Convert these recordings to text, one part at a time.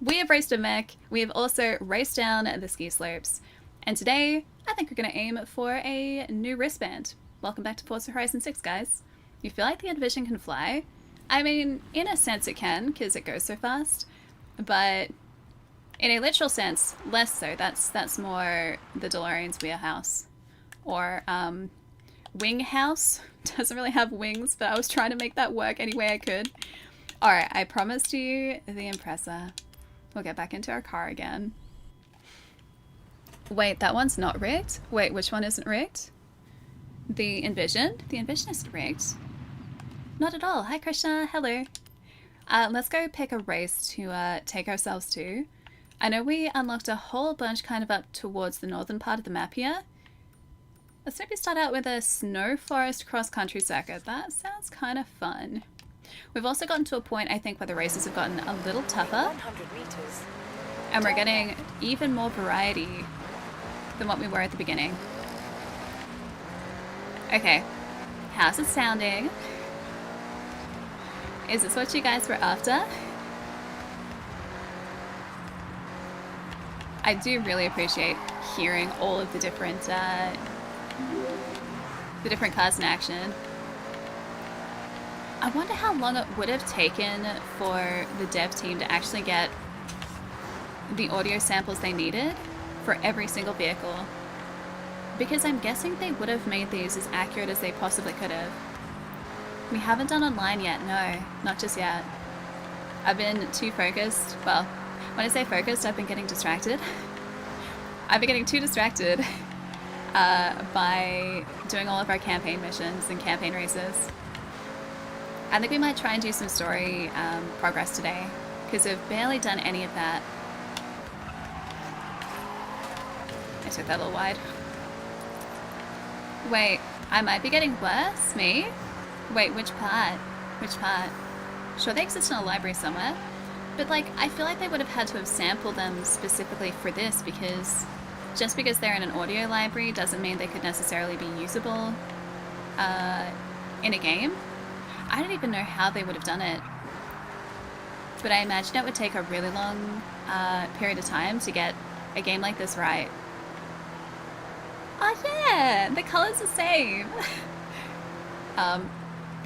We have raced a mech, we have also raced down the ski slopes, and today I think we're going to aim for a new wristband. Welcome back to Forza Horizon 6, guys. You feel like the Envision can fly? I mean, in a sense it can, because it goes so fast, but in a literal sense, less so. That's more the DeLorean's wheelhouse. Or, Wing House. Doesn't really have wings, but I was trying to make that work any way I could. Alright, I promised you the Impreza. We'll get back into our car again. Wait, that one's not rigged? Wait, which one isn't rigged? The Envision? The Envision isn't rigged. Not at all. Hi, Krishna. Hello. Let's go pick a race to take ourselves to. I know we unlocked a whole bunch kind of up towards the northern part of the map here. Let's maybe start out with a snow forest cross-country circuit. That sounds kind of fun. We've also gotten to a point, I think, where the races have gotten a little tougher. 100 meters. And we're getting even more variety than what we were at the beginning. Okay, how's it sounding? Is this what you guys were after? I do really appreciate hearing all of the different cars in action. I wonder how long it would have taken for the dev team to actually get the audio samples they needed for every single vehicle. Because I'm guessing they would have made these as accurate as they possibly could have. We haven't done online yet, no, not just yet. I've been too focused. Well, when I say focused, I've been getting distracted. I've been getting too distracted by doing all of our campaign missions and campaign races. I think we might try and do some story progress today, because we've barely done any of that. I took that a little wide. Wait, I might be getting worse? Me? Wait, which part? Which part? Sure, they exist in a library somewhere, but like, I feel like they would have had to have sampled them specifically for this, because just because they're in an audio library doesn't mean they could necessarily be usable in a game. I don't even know how they would have done it, but I imagine it would take a really long period of time to get a game like this right. Oh yeah, the color's the same.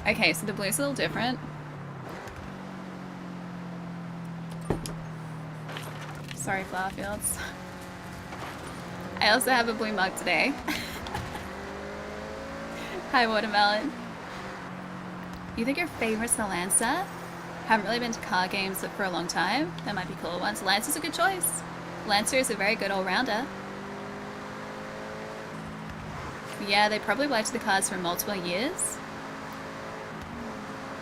Okay, so the blue's a little different. Sorry, flower fields. I also have a blue mug today. Hi, watermelon. You think your favorite's the Lancer? Haven't really been to car games for a long time. That might be cooler ones. Lancer's a good choice. Lancer is a very good all-rounder. Yeah, they probably worked the cars for multiple years.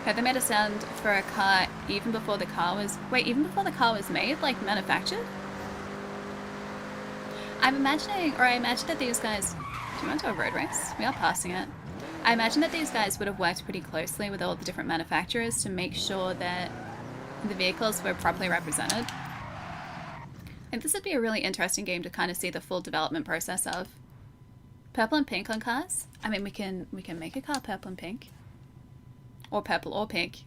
Have they made a sound for a car even before the car was... Wait, even before the car was made? Like, manufactured? I'm imagining... Or I imagine that these guys... Do you want to do a road race? We are passing it. I imagine that these guys would have worked pretty closely with all the different manufacturers to make sure that the vehicles were properly represented. And this would be a really interesting game to kind of see the full development process of. Purple and pink on cars? I mean, we can make a car purple and pink. Or purple or pink.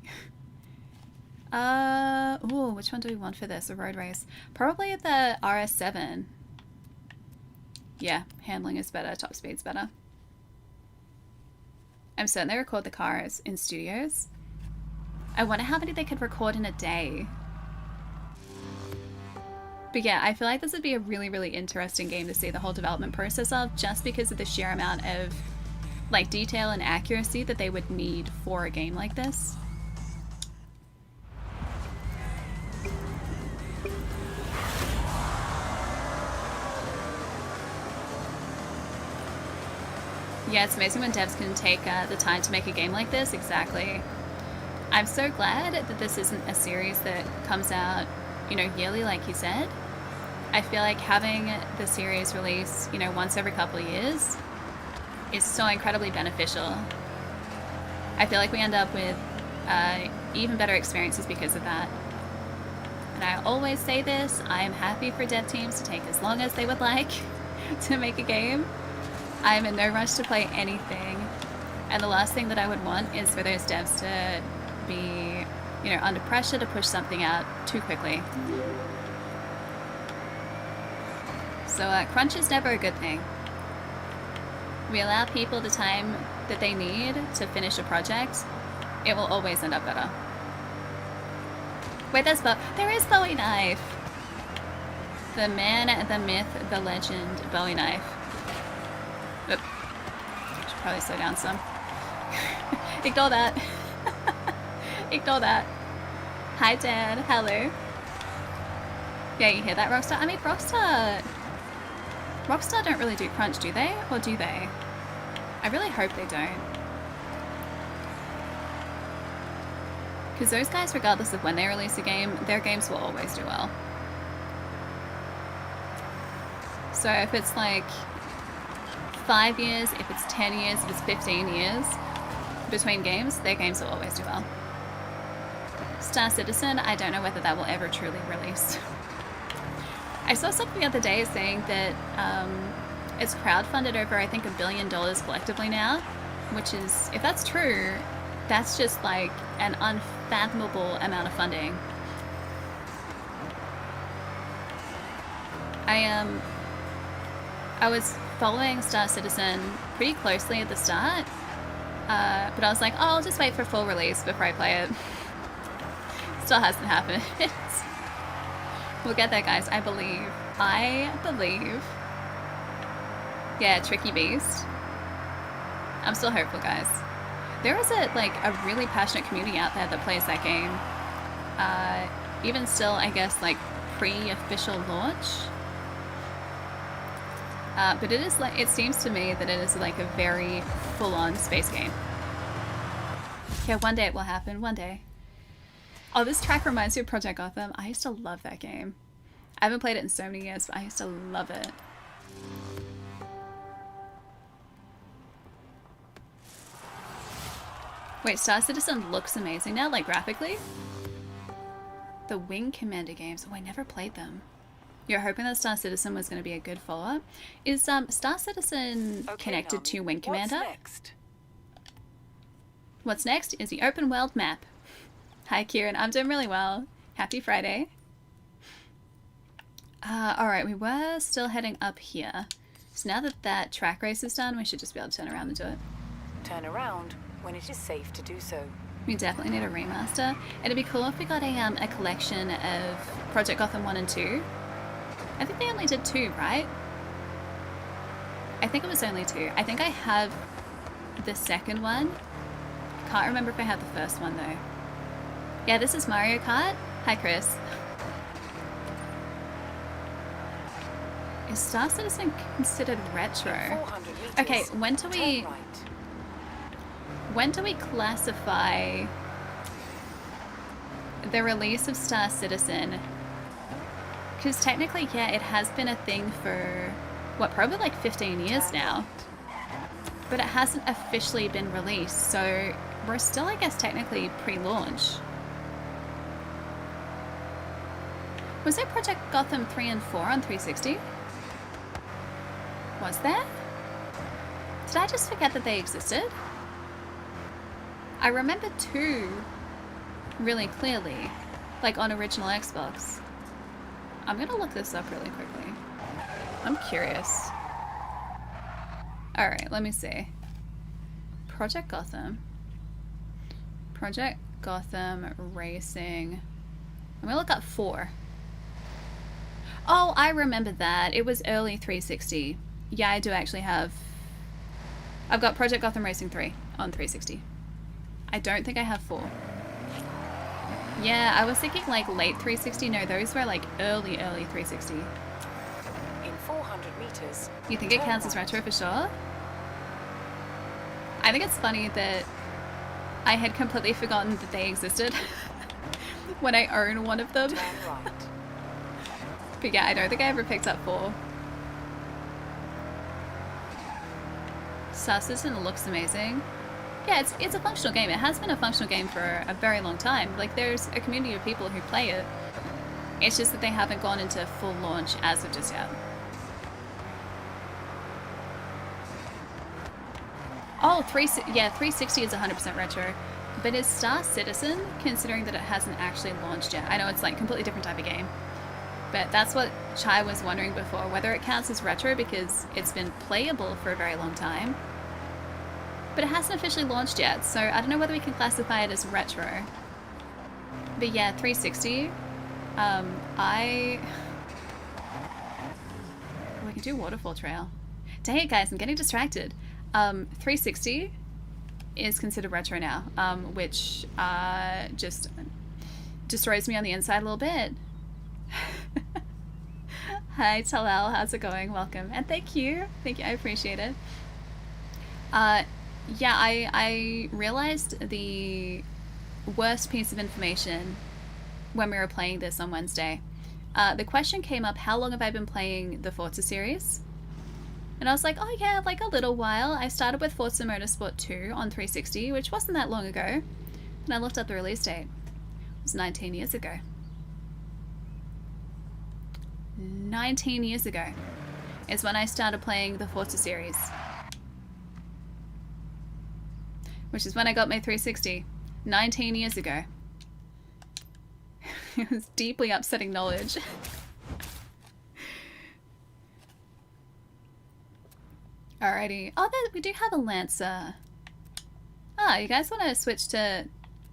Ooh, which one do we want for this? A road race? Probably the RS7. Yeah, handling is better, top speed's better. I'm certain they record the cars in studios. I wonder how many they could record in a day. But yeah, I feel like this would be a really, really interesting game to see the whole development process of, just because of the sheer amount of like detail and accuracy that they would need for a game like this. Yeah, it's amazing when devs can take the time to make a game like this. Exactly. I'm so glad that this isn't a series that comes out, you know, yearly like you said. I feel like having the series release, you know, once every couple of years is so incredibly beneficial. I feel like we end up with even better experiences because of that. And I always say this, I am happy for dev teams to take as long as they would like to make a game. I am in no rush to play anything. And the last thing that I would want is for those devs to be you know, under pressure to push something out too quickly. So crunch is never a good thing. We allow people the time that they need to finish a project, it will always end up better. Wait, there is Bowie knife! The man, the myth, the legend, Bowie knife. Oop. Should probably slow down some. Ignore that. Ignore that. Hi, Dan. Hello. Yeah, you hear that, Rockstar? I mean, Rockstar don't really do crunch, do they? Or do they? I really hope they don't. Because those guys, regardless of when they release a game, their games will always do well. So if it's like 5 years, if it's 10 years, if it's 15 years between games, their games will always do well. Star Citizen, I don't know whether that will ever truly release. I saw something the other day saying that it's crowdfunded over, I think, $1 billion collectively now, which is, if that's true, that's just like an unfathomable amount of funding. I was following Star Citizen pretty closely at the start, but I was like, oh, I'll just wait for full release before I play it. Still hasn't happened. We'll get there, guys. I believe. Yeah, Tricky Beast. I'm still hopeful, guys. There is a really passionate community out there that plays that game. Even still, I guess, like pre-official launch. But it is it seems to me that it is like a very full-on space game. Yeah, one day it will happen. One day. Oh, this track reminds me of Project Gotham. I used to love that game. I haven't played it in so many years, but I used to love it. Wait, Star Citizen looks amazing now, like graphically? The Wing Commander games. Oh, I never played them. You're hoping that Star Citizen was going to be a good follow-up? Is Star Citizen connected to Wing Commander? What's next? What's next is the open world map. Hi, Kieran. I'm doing really well. Happy Friday. Alright, we were still heading up here. So now that that track race is done, we should just be able to turn around and do it. Turn around when it is safe to do so. We definitely need a remaster. It'd be cool if we got a collection of Project Gotham 1 and 2. I think they only did 2, right? I think it was only 2. I think I have the second one. Can't remember if I have the first one though. Yeah, this is Mario Kart. Hi, Chris. Is Star Citizen considered retro? Okay, when do we classify the release of Star Citizen? Because technically, yeah, it has been a thing for, what, probably like 15 years now. But it hasn't officially been released, so we're still, I guess, technically pre-launch. Was there Project Gotham 3 and 4 on 360? Was there? Did I just forget that they existed? I remember 2 really clearly, like on original Xbox. I'm gonna look this up really quickly. I'm curious. Alright, let me see. Project Gotham. Project Gotham Racing. I'm gonna look up 4. Oh, I remember that. It was early 360. Yeah, I do actually have... I've got Project Gotham Racing 3 on 360. I don't think I have 4. Yeah, I was thinking like late 360. No, those were like early 360. In 400 meters. You think it counts as retro for sure? I think it's funny that I had completely forgotten that they existed when I own one of them. Turn right. But yeah, I don't think I ever picked up 4. Star Citizen looks amazing. Yeah, it's a functional game. It has been a functional game for a very long time. Like, there's a community of people who play it. It's just that they haven't gone into full launch as of just yet. Oh, 360 is 100% retro. but is Star Citizen, considering that it hasn't actually launched yet? I know it's like a completely different type of game, but that's what Chai was wondering before, whether it counts as retro because it's been playable for a very long time, but it hasn't officially launched yet, so I don't know whether we can classify it as retro. But yeah, 360. We can do Waterfall Trail. Dang it, guys, I'm getting distracted. 360 is considered retro now, which just destroys me on the inside a little bit. Hi, Talal, how's it going? Welcome, and thank you, I appreciate it. Yeah, I realized the worst piece of information when we were playing this on Wednesday. The question came up, how long have I been playing the Forza series? And I was like, oh yeah, like a little while. I started with Forza Motorsport 2 on 360, which wasn't that long ago. And I looked up the release date. It was 19 years ago. 19 years ago is when I started playing the Forza series. Which is when I got my 360. 19 years ago. It was deeply upsetting knowledge. Alrighty. Oh, we do have a Lancer. Ah, you guys want to switch to...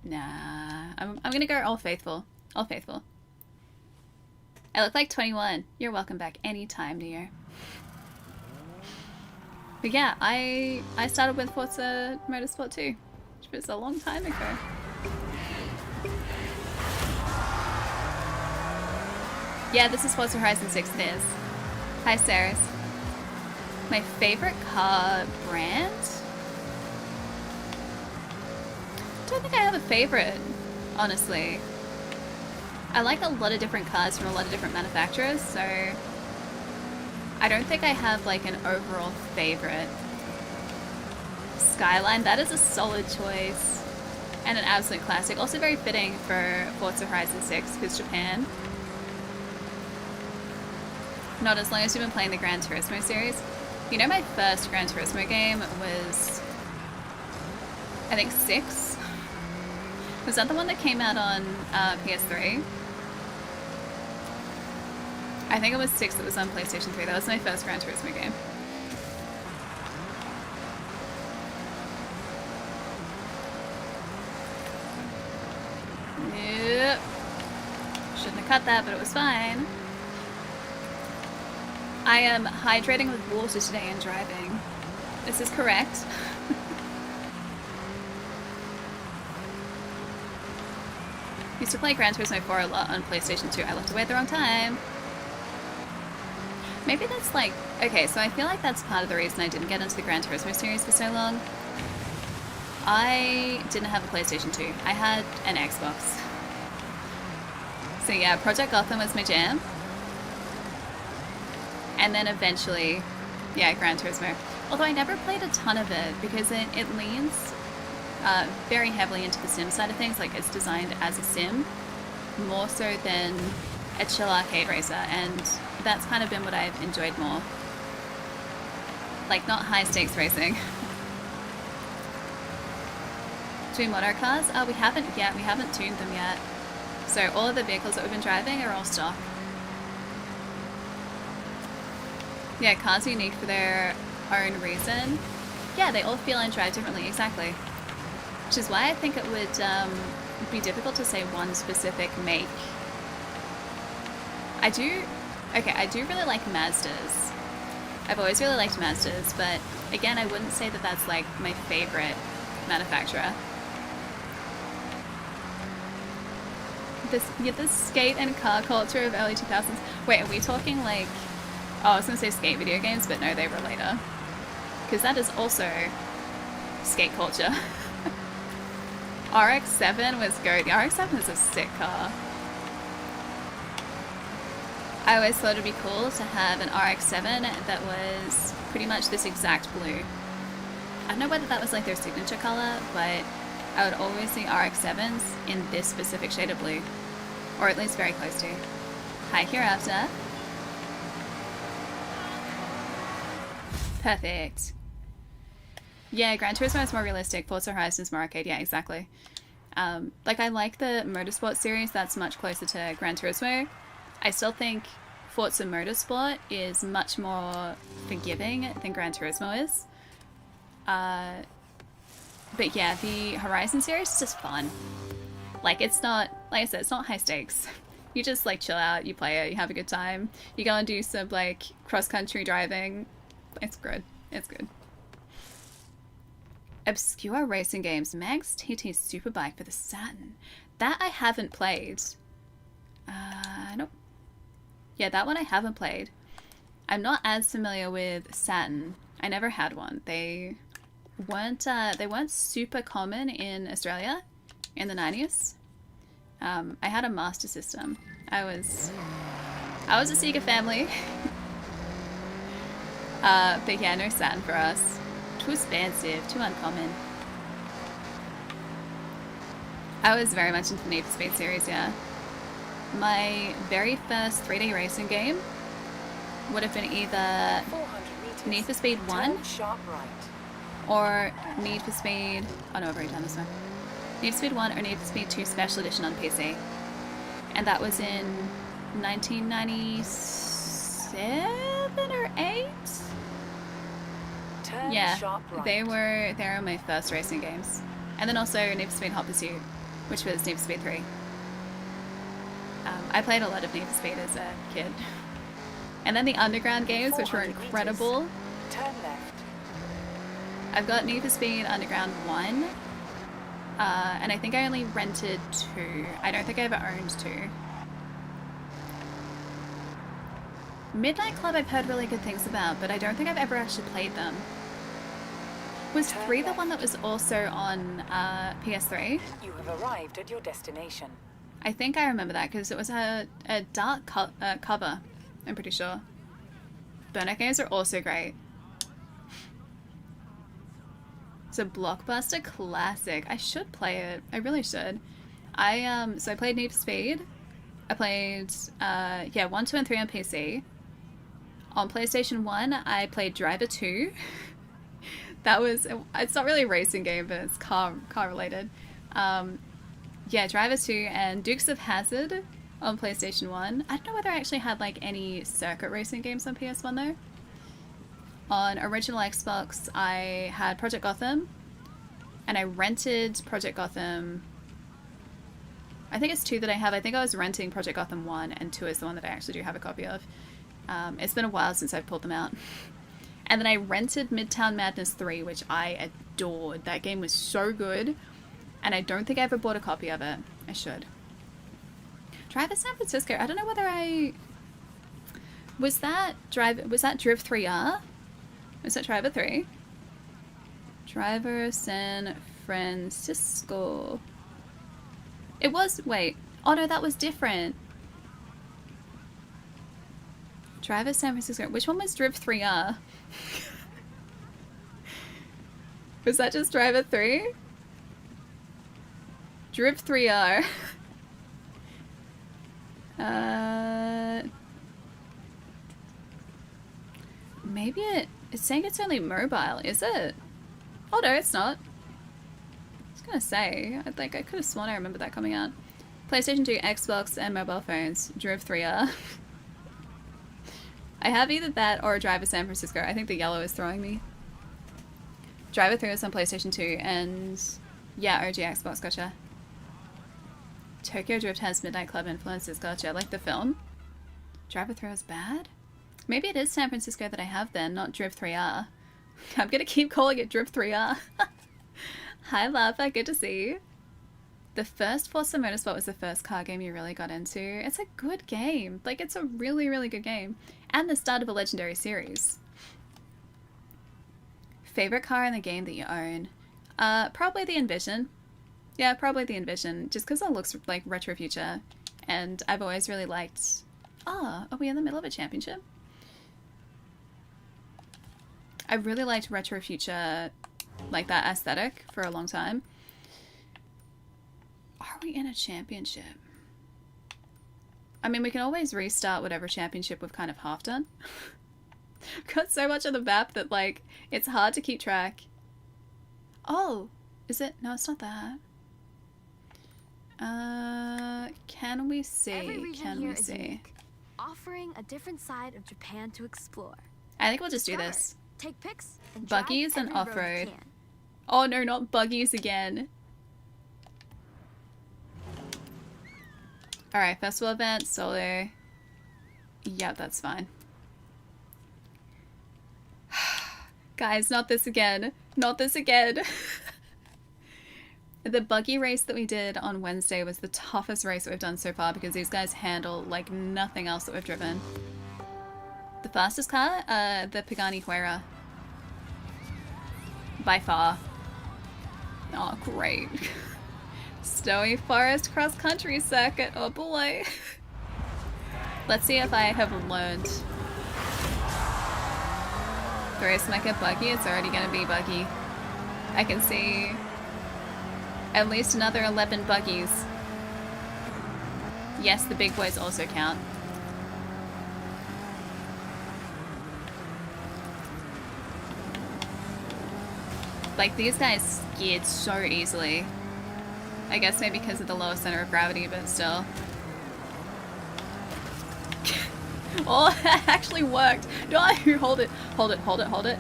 Nah. I'm going to go All Faithful. All Faithful. I look like 21. You're welcome back anytime, Neo. But yeah, I started with Forza Motorsport 2, which was a long time ago. Yeah, this is Forza Horizon 6, it is. Hi, Saris. My favorite car brand? I don't think I have a favorite, honestly. I like a lot of different cars from a lot of different manufacturers, so I don't think I have like an overall favorite. Skyline, that is a solid choice. And an absolute classic. Also very fitting for Forza Horizon 6, because Japan. Not as long as you've been playing the Gran Turismo series. You know, my first Gran Turismo game was, I think, 6. Was that the one that came out on PS3? I think it was 6 that was on PlayStation 3. That was my first Gran Turismo game. Yep. Shouldn't have cut that, but it was fine. I am hydrating with water today and driving. This is correct. Used to play Gran Turismo 4 a lot on PlayStation 2. I looked away at the wrong time. Maybe that's like... Okay, so I feel like that's part of the reason I didn't get into the Gran Turismo series for so long. I didn't have a PlayStation 2. I had an Xbox. So yeah, Project Gotham was my jam. And then eventually, yeah, Gran Turismo. Although I never played a ton of it because it leans very heavily into the sim side of things. Like, it's designed as a sim more so than a chill arcade racer, and that's kind of been what I've enjoyed more. Like, not high stakes racing. Do we mod our cars? Oh, we haven't yet. We haven't tuned them yet. So all of the vehicles that we've been driving are all stock. Yeah, cars are unique for their own reason. Yeah, they all feel and drive differently, exactly. Which is why I think it would be difficult to say one specific make. I do really like Mazdas. I've always really liked Mazdas, but again, I wouldn't say that that's like my favorite manufacturer. This skate and car culture of early 2000s. Wait, are we talking like... Oh, I was going to say skate video games, but no, they were later. Because that is also skate culture. RX-7 was good. The RX-7 is a sick car. I always thought it'd be cool to have an RX-7 that was pretty much this exact blue. I don't know whether that was like their signature color, but I would always see RX-7s in this specific shade of blue. Or at least very close to. Hi, hereafter. Perfect. Yeah, Gran Turismo is more realistic. Forza Horizon is more arcade. Yeah, exactly. Like, I like the Motorsport series. That's much closer to Gran Turismo. I still think Forza Motorsport is much more forgiving than Gran Turismo is. But yeah, the Horizon series is just fun. Like, it's not, like I said, it's not high stakes. You just, like, chill out, you play it, you have a good time. You go and do some, like, cross-country driving. It's good. It's good. Obscure racing games. Meg's TT Superbike for the Saturn. That I haven't played. Nope. Yeah, that one I haven't played. I'm not as familiar with Saturn. I never had one. They weren't super common in Australia in the 90s. I had a Master System. I was a Sega family. But yeah, no Saturn for us. Too expensive, too uncommon. I was very much into the Need for Speed series, yeah. My very first 3D racing game would have been either Need for Speed 1 or Need for Speed... Oh no, I've already done this one. Need for Speed 1 or Need for Speed 2 Special Edition on PC. And that was in 1997 or 8? Yeah, they were my first racing games. And then also Need for Speed Hot Pursuit, which was Need for Speed 3. I played a lot of Need for Speed as a kid. And then the Underground games, which were incredible. Turn left. I've got Need for Speed Underground 1. And I think I only rented 2. I don't think I ever owned 2. Midnight Club I've heard really good things about, but I don't think I've ever actually played them. Was 3 the one that was also on PS3? You have arrived at your destination. I think I remember that because it was a dark cover, I'm pretty sure. Burnout games are also great. It's a blockbuster classic. I should play it. I really should. So I played Need for Speed. I played 1, 2, and 3 on PC. On PlayStation 1, I played Driver 2. It's not really a racing game, but it's car related. Driver 2 and Dukes of Hazzard on PlayStation 1. I don't know whether I actually had like any circuit racing games on PS1 though. On original Xbox, I had Project Gotham, and I rented Project Gotham. I think it's 2 that I have. I think I was renting Project Gotham 1, and 2 is the one that I actually do have a copy of. It's been a while since I've pulled them out. And then I rented Midtown Madness 3, which I adored. That game was so good, and I don't think I ever bought a copy of it. I should. Driver San Francisco. I don't know whether I... Was that Drive 3R? Was that Driver 3? Driver San Francisco. It was... Wait. Oh no, that was different. Driver San Francisco. Which one was Driv 3R? Was that just Driver 3? Driv 3R. Maybe it's saying it's only mobile, is it? Oh no, it's not. I was gonna say, I could have sworn I remember that coming out. PlayStation 2, Xbox, and mobile phones. Driv 3R. I have either that or Driver San Francisco. I think the yellow is throwing me. Driver 3 is on PlayStation 2, and yeah, OG Xbox, gotcha. Tokyo Drift has Midnight Club influences, gotcha. Like the film? Driver 3 is bad? Maybe it is San Francisco that I have then, not Driv 3R. I'm gonna keep calling it Driv 3R. Hi Lava, good to see you. The first Forza Motorsport was the first car game you really got into. It's a good game. Like, it's a really, really good game. And the start of a legendary series. Favorite car in the game that you own? Probably the Envision. Yeah, probably the Envision. Just because it looks like retro future. And I've always really liked... Oh, are we in the middle of a championship? I really liked retro future, like that aesthetic for a long time. Are we in a championship? I mean, we can always restart whatever championship we've kind of half done. We've got so much on the map that, like, it's hard to keep track. Oh, is it? No, it's not that. Can we see? Every region Can here we is see? unique, offering a different side of Japan to explore. I think we'll just do Start. this. Take pics and Buggies drive and every road you off-road. can. Oh no, not buggies again. Alright, festival event, solo. Yep, that's fine. Guys, not this again. Not this again. The buggy race that we did on Wednesday was the toughest race that we've done so far because these guys handle like nothing else that we've driven. The fastest car? The Pagani Huayra. By far. Oh, great. Snowy Forest Cross Country Circuit. Oh boy. Let's see if I have learned. The race make a buggy? It's already gonna be buggy. I can see at least another 11 buggies. Yes, the big boys also count. Like, these guys skid so easily. I guess maybe because of the lower center of gravity, but still. Oh, that actually worked. No, hold it. Hold it, hold it, hold it.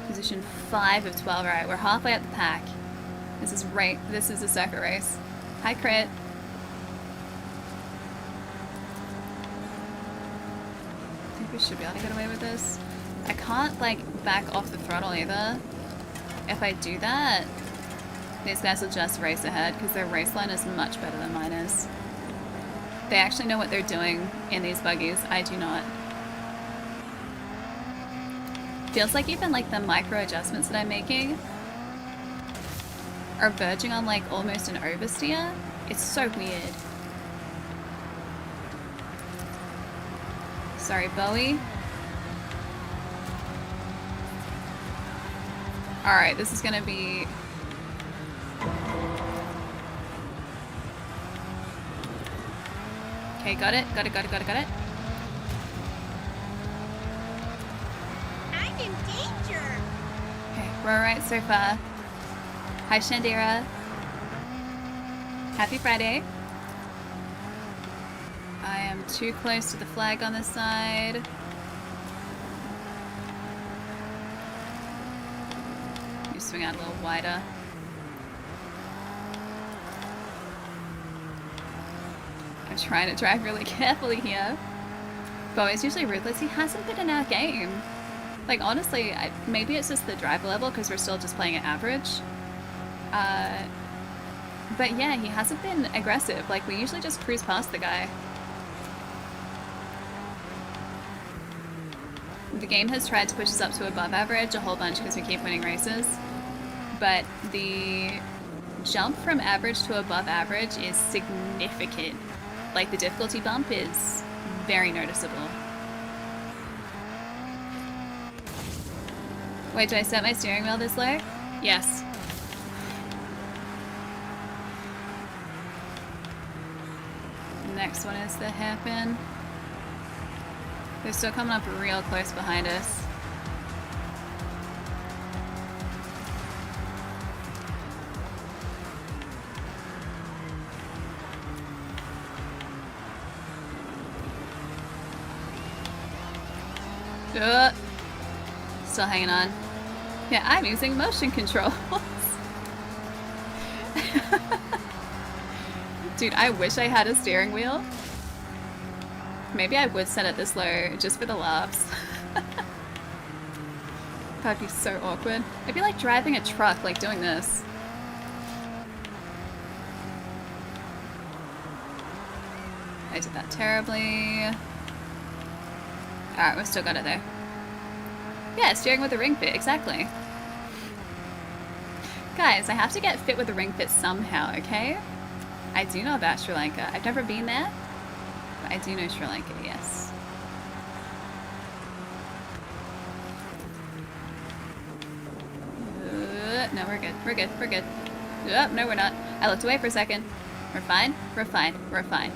Position 5 of 12. Alright, we're halfway up the pack. This is a circuit race. Hi, Crit. I think we should be able to get away with this. I can't, like, back off the throttle either. If I do that, these guys will just race ahead because their race line is much better than mine is. They actually know what they're doing in these buggies. I do not. Feels like even like the micro adjustments that I'm making are verging on like almost an oversteer. It's so weird. Sorry, Bowie. Alright, this is gonna be... Okay, got it, got it, got it, got it, got it. I'm in danger. Okay, we're alright so far. Hi, Shandira. Happy Friday. I am too close to the flag on this side. You swing out a little wider. I'm trying to drive really carefully here. Bowie's usually ruthless. He hasn't been in our game. Like, honestly, maybe it's just the driver level because we're still just playing at average. But yeah, he hasn't been aggressive. Like, we usually just cruise past the guy. The game has tried to push us up to above average a whole bunch because we keep winning races. But the jump from average to above average is significant. Like, the difficulty bump is very noticeable. Wait, do I set my steering wheel this low? Yes. Next one is the hairpin. They're still coming up real close behind us. Still hanging on. Yeah, I'm using motion controls. Dude, I wish I had a steering wheel. Maybe I would set it this low just for the laughs. That'd be so awkward. It'd be like driving a truck, like doing this. I did that terribly. Alright, we've still got it though. Yeah, steering with a ring fit, exactly. Guys, I have to get fit with a ring fit somehow, okay? I do know about Sri Lanka. I've never been there, but I do know Sri Lanka, yes. No, we're good. We're good. We're good. No, we're not. I looked away for a second. We're fine. We're fine. We're fine.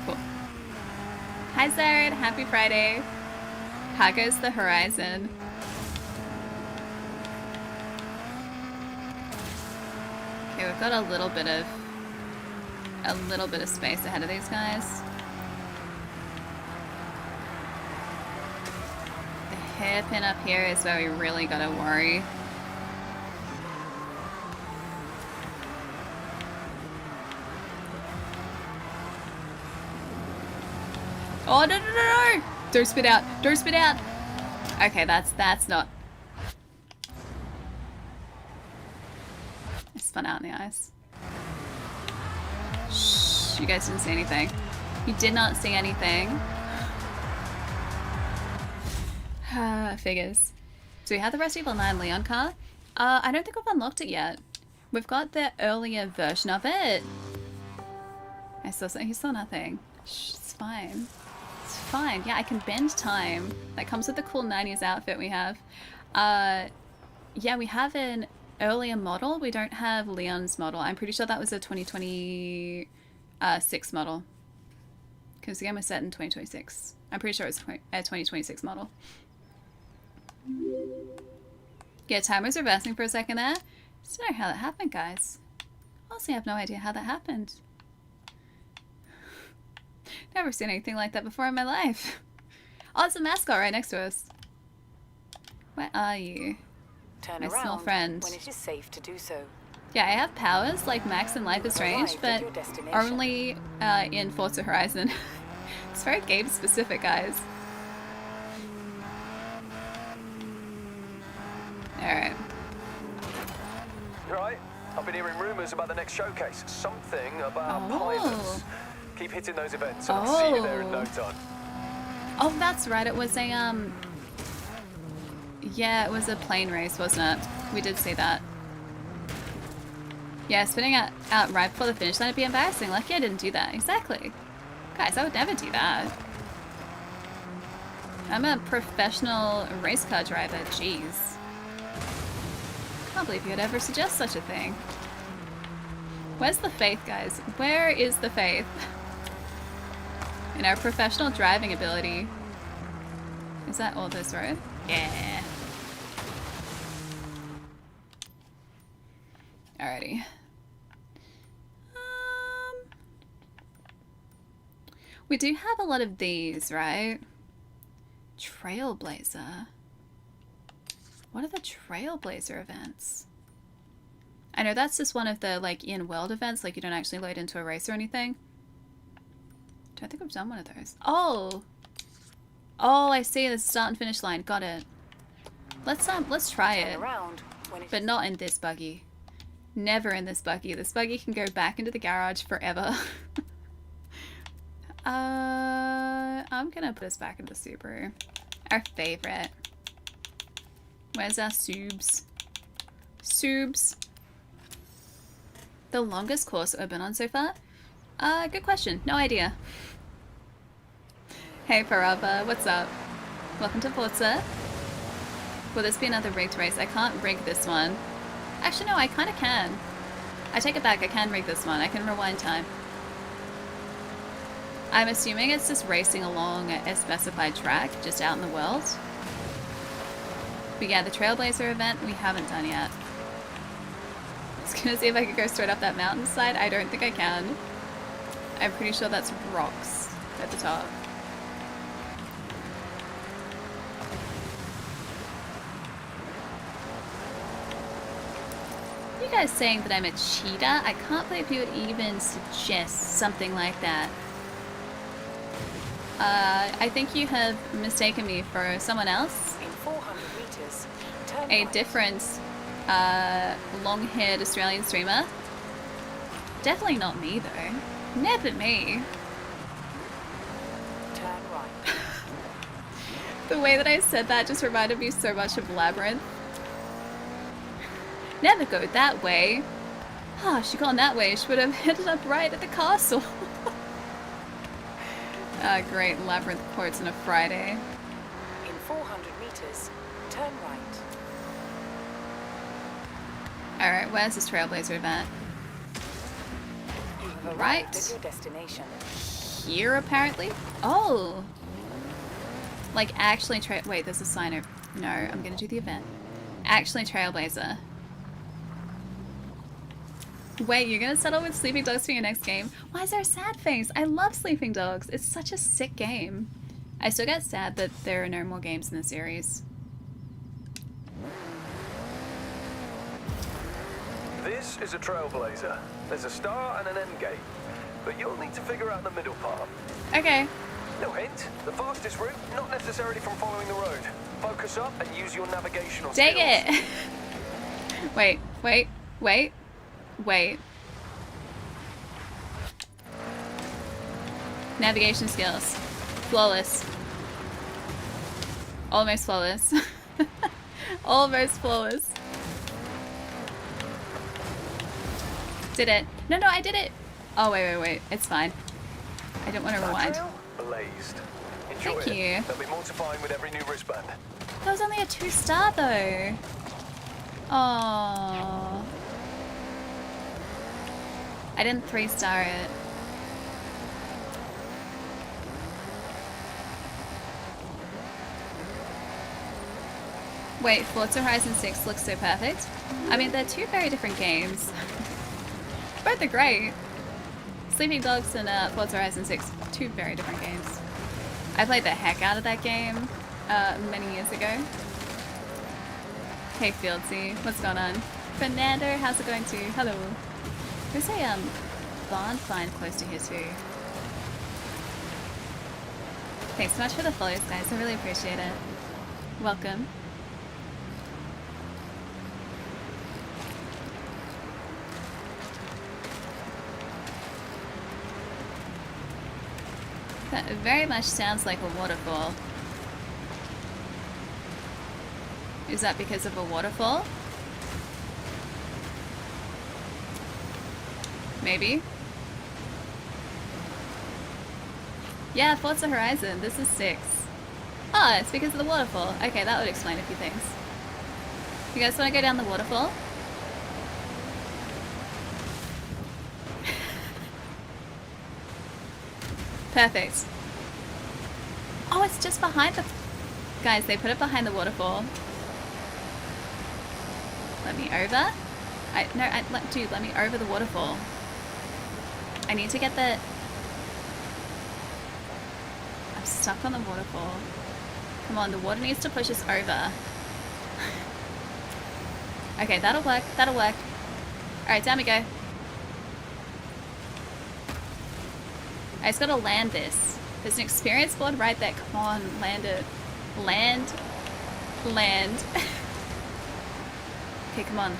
Cool. Hi, Zared. Happy Friday. How goes the Horizon? we've got a little bit of space ahead of these guys. The hairpin up here is where we really gotta worry. Oh, no, no, no, no! Don't spit out. Don't spit out. Okay, that's not. I spun out in the ice. Shh, you guys didn't see anything. You did not see anything. Figures. So we have the Resident Evil 9 Leon car. I don't think we've unlocked it yet. We've got the earlier version of it. I saw something. You saw nothing. Shh, it's fine. It's fine. Yeah, I can bend time. That comes with the cool 90s outfit we have. Yeah, we have an earlier model. We don't have Leon's model. I'm pretty sure that was a 2026 model. Because the game was set in 2026. I'm pretty sure it was a 2026 model. Yeah, time was reversing for a second there. Just don't know how that happened, guys. Honestly, I have no idea how that happened. Never seen anything like that before in my life. Oh, it's a mascot right next to us. Where are you? Turn My around small friend. when it is safe to do so. Yeah, I have powers like Max in Life is Strange, but only in Forza Horizon. It's very game specific, guys. Alright. Right. I've been hearing rumours about the next showcase. Something about Oh. pilots. Keep hitting those events and I'll see you there in no time. Oh, that's right. It was a, yeah, it was a plane race, wasn't it? We did see that. Yeah, spinning out right before the finish line would be embarrassing. Lucky I didn't do that. Exactly. Guys, I would never do that. I'm a professional race car driver. Jeez. Can't believe you'd ever suggest such a thing. Where's the faith, guys? Where is the faith? In our professional driving ability. Is that all this road? Yeah. Alrighty. We do have a lot of these, right? Trailblazer. What are the Trailblazer events? I know that's just one of the, like, in-world events, like you don't actually load into a race or anything. Don't think I've done one of those. Oh! Oh, I see the start and finish line. Got it. Let's try it. But not in this buggy. Never in this buggy. This buggy can go back into the garage forever. I'm gonna put us back into Subaru. Our favorite. Where's our Subs? Subs. The longest course I've been on so far? Good question. No idea. Hey Parava, what's up? Welcome to Forza. Will this be another rigged race? I can't rig this one. Actually, no, I kind of can. I take it back, I can rig this one. I can rewind time. I'm assuming it's just racing along a specified track, just out in the world. But yeah, the Trailblazer event we haven't done yet. I was gonna see if I could go straight up that mountainside. I don't think I can. I'm pretty sure that's rocks at the top. You guys saying that I'm a cheater? I can't believe you would even suggest something like that. I think you have mistaken me for someone else. In 400 meters, turn A right. different, long-haired Australian streamer. Definitely not me, though. Never me. Turn right. The way that I said that just reminded me so much of Labyrinth. Never go that way. Ah, she gone that way. She would have ended up right at the castle. Great Labyrinth quotes on a Friday. In 400 meters, turn right. Alright, where's this Trailblazer event? You have Right. arrived at your destination. Here, apparently? Oh! Like, actually wait, there's a sign over... No, I'm gonna do the event. Actually Trailblazer. Wait, you're gonna settle with sleeping dogs for your next game? Why is there a sad face? I love sleeping dogs. It's such a sick game. I still get sad that there are no more games in the series. This is a trailblazer. There's a start and an end gate, but you'll need to figure out the middle part. Okay. No hint, the fastest route, not necessarily from following the road. Focus up and use your navigational skills. Dang it! Wait. Navigation skills. Flawless. Almost flawless. Almost flawless. Did it. No, I did it. Oh, wait. It's fine. I don't want to rewind. Blazed. Enjoy Thank it. you. There'll be more to find with every new wristband. That was only a 2-star though. Oh. I didn't 3-star it. Wait, Forza Horizon 6 looks so perfect. I mean, they're two very different games. Both are great. Sleeping Dogs and Forza Horizon 6, two very different games. I played the heck out of that game many years ago. Hey Fieldsy, what's going on? Fernando, how's it going too? Hello. There's a barn find close to here too. Thanks so much for the follows, guys. I really appreciate it. Welcome. That very much sounds like a waterfall. Is that because of a waterfall? Maybe. Yeah, Forza Horizon. This is 6. Oh, it's because of the waterfall. Okay, that would explain a few things. You guys want to go down the waterfall? Perfect. Oh, it's just behind the... Guys, they put it behind the waterfall. Let me over? Dude, let me over the waterfall. I need to get the... I'm stuck on the waterfall. Come on, the water needs to push us over. Okay, that'll work. That'll work. Alright, down we go. I just gotta land this. There's an experience board right there. Come on, land it. Land. Land. Okay, come on.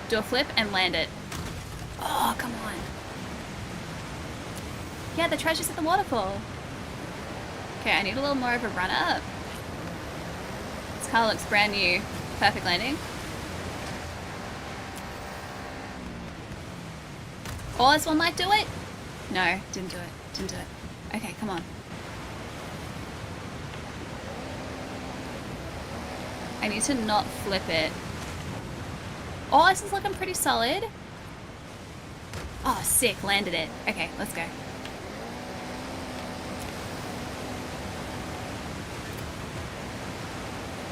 Do a flip and land it. Oh, come on. Yeah, the treasure's at the waterfall. Okay, I need a little more of a run up. This car looks brand new. Perfect landing. Oh, this one might do it. No, didn't do it. Didn't do it. Okay, come on. I need to not flip it. Oh, this is looking pretty solid. Oh, sick. Landed it. Okay, let's go.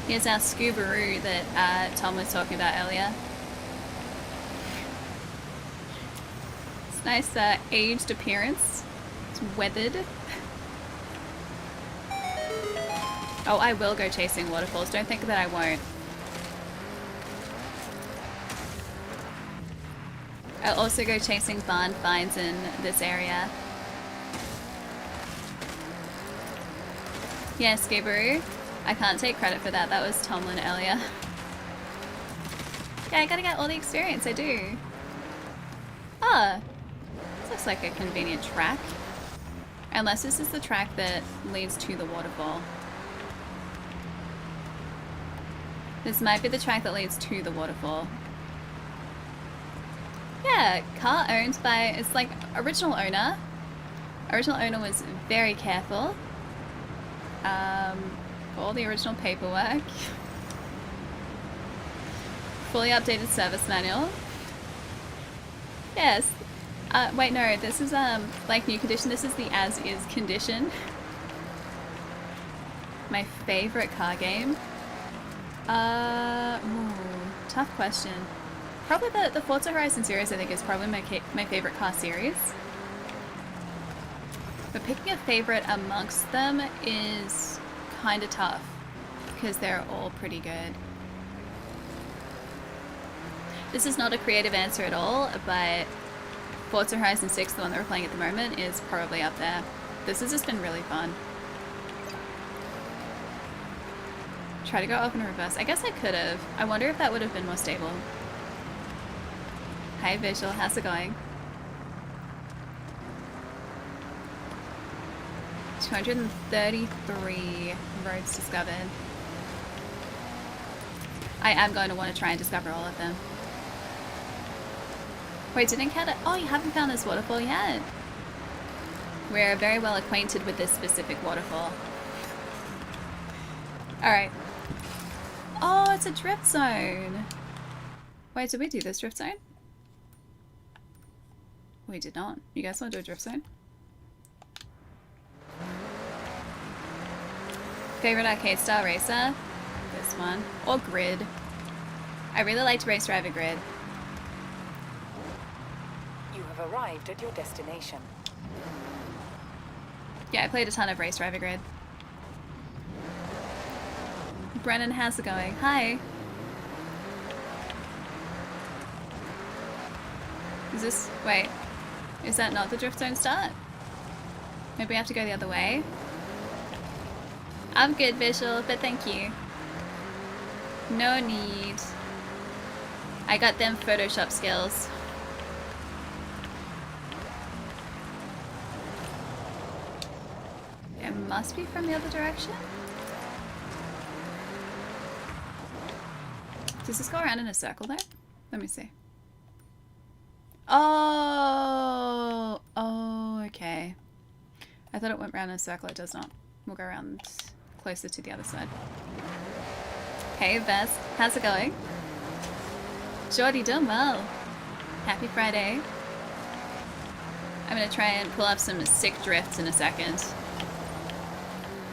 Here's our Scoobaroo that Tom was talking about earlier. It's nice aged appearance. It's weathered. Oh, I will go chasing waterfalls. Don't think that I won't. I'll also go chasing barn finds in this area. Yeah, Skibaroo. I can't take credit for that. That was Tomlin earlier. Yeah, I gotta get all the experience. I do. Ah, this looks like a convenient track. Unless this is the track that leads to the waterfall. This might be the track that leads to the waterfall. Yeah, car owned by, it's like original owner. Original owner was very careful. All the original paperwork. Fully updated service manual. Yes. Wait, no, this is like new condition. This is the as is condition. My favorite car game. Ooh, tough question. Probably the Forza Horizon series, I think, is probably my favorite car series. But picking a favorite amongst them is kind of tough because they're all pretty good. This is not a creative answer at all, but Forza Horizon 6, the one that we're playing at the moment, is probably up there. This has just been really fun. Try to go up in reverse. I guess I could have. I wonder if that would have been more stable. Hi Visual, how's it going? 233 roads discovered. I am going to want to try and discover all of them. Wait, didn't count it? Oh, you haven't found this waterfall yet? We're very well acquainted with this specific waterfall. Alright. Oh, it's a drift zone. Wait, did we do this drift zone? We did not. You guys want to do a drift zone? Favorite arcade style racer? This one. Or Grid. I really liked Race Driver Grid. You have arrived at your destination. Yeah, I played a ton of Race Driver Grid. Brennan, how's it going? Hi. Is this... Wait. Is that not the drift zone start? Maybe we have to go the other way? I'm good, Visual, but thank you. No need. I got them Photoshop skills. It must be from the other direction? Does this go around in a circle though? Let me see. Oh, okay. I thought it went around in a circle. It does not. We'll go around closer to the other side. Hey, Vest. How's it going? Jordy, doing well. Happy Friday. I'm gonna try and pull up some sick drifts in a second.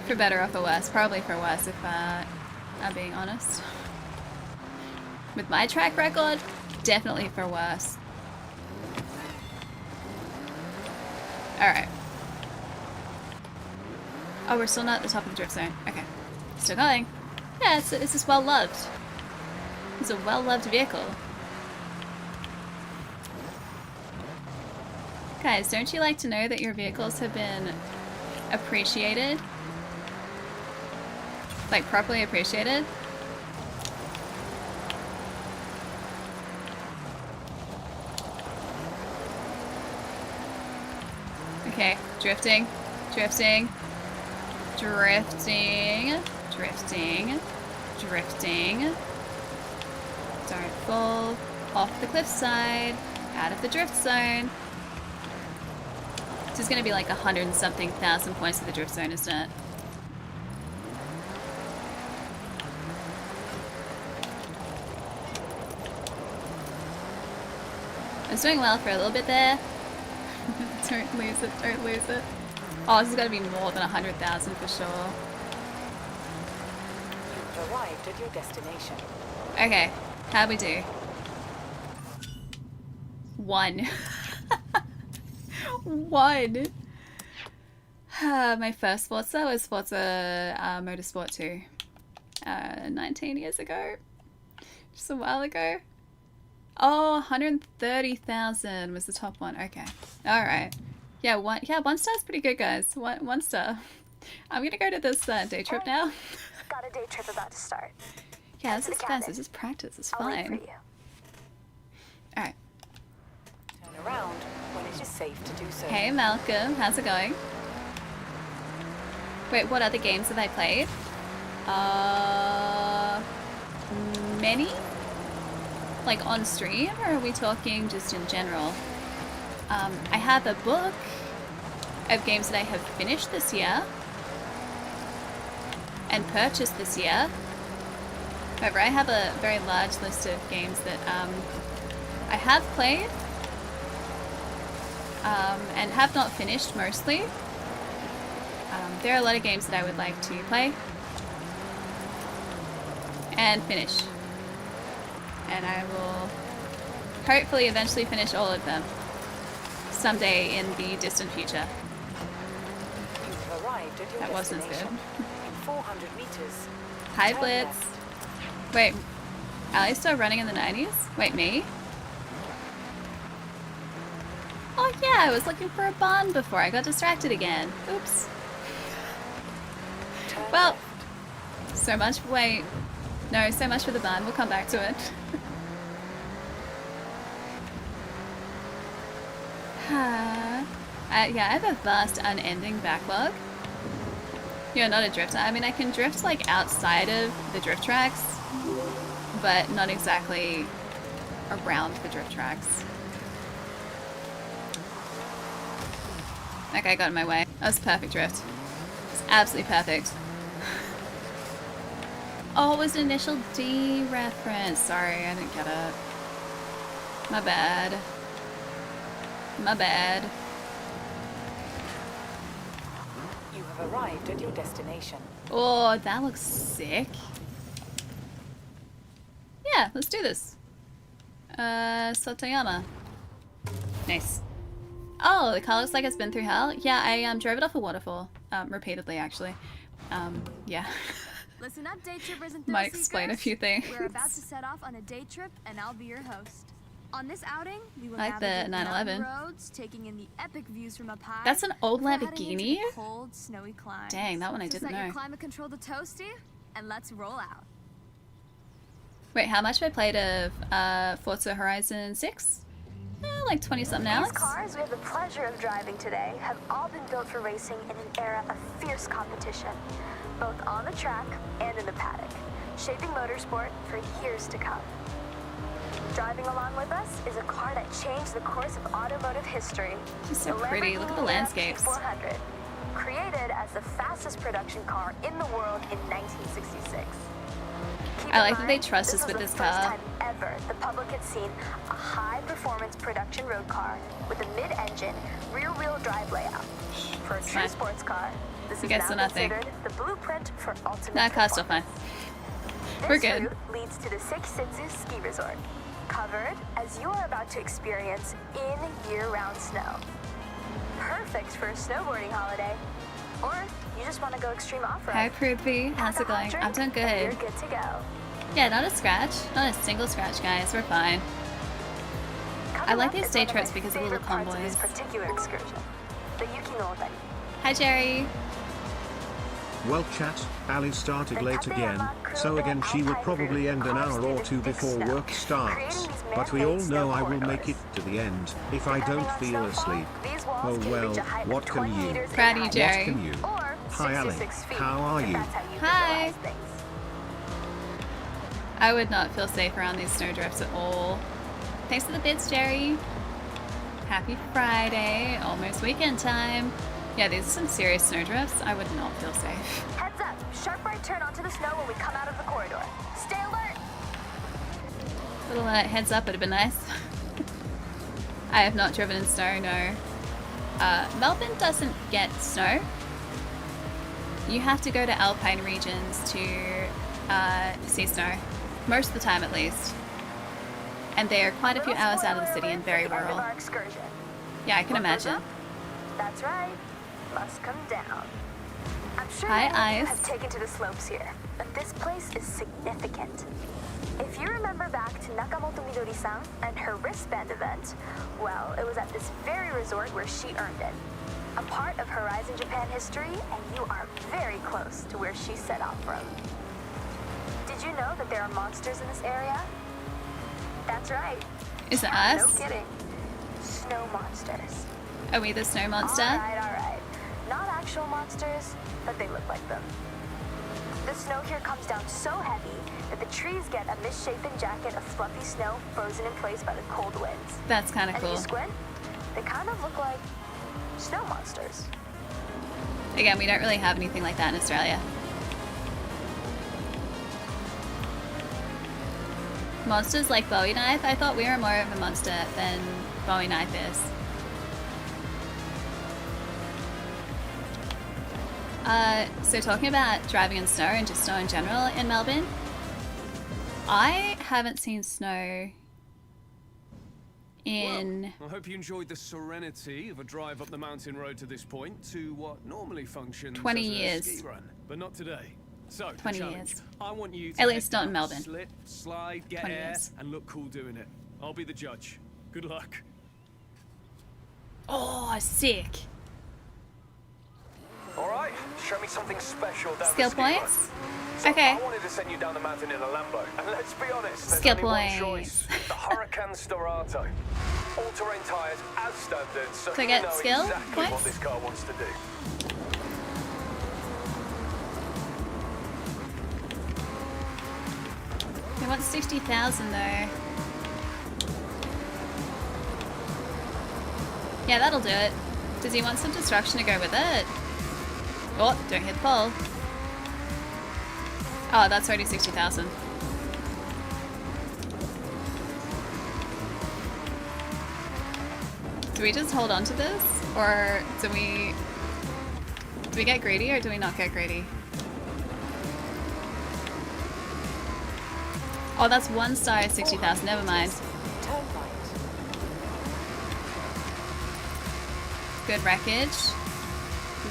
For better or for worse. Probably for worse if I'm being honest. With my track record, definitely for worse. Alright. Oh, we're still not at the top of the drift zone. Okay. Still going. Yeah, it's just well loved. It's a well loved vehicle. Guys, don't you like to know that your vehicles have been appreciated? Like, properly appreciated? Okay, drifting, drifting, drifting, drifting, drifting. Don't fall off the cliffside, out of the drift zone. This is going to be like 100 and something thousand points for the drift zone, isn't it? I was doing well for a little bit there. Don't lose it, don't lose it. Oh, this has got to be more than 100,000 for sure. You've arrived at your destination. Okay, how'd we do? 1. 1. My first Forza was Forza Motorsport 2. 19 years ago. Just a while ago. Oh, 130,000 was the top one. Okay. Alright. Yeah, one star's pretty good, guys. One star. I'm gonna go to this day trip now. Got a day trip about to start. Yeah, this is fast. This is practice. It's fine. Alright. Turn around when it is safe to do so. Hey, Malcolm. How's it going? Wait, what other games have I played? Many? Like on stream, or are we talking just in general? I have a book of games that I have finished this year and purchased this year. However, I have a very large list of games that I have played and have not finished mostly. There are a lot of games that I would like to play and finish. And I will hopefully eventually finish all of them someday in the distant future. You've arrived at your That wasn't destination. good. In 400 meters. Hi, turn Blitz. left. Wait, Ali's still running in the 90s? Wait, me? Oh yeah, I was looking for a bond before I got distracted again. Oops. Turn Well, left. so much, wait. No, so much for the bond. We'll come back to it. Yeah, I have a vast unending backlog. You're not a drifter. I mean, I can drift like outside of the drift tracks, but not exactly around the drift tracks. That guy got in my way. That was perfect drift. It's absolutely perfect. Oh, it was an initial D reference. Sorry, I didn't get it. My bad. My bad. You have arrived at your destination. Oh, that looks sick. Yeah, let's do this. Sotoyama. Nice. Oh, the car looks like it's been through hell. Yeah, I drove it off a waterfall. Repeatedly, actually. Yeah. Listen up, day trippers and Might thrill explain a seekers. few things. We're about to set off on a day trip, and I'll be your host. On this outing, we will Like the navigate 911. mountain roads, taking in the epic views from up high. That's an old before heading into Lamborghini? the cold, snowy climbs. Dang, that one I So didn't set your know. climate control to toasty, and let's roll out. Wait, how much have I played of Forza Horizon 6? Like 20-something These hours. cars we have the pleasure of driving today have all been built for racing in an era of fierce competition, both on the track and in the paddock, shaping motorsport for years to come. Driving along with us is a car that changed the course of automotive history. It's so The pretty. Look at the Lamborghini landscapes. 400, created as the fastest production car in the world in 1966. Keep I in like that they mind, trust us was with the this first car. time ever the public had seen a high-performance production road car with a mid-engine, rear-wheel drive layout. For a true fine. sports car, this You is guys now still nothing. considered the blueprint for ultimate Nah, car's still fine. This We're good. route leads to the Six Senses ski resort, covered as you are about to experience in year-round snow. Perfect for a snowboarding holiday, or you just want to go extreme off-road. Hi, Prithvi. How's Have it a hot going? drink I'm doing and You're good. good to go. Yeah, not a scratch. Not a single scratch, guys. We're fine. I like these day trips because of the little Of this convoys. particular excursion, the Yuki no Otani. Hi, Jerry. Well chat, Ali started late again, so again she will probably end an hour or two before work starts, but we all know I will make it to the end, if I don't feel asleep. Oh well, what can you? Proud of you, Jerry. What can you? Hi Ali, how are you? Hi. I would not feel safe around these snowdrifts at all. Thanks for the bits, Jerry. Happy Friday. Almost weekend time. Yeah, these are some serious snowdrifts. I would not feel safe. Heads up, sharp right turn onto the snow when we come out of the corridor. Stay alert. Little heads up would have been nice. I have not driven in snow, no. Melbourne doesn't get snow. You have to go to alpine regions to see snow. Most of the time, at least. And they are quite a few hours out of the city and very rural. Yeah, I can imagine. That's right. Must come down. I'm sure Hi, many of you Ice. have taken to the slopes here, but this place is significant. If you remember back to Nakamoto Midori-san and her wristband event, well, it was at this very resort where she earned it. A part of Horizon Japan history, and you are very close to where she set off from. Did you know that there are monsters in this area? That's right. Is it No us? kidding. Snow monsters. Are we the snow monster? All right. Not actual monsters, but they look like them. The snow here comes down so heavy that the trees get a misshapen jacket of fluffy snow frozen in place by the cold winds. That's kind of And if cool. you squint, they kind of look like snow monsters. Again, we don't really have anything like that in Australia. Monsters like Bowie Knife? I thought we were more of a monster than Bowie Knife is. So talking about driving in snow and just snow in general in Melbourne, I haven't seen snow in Well, I hope you enjoyed the serenity of a drive up the mountain road to this point to what normally functions 20 as a years. ski run, but not today. So, 20 challenge. years. I want you to At head least not in down, Melbourne. slip, slide, get 20 air, years. and look cool doing it. I'll be the judge. Good luck. Oh, sick. Alright, show me something special down Skill the ski run. points. So, Okay. I wanted to send you down the mountain in a Lambo, and let's be honest, there's Skill only one points. choice. The Huracan Storato. All-terrain tyres as standard, so So you get know skill exactly what points? this car wants to do. He wants 60,000 though. Yeah, that'll do it. Does he want some destruction to go with it? Oh, don't hit the pole. Oh, that's already 60,000. Do we just hold on to this? Or do we get greedy or do we not get greedy? Oh, that's 1 star, 60,000. Never mind. Turn right. Good wreckage.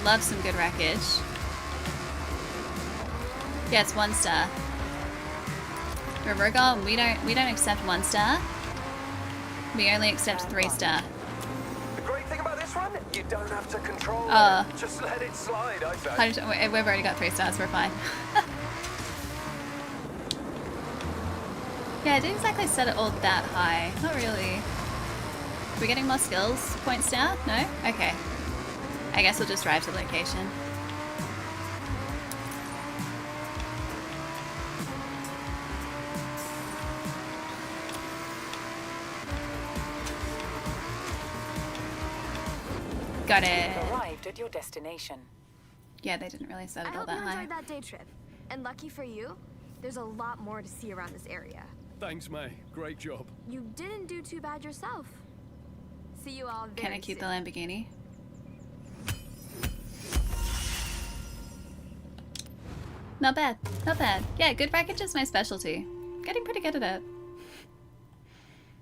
Love some good wreckage. Yeah, it's 1 star. River Golem, we don't accept 1 star. We only accept 3 star. The great thing about this one, you don't have to control Oh. it. Just let it slide, I say. We've already got 3 stars, we're fine. Yeah, I didn't exactly set it all that high. Not really. Are we getting more skills points now? No? Okay. I guess we'll just drive to the location. Got it. You've arrived at your destination. Yeah, they didn't really set I it all hope that you high. enjoyed that day trip. And lucky for you, there's a lot more to see around this area. Thanks, May. Great job. You didn't do too bad yourself. See you all very Can I keep the soon. Lamborghini? Not bad, not bad. Yeah, good wreckage is my specialty. Getting pretty good at it.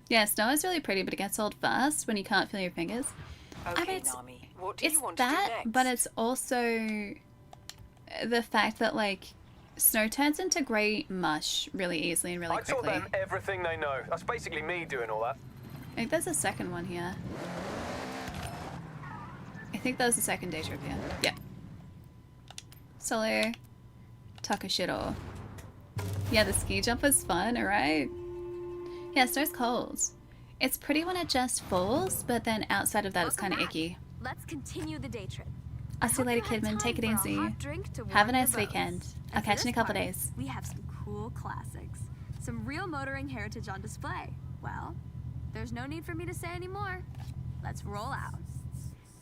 Yeah, snow is really pretty, but it gets old fast when you can't feel your fingers. Okay, I mean, it's Nami. What do it's you want that, to do next? but it's also the fact that, like, snow turns into grey mush really easily and really I taught quickly. them everything they know. That's basically me doing all that. I think there's a second one here. I think that was the second day trip here. Yeah. Solo Takashiro. Yeah, the ski jump was fun, alright? Yeah, snow's cold. It's pretty when it just falls, but then outside of that it's Welcome kind of back. icky. Let's continue the day trip. I'll see you later, Kidman. Take it easy. Have a nice weekend. I'll catch you in a couple days. We have some cool classics. Some real motoring heritage on display. Well, there's no need for me to say any more. Let's roll out.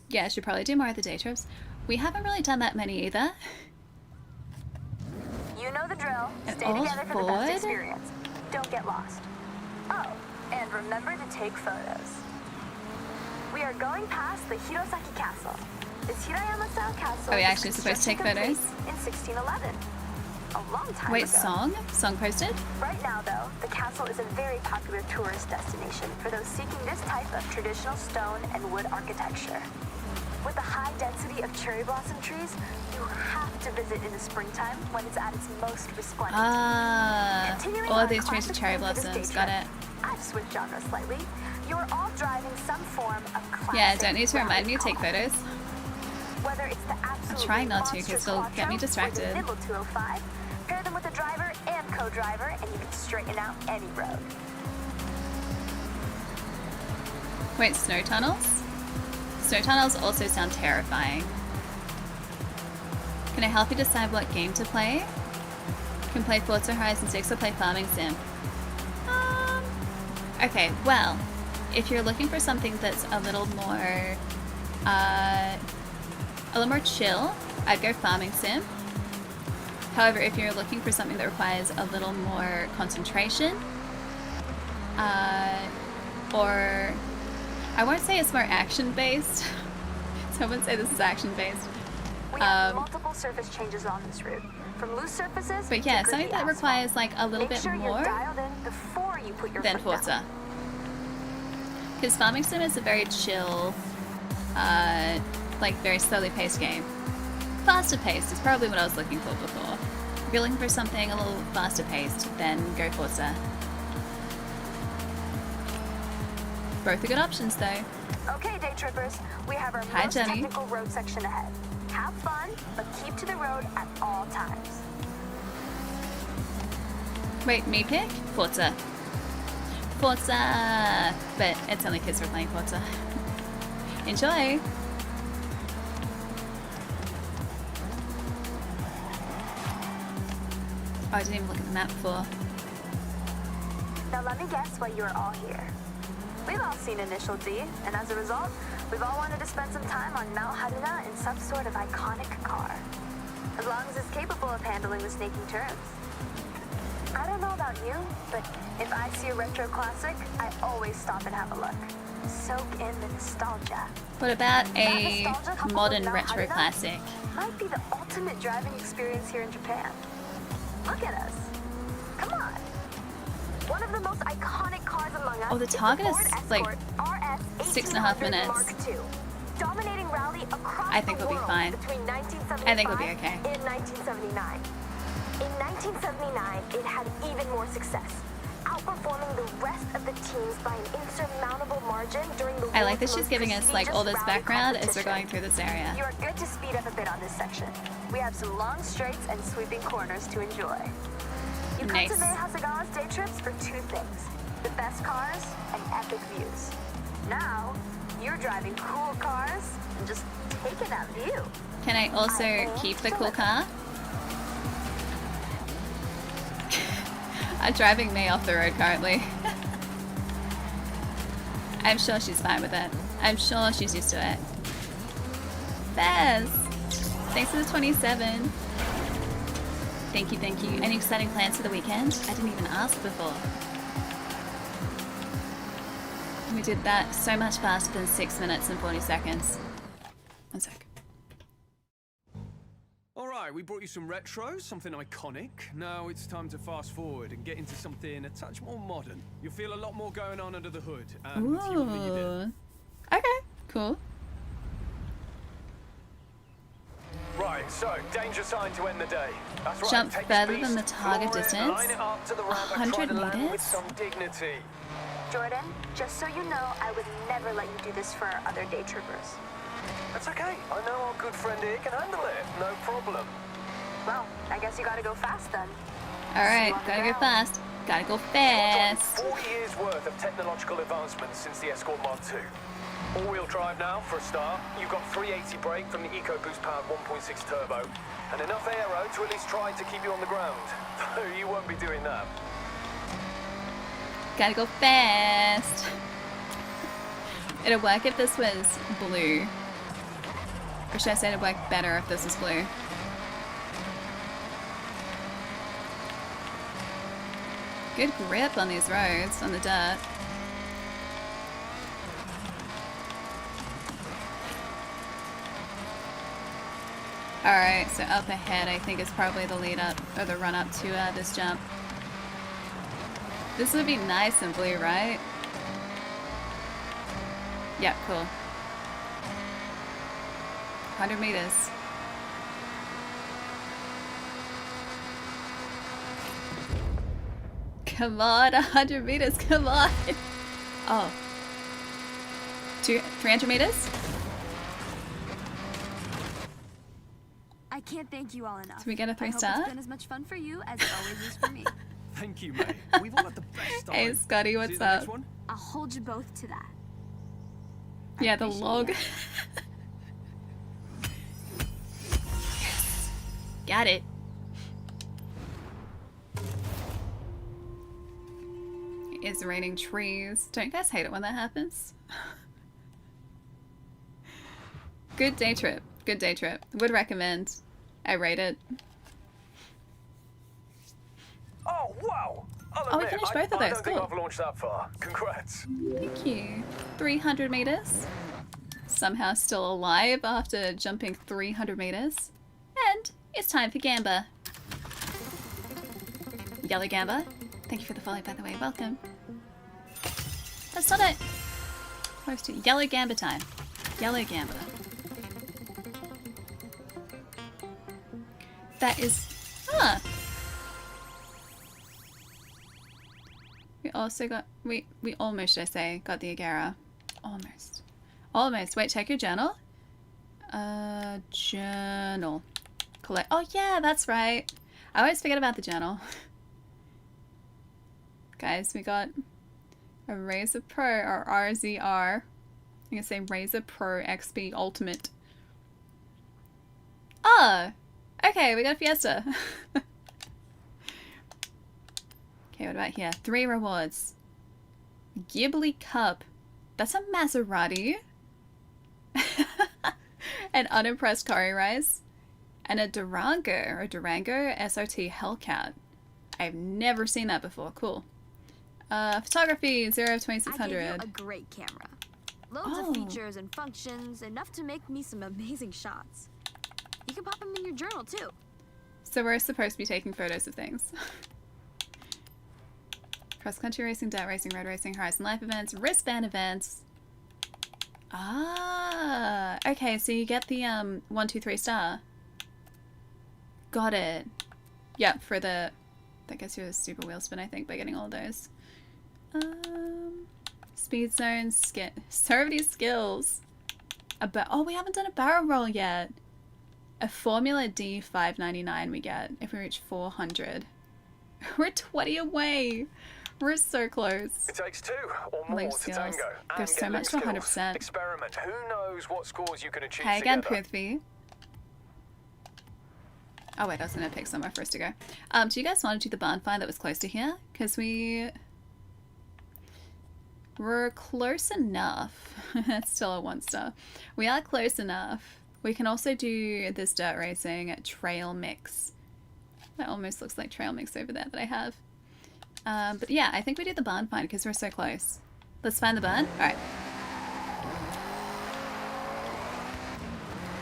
Yeah, I should probably do more of the day trips. We haven't really done that many either. You know the drill. An Stay old together for the Ford? best experience. Don't get lost. Oh, and remember to take photos. We are going past the Hirosaki Castle. This Hirayama-style castle Are we was actually supposed to take constructed photos? in 1611. A long time Wait, ago. song? Song posted? Right now, though, the castle is a very popular tourist destination for those seeking this type of traditional stone and wood architecture. With the high density of cherry blossom trees, you have to visit in the springtime when it's at its most resplendent. Ah, Continuing all on of these trees are classic cherry theme for this day blossoms. Got trip, it. I've switched genres slightly. You're all driving some form of classic. Yeah, don't need to remind me to rally take car. photos. Whether it's the absolutely trying not to, 'cause monstrous it'll get me Quattro distracted. or the nimble 205, pair them with a driver and co-driver, and you can straighten out any road. Wait, snow tunnels? Snow tunnels also sound terrifying. Can I help you decide what game to play? Can play Forza Horizon 6 or play Farming Sim? Okay, well, if you're looking for something that's a little more chill, I'd go Farming Sim. However, if you're looking for something that requires a little more concentration, or I won't say it's more action-based. So I wouldn't say this is action-based. We have multiple surface changes on this route, from loose surfaces But yeah, to something gritty that asphalt. requires like a little Make bit sure more you're dialed in before you put your than foot down. Forza. Because Farming Sim is a very chill, like very slowly paced game. Faster paced is probably what I was looking for before. If you're looking for something a little faster paced, then go Forza. Both are good options though. Okay, day trippers, we have our Hi, most Jenny. technical road section ahead. Have fun, but keep to the road at all times. Wait, me pick? Forza. Forza! But it's only kids who are playing Forza. Enjoy! Oh, I didn't even look at the map before. Now let me guess why you're all here. We've all seen Initial D, and as a result, we've all wanted to spend some time on Mount Haruna in some sort of iconic car. As long as it's capable of handling the snaking turns. I don't know about you, but if I see a retro classic, I always stop and have a look. Soak in the nostalgia. What about That a nostalgia coupled modern with Mount retro Haruna classic? might be the ultimate driving experience here in Japan. Look at us. Come on. One of the most iconic cars among us Oh, the is target Ford is, Escort like, RS 6.5 minutes. Mark II, dominating rally across I think the we'll be world fine. between 1975 I think we'll be okay. and 1979. In 1979, it had even more success, outperforming the rest of the teams by an insurmountable margin during the I like that world's she's most giving us like all this prestigious rally background as we're competition. going through this area. You are good to speed up a bit on this section. We have some long straights and sweeping corners to enjoy. You come Nice. to May Hasegawa's day trips for two things: the best cars and epic views. Now, you're driving cool cars and just taking that view. Can I also keep the cool car? I'm driving May off the road currently. I'm sure she's fine with it. I'm sure she's used to it. Bez! Thanks for the 27. Thank you, thank you. Any exciting plans for the weekend? I didn't even ask before. We did that so much faster than 6 minutes and 40 seconds. One sec. Alright, we brought you some retro, something iconic. Now it's time to fast forward and get into something a touch more modern. You'll feel a lot more going on under the hood, and you'll need it. Ooh. Okay, cool. Right, so danger sign to end the day. That's right. Jump take further the than the beast, target floor it, distance. line it up to the ramp and try 100 to land with meters? some dignity. Jordan, just so you know, I would never let you do this for our other day trippers. That's okay. I know our good friend here can handle it. No problem. Well, I guess you gotta go fast then. Alright, on the gotta go ground. fast. Gotta go You're talking fast. 40 years worth of technological advancements since the Escort Mark II. All-wheel drive now, for a start. You've got 380 brake from the EcoBoost powered 1.6 turbo, and enough aero to at least try to keep you on the ground. Though you won't be doing that. Gotta go fast. It'd work if this was blue. Or should I say it'd work better if this was blue? Good grip on these roads, on the dirt. Alright, so up ahead I think is probably the lead up, or the run up to this jump. This would be nice and blue, right? Yeah, cool. 100 meters. Come on, 100 meters, come on! Oh. 300 meters? I can't thank you all enough. Did we get a I 3-star? hope it's been as much fun for you as it always is for me. Thank you, mate. We've all had the best time. Hey, Scotty, See what's you the next up? one? I'll hold you both to that. I Yeah, the appreciate log. it. Yes. Got it. It's raining trees. Don't you guys hate it when that happens? Good day trip. Good day trip. Would recommend. I rate it. Oh, wow! I'll Oh, we admit, finished both of I those, don't think cool. I've launched that far. Congrats. Thank you. 300 meters. Somehow still alive after jumping 300 meters. And it's time for Gamba. Yellow Gamba. Thank you for the follow, by the way. Welcome. That's not it. Close to yellow gamba time. Yellow gamba. That is... Ah! We also got... We almost, should I say, got the Agera. Almost. Almost. Wait, check your journal. Journal. Collect... Oh, yeah, that's right. I always forget about the journal. Guys, we got a Razer Pro, or RZR. I'm gonna say Razer Pro XP Ultimate. Ah! Okay, we got a Fiesta. Okay, what about here? 3 rewards. Ghibli Cup. That's a Maserati. An unimpressed curry rice. And a Durango SRT Hellcat. I've never seen that before. Cool. Photography, 0 of 2600. I gave you a great camera. Loads of features and functions, enough to make me some amazing shots. You can pop them in your journal too. So we're supposed to be taking photos of things. Cross-country racing, dirt racing, road racing, Horizon Life events, wristband events. Ah, okay, so you get the 1, 2, 3 star. Got it. Yep, for the... That gets you a super wheel spin, I think, by getting all those. Speed zones, so many skills. Oh, we haven't done a barrel roll yet. A Formula D 599 we get if we reach 400. We're 20 away. We're so close. It takes 2 or more Link to skills. tango. There's And so get much link to skills. 100%. Experiment. Who knows what scores you can achieve Hey again, together. Prithvi. Oh wait, I was gonna pick somewhere for us to go. Do you guys want to do the barn find that was close to here? Because we're close enough. It's still a 1 star. We are close enough. We can also do this dirt racing trail mix. That almost looks like trail mix over there that I have. But yeah, I think we do the barn find because we're so close. Let's find the barn. All right.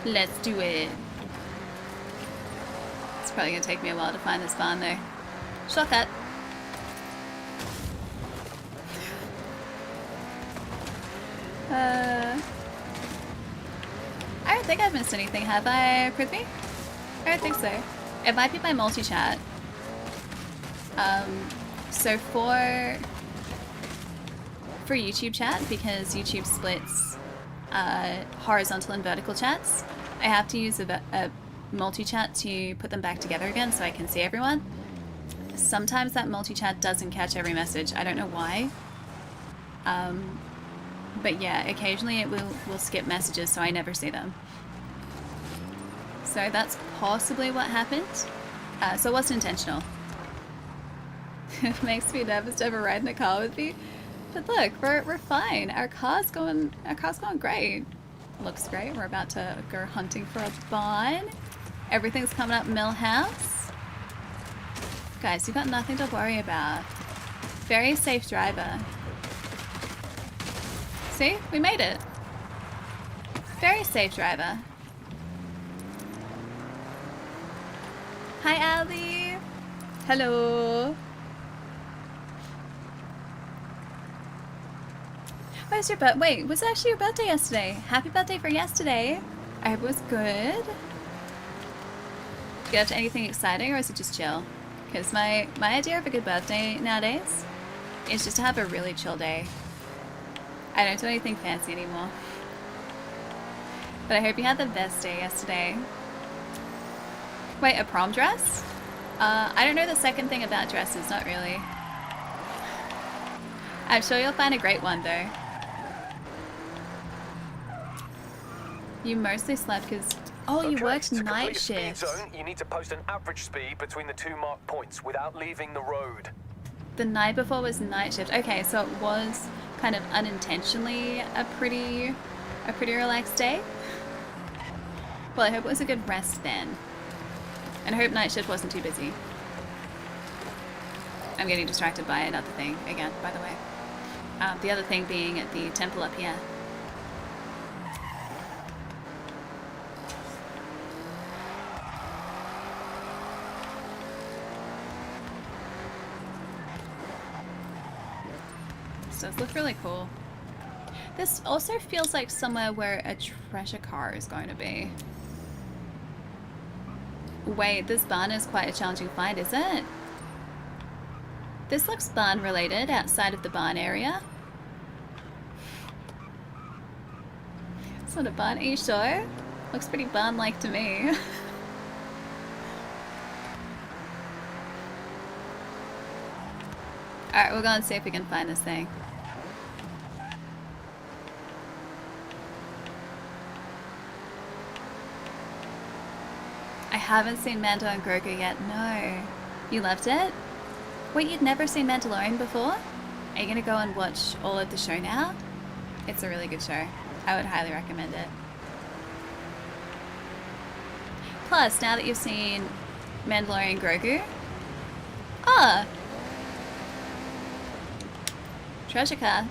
Let's do it. It's probably gonna take me a while to find this barn though. Shortcut. I don't think I've missed anything, have I, Prithvi? I don't think so. It might be my multi-chat. So for YouTube chat, because YouTube splits horizontal and vertical chats, I have to use a multi-chat to put them back together again so I can see everyone. Sometimes that multi-chat doesn't catch every message. I don't know why. But yeah, occasionally it will skip messages so I never see them. So that's possibly what happened. So it wasn't intentional. It makes me nervous to ever ride in a car with me. But look, we're fine. Our car's going great. Looks great. We're about to go hunting for a barn. Everything's coming up Millhouse. Guys, you've got nothing to worry about. Very safe driver. See? We made it. Very safe driver. Hi, Ali. Hello. Where's your birthday? Wait, was it actually your birthday yesterday? Happy birthday for yesterday. I hope it was good. Get up to anything exciting or is it just chill? Because my idea of a good birthday nowadays is just to have a really chill day. I don't do anything fancy anymore. But I hope you had the best day yesterday. Wait, a prom dress? I don't know the second thing about dresses, not really. I'm sure you'll find a great one though. You mostly slept because... Oh, you worked night shift. Zone, you need to post an average speed between the 2 marked points without leaving the road. The night before was night shift. Okay, so it was kind of unintentionally a pretty relaxed day. Well, I hope it was a good rest then. And I hope night shift wasn't too busy. I'm getting distracted by another thing again, by the way. The other thing being at the temple up here. This does look really cool. This also feels like somewhere where a treasure car is going to be. Wait, this barn is quite a challenging find, is it? This looks barn related outside of the barn area. It's not a barn, are you sure? Looks pretty barn-like to me. Alright, we'll go and see if we can find this thing. I haven't seen Mando and Grogu yet, no. You loved it? Wait, you'd never seen Mandalorian before? Are you gonna go and watch all of the show now? It's a really good show. I would highly recommend it. Plus, now that you've seen Mandalorian Grogu... Ah! Treasure car.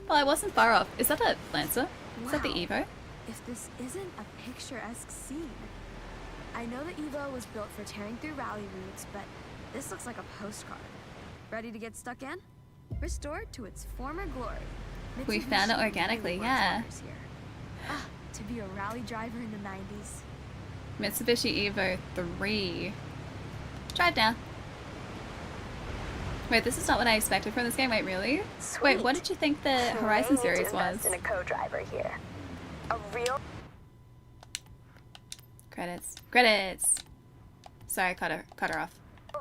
Well, I wasn't far off. Is that a Lancer? Is that the Evo? If this isn't a picturesque scene. I know the Evo was built for tearing through rally routes, but this looks like a postcard. Ready to get stuck in? Restored to its former glory. We found it organically, yeah. Ah, to be a rally driver in the 90s. Mitsubishi Evo 3. Drive now. Wait, this is not what I expected from this game. Wait, really? Sweet. Wait, what did you think the Horizon series was? In a co-driver here. A real Credits. Credits! Sorry, cut her off.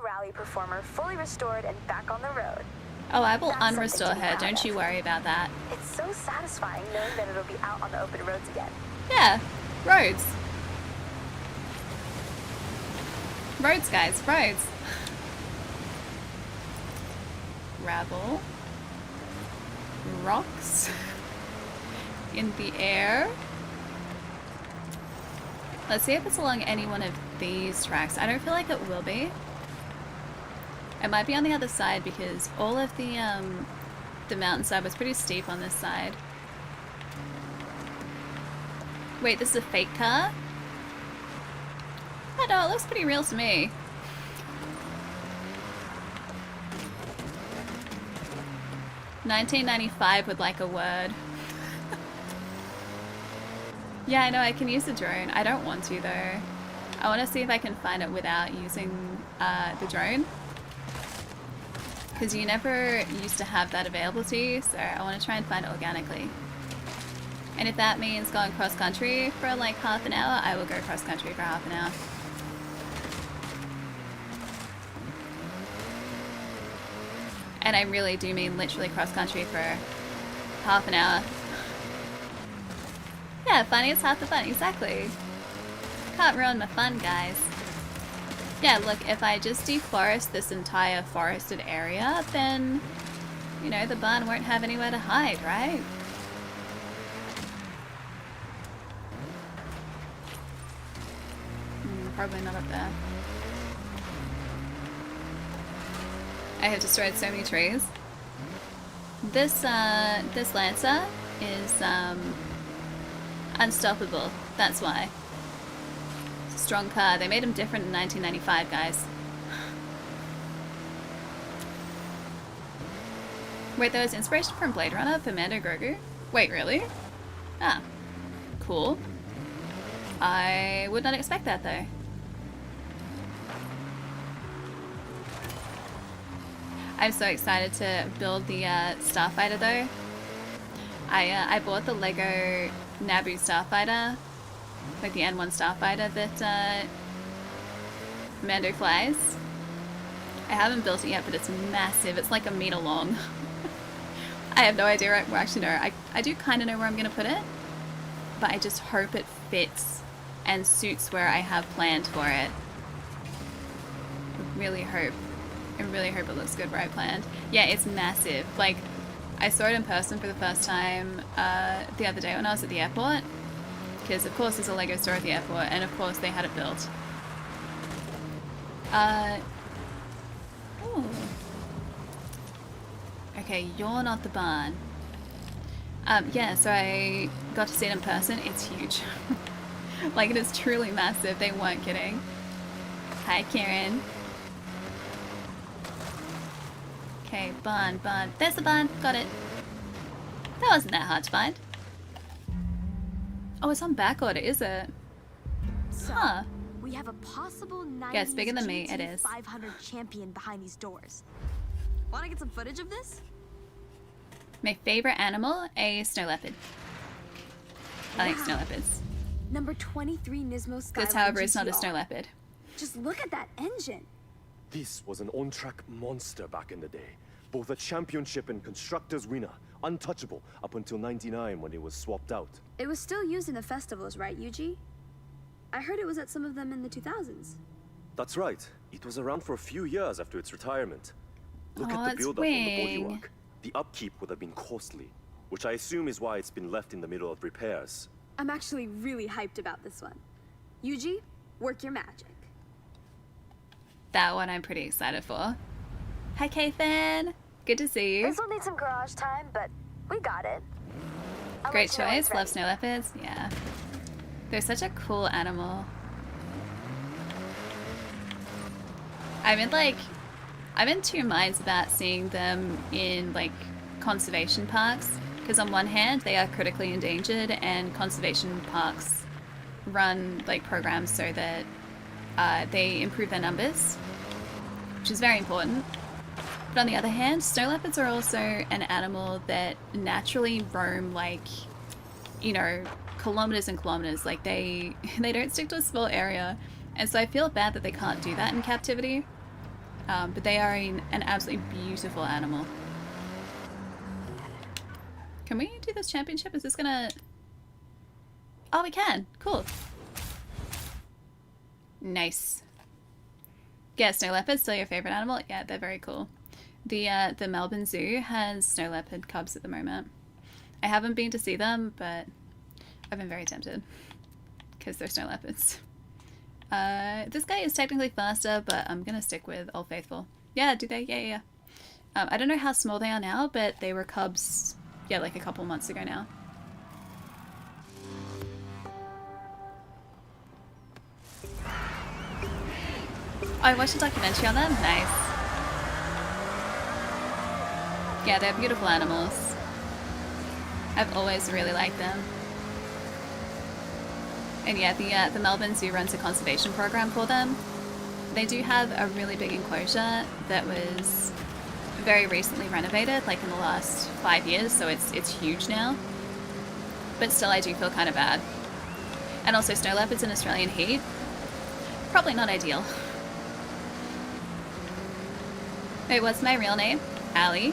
rally performer, fully restored and back on the road. Oh, I will That's something unrestore to be her. proud Don't of. you worry about that. It's so satisfying knowing that it'll be out on the open roads again. Yeah, roads. Roads, guys, roads. Gravel. Rocks. In the air. Let's see if it's along any one of these tracks. I don't feel like it will be. It might be on the other side because all of the mountainside was pretty steep on this side. Wait, this is a fake car? I know, it looks pretty real to me. $19.95 would like a word. Yeah, I know, I can use the drone. I don't want to though. I want to see if I can find it without using the drone. Because you never used to have that available to you, so I want to try and find it organically. And if that means going cross country for like half an hour, I will go cross country for half an hour. And I really do mean literally cross country for half an hour. Yeah, funny is half the fun, exactly. Can't ruin my fun, guys. Yeah, look, if I just deforest this entire forested area, then, you know, the barn won't have anywhere to hide, right? Probably not up there. I have destroyed so many trees. This Lancer is, unstoppable. That's why. It's a strong car. They made them different in 1995, guys. Wait, there was inspiration from Blade Runner for Mando Grogu? Wait, really? Ah. Cool. I would not expect that, though. I'm so excited to build the Starfighter, though. I bought the Lego Naboo Starfighter, like the N1 Starfighter that Mando flies. I haven't built it yet, but it's massive. It's like a meter long. I have no idea. Well, actually, no. I do kind of know where I'm going to put it, but I just hope it fits and suits where I have planned for it. I really hope it looks good where I planned. Yeah, it's massive. Like, I saw it in person for the first time the other day when I was at the airport. Because, of course, there's a Lego store at the airport, and of course they had it built. Ooh. Okay, you're not the barn. Yeah, so I got to see it in person. It's huge. Like, it is truly massive. They weren't kidding. Hi, Karen. Okay, barn. There's the barn. Got it. That wasn't that hard to find. Oh, it's on back order, is it? So, Huh. we have a possible 90s Yeah, it's bigger than me, it is. 500 champion behind these doors. Want to get some footage of this? My favorite animal, a snow leopard. I like Wow. snow leopards. Number 23 Nismo Skyline Because however, it's not a GTR. snow leopard. Just look at that engine. This was an on-track monster back in the day. Both a championship and constructors winner. Untouchable up until 99 when it was swapped out. It was still used in the festivals, right, Yuji? I heard it was at some of them in the 2000s. That's right. It was around for a few years after its retirement. Look Oh, at the it's build-up on the wing. bodywork. The upkeep would have been costly, which I assume is why it's been left in the middle of repairs. I'm actually really hyped about this one. Yuji, work your magic. That one I'm pretty excited for. Hi, Kathan. Good to see you. This will need some garage time, but we got it. I'll Great let you know when choice. it's Love ready. snow leopards. Yeah. They're such a cool animal. I'm in two minds about seeing them in like conservation parks, because on one hand they are critically endangered and conservation parks run like programs so that they improve their numbers, which is very important. But on the other hand, snow leopards are also an animal that naturally roam like, you know, kilometers and kilometers. Like they don't stick to a small area, and so I feel bad that they can't do that in captivity. But they are an absolutely beautiful animal. Can we do this championship? Is this gonna... Oh, we can. Cool. Nice. Yeah, snow leopards still your favorite animal? Yeah, they're very cool. The Melbourne Zoo has snow leopard cubs at the moment. I haven't been to see them, but I've been very tempted because they're snow leopards. This guy is technically faster, but I'm gonna stick with Old Faithful. Yeah, do they? Yeah. I don't know how small they are now, but they were cubs, yeah, like a couple months ago now. Oh, I watched a documentary on them? Nice. Yeah, they're beautiful animals. I've always really liked them. And yeah, the Melbourne Zoo runs a conservation program for them. They do have a really big enclosure that was very recently renovated, like in the last 5 years, so it's huge now. But still, I do feel kind of bad. And also, snow leopards in Australian heat, probably not ideal. Wait, what's my real name? Allie.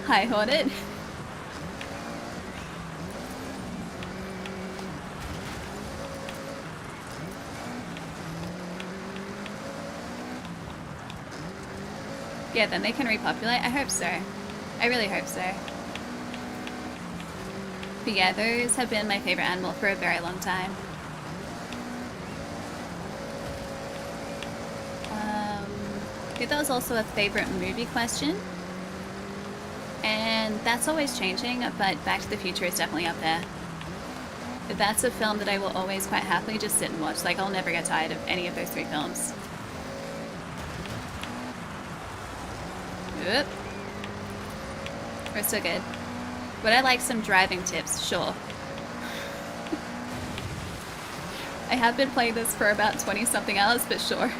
Hi, Hornet. Yeah, then they can repopulate. I hope so. I really hope so. But yeah, those have been my favorite animal for a very long time. I think that was also a favorite movie question. And that's always changing, but Back to the Future is definitely up there. That's a film that I will always quite happily just sit and watch. Like, I'll never get tired of any of those three films. Oop. We're still good. Would I like some driving tips? Sure. I have been playing this for about 20 something hours, but sure.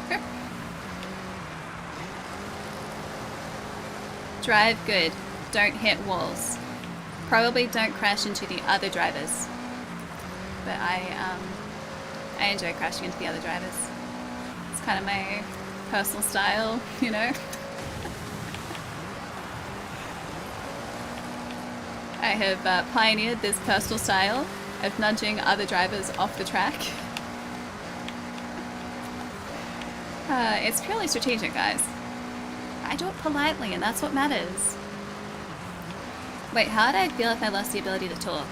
Drive good. Don't hit walls. Probably don't crash into the other drivers. But I enjoy crashing into the other drivers. It's kind of my personal style, you know? I have pioneered this personal style of nudging other drivers off the track. It's purely strategic, guys. I do it politely, and that's what matters. Wait, how would I feel if I lost the ability to talk?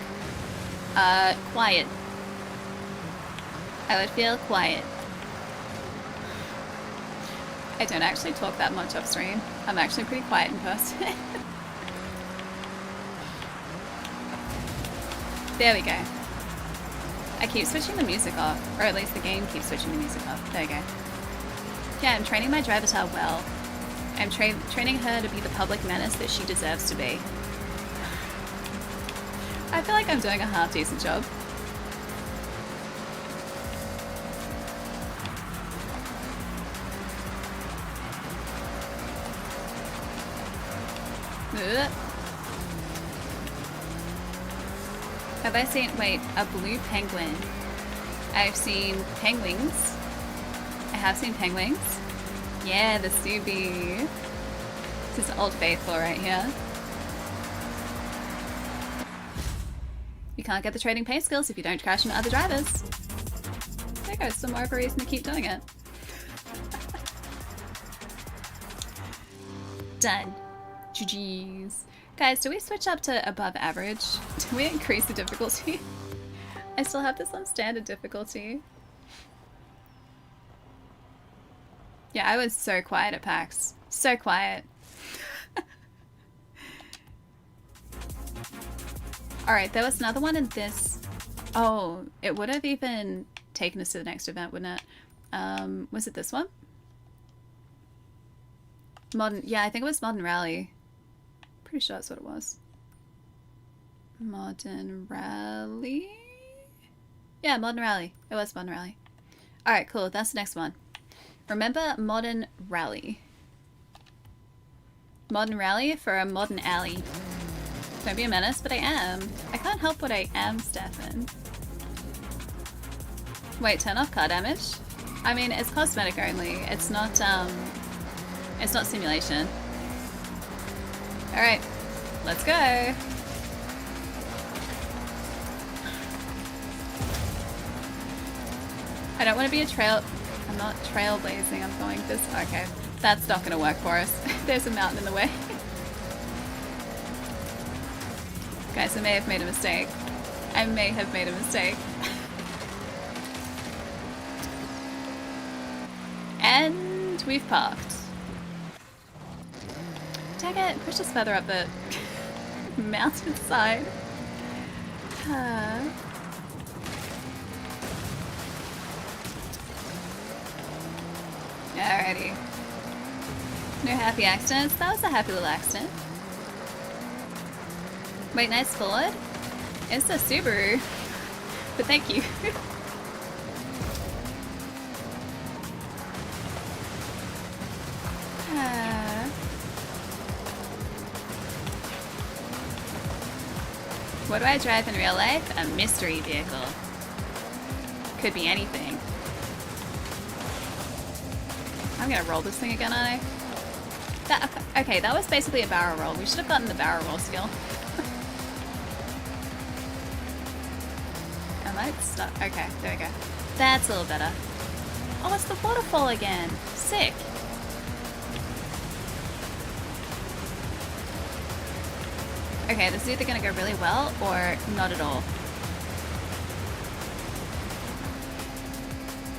Quiet. I would feel quiet. I don't actually talk that much off stream. I'm actually pretty quiet in person. There we go. I keep switching the music off, or at least the game keeps switching the music off. There we go. Yeah, I'm training my driver well. I'm training her to be the public menace that she deserves to be. I feel like I'm doing a half decent job. Ugh. Have I seen, wait, a blue penguin? I've seen penguins. I have seen penguins. Yeah, the Subi. This is Old Faithful right here. You can't get the trading pay skills if you don't crash into other drivers. There goes some more of a reason to keep doing it. Done. GG's. Guys, do we switch up to above average? Do we increase the difficulty? I still have this on standard difficulty. Yeah, I was so quiet at PAX. So quiet. Alright, there was another one in this. Oh, it would have even taken us to the next event, wouldn't it? Was it this one? Modern, yeah, I think it was Modern Rally. Pretty sure that's what it was. Modern Rally? Yeah, Modern Rally. It was Modern Rally. Alright, cool. That's the next one. Remember Modern Rally. Modern Rally for a modern alley. Don't be a menace, but I am. I can't help what I am, Stefan. Wait, turn off car damage? I mean, it's cosmetic only. It's not simulation. Alright, let's go. I don't want to be a I'm not trailblazing, I'm going this. Okay, that's not going to work for us. There's a mountain in the way. Guys, I may have made a mistake. I may have made a mistake. And we've parked. Dang it, push us further up the mountain side. Alrighty. No happy accidents. That was a happy little accident. Wait, nice Ford? It's a Subaru. But thank you. What do I drive in real life? A mystery vehicle. Could be anything. I'm gonna roll this thing again, aren't I? Okay, that was basically a barrel roll. We should have gotten the barrel roll skill. I might stop. Okay, there we go. That's a little better. Oh, it's the waterfall again. Sick. Okay, this is either gonna go really well or not at all.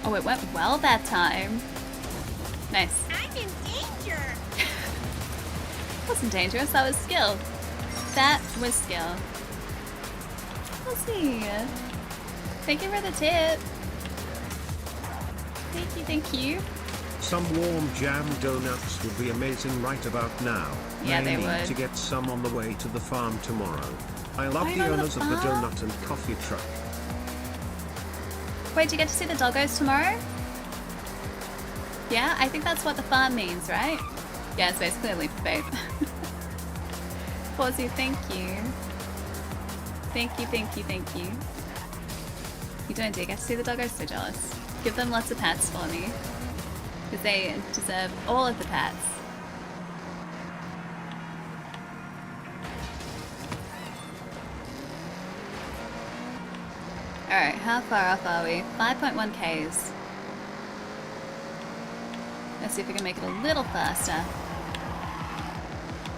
Oh, it went well that time. Nice. I'm in danger. It wasn't dangerous, that was skill. That was skill. We'll see. Thank you for the tip. Thank you. Some warm jam donuts would be amazing right about now. Yeah, May they need would. to get some on the way to the farm tomorrow. I love Going the over the owners of the farm? donut and coffee truck. Wait, do you get to see the doggos tomorrow? Yeah, I think that's what the farm means, right? Yeah, it's basically a leap of faith. Fawzi, thank you. Thank you. You don't do get to see the doggos, so jealous. Give them lots of pats for me. Because they deserve all of the pats. Alright, how far off are we? 5.1 Ks. Let's see if we can make it a little faster.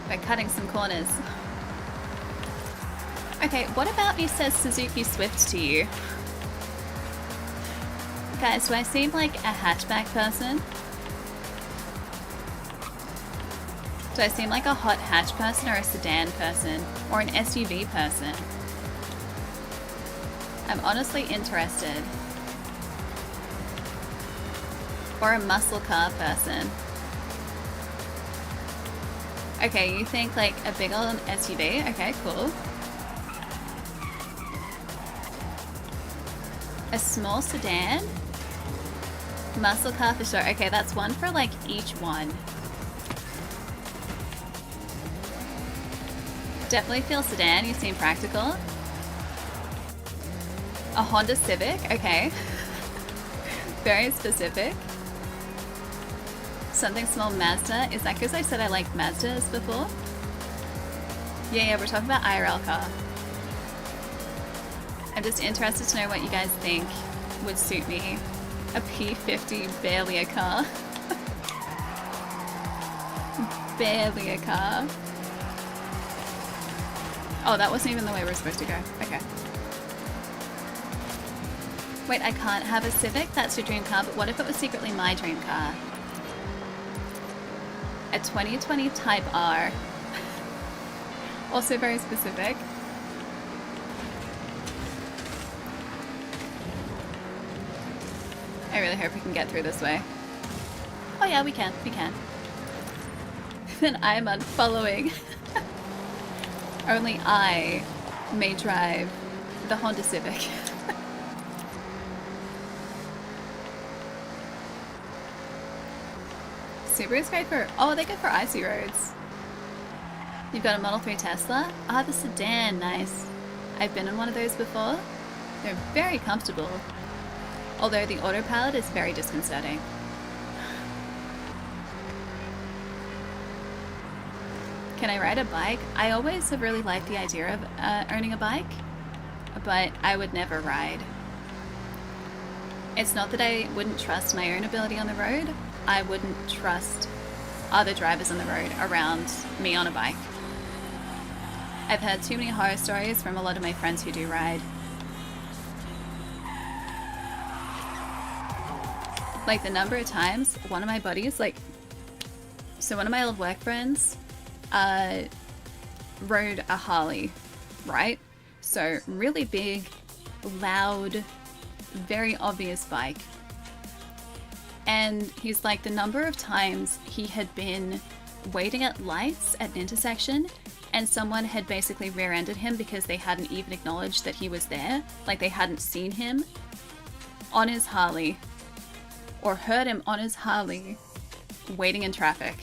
By cutting some corners. Okay, what about me says Suzuki Swift to you? Guys, do I seem like a hatchback person? Do I seem like a hot hatch person or a sedan person? Or an SUV person? I'm honestly interested. Or a muscle car person. Okay, you think like a big old SUV? Okay, cool. A small sedan? Muscle car for sure. Okay, that's one for like each one. Definitely feel sedan, you seem practical. A Honda Civic, okay. Very specific. Something small Mazda. Is that because I said I liked Mazdas before? Yeah, we're talking about IRL car. I'm just interested to know what you guys think would suit me. A P50, barely a car. Barely a car. Oh, that wasn't even the way we were supposed to go. Okay. Wait, I can't have a Civic? That's your dream car, but what if it was secretly my dream car? A 2020 Type R. Also very specific. I really hope we can get through this way. Oh yeah, we can. We can. Then I'm unfollowing. Only I may drive the Honda Civic. Subaru's great for... Oh, they're good for icy roads. You've got a Model 3 Tesla? Ah, the sedan, nice. I've been in one of those before. They're very comfortable. Although the autopilot is very disconcerting. Can I ride a bike? I always have really liked the idea of owning a bike, but I would never ride. It's not that I wouldn't trust my own ability on the road, I wouldn't trust other drivers on the road around me on a bike. I've heard too many horror stories from a lot of my friends who do ride. Like the number of times one of my buddies, so one of my old work friends rode a Harley, right? So really big, loud, very obvious bike. And he's like, the number of times he had been waiting at lights at an intersection and someone had basically rear-ended him because they hadn't even acknowledged that he was there. Like they hadn't seen him on his Harley or heard him on his Harley waiting in traffic.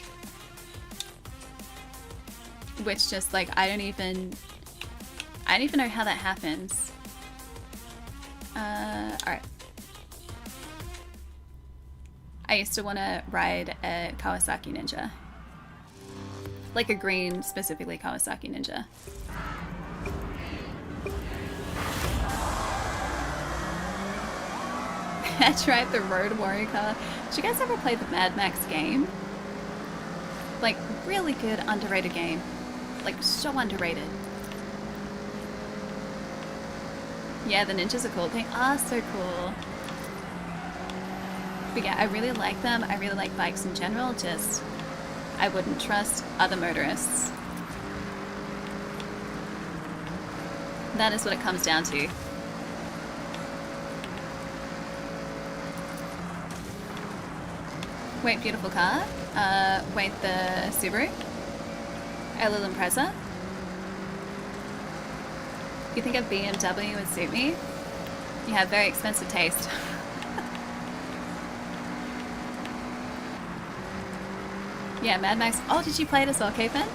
Which just like, I don't even know how that happens. Alright. I used to want to ride a Kawasaki Ninja. Like a green, specifically Kawasaki Ninja. I tried the Road Warrior car. Did you guys ever play the Mad Max game? Like, really good, underrated game. Like, so underrated. Yeah, the Ninjas are cool. They are so cool. But yeah, I really like them. I really like bikes in general, just I wouldn't trust other motorists. That is what it comes down to. Wait, beautiful car. Wait, the Subaru? A little Impreza? You think a BMW would suit me? You have very expensive taste. Yeah, Mad Max. Oh, did you play it as well, Capen?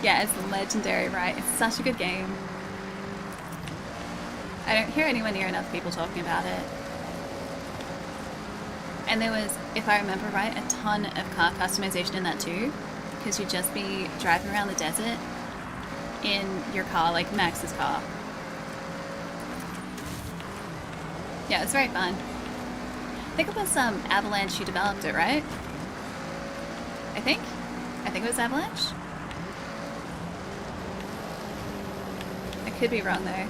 Yeah, it's legendary, right? It's such a good game. I don't hear anywhere near enough people talking about it. And there was, if I remember right, a ton of car customization in that too. Because you'd just be driving around the desert in your car, like Max's car. Yeah, it was very fun. I think it was Avalanche who developed it, right? I think it was Avalanche. I could be wrong though.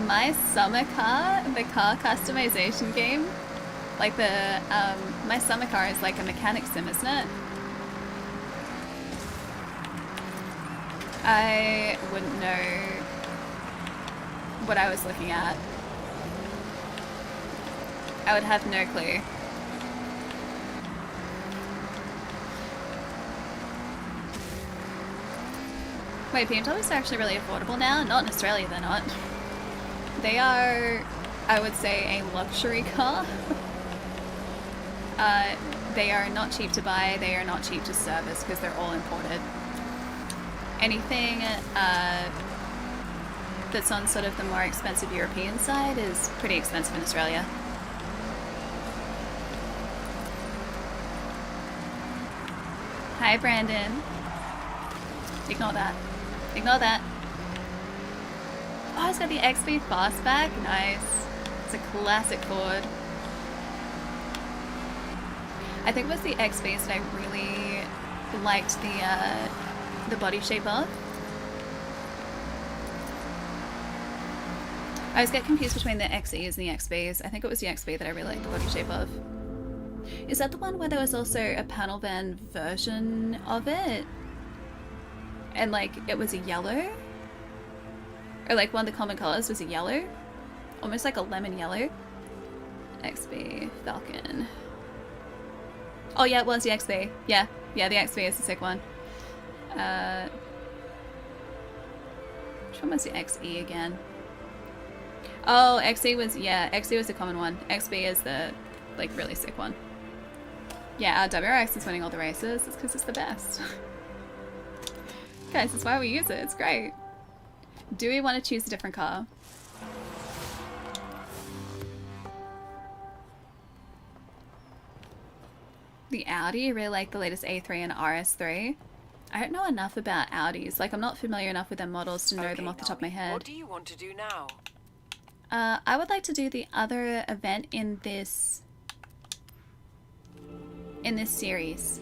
My summer car, the car customization game, like the my summer car is like a mechanic sim, isn't it? I wouldn't know what I was looking at. I would have no clue. Wait, BMWs are actually really affordable now? Not in Australia, they're not. They are, I would say, a luxury car. They are not cheap to buy, they are not cheap to service because they're all imported. Anything that's on sort of the more expensive European side is pretty expensive in Australia. Hi, Brandon. Ignore that. Ignore that. Oh, it's got the XB Fastback. Nice. It's a classic Ford. I think it was the XBs that I really liked the body shape of. I always get confused between the XEs and the XBs. I think it was the XB that I really liked the body shape of. Is that the one where there was also a panel van version of it? And like it was a yellow? Or like one of the common colors was a yellow? Almost like a lemon yellow. XB Falcon. Oh yeah, it was the XB. Yeah, the XB is the sick one. Which one was the XE again? Oh, XE was, yeah, XE was the common one. XB is the, like, really sick one. Yeah, our WRX is winning all the races. It's because it's the best. Guys, that's why we use it. It's great. Do we want to choose a different car? The Audi, I really like the latest A3 and RS3. I don't know enough about Audis. Like, I'm not familiar enough with their models to know them off the top of my head. What do you want to do now? I would like to do the other event in this series.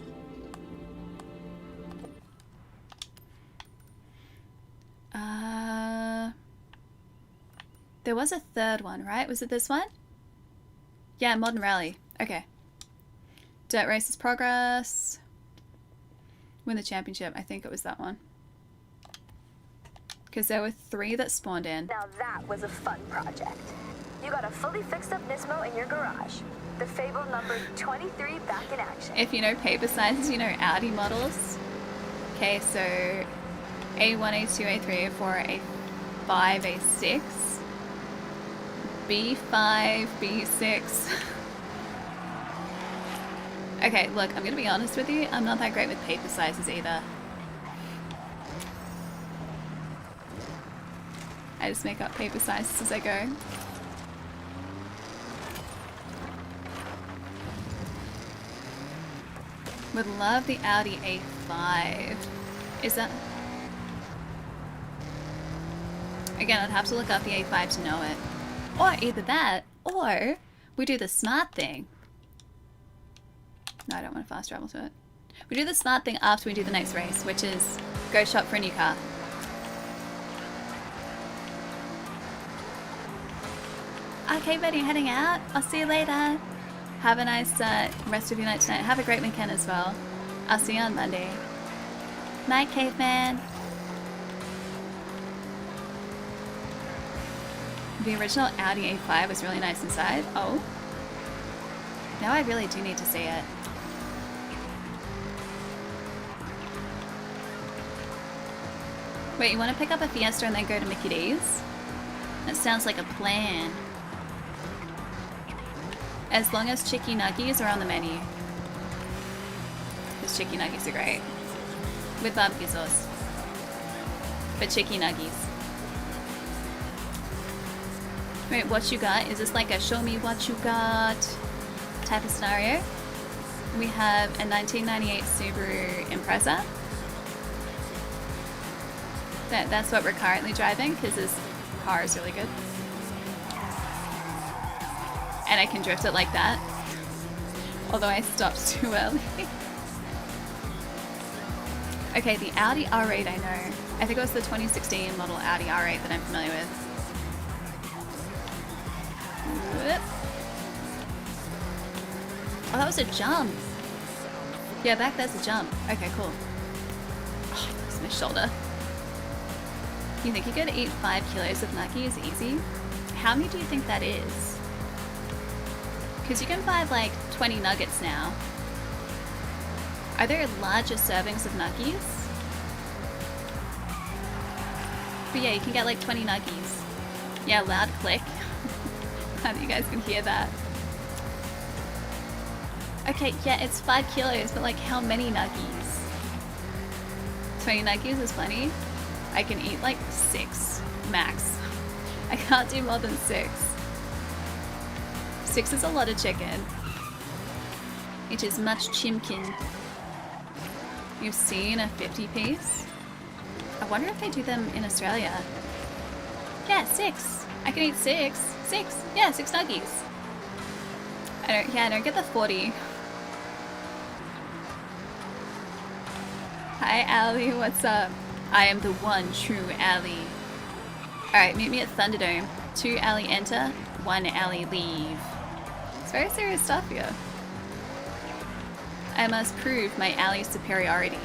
There was a third one, right? Was it this one? Yeah, Modern Rally. Okay. Dirt Races Progress. Win the championship. I think it was that one. Because there were 3 that spawned in. Now that was a fun project. You got a fully fixed up Nismo in your garage. The fabled number 23 back in action. If you know paper sizes, you know Audi models. Okay, so A1, A2, A3, A4, A5, A6. B5, B6. Okay, look, I'm gonna be honest with you. I'm not that great with paper sizes either. I just make up paper sizes as I go. Would love the Audi A5. Is that... Again, I'd have to look up the A5 to know it. Or either that, or we do the smart thing. No, I don't want to fast travel to it. We do the smart thing after we do the next race, which is go shop for a new car. Okay, buddy, heading out. I'll see you later. Have a nice rest of your night tonight. Have a great weekend as well. I'll see you on Monday. Night, caveman. The original Audi A5 was really nice inside. Oh. Now I really do need to see it. Wait, you want to pick up a Fiesta and then go to Mickey D's? That sounds like a plan. As long as chicky nuggies are on the menu. Because chicky nuggies are great. With barbecue sauce. But chicky nuggies. Wait, what you got? Is this like a show me what you got type of scenario? We have a 1998 Subaru Impreza. That's what we're currently driving because this car is really good. And I can drift it like that. Although I stopped too early. Okay, the Audi R8 I know. I think it was the 2016 model Audi R8 that I'm familiar with. Whoop. Oh, that was a jump. Yeah, back there's a jump. Okay, cool. Oh, that's my shoulder. You think you could eat 5 kilos of nuggies easy? How many do you think that is? Because you can buy like 20 nuggets now. Are there larger servings of nuggies? But yeah, you can get like 20 nuggies. Yeah, loud click. I hope you guys can hear that. Okay, yeah, it's 5 kilos, but like how many nuggies? 20 nuggies is plenty. I can eat like 6 max. I can't do more than 6. 6 is a lot of chicken. It is much chimkin. You've seen a 50 piece? I wonder if they do them in Australia. Yeah, 6. I can eat 6. 6. Yeah, 6 nuggies. I don't get the 40. Hi, Allie. What's up? I am the one true Allie. Alright, meet me at Thunderdome. 2 Allie enter, 1 Allie leave. It's very serious stuff here. I must prove my Allie superiority.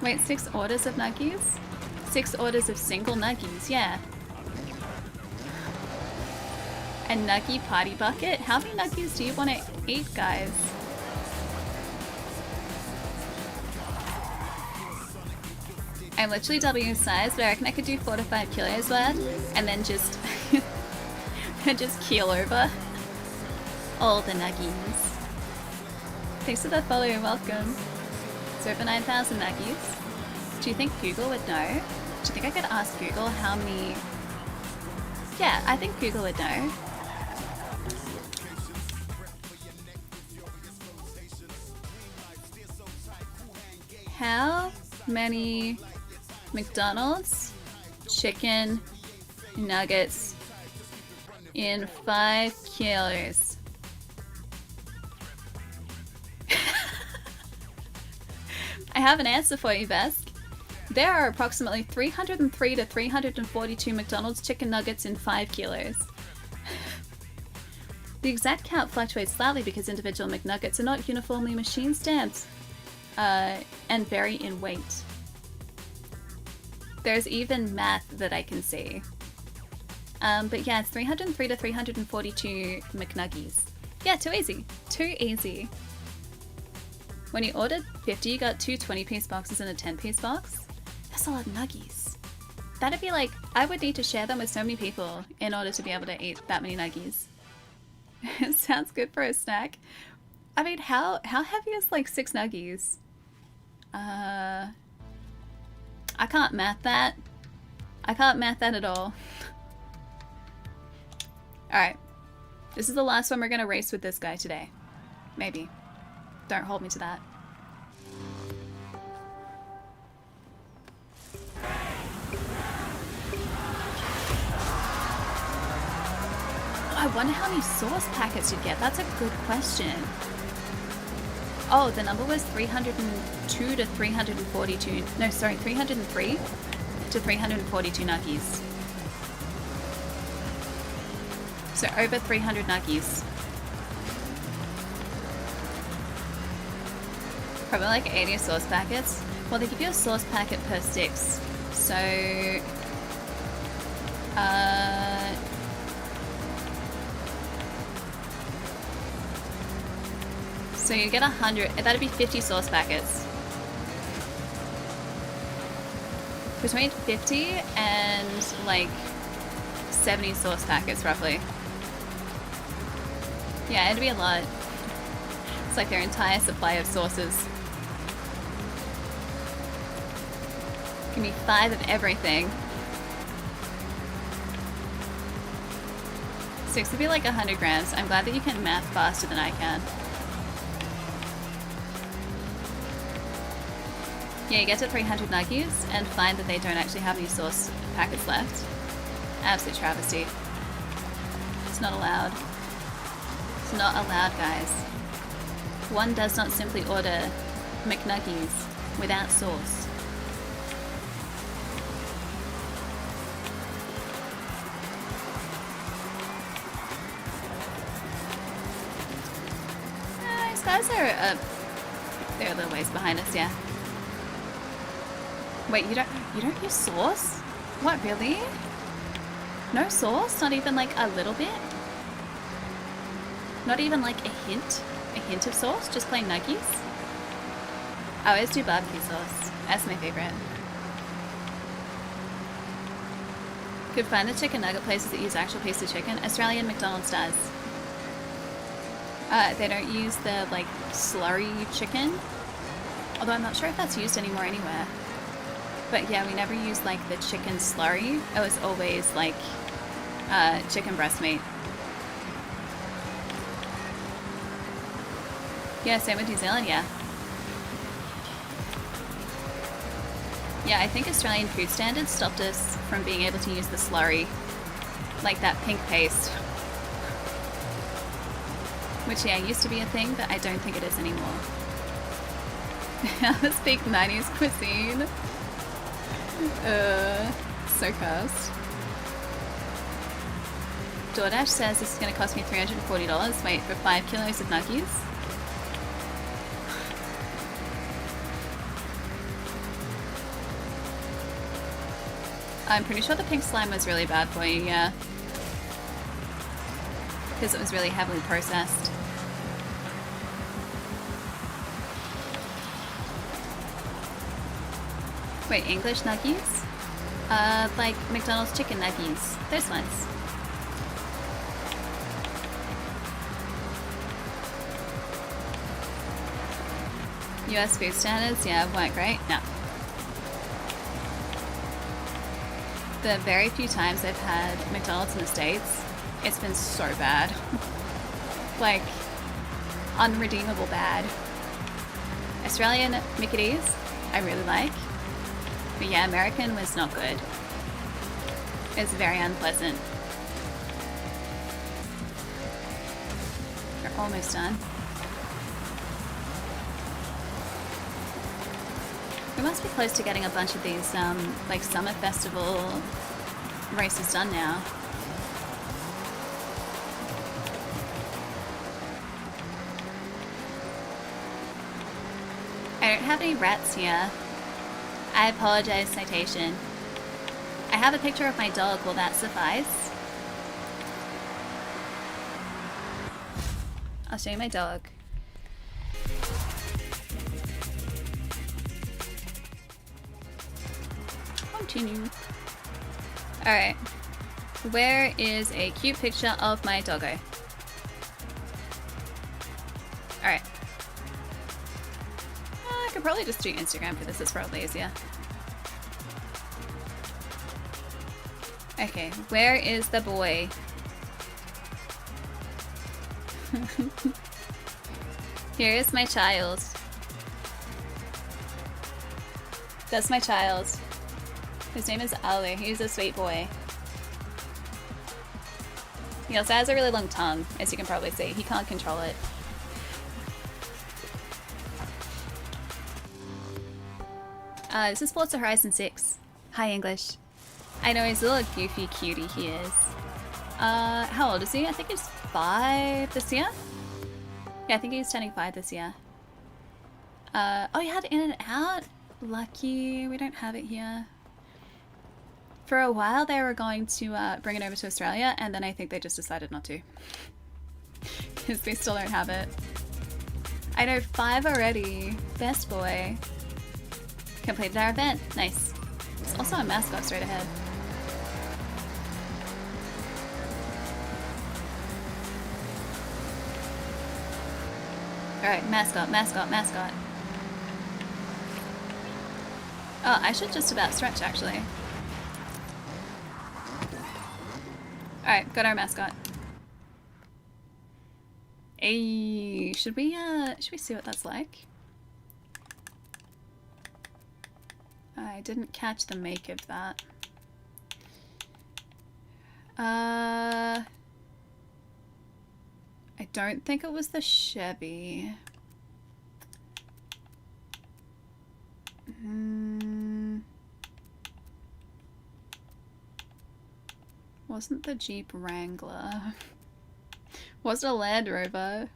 Wait, 6 orders of nuggies? 6 orders of single nuggies, yeah. A nuggie party bucket? How many nuggies do you want to eat, guys? I'm literally W size, but I reckon I could do 4 to 5 kilos worth, and then just just keel over all the nuggies. Thanks for the follow, welcome. It's over 9,000 nuggies. Do you think Google would know? Do you think I could ask Google how many? Yeah, I think Google would know. How many McDonald's chicken nuggets in 5 kilos? I have an answer for you, Vesk. There are approximately 303 to 342 McDonald's chicken nuggets in 5 kilos. The exact count fluctuates slightly because individual McNuggets are not uniformly machine stamped and vary in weight. There's even math that I can see. But yeah, it's 303 to 342 McNuggies. Yeah, too easy. Too easy. When you ordered 50, you got 2 20-piece boxes and a 10-piece box. That's a lot of nuggies. That'd be like, I would need to share them with so many people in order to be able to eat that many nuggies. It sounds good for a snack. I mean, how heavy is like 6 nuggies? I can't math that. I can't math that at all. Alright. This is the last one we're gonna race with this guy today. Maybe. Don't hold me to that. I wonder how many sauce packets you'd get. That's a good question. Oh, the number was 302 to 342. No, sorry, 303 to 342 nuggies. So over 300 nuggies. Probably like 80 sauce packets. Well, they give you a sauce packet per sticks. So, so you get 100, that'd be 50 sauce packets. Between 50 and like 70 sauce packets roughly. Yeah, it'd be a lot. It's like their entire supply of sauces. Give me 5 of everything. 6 would be like 100 grams. I'm glad that you can math faster than I can. Yeah, you get to 300 nuggies and find that they don't actually have any sauce packets left. Absolute travesty. It's not allowed. It's not allowed, guys. One does not simply order McNuggies without sauce. These guys are they're a little ways behind us, yeah. Wait, you don't use sauce? What, really? No sauce? Not even like a little bit? Not even like a hint of sauce? Just plain nuggies? I always do barbecue sauce. That's my favorite. Could find the chicken nugget places that use actual piece of chicken. Australian McDonald's does. They don't use the, like, slurry chicken. Although I'm not sure if that's used anymore anywhere. But yeah, we never used, like, the chicken slurry. It was always, like, chicken breast meat. Yeah, same with New Zealand, yeah. Yeah, I think Australian food standards stopped us from being able to use the slurry. Like that pink paste. Which, yeah, used to be a thing, but I don't think it is anymore. I speak 90s cuisine. So cursed. DoorDash says this is going to cost me $340. Wait, for 5 kilos of nuggies? I'm pretty sure the pink slime was really bad for you, yeah. Because it was really heavily processed. Wait, English nuggies? Like McDonald's chicken nuggies. Those ones. US food standards, yeah, weren't great. No. The very few times I've had McDonald's in the States, it's been so bad. Like, unredeemable bad. Australian Mickey's, I really like. But yeah, American was not good. It's very unpleasant. We're almost done. We must be close to getting a bunch of these, like, summer festival races done now. I don't have any rats here. I apologize, citation. I have a picture of my dog. Will that suffice? I'll show you my dog. Continue. Alright. Where is a cute picture of my doggo? Alright. I could probably just do Instagram for this, it's probably easier. Okay, where is the boy? Here is my child. That's my child. His name is Ali. He's a sweet boy. He also has a really long tongue, as you can probably see. He can't control it. This is Forza Horizon 6. Hi, English. I know he's a little goofy cutie, he is. How old is he? I think he's 5 this year? Yeah, I think he's turning 5 this year. Oh, you had In and Out? Lucky, we don't have it here. For a while they were going to bring it over to Australia, and then I think they just decided not to. Because they still don't have it. I know 5 already. Best boy. Completed our event. Nice. There's also a mascot straight ahead. Alright, mascot, mascot, mascot. Oh, I should just about stretch, actually. Alright, got our mascot. Hey, should we see what that's like? I didn't catch the make of that. I don't think it was the Chevy. Wasn't the Jeep Wrangler. Was it a Land Rover?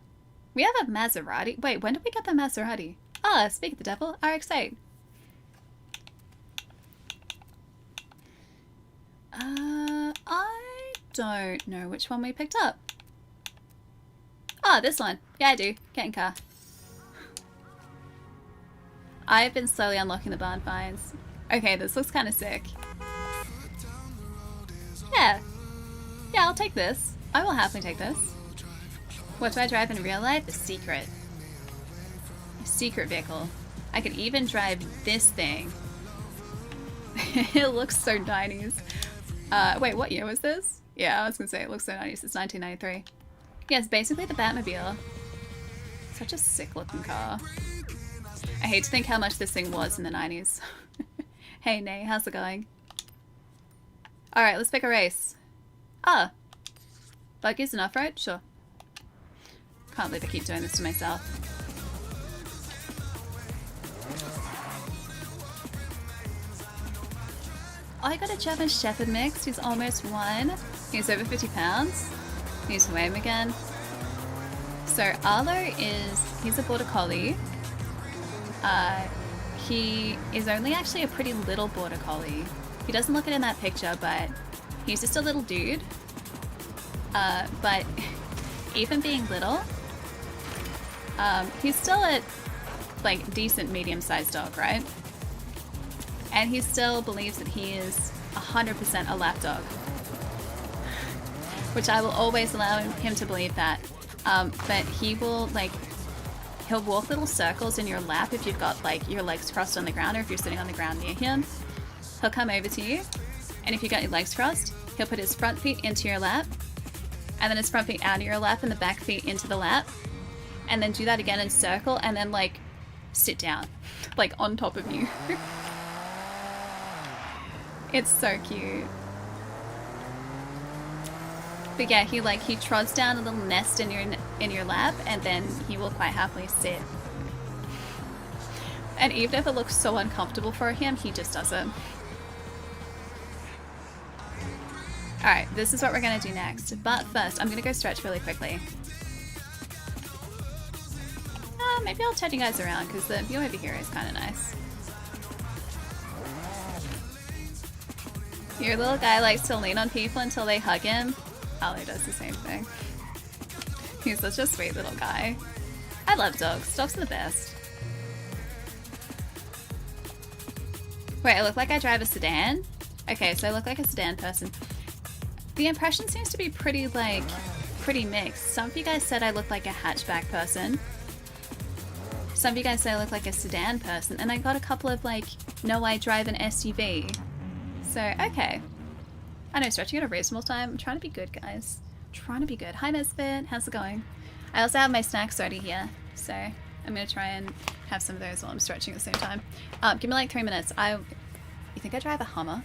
We have a Maserati. Wait, when did we get the Maserati? Ah, speak of the devil, RX-8. I don't know which one we picked up. Ah, this one. Yeah, I do. Get in car. I've been slowly unlocking the barn finds. Okay, this looks kind of sick. Yeah. Yeah, I'll take this. I will happily take this. What do I drive in real life? A secret. A secret vehicle. I could even drive this thing. It looks so 90s. Wait, what year was this? Yeah, I was gonna say it looks so 90s. It's 1993. Yeah, it's basically the Batmobile. Such a sick looking car. I hate to think how much this thing was in the 90s. Hey, Nay, how's it going? Alright, let's pick a race. Ah! Buggies and off-road? Sure. Can't believe I keep doing this to myself. I got a German Shepherd mix. He's almost 1. He's over 50 pounds. Need to weigh him again. So Arlo he's a border collie. He is only actually a pretty little border collie. He doesn't look it in that picture, but he's just a little dude. But even being little, he's still a like decent medium-sized dog, right? And he still believes that he is 100% a lap dog, which I will always allow him to believe that. But he will he'll walk little circles in your lap if you've got like your legs crossed on the ground, or if you're sitting on the ground near him. He'll come over to you, and if you got your legs crossed, he'll put his front feet into your lap, and then his front feet out of your lap and the back feet into the lap, and then do that again in circle, and then like sit down, like on top of you. It's so cute. But yeah, he trods down a little nest in your lap, and then he will quite happily sit. And even if it looks so uncomfortable for him, he just does it. Alright, this is what we're gonna do next. But first, I'm gonna go stretch really quickly. Maybe I'll turn you guys around, because the view over here is kind of nice. Your little guy likes to lean on people until they hug him. Ollie does the same thing. He's such a sweet little guy. I love dogs. Dogs are the best. Wait, I look like I drive a sedan? Okay, so I look like a sedan person. The impression seems to be pretty mixed. Some of you guys said I look like a hatchback person. Some of you guys say I look like a sedan person. And I got a couple of no, I drive an SUV. So, okay. I know, stretching at a reasonable time. I'm trying to be good, guys. I'm trying to be good. Hi, Misfit. How's it going? I also have my snacks already here. So, I'm going to try and have some of those while I'm stretching at the same time. Give me 3 minutes. You think I drive a Hummer?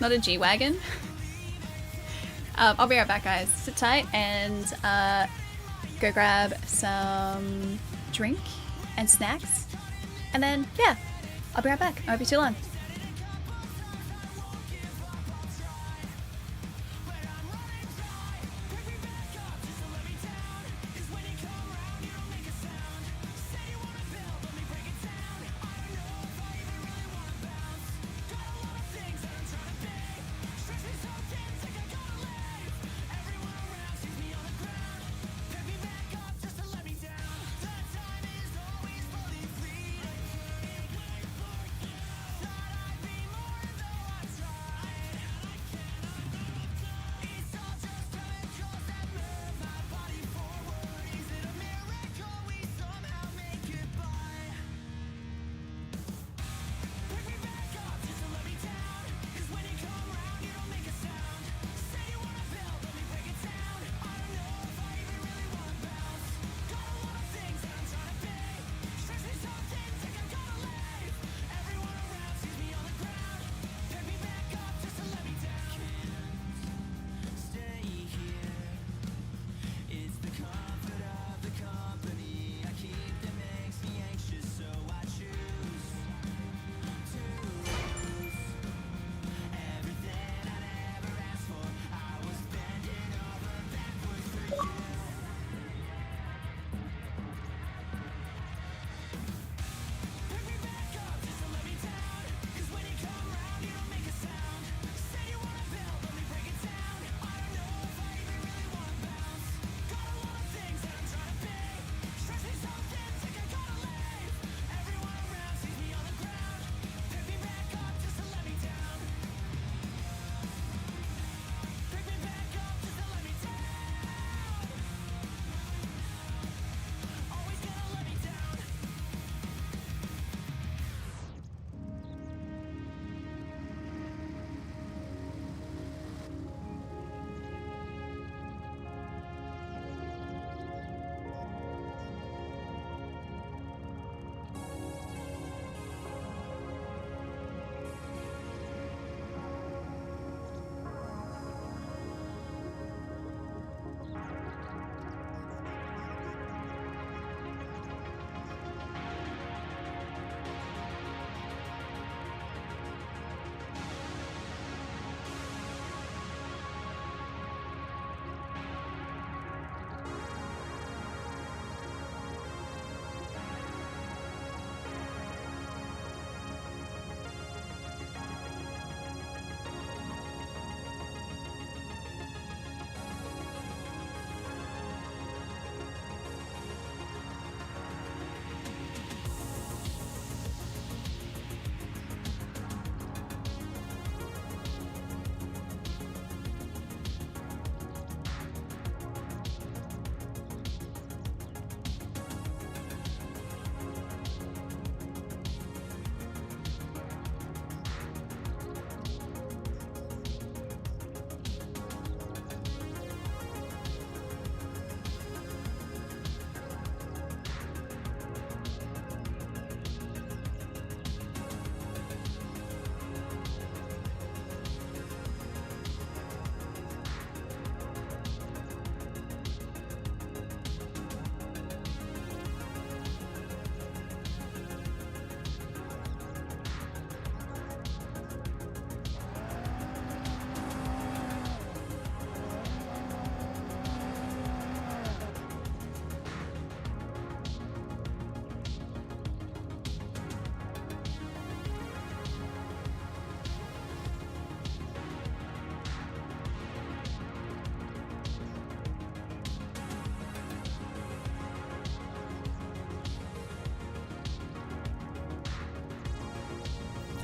Not a G-Wagon? I'll be right back, guys. Sit tight and go grab some drink and snacks. And then, yeah, I'll be right back. I won't be too long.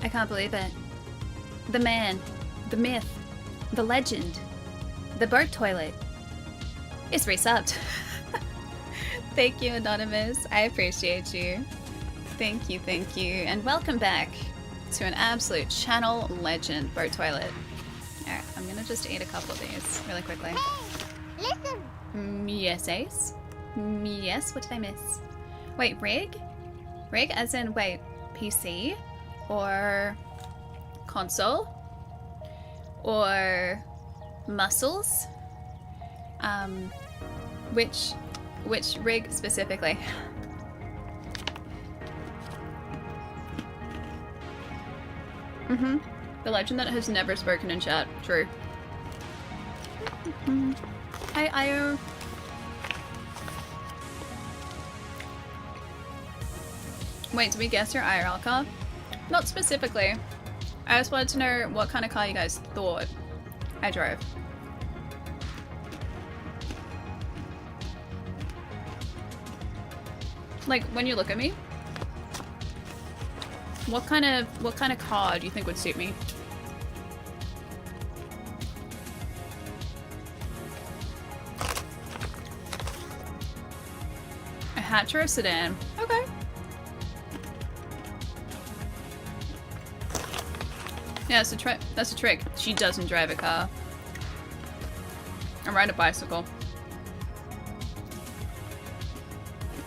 I can't believe it. The man, the myth, the legend, the boat toilet is resubbed. Thank you, Anonymous. I appreciate you. Thank you, and welcome back to an absolute channel legend, boat toilet. Alright, I'm gonna just eat a couple of these really quickly. Hey, listen. Yes, Ace? Yes, what did I miss? Wait, rig? Rig as in, wait, PC? Or console? Or muscles? Which rig specifically? The legend that has never spoken in chat. True. Hi, Io. Wait, did we guess your IRL car? Not specifically. I just wanted to know what kind of car you guys thought I drove. Like, when you look at me, what kind of car do you think would suit me? A hatch or a sedan? Okay. Yeah, that's a trick. She doesn't drive a car. I ride a bicycle.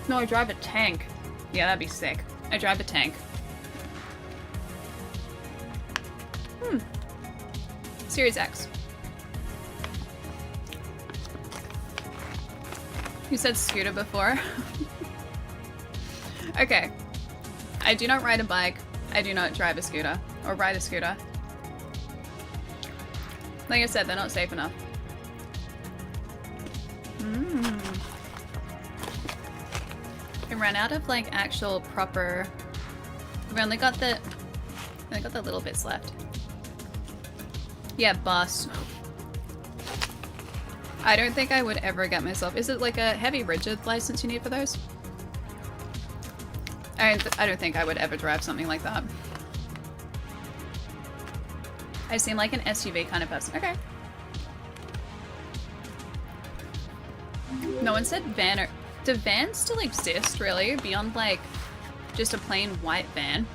No, I drive a tank. Yeah, that'd be sick. I drive a tank. Series X. You said scooter before? Okay. I do not ride a bike. I do not drive a scooter. Or ride a scooter. Like I said, they're not safe enough. I ran out of like actual proper. We only got the little bits left. Yeah, bus. I don't think I would ever get myself. Is it like a heavy rigid license you need for those? I don't think I would ever drive something like that. I seem like an SUV kind of person. Okay. No one said van or... Do vans still exist, really? Beyond, like, just a plain white van?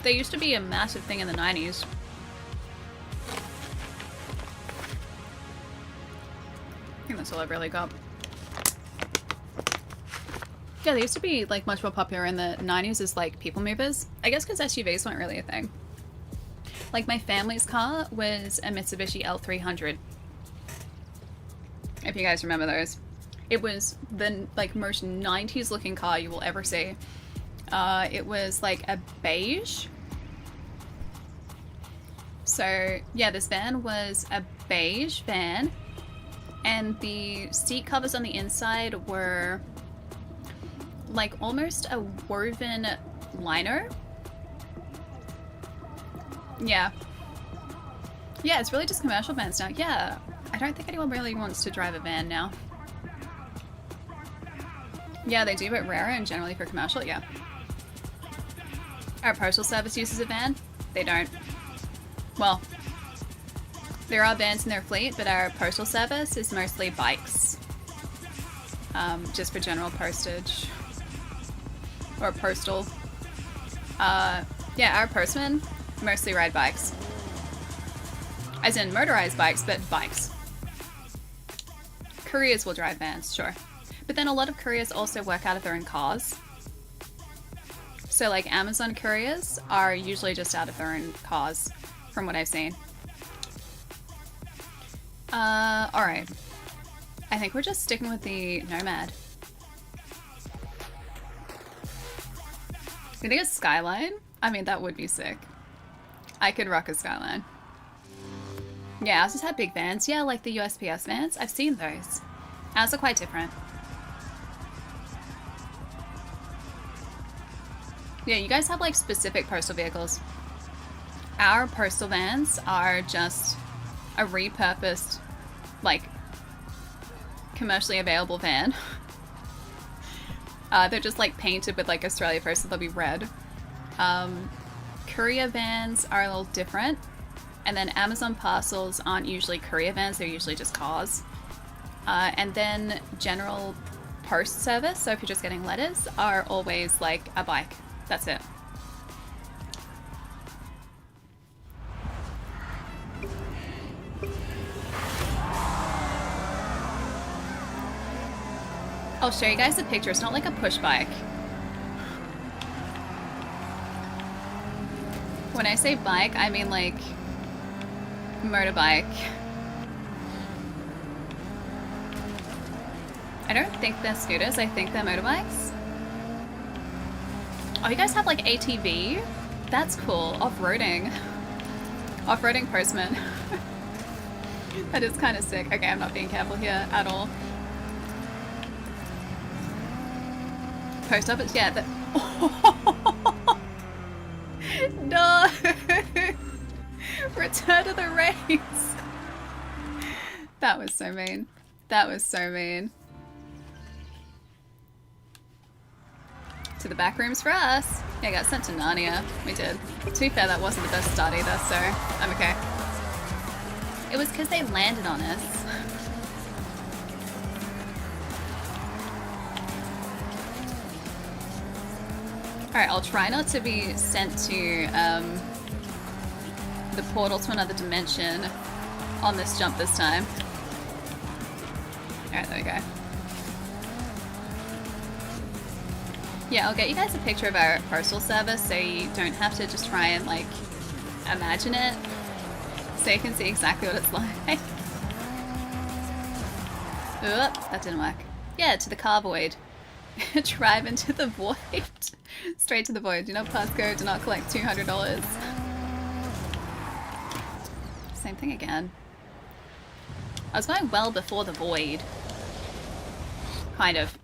They used to be a massive thing in the 90s. I think that's all I've really got. Yeah, they used to be, like, much more popular in the 90s as, like, people movers. I guess because SUVs weren't really a thing. Like, my family's car was a Mitsubishi L300. If you guys remember those. It was the, like, most 90s looking car you will ever see. It was, like, a beige. So, yeah, this van was a beige van. And the seat covers on the inside were... like almost a woven liner. Yeah. Yeah, it's really just commercial vans now. Yeah, I don't think anyone really wants to drive a van now. Yeah, they do, but rarer and generally for commercial, yeah. Our postal service uses a van? They don't. Well, there are vans in their fleet, but our postal service is mostly bikes. Just for general postage. Or postal. Yeah, our postmen mostly ride bikes. As in motorized bikes, but bikes. Couriers will drive vans, sure. But then a lot of couriers also work out of their own cars. So like Amazon couriers are usually just out of their own cars, from what I've seen. Alright. I think we're just sticking with the Nomad. You think a Skyline? I mean, that would be sick. I could rock a Skyline. Yeah, ours just had big vans. Yeah, like the USPS vans. I've seen those. Ours are quite different. Yeah, you guys have like specific postal vehicles. Our postal vans are just a repurposed, like, commercially available van. They're just like painted with like Australia Post, so they'll be red. Courier vans are a little different. And then Amazon parcels aren't usually courier vans, they're usually just cars. And then general post service, so if you're just getting letters, are always like a bike. That's it. I'll show you guys a picture. It's not like a push bike. When I say bike, I mean like motorbike. I don't think they're scooters, I think they're motorbikes. Oh, you guys have like ATV? That's cool. Off-roading. Off-roading postman. That is kind of sick. Okay, I'm not being careful here at all. Post office? Yeah, that... No! Return to the race! That was so mean. That was so mean. To the back rooms for us. Yeah, I got sent to Narnia. We did. To be fair, that wasn't the best start either, so I'm okay. It was because they landed on us. Alright, I'll try not to be sent to the portal to another dimension on this jump this time. Alright, there we go. Yeah, I'll get you guys a picture of our postal service so you don't have to just try and like imagine it. So you can see exactly what it's like. Oop, that didn't work. Yeah, to the car void. Drive into the void. Straight to the void. Do not pass go, do not collect $200. Same thing again. I was going well before the void. Kind of.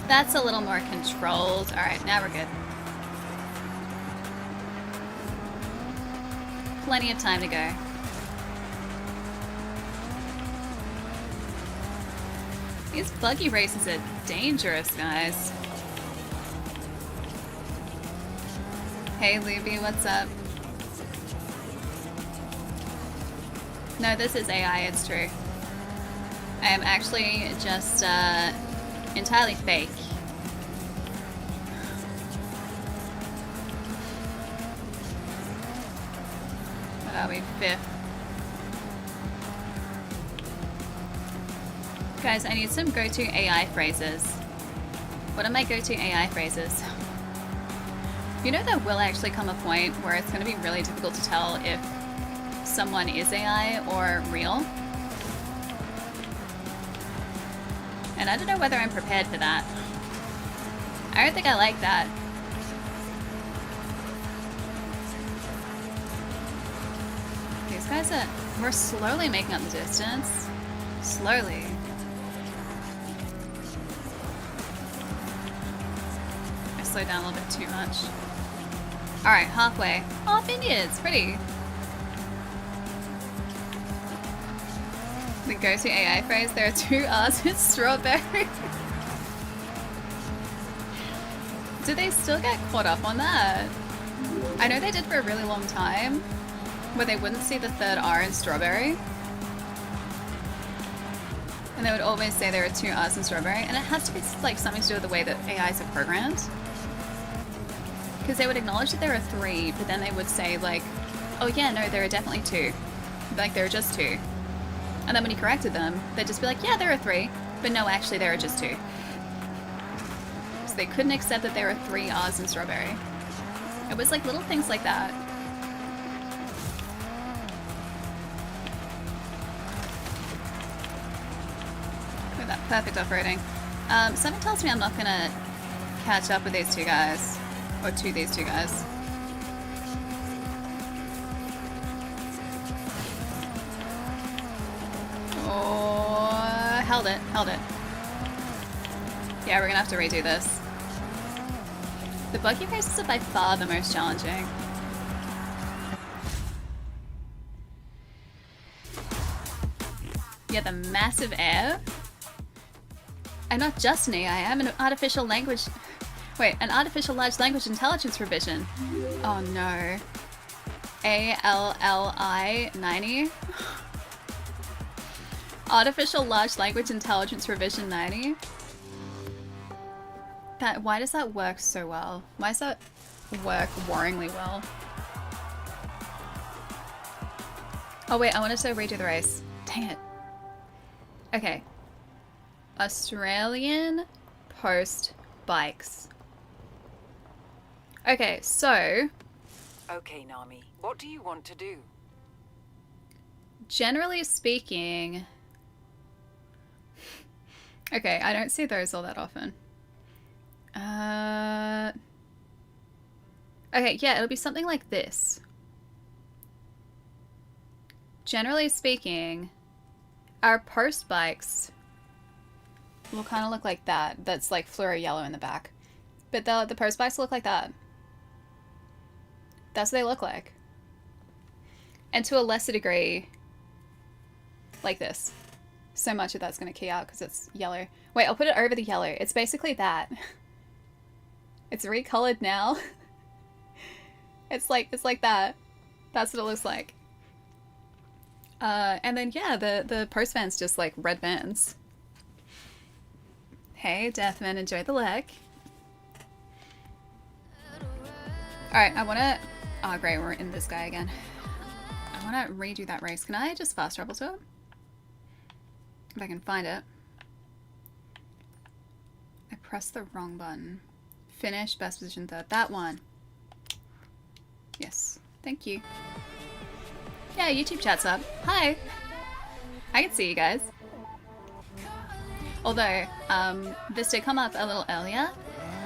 That's a little more controlled. Alright, now we're good. Plenty of time to go. These buggy races are dangerous, guys. Hey, Luby, what's up? No, this is AI, it's true. I am actually just entirely fake. What are we, 5th? Guys, I need some go-to AI phrases. What are my go-to AI phrases? You know there will actually come a point where it's going to be really difficult to tell if someone is AI or real. And I don't know whether I'm prepared for that. I don't think I like that. These guys are... We're slowly making up the distance. Slowly. I slowed down a little bit too much. Alright, halfway. Oh, vineyards! Pretty. The go-to AI phrase, there are 2 R's in strawberry. Do they still get caught up on that? I know they did for a really long time, where they wouldn't see the 3rd R in strawberry. And they would always say there are 2 R's in strawberry, and it has to be like something to do with the way that AIs are programmed. Because they would acknowledge that there are 3, but then they would say like, oh yeah, no, there are definitely 2. Like there are just 2. And then when you corrected them, they'd just be like, yeah, there are 3, but no, actually there are just 2. So they couldn't accept that there are 3 R's in strawberry. It was like little things like that. Look at that perfect off-roading. Something tells me I'm not gonna catch up with these 2 guys. Or to these 2 guys. Oh, held it, held it. Yeah, we're gonna have to redo this. The buggy races are by far the most challenging. Yeah, the massive air. I'm not just an AI, I'm an artificial language... Wait, an artificial large language intelligence revision. Oh no. ALLI 90? Artificial large language intelligence revision 90? Why does that work so well? Why does that work worryingly well? Oh wait, I wanted to redo the race. Dang it. Okay. Australian Post Bikes. Okay, so... Okay, Nami, what do you want to do? Generally speaking... Okay, I don't see those all that often. Okay, yeah, it'll be something like this. Generally speaking, our post bikes will kind of look like that. That's like fluoro yellow in the back. But the post bikes look like that. That's what they look like. And to a lesser degree, like this. So much of that's going to key out because it's yellow. Wait, I'll put it over the yellow. It's basically that. It's recolored now. It's like that. That's what it looks like. And then yeah, the post van's just like red vans. Hey, Deathman, enjoy the leg. Alright, I wanna... Oh great, we're in this guy again. I wanna redo that race. Can I just fast travel to it? If I can find it. I pressed the wrong button. Finish, best position third. That one. Yes. Thank you. Yeah, YouTube chat's up. Hi! I can see you guys. Although, this did come up a little earlier.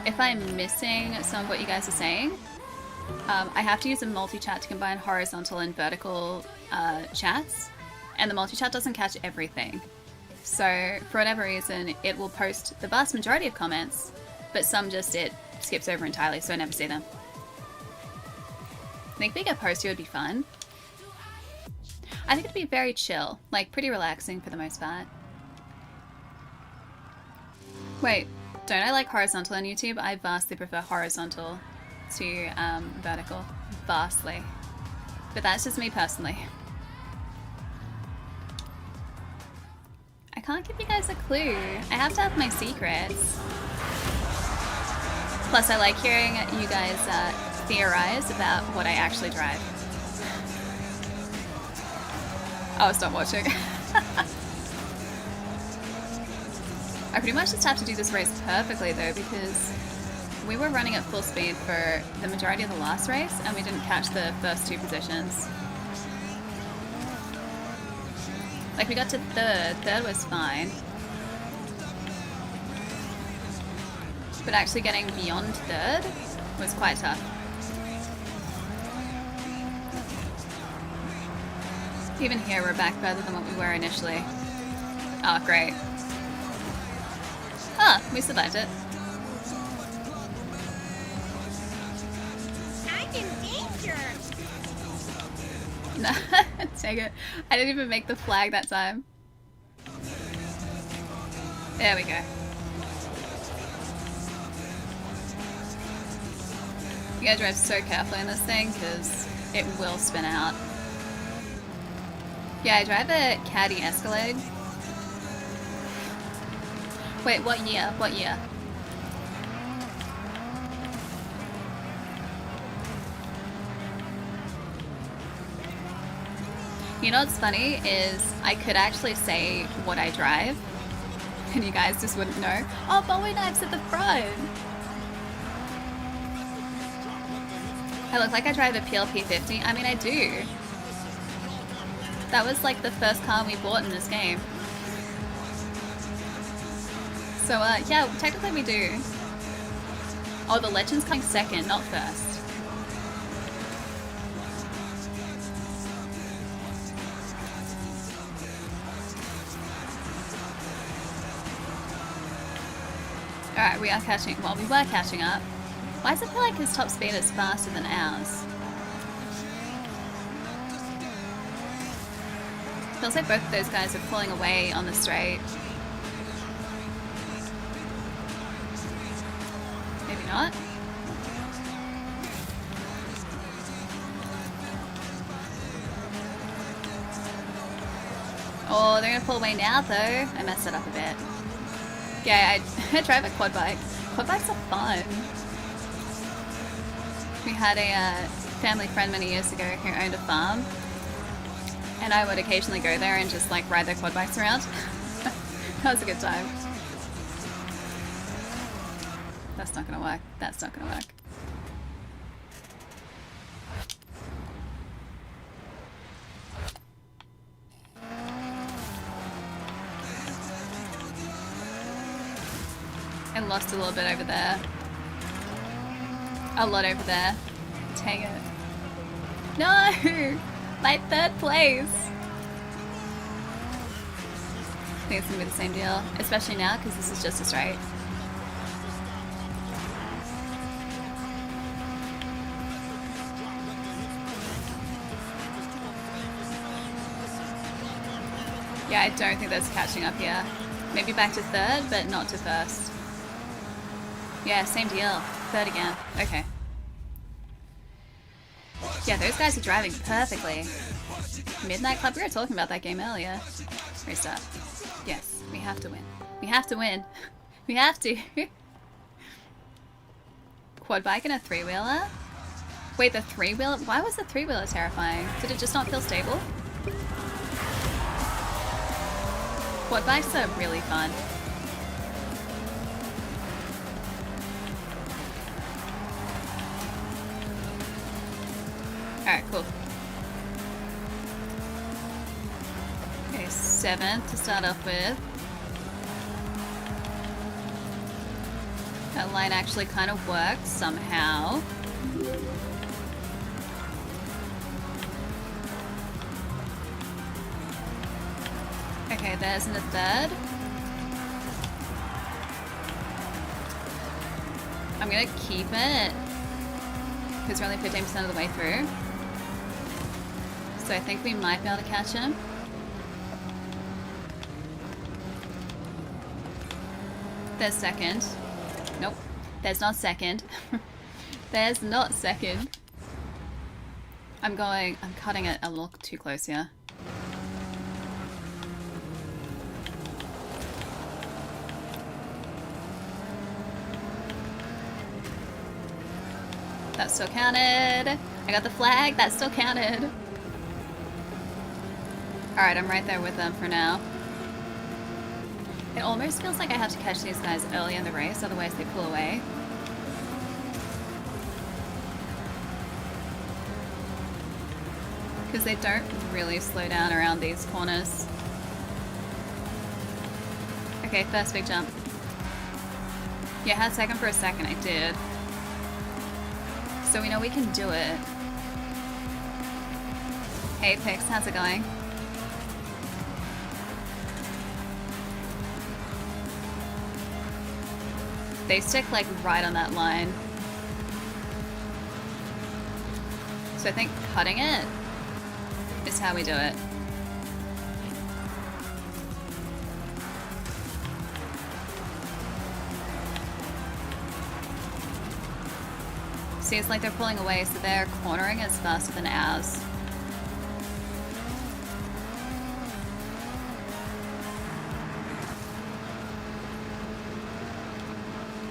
If I'm missing some of what you guys are saying, I have to use a multi-chat to combine horizontal and vertical chats, and the multi-chat doesn't catch everything. So, for whatever reason, it will post the vast majority of comments, but some just it skips over entirely, so I never see them. I think being a poster would be fun. I think it'd be very chill, like pretty relaxing for the most part. Wait, don't I like horizontal on YouTube? I vastly prefer horizontal to vertical. Vastly. But that's just me personally. I can't give you guys a clue. I have to have my secrets. Plus, I like hearing you guys theorize about what I actually drive. Oh, stop watching. I pretty much just have to do this race perfectly though, because we were running at full speed for the majority of the last race and we didn't catch the first two positions. Like we got to third. Third was fine. But actually getting beyond third was quite tough. Even here we're back further than what we were initially. Oh, great. Ah, we survived it. I'm in danger. No, take it. I didn't even make the flag that time. There we go. You gotta drive so carefully in this thing because it will spin out. Yeah, I drive a Caddy Escalade. Wait, what year? What year? You know what's funny is I could actually say what I drive and you guys just wouldn't know. Oh, Bowie knife's at the front! I look like I drive a PLP 50. I mean, I do. That was like the first car we bought in this game. So, yeah, technically we do. Oh, the Legend's coming second, not first. Alright, we are catching, well, we were catching up. Why does it feel like his top speed is faster than ours? Feels like both of those guys are pulling away on the straight. not. Oh, they're gonna pull away now though. I messed it up a bit. Yeah, I drive a quad bike. Quad bikes are fun. We had a family friend many years ago who owned a farm, and I would occasionally go there and just like ride their quad bikes around. That was a good time. That's not gonna work. That's not gonna work. I lost a little bit over there. A lot over there. Dang it. No! My third place! I think it's gonna be the same deal, especially now because this is just a straight. Yeah, I don't think there's catching up here. Maybe back to third, but not to first. Yeah, same deal. Third again. Okay. Yeah, those guys are driving perfectly. Midnight Club, we were talking about that game earlier. Restart. Yes, we have to win. We have to win. We have to. Quad bike and a three-wheeler? Wait, the three-wheeler? Why was the three-wheeler terrifying? Did it just not feel stable? Quad bikes are really fun. Alright, cool. Okay, 7th to start off with. That line actually kind of works somehow. Okay, there's in the third. I'm gonna keep it because we're only 15% of the way through. So I think we might be able to catch him. There's second. Nope. There's not second. There's not second. I'm cutting it a little too close here. That still counted. I got the flag. That still counted. Alright, I'm right there with them for now. It almost feels like I have to catch these guys early in the race, otherwise they pull away. Because they don't really slow down around these corners. Okay, first big jump. Yeah, I had second for a second, I did. So we know we can do it. Hey Pix, how's it going? They stick like right on that line. So I think cutting it is how we do it. See, it's like they're pulling away, so their cornering is faster than ours.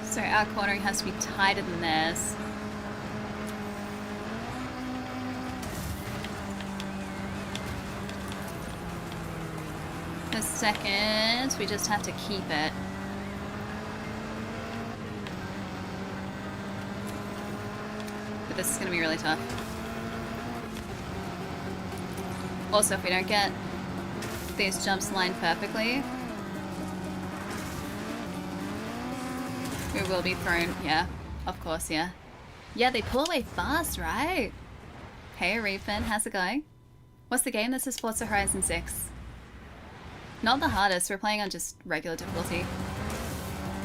So our cornering has to be tighter than theirs. The second, we just have to keep it. But this is going to be really tough. Also, if we don't get these jumps lined perfectly, we will be thrown. Yeah, of course, yeah. Yeah, they pull away fast, right? Hey, Reefin, how's it going? What's the game? This is Forza Horizon 6. Not the hardest, we're playing on just regular difficulty.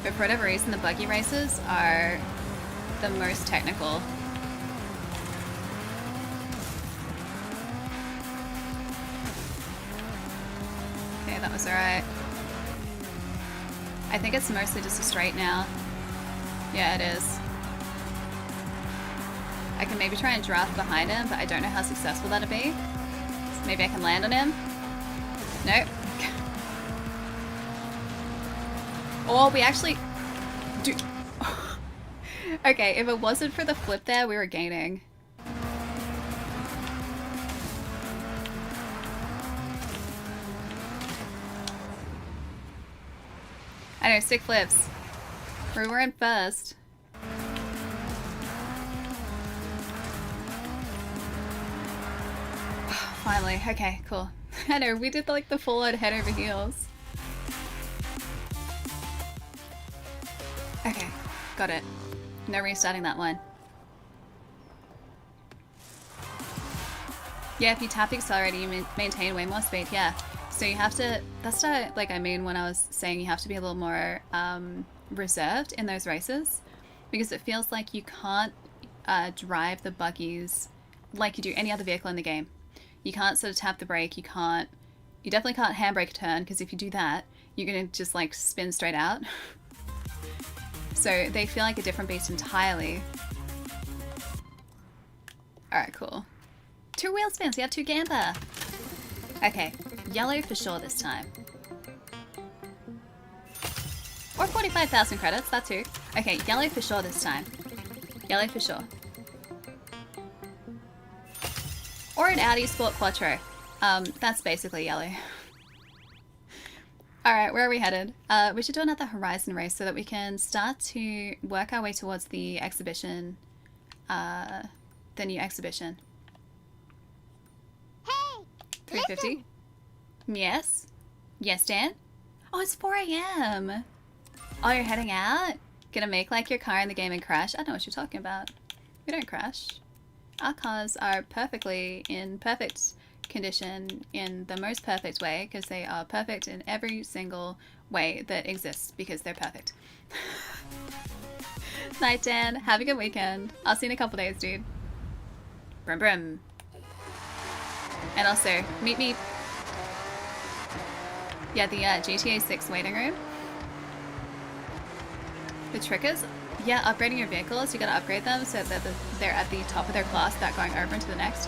But for whatever reason, the buggy races are the most technical. Okay, that was alright. I think it's mostly just a straight now. Yeah, it is. I can maybe try and draft behind him, but I don't know how successful that'll be. So maybe I can land on him. Nope. Or we actually do. Okay, if it wasn't for the flip there, we were gaining. I know, sick flips. We were in first. Finally, okay, cool. I know, we did like the full-on head over heels. Okay, got it. No restarting that one. Yeah, if you tap the accelerator, you maintain way more speed, yeah. So you have to, that's what like I mean when I was saying you have to be a little more reserved in those races, because it feels like you can't drive the buggies like you do any other vehicle in the game. You can't sort of tap the brake, you definitely can't handbrake a turn, because if you do that, you're gonna just like spin straight out. So they feel like a different beast entirely. Alright, cool. 2 wheel spins, we have 2 Gamba. Okay, yellow for sure this time. Or 45,000 credits, that too. Okay, yellow for sure this time. Yellow for sure. Or an Audi Sport Quattro. That's basically yellow. Alright, where are we headed? We should do another Horizon race so that we can start to work our way towards the exhibition. The new exhibition. Hey! 350? Listen. Yes? Yes, Dan? Oh, it's 4 AM! Oh, you're heading out? Gonna make like your car in the game and crash? I know what you're talking about. We don't crash. Our cars are perfectly in perfect condition in the most perfect way, because they are perfect in every single way that exists, because they're perfect. Night, Dan. Have a good weekend. I'll see you in a couple days, dude. Brum brum. And also, meet me... Yeah, the GTA 6 waiting room. The trick is, yeah, upgrading your vehicles, you gotta upgrade them so that they're at the top of their class without going over into the next.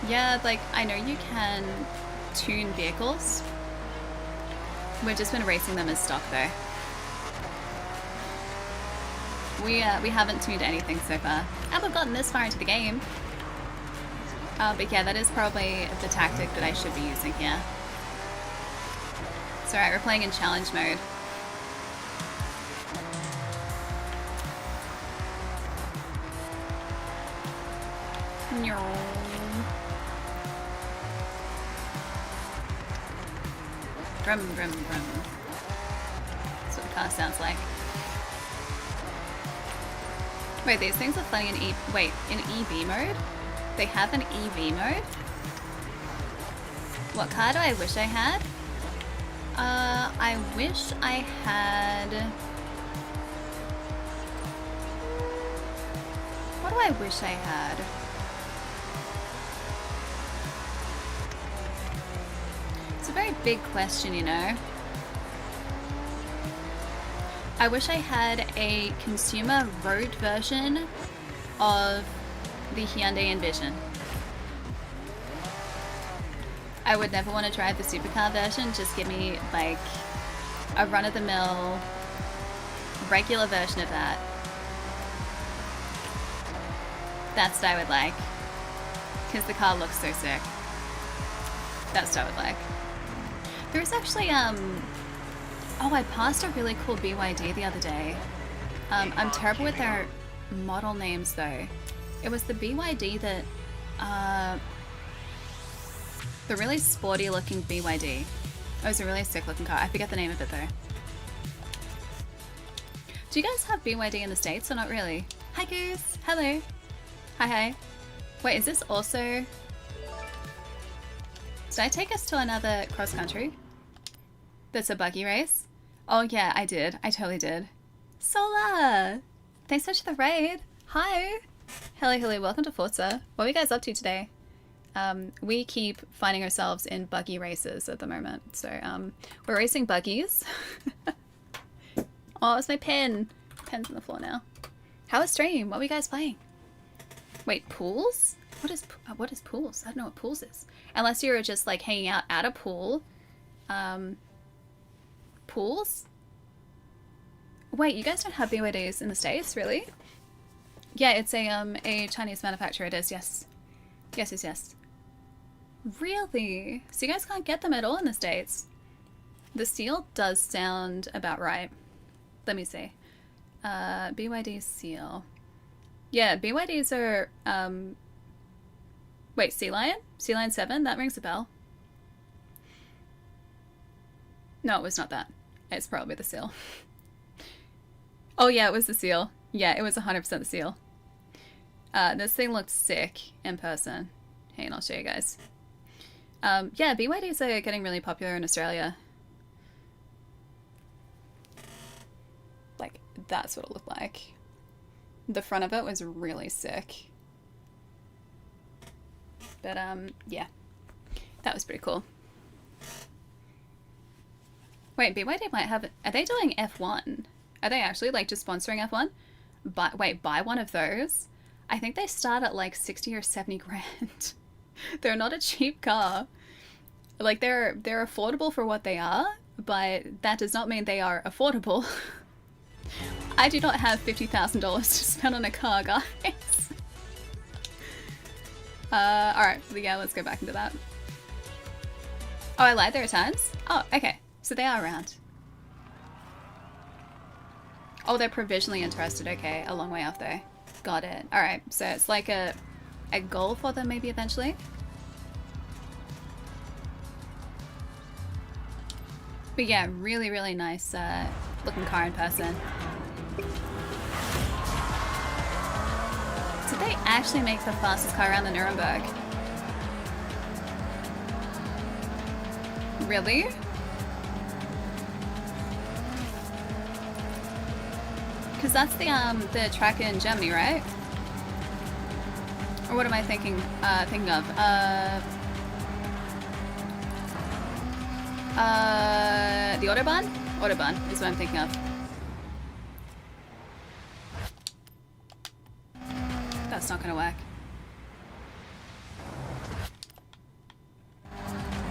Yeah, like, I know you can tune vehicles. We've just been racing them as stock, though. We haven't tuned anything so far. And we've gotten this far into the game. But yeah, that is probably the tactic that I should be using here. It's alright, we're playing in challenge mode. Brum, brum, brum. That's what the car sounds like. Wait, these things are funny in in EV mode? They have an EV mode? What car do I wish I had? I wish I had... What do I wish I had? It's a very big question, you know. I wish I had a consumer road version of the Hyundai Envision. I would never want to drive the supercar version, just give me like a run-of-the-mill regular version of that. That's what I would like, because the car looks so sick. That's what I would like. There's actually, oh, I passed a really cool BYD the other day. I'm terrible with their model names though. It was the BYD that, the really sporty looking BYD. It was a really sick looking car. I forget the name of it though. Do you guys have BYD in the States or not really? Hi Goose! Hello! Hi hi. Wait, is this also... Did I take us to another cross country? That's a buggy race? Oh yeah, I did. I totally did. Sola! Thanks so much for the raid. Hi! Hello, hello, welcome to Forza. What are you guys up to today? We keep finding ourselves in buggy races at the moment. So, we're racing buggies. Oh, it's my pen. Pen's on the floor now. How was stream? What were you guys playing? Wait, pools? What is pools? I don't know what pools is. Unless you're just like hanging out at a pool. Pools? Wait, you guys don't have BYDs in the States, really? Yeah, it's a Chinese manufacturer. It is, yes. Yes. Really? So you guys can't get them at all in the States? The seal does sound about right. Let me see. BYD seal. Yeah, BYDs are, wait, Sea Lion? Sea Lion 7? That rings a bell. No, it was not that. It's probably the seal. Oh yeah, it was the seal. Yeah, it was 100% the seal. This thing looked sick in person. Hey, and I'll show you guys. Yeah, BYDs are getting really popular in Australia. Like, that's what it looked like. The front of it was really sick. But, yeah. That was pretty cool. Wait, BYD might have... Are they doing F1? Are they actually, like, just sponsoring F1? Wait, buy one of those? I think they start at, like, 60 or 70 grand. They're not a cheap car. Like, they're affordable for what they are, but that does not mean they are affordable. I do not have $50,000 to spend on a car, guys. Alright, yeah, let's go back into that. Oh, I lied, there are times? Oh, okay. So they are around. Oh, they're provisionally interested. Okay, a long way off though. Got it. Alright, so it's like a goal for them maybe eventually. But yeah, really, really nice looking car in person. Did they actually make the fastest car around the Nuremberg? Really? Because that's the track in Germany, right? Or what am I thinking of? The Autobahn? Autobahn is what I'm thinking of. That's not gonna work.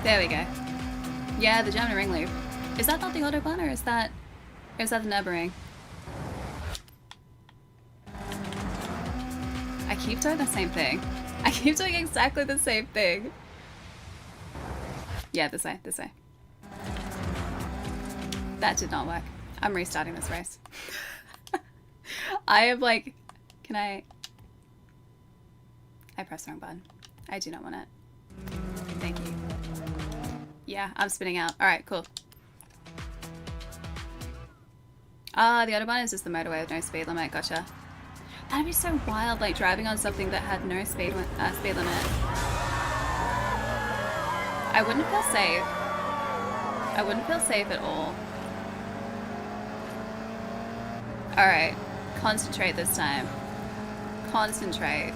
There we go. Yeah, the German ring loop. Is that not the Autobahn, or is that the Nürburgring? I keep doing the same thing. I keep doing exactly the same thing. Yeah, this way, this way. That did not work. I'm restarting this race. I have like, can I pressed the wrong button. I do not want it. Thank you. Yeah, I'm spinning out. Alright, cool. Ah, the Autobahn is just the motorway with no speed limit. Gotcha. That'd be so wild, like driving on something that had no speed limit. I wouldn't feel safe. I wouldn't feel safe at all. Alright. Concentrate this time. Concentrate.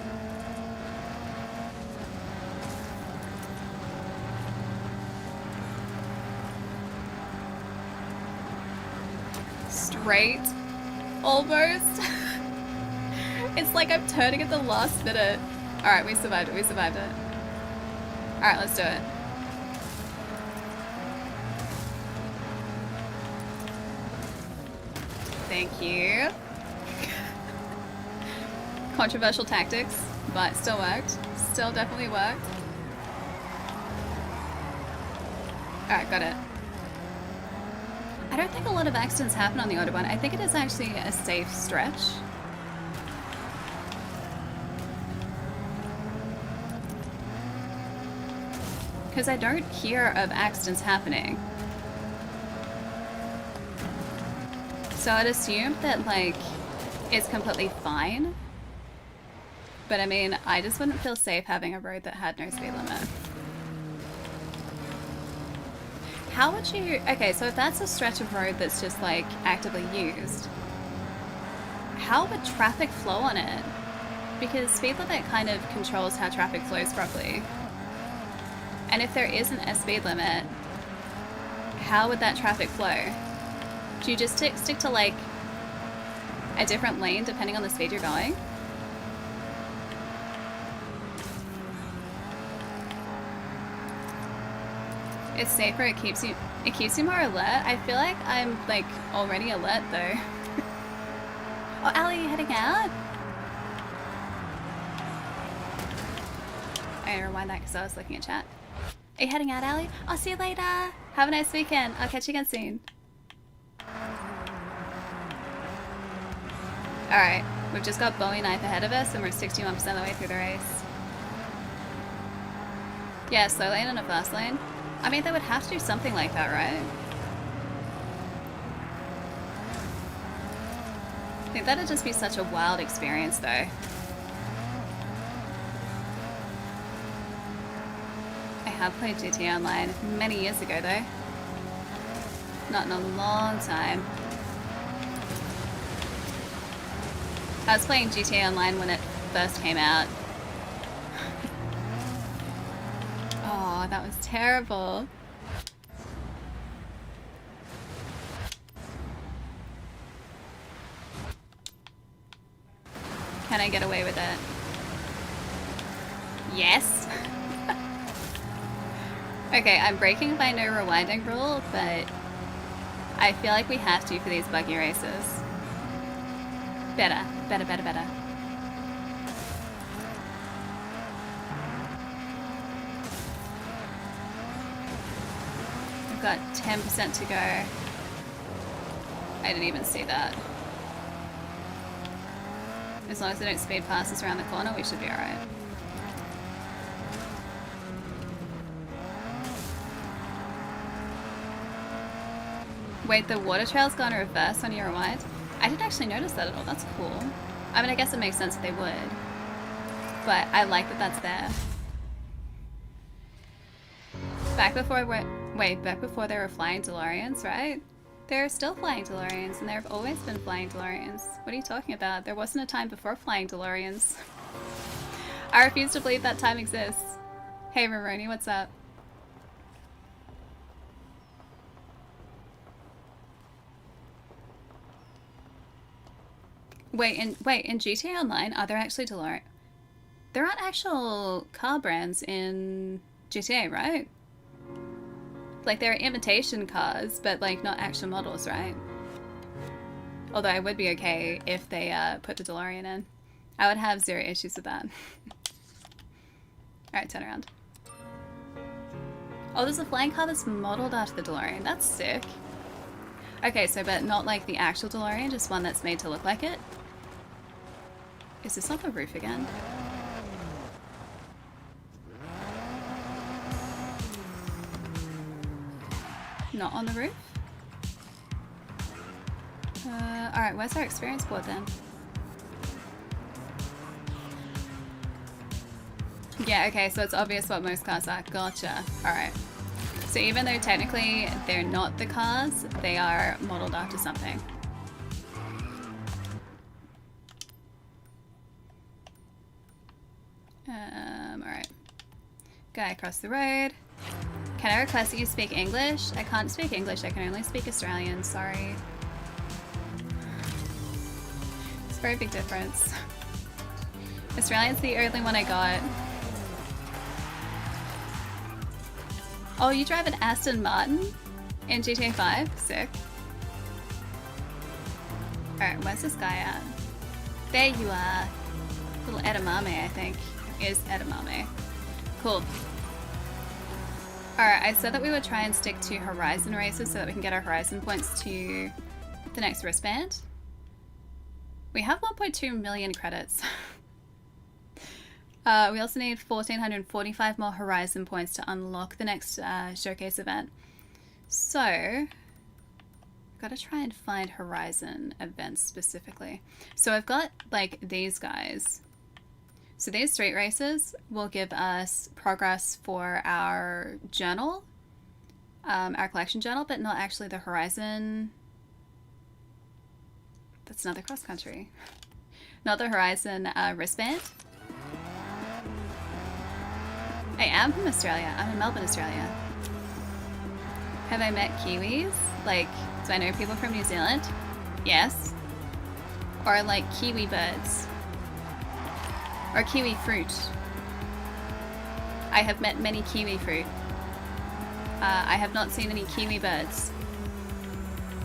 Straight. Almost. It's like I'm turning at the last minute. Alright, we survived it. We survived it. Alright, let's do it. Thank you. Controversial tactics, but still worked. Still definitely worked. Alright, got it. I don't think a lot of accidents happen on the Autobahn. I think it is actually a safe stretch. Because I don't hear of accidents happening. So I'd assume that, like, it's completely fine. But I mean, I just wouldn't feel safe having a road that had no speed limit. How would you... Okay, so if that's a stretch of road that's just, like, actively used, how would traffic flow on it? Because speed limit kind of controls how traffic flows properly. And if there isn't a speed limit, how would that traffic flow? Do you just stick to, like, a different lane depending on the speed you're going? It's safer, it keeps you more alert. I feel like I'm like already alert though. Oh, Ali, you heading out? I gotta rewind that because I was looking at chat. Are you heading out, Ali? I'll see you later. Have a nice weekend. I'll catch you again soon. Alright, we've just got Bowie Knife ahead of us and we're 61% of the way through the race. Yeah, slow lane and a fast lane. I mean, they would have to do something like that, right? I think that'd just be such a wild experience, though. I have played GTA Online many years ago, though. Not in a long time. I was playing GTA Online when it first came out. Oh, that was terrible. Can I get away with it? Yes. Okay, I'm breaking my no rewinding rule, but I feel like we have to for these buggy races. Better. We've got 10% to go. I didn't even see that. As long as they don't speed past us around the corner, we should be alright. Wait, the water trail's gone reverse on your rewind? I didn't actually notice that at all. That's cool. I mean, I guess it makes sense that they would. But I like that that's there. Back before they were flying DeLoreans, right? There are still flying DeLoreans, and there have always been flying DeLoreans. What are you talking about? There wasn't a time before flying DeLoreans. I refuse to believe that time exists. Hey, Roroni, what's up? Wait, in GTA Online, are there actually DeLorean? There aren't actual car brands in GTA, right? Like, there are imitation cars, but, like, not actual models, right? Although I would be okay if they put the DeLorean in. I would have zero issues with that. Alright, turn around. Oh, there's a flying car that's modeled after the DeLorean. That's sick. Okay, so, but not like the actual DeLorean, just one that's made to look like it? Is this on the roof again? Not on the roof? Alright, where's our experience board then? Yeah, okay, so it's obvious what most cars are. Gotcha. Alright. So even though technically they're not the cars, they are modeled after something. Alright. Guy across the road. Can I request that you speak English? I can't speak English, I can only speak Australian, sorry. It's a very big difference. Australian's the only one I got. Oh, you drive an Aston Martin in GTA 5? Sick. Alright, where's this guy at? There you are. Little edamame, I think. Is edamame. Cool. Alright, I said that we would try and stick to Horizon races so that we can get our Horizon points to the next wristband. We have 1.2 million credits. We also need 1,445 more Horizon points to unlock the next showcase event. So, gotta try and find Horizon events specifically. So I've got like these guys. So these street races will give us progress for our journal, our collection journal, but not actually the Horizon. That's another cross country. Not the Horizon wristband. I am from Australia. I'm in Melbourne, Australia. Have I met Kiwis? Like, do I know people from New Zealand? Yes. Or like kiwi birds. Or kiwi fruit. I have met many kiwi fruit. I have not seen any kiwi birds.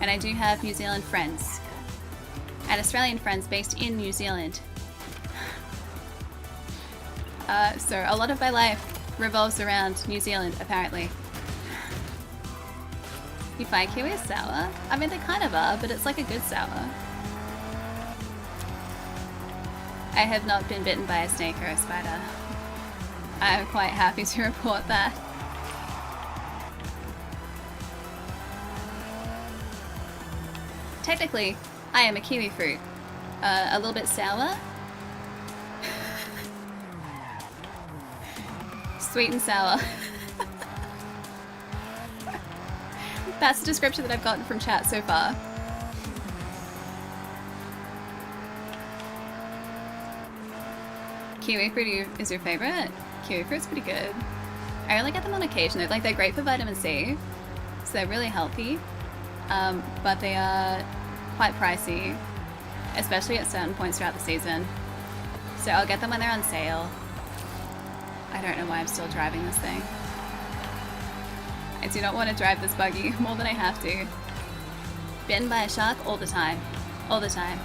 And I do have New Zealand friends. And Australian friends based in New Zealand. So a lot of my life revolves around New Zealand, apparently. You find kiwi sour? I mean, they kind of are, but it's like a good sour. I have not been bitten by a snake or a spider. I am quite happy to report that. Technically, I am a kiwi fruit. A little bit sour. Sweet and sour. That's the description that I've gotten from chat so far. Kiwi fruit is your favorite? Kiwi fruit's pretty good. I only get them on occasion. They're great for vitamin C, so they're really healthy. But they are quite pricey, especially at certain points throughout the season. So I'll get them when they're on sale. I don't know why I'm still driving this thing. I do not want to drive this buggy more than I have to. Bitten by a shark all the time. All the time.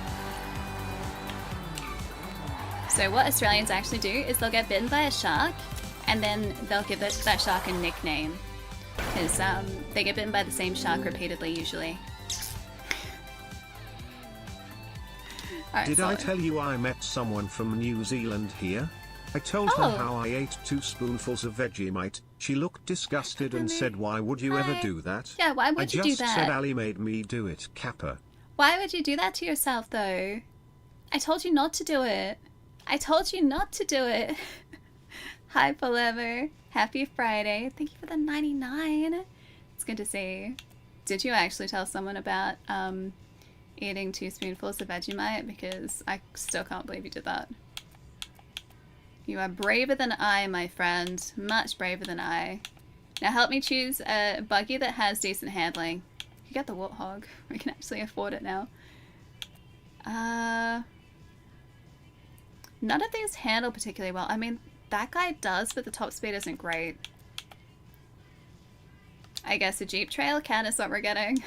So what Australians actually do is they'll get bitten by a shark and then they'll give that shark a nickname. Because they get bitten by the same shark repeatedly usually. Right, Did I tell you I met someone from New Zealand here? I told her how I ate 2 spoonfuls of Vegemite. She looked disgusted and said, "Why would you ever do that?" Yeah, why would you do that? I just said Ali made me do it, Kappa. Why would you do that to yourself, though? I told you not to do it. I told you not to do it. Hi, Forever. Happy Friday. Thank you for the 99. It's good to see you. Did you actually tell someone about eating 2 spoonfuls of Vegemite? Because I still can't believe you did that. You are braver than I, my friend. Much braver than I. Now help me choose a buggy that has decent handling. You get the Warthog. We can actually afford it now. None of these handle particularly well. I mean, that guy does, but the top speed isn't great. I guess a Jeep Trail can is what we're getting.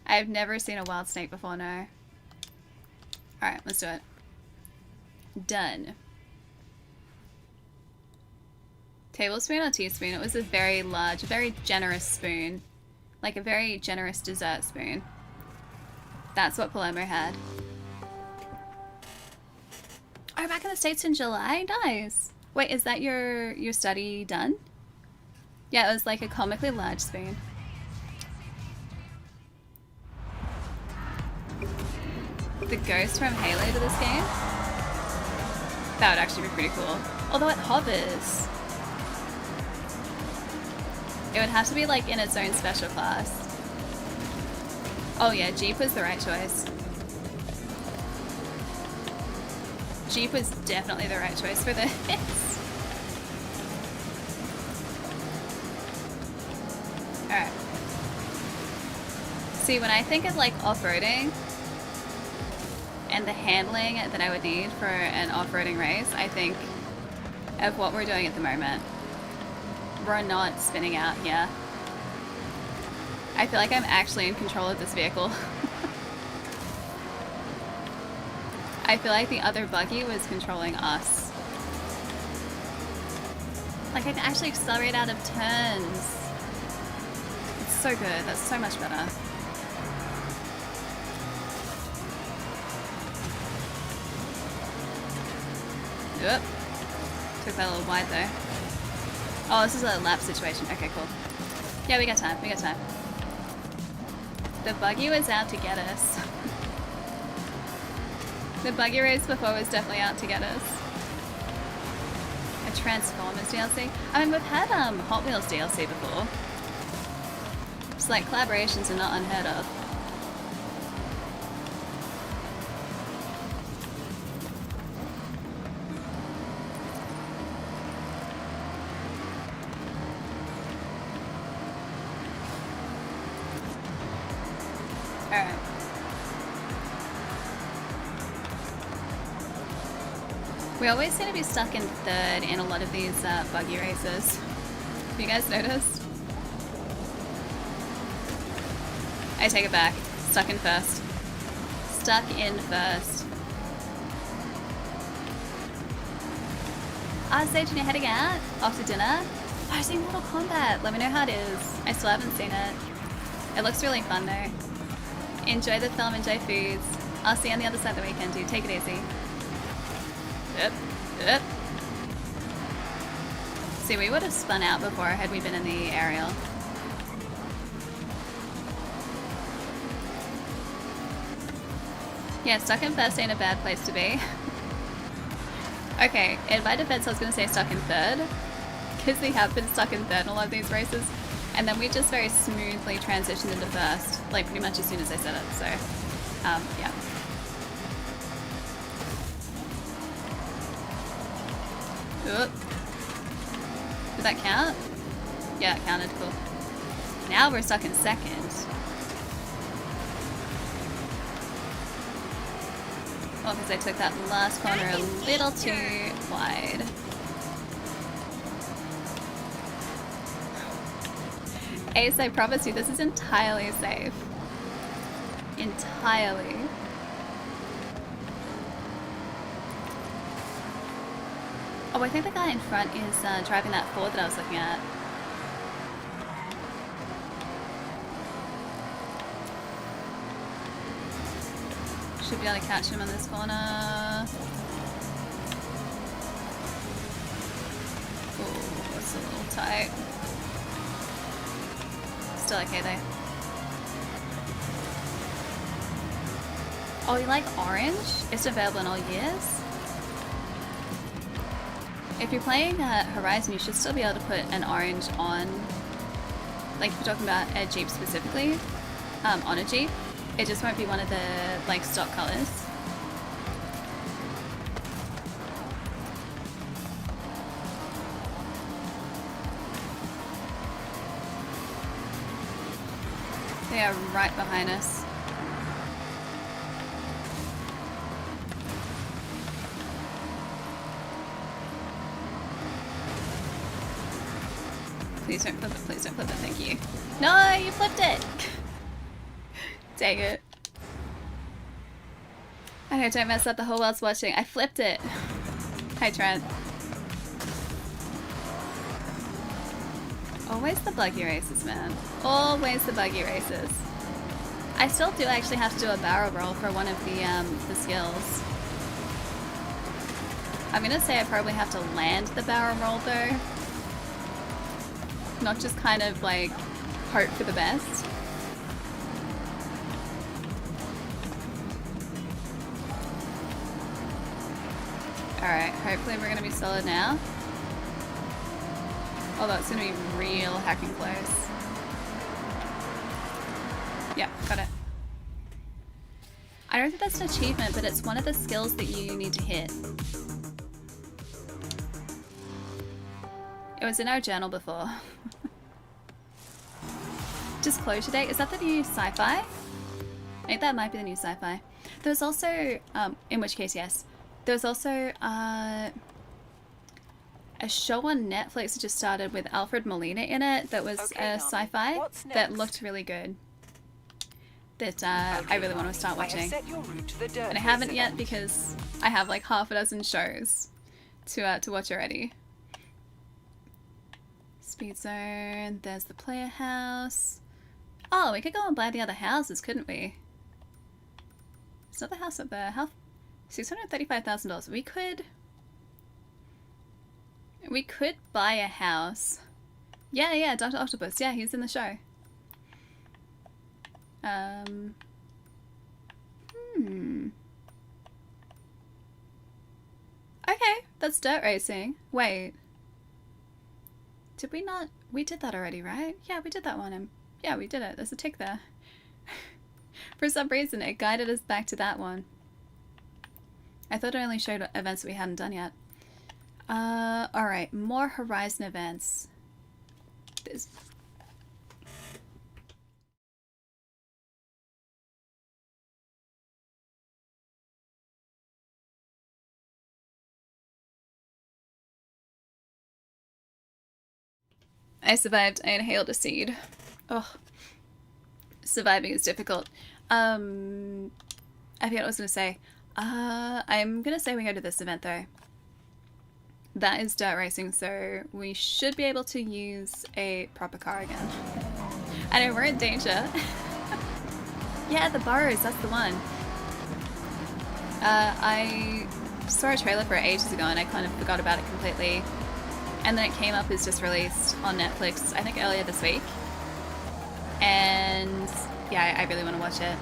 I've never seen a wild snake before, no. Alright, let's do it. Done. Tablespoon or teaspoon? It was a very large, very generous spoon. Like a very generous dessert spoon. That's what Palermo had. Oh, back in the States in July? Nice. Wait, is that your study done? Yeah, it was like a comically large spoon. The ghost from Halo to this game? That would actually be pretty cool. Although it hovers. It would have to be like in its own special class. Oh yeah, Jeep was the right choice. Jeep was definitely the right choice for this. Alright. See, when I think of like off-roading and the handling that I would need for an off-roading race, I think of what we're doing at the moment. We're not spinning out here. I feel like I'm actually in control of this vehicle. I feel like the other buggy was controlling us. Like I can actually accelerate out of turns. It's so good. That's so much better. Oop. Took that a little wide though. Oh, this is a lap situation. Okay, cool. Yeah, we got time. We got time. The buggy was out to get us. The buggy race before was definitely out to get us. A Transformers DLC? I mean, we've had Hot Wheels DLC before. Just like collaborations are not unheard of. Alright. We always seem to be stuck in third in a lot of these buggy races. Have you guys noticed? I take it back. Stuck in first. Stuck in first. Sage, you're heading out after dinner? Oh, I've seen Mortal Kombat. Let me know how it is. I still haven't seen it. It looks really fun though. Enjoy the film, enjoy foods. I'll see you on the other side of the weekend, dude. Take it easy. Yep. Yep. See, we would have spun out before had we been in the aerial. Yeah, stuck in first ain't a bad place to be. Okay, in my defense I was going to say stuck in third, because we have been stuck in third in a lot of these races, and then we just very smoothly transitioned into first, like pretty much as soon as I said it, so, yeah. Oop. Did that count? Yeah, it counted, cool. Now we're stuck in second. Oh, because I took that last corner a little too wide. Ace, I promise you, this is entirely safe. Entirely. Oh, I think the guy in front is driving that Ford that I was looking at. Should be able to catch him on this corner. Oh, it's a little tight. Still okay though. Oh, you like orange? It's available in all years. If you're playing Horizon, you should still be able to put an orange on, like if you're talking about a Jeep specifically, on a Jeep. It just won't be one of the, like, stock colors. They are right behind us. Please don't flip it, please don't flip it, thank you. No, you flipped it! Dang it. I know, don't mess up, the whole world's watching. I flipped it. Hi, Trent. Always the buggy races, man. Always the buggy races. I still do actually have to do a barrel roll for one of the skills. I'm gonna say I probably have to land the barrel roll though. Not just kind of like hope for the best. Alright, hopefully we're gonna be solid now. Although it's gonna be real hacking close. Yeah, got it. I don't think that's an achievement, but it's one of the skills that you need to hit. It was in our journal before. Disclosure date, is that the new sci-fi? I think that might be the new sci-fi. There's also, in which case yes, there's also a show on Netflix that just started with Alfred Molina in it that was a sci-fi that looked really good. That I really want to start watching. And I haven't yet because I have like half a dozen shows to watch already. Speed zone, there's the player house. Oh, we could go and buy the other houses, couldn't we? It's not the house up there. How? $635,000. We could buy a house. Yeah, Dr. Octopus. Yeah, he's in the show. Okay, that's dirt racing. Wait. Did we not? We did that already, right? Yeah, we did that one. Yeah, we did it. There's a tick there. For some reason, it guided us back to that one. I thought it only showed events that we hadn't done yet. Alright, more Horizon events. This. I survived. I inhaled a seed. Ugh. Surviving is difficult. I forget what I was going to say. I'm going to say we go to this event, though. That is dirt racing, so we should be able to use a proper car again. I know, we're in danger. Yeah, the Burrows, that's the one. I saw a trailer for it ages ago and I kind of forgot about it completely. And then it came up as just released on Netflix, I think earlier this week. And yeah, I really want to watch it.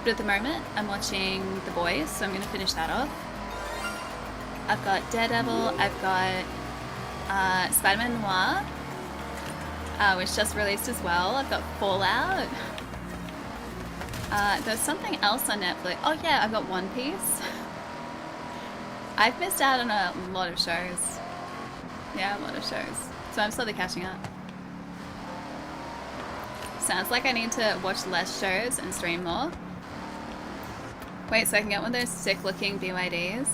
But at the moment, I'm watching The Boys, so I'm going to finish that off. I've got Daredevil, I've got Spider-Man Noir, which just released as well. I've got Fallout. There's something else on Netflix. Oh yeah, I've got One Piece. I've missed out on a lot of shows. Yeah, a lot of shows. So I'm slowly catching up. Sounds like I need to watch less shows and stream more. Wait, so I can get one of those sick-looking BYDs?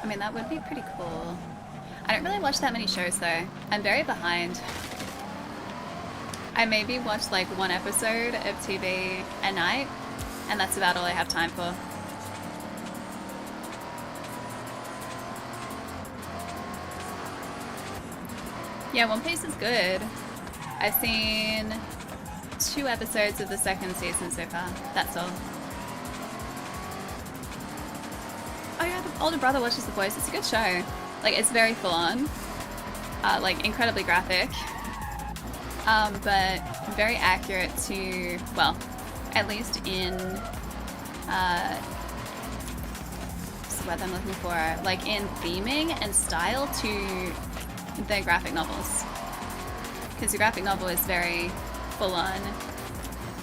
I mean, that would be pretty cool. I don't really watch that many shows, though. I'm very behind. I maybe watch, like, one episode of TV a night, and that's about all I have time for. Yeah, One Piece is good. I've seen 2 episodes of the 2nd season so far. That's all. Oh yeah, the older brother watches The Boys. It's a good show. Like, it's very full on. Like, incredibly graphic. But very accurate to, well, at least in, what's the word I'm looking for? Like, in theming and style to the graphic novels. Because the graphic novel is very full on,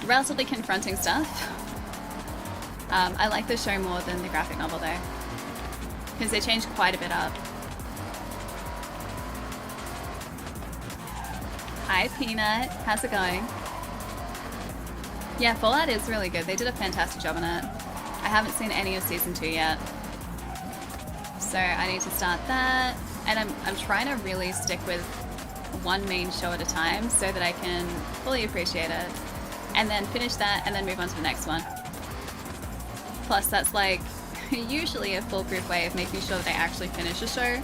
relatively confronting stuff. I like the show more than the graphic novel though, because they changed quite a bit up. Hi Peanut, how's it going? Yeah, Fallout is really good. They did a fantastic job on it. I haven't seen any of season 2 yet, so I need to start that. And I'm trying to really stick with one main show at a time so that I can fully appreciate it, and then finish that and then move on to the next one. Plus that's like usually a foolproof way of making sure that I actually finish a show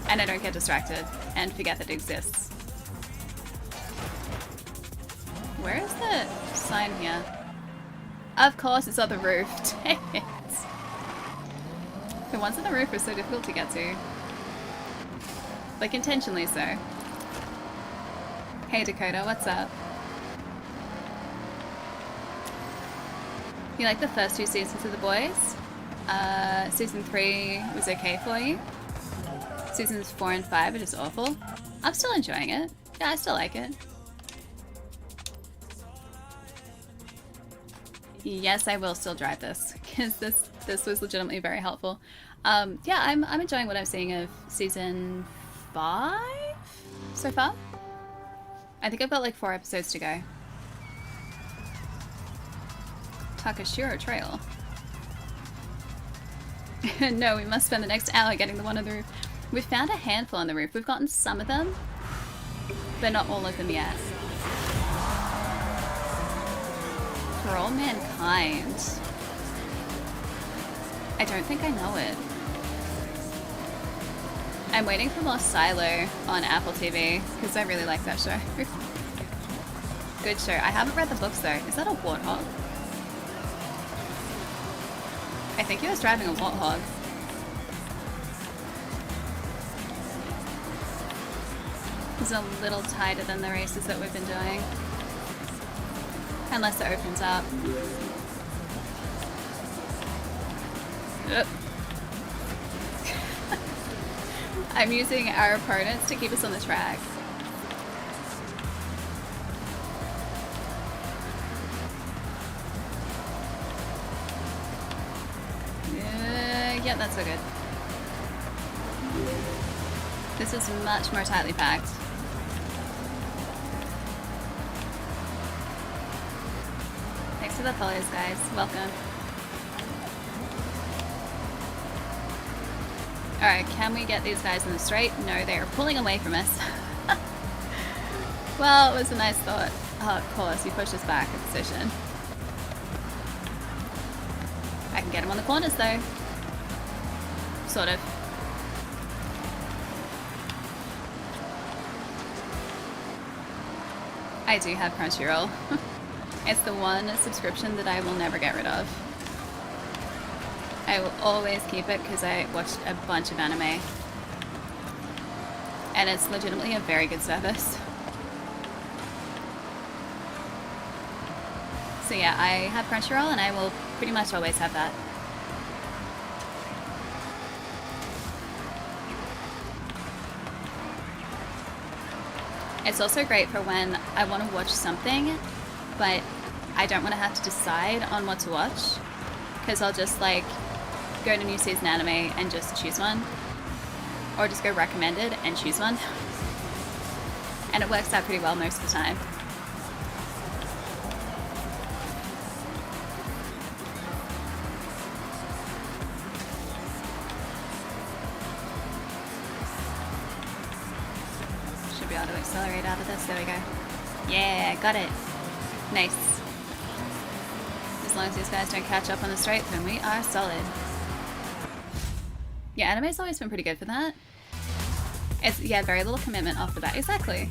and I don't get distracted and forget that it exists. Where is the sign here? Of course it's on the roof. Dang it. The ones on the roof are so difficult to get to. Like, intentionally so. Hey Dakota, what's up? You like the first 2 seasons of The Boys? Season 3 was okay for you. Seasons 4 and 5 are just awful. I'm still enjoying it. Yeah, I still like it. Yes, I will still drive this, because this was legitimately very helpful. Yeah, I'm enjoying what I'm seeing of season 5 so far. I think I've got like 4 episodes to go. Takashiro Trail. No, we must spend the next hour getting the one on the roof. We've found a handful on the roof. We've gotten some of them, but not all of them yet. For All Mankind. I don't think I know it. I'm waiting for more Silo on Apple TV, because I really like that show. Good show. I haven't read the books though. Is that a warthog? I think he was driving a warthog. It's a little tighter than the races that we've been doing. Unless it opens up. I'm using our opponents to keep us on the track. Yeah, that's so good. This is much more tightly packed. Thanks for the follows, guys. Welcome. Alright, can we get these guys in the straight? No, they are pulling away from us. Well, it was a nice thought. Oh, of course, he pushed us back a position. I can get him on the corners though. Sort of. I do have Crunchyroll. It's the one subscription that I will never get rid of. I will always keep it because I watch a bunch of anime. And it's legitimately a very good service. So yeah, I have Crunchyroll and I will pretty much always have that. It's also great for when I want to watch something, but I don't want to have to decide on what to watch. Because I'll just like go to new season anime and just choose one. Or just go recommended and choose one. And it works out pretty well most of the time. Should be able to accelerate out of this. There we go. Yeah, got it. Nice. As long as these guys don't catch up on the straight, then we are solid. Yeah, anime's always been pretty good for that. It's, yeah, very little commitment off the bat. Exactly.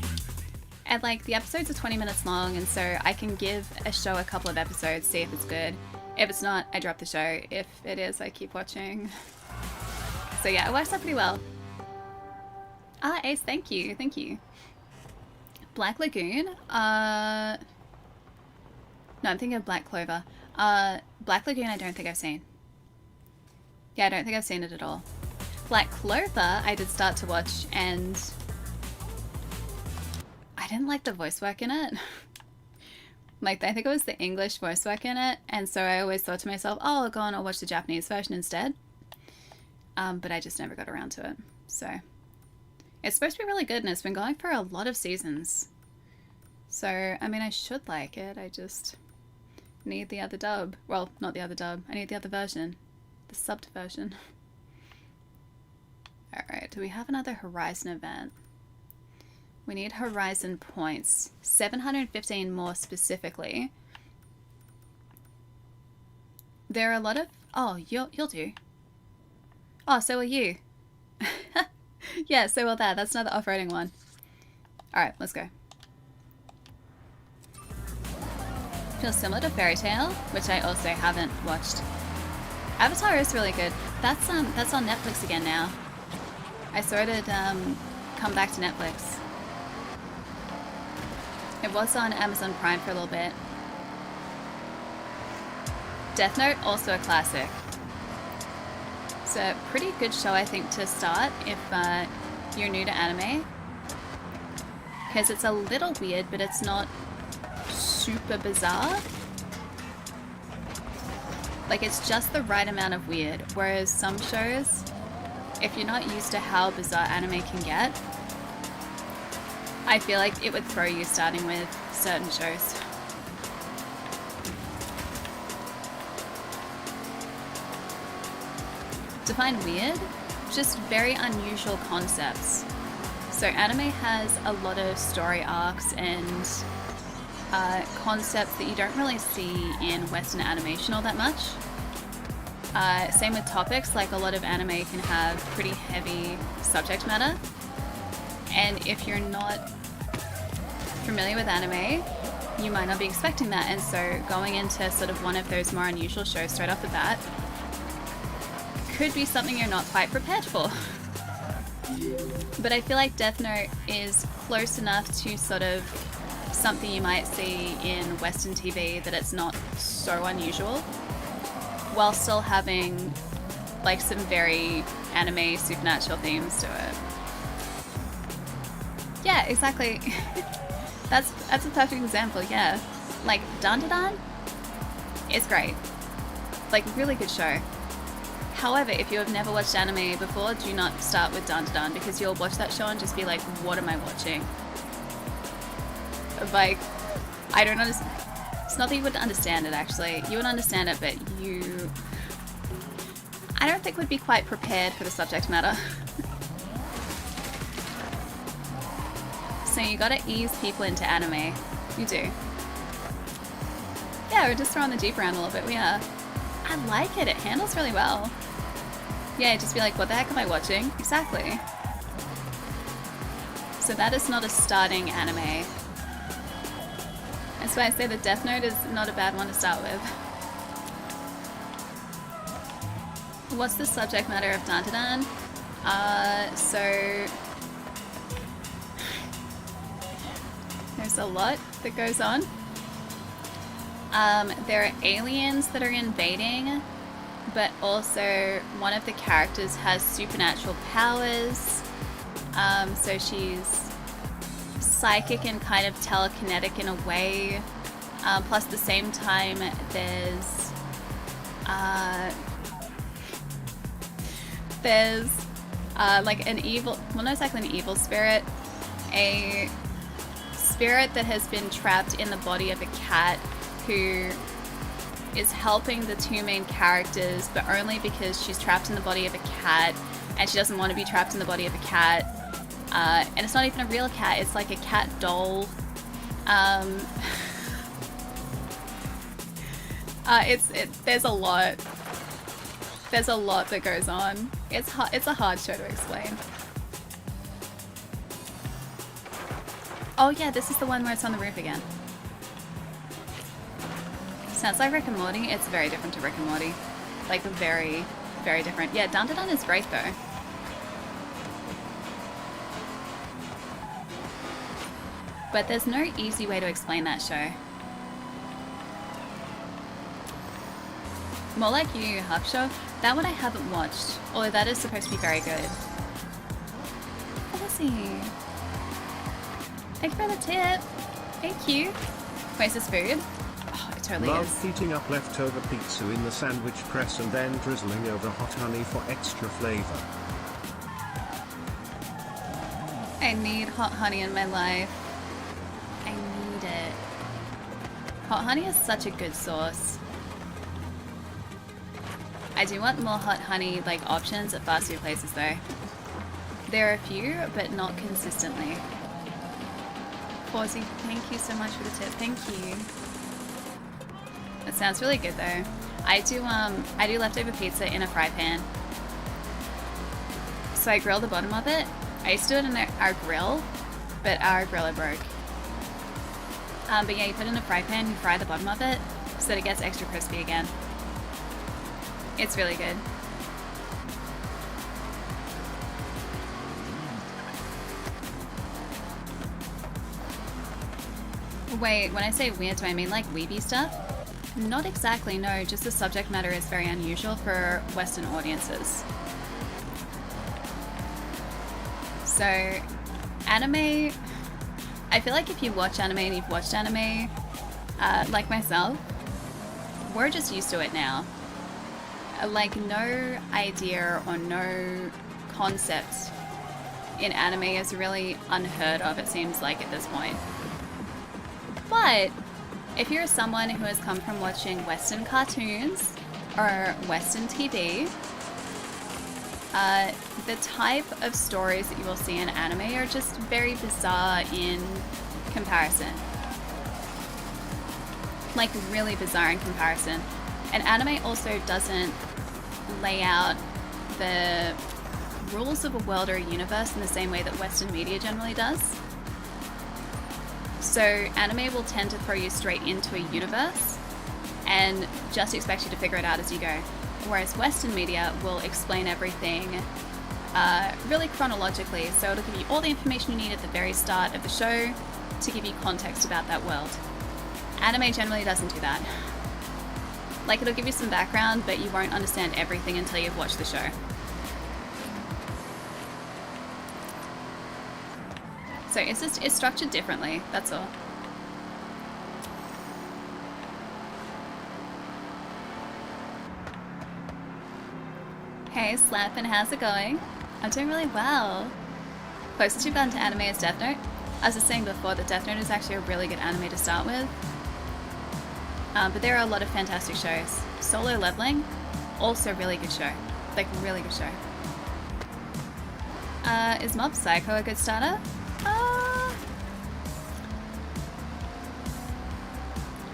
And like, the episodes are 20 minutes long, and so I can give a show a couple of episodes, see if it's good. If it's not, I drop the show. If it is, I keep watching. So yeah, it works out pretty well. Ah, Ace, thank you, thank you. Black Lagoon? No, I'm thinking of Black Clover. Black Lagoon I don't think I've seen. Yeah, I don't think I've seen it at all. Black Clover I did start to watch, and I didn't like the voice work in it. Like, I think it was the English voice work in it, and so I always thought to myself, oh, I'll go and I'll watch the Japanese version instead. But I just never got around to it, so. It's supposed to be really good, and it's been going for a lot of seasons. So, I mean, I should like it, I just need the other dub. Well, not the other dub, I need the other version. The subbed version. Alright, do we have another Horizon event? We need Horizon points. 715 more specifically. There are a lot of... Oh, you'll do. Oh, so will you. Yeah, so will that. That's another off-roading one. Alright, let's go. Feels similar to Fairy Tail, which I also haven't watched. Avatar is really good. That's on Netflix again now. I saw it come back to Netflix. It was on Amazon Prime for a little bit. Death Note, also a classic. It's a pretty good show, I think, to start if you're new to anime. Because it's a little weird, but it's not super bizarre. Like, it's just the right amount of weird. Whereas some shows, if you're not used to how bizarre anime can get, I feel like it would throw you starting with certain shows. Define weird? Just very unusual concepts. So anime has a lot of story arcs and concepts that you don't really see in Western animation all that much. Same with topics, like a lot of anime can have pretty heavy subject matter. And if you're not familiar with anime, you might not be expecting that. And so going into sort of one of those more unusual shows straight off the bat could be something you're not quite prepared for. But I feel like Death Note is close enough to sort of something you might see in Western TV that it's not so unusual, while still having like some very anime supernatural themes to it. Yeah, exactly. That's a perfect example, yeah. Like, Dandadan is great. Like, really good show. However, if you have never watched anime before, do not start with Dandadan, because you'll watch that show and just be like, what am I watching? Like, I don't understand. It's not that you wouldn't understand it, actually. You would understand it, but you... I don't think would be quite prepared for the subject matter. So you gotta ease people into anime. You do. Yeah, we're just throwing the Jeep around a little bit. We are. I like it. It handles really well. Yeah, just be like, what the heck am I watching? Exactly. So that is not a starting anime. That's why I say the Death Note is not a bad one to start with. What's the subject matter of Dandadan? So there's a lot that goes on. There are aliens that are invading, but also one of the characters has supernatural powers. So she's psychic and kind of telekinetic in a way. Plus at the same time there's like an evil, well, not exactly an evil spirit, a spirit that has been trapped in the body of a cat who is helping the two main characters, but only because she's trapped in the body of a cat and she doesn't want to be trapped in the body of a cat. And it's not even a real cat, it's like a cat doll. There's a lot. There's a lot that goes on. It's a hard show to explain. Oh yeah, this is the one where it's on the roof again. Sounds like Rick and Morty. It's very different to Rick and Morty. Like very, very different. Yeah, Dandadan is great though. But there's no easy way to explain that show. More like Yu Yu Hakusho. That one I haven't watched, although that is supposed to be very good. Oh, let's see. Thank you for the tip. Thank you. Wait, is this food? Oh, it totally Love is. heating up leftover pizza in the sandwich press and then drizzling over hot honey for extra flavor. I need hot honey in my life. I need it. Hot honey is such a good sauce. I do want more hot honey like options at fast food places though. There are a few, but not consistently. Forza, thank you so much for the tip. Thank you. That sounds really good though. I do leftover pizza in a fry pan. So I grill the bottom of it. I used to do it in our grill, but our griller broke. But yeah, you put it in a fry pan, you fry the bottom of it so that it gets extra crispy again. It's really good. Wait, when I say weird, do I mean like weeby stuff? Not exactly, no, just the subject matter is very unusual for Western audiences. So, anime, I feel like if you watch anime and you've watched anime, like myself, we're just used to it now. Like no idea or no concept in anime is really unheard of, it seems like at this point. But if you're someone who has come from watching Western cartoons or Western TV, the type of stories that you will see in anime are just very bizarre in comparison. Like really bizarre in comparison. And anime also doesn't lay out the rules of a world or a universe in the same way that Western media generally does. So anime will tend to throw you straight into a universe and just expect you to figure it out as you go. Whereas Western media will explain everything really chronologically, so it'll give you all the information you need at the very start of the show to give you context about that world. Anime generally doesn't do that. Like, it'll give you some background, but you won't understand everything until you've watched the show. So it's structured differently, that's all. Hey, Slappin', how's it going? I'm doing really well. Closest you've gotten to anime is Death Note. As I was saying before, that Death Note is actually a really good anime to start with. But there are a lot of fantastic shows. Solo Leveling, also really good show. Like, really good show. Is Mob Psycho a good starter?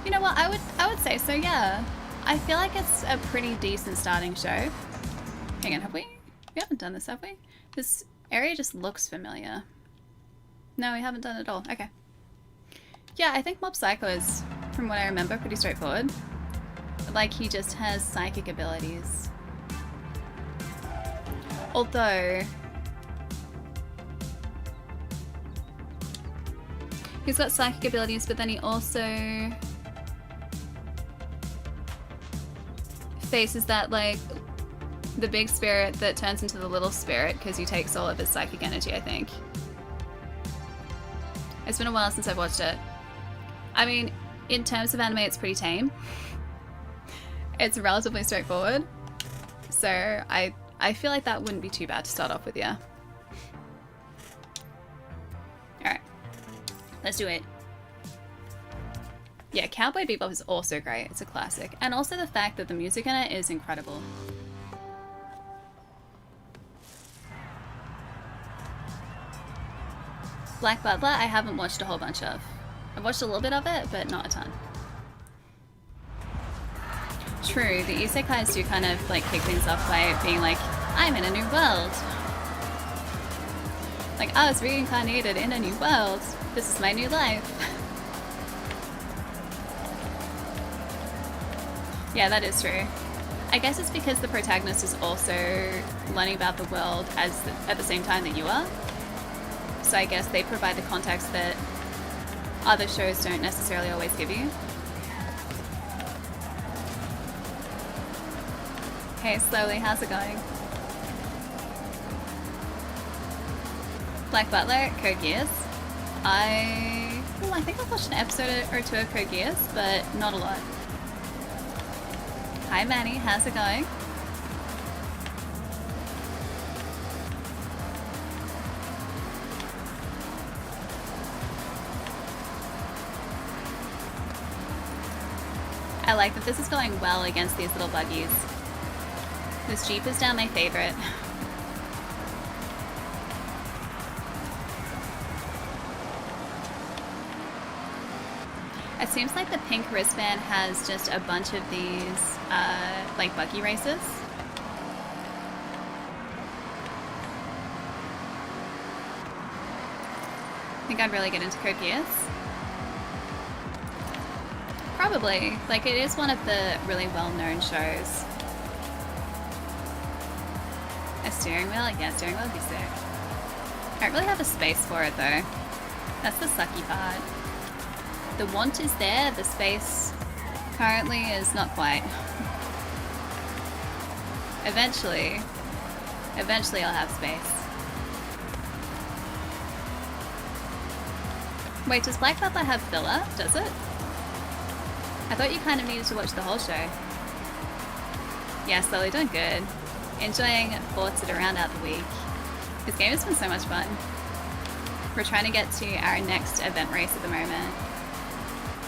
You know what? I would say so, yeah. I feel like it's a pretty decent starting show. Hang on, have we? We haven't done this, have we? This area just looks familiar. No, we haven't done it at all. Okay. Yeah, I think Mob Psycho is, from what I remember, pretty straightforward. Like, he just has psychic abilities. Although... he's got psychic abilities, but then he also... faces that, like, the big spirit that turns into the little spirit because he takes all of his psychic energy, I think. It's been a while since I've watched it. I mean, in terms of anime, it's pretty tame. It's relatively straightforward. So I feel like that wouldn't be too bad to start off with, yeah. Alright. Let's do it. Yeah, Cowboy Bebop is also great. It's a classic. And also the fact that the music in it is incredible. Black Butler, I haven't watched a whole bunch of. I've watched a little bit of it, but not a ton. True, the isekais do kind of like kick things off by being like, I'm in a new world. Like, I was reincarnated in a new world. This is my new life. Yeah, that is true. I guess it's because the protagonist is also learning about the world at the same time that you are. So I guess they provide the context that other shows don't necessarily always give you. Hey, Slowly, how's it going? Black Butler, Code Geass. I think I've watched an episode or two of Code Geass, but not a lot. Hi Manny, how's it going? I like that this is going well against these little buggies. This Jeep is now my favorite. It seems like the pink wristband has just a bunch of these, like buggy races. I think I'd really get into Code Geass. Probably. Like, it is one of the really well-known shows. A steering wheel? Yeah, steering wheel would be sick. I don't really have a space for it, though. That's the sucky part. The want is there, the space currently is not quite. Eventually I'll have space. Wait, does Black Butler have filler? Does it? I thought you kind of needed to watch the whole show. Yeah, slowly doing good. Enjoying Forza to round out the week. This game has been so much fun. We're trying to get to our next event race at the moment.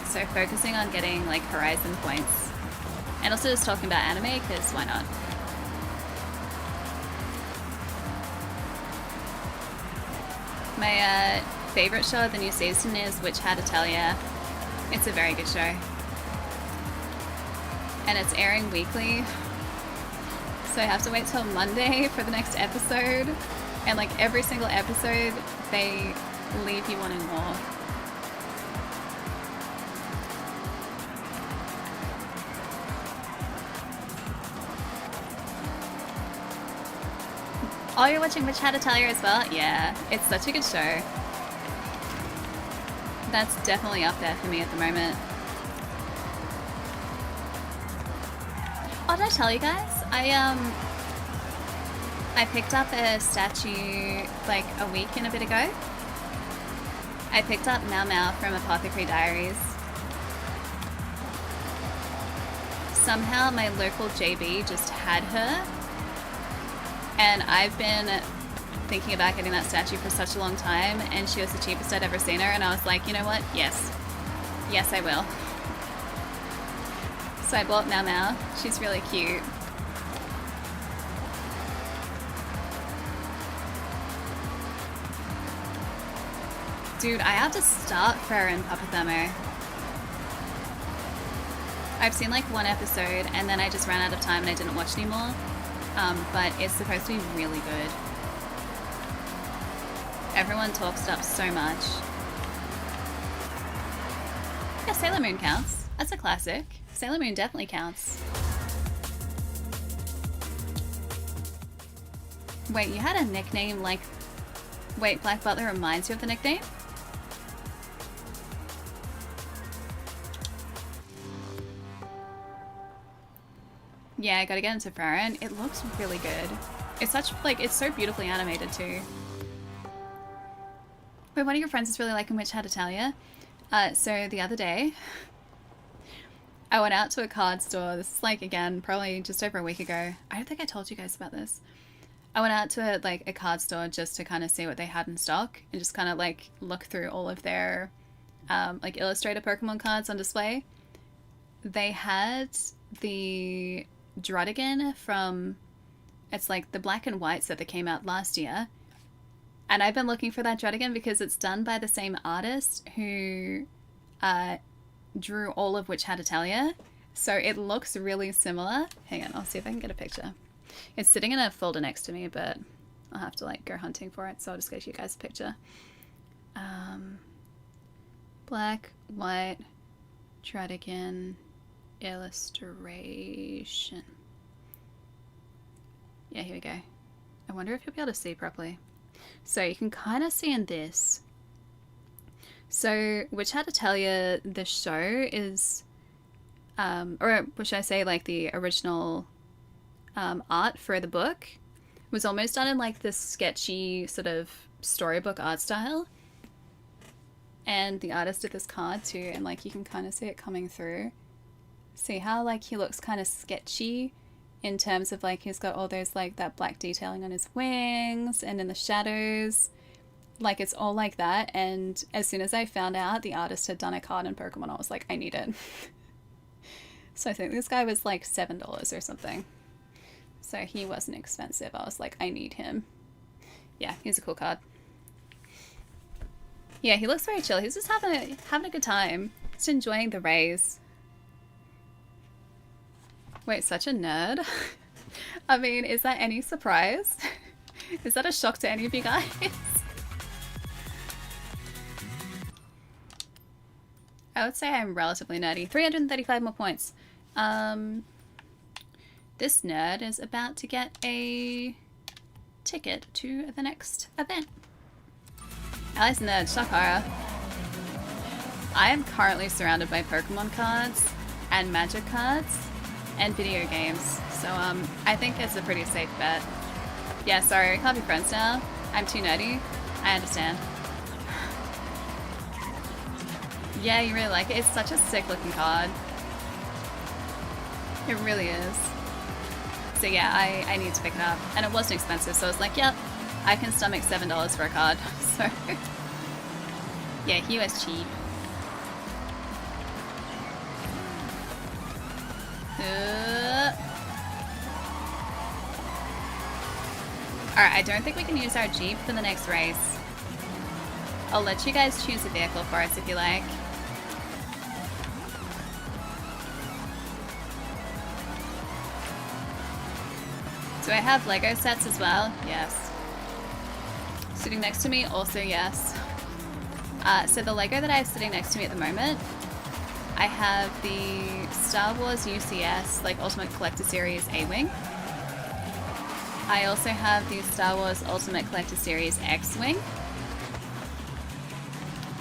So focusing on getting like Horizon points. And also just talking about anime, because why not? My favorite show of the new season is Witch Hat Atelier. It's a very good show. And it's airing weekly. So I have to wait till Monday for the next episode. And like every single episode, they leave you wanting more. Oh, you're watching Witch Hat Atelier as well? Yeah, it's such a good show. That's definitely up there for me at the moment. Oh, did I tell you guys? I picked up a statue like a week and a bit ago. I picked up Mau Mau from Apothecary Diaries. Somehow my local JB just had her. And I've been thinking about getting that statue for such a long time, and she was the cheapest I'd ever seen her, and I was like, you know what? Yes. Yes, I will. So I bought Mau Mau. She's really cute. Dude, I have to start Frere and Papa Thermo. I've seen like one episode and then I just ran out of time and I didn't watch anymore. But it's supposed to be really good. Everyone talks it up so much. Yeah, Sailor Moon counts. That's a classic. Sailor Moon definitely counts. Wait, you had a nickname like... Wait, Black Butler reminds you of the nickname? Yeah, I gotta get into Farron. It looks really good. It's such, like, it's so beautifully animated too. Wait, one of your friends is really liking Witch Hat Italia. So the other day, I went out to a card store. This is like, again, probably just over a week ago. I don't think I told you guys about this. I went out to a card store just to kind of see what they had in stock and just kind of like look through all of their like illustrated Pokemon cards on display. They had the Druddigan from, it's like the black and white set that came out last year. And I've been looking for that Druddigan because it's done by the same artist who drew all of Witch Hat Italia. So it looks really similar. Hang on, I'll see if I can get a picture. It's sitting in a folder next to me, but I'll have to like go hunting for it. So I'll just get you guys a picture. Black, white, Druddigan, illustration. Yeah, here we go. I wonder if you'll be able to see properly. So you can kind of see in this. So Witch Hat Italia, the show is, or should I say like the original art for the book was almost done in like this sketchy sort of storybook art style. And the artist did this card too, and like you can kind of see it coming through. See how like he looks kind of sketchy in terms of like he's got all those like that black detailing on his wings and in the shadows. Like it's all like that. And as soon as I found out the artist had done a card in Pokemon, I was like, I need it. So I think this guy was like $7 or something. So he wasn't expensive. I was like, I need him. Yeah, he's a cool card. Yeah, he looks very chill. He's just having a good time. Just enjoying the rays. Wait, such a nerd? I mean, is that any surprise? Is that a shock to any of you guys? I would say I'm relatively nerdy. 335 more points. This nerd is about to get a ticket to the next event. Alice Nerd, Shakara. I am currently surrounded by Pokemon cards and Magic cards and video games, so I think it's a pretty safe bet. Yeah, sorry, we can't be friends now. I'm too nerdy. I understand. Yeah, you really like it. It's such a sick looking card. It really is. So yeah, I need to pick it up. And it wasn't expensive, so I was like, yep, I can stomach $7 for a card. So yeah, he was cheap. Alright, I don't think we can use our Jeep for the next race. I'll let you guys choose a vehicle for us if you like. Do I have Lego sets as well? Yes. Sitting next to me? Also yes. So the Lego that I have sitting next to me at the moment, I have the Star Wars UCS, like Ultimate Collector Series A-Wing. I also have the Star Wars Ultimate Collector Series X-Wing.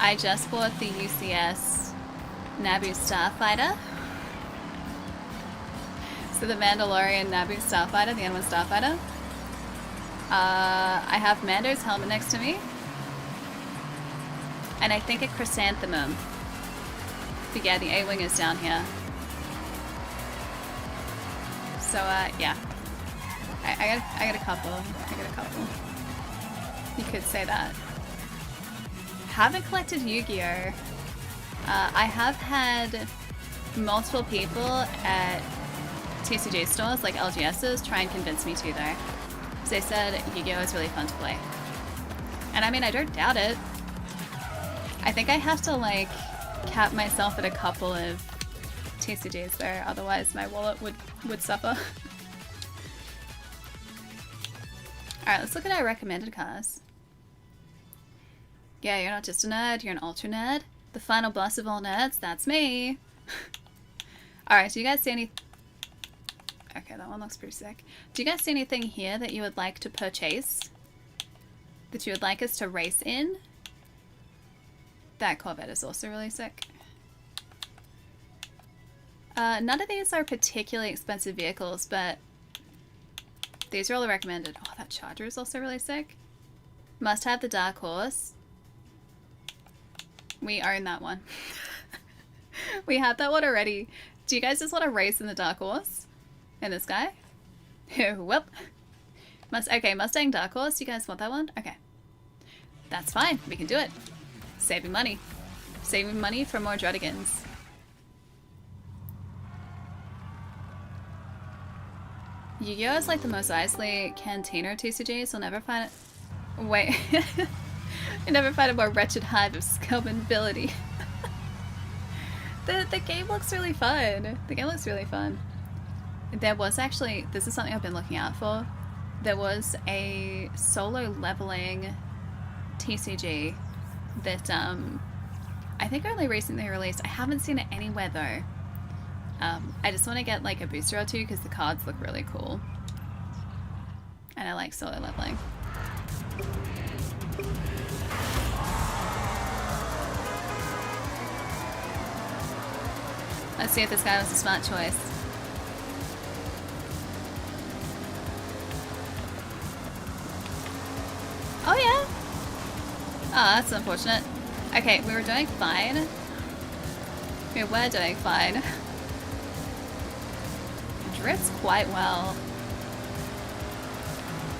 I just bought the UCS Naboo Starfighter. So the Mandalorian Naboo Starfighter, the N1 Starfighter. I have Mando's helmet next to me. And I think a chrysanthemum. But yeah, the A-Wing is down here. So yeah. I got a couple. You could say that. Haven't collected Yu-Gi-Oh! I have had multiple people at TCG stores, like LGS's, try and convince me to though. Because they said Yu-Gi-Oh! Is really fun to play. And I mean, I don't doubt it. I think I have to like cap myself at a couple of TCGs though, otherwise my wallet would suffer. Alright, let's look at our recommended cars. Yeah, you're not just a nerd, you're an ultra nerd. The final boss of all nerds, that's me. Alright, do you guys see any... Okay, that one looks pretty sick. Do you guys see anything here that you would like to purchase? That you would like us to race in? That Corvette is also really sick. None of these are particularly expensive vehicles, but these are all the recommended. Oh, that Charger is also really sick. Must have the Dark Horse. We own that one. We have that one already. Do you guys just want to race in the Dark Horse? In this guy? Whoop. Okay, Mustang Dark Horse. You guys want that one? Okay. That's fine. We can do it. Saving money. Saving money for more Drudigans. Yu-Gi-Oh! Is like the Mos Eisley Cantina TCG, so we'll never find it. Wait. You never find a more wretched hive of scum and ability. The game looks really fun. The game looks really fun. There was actually, this is something I've been looking out for. There was a solo leveling TCG that I think only recently released. I haven't seen it anywhere though. I just want to get like a booster or two because the cards look really cool. And I like solo leveling. Let's see if this guy was a smart choice. Oh yeah? Oh, that's unfortunate. Okay, we were doing fine. We were doing fine. Drifts quite well.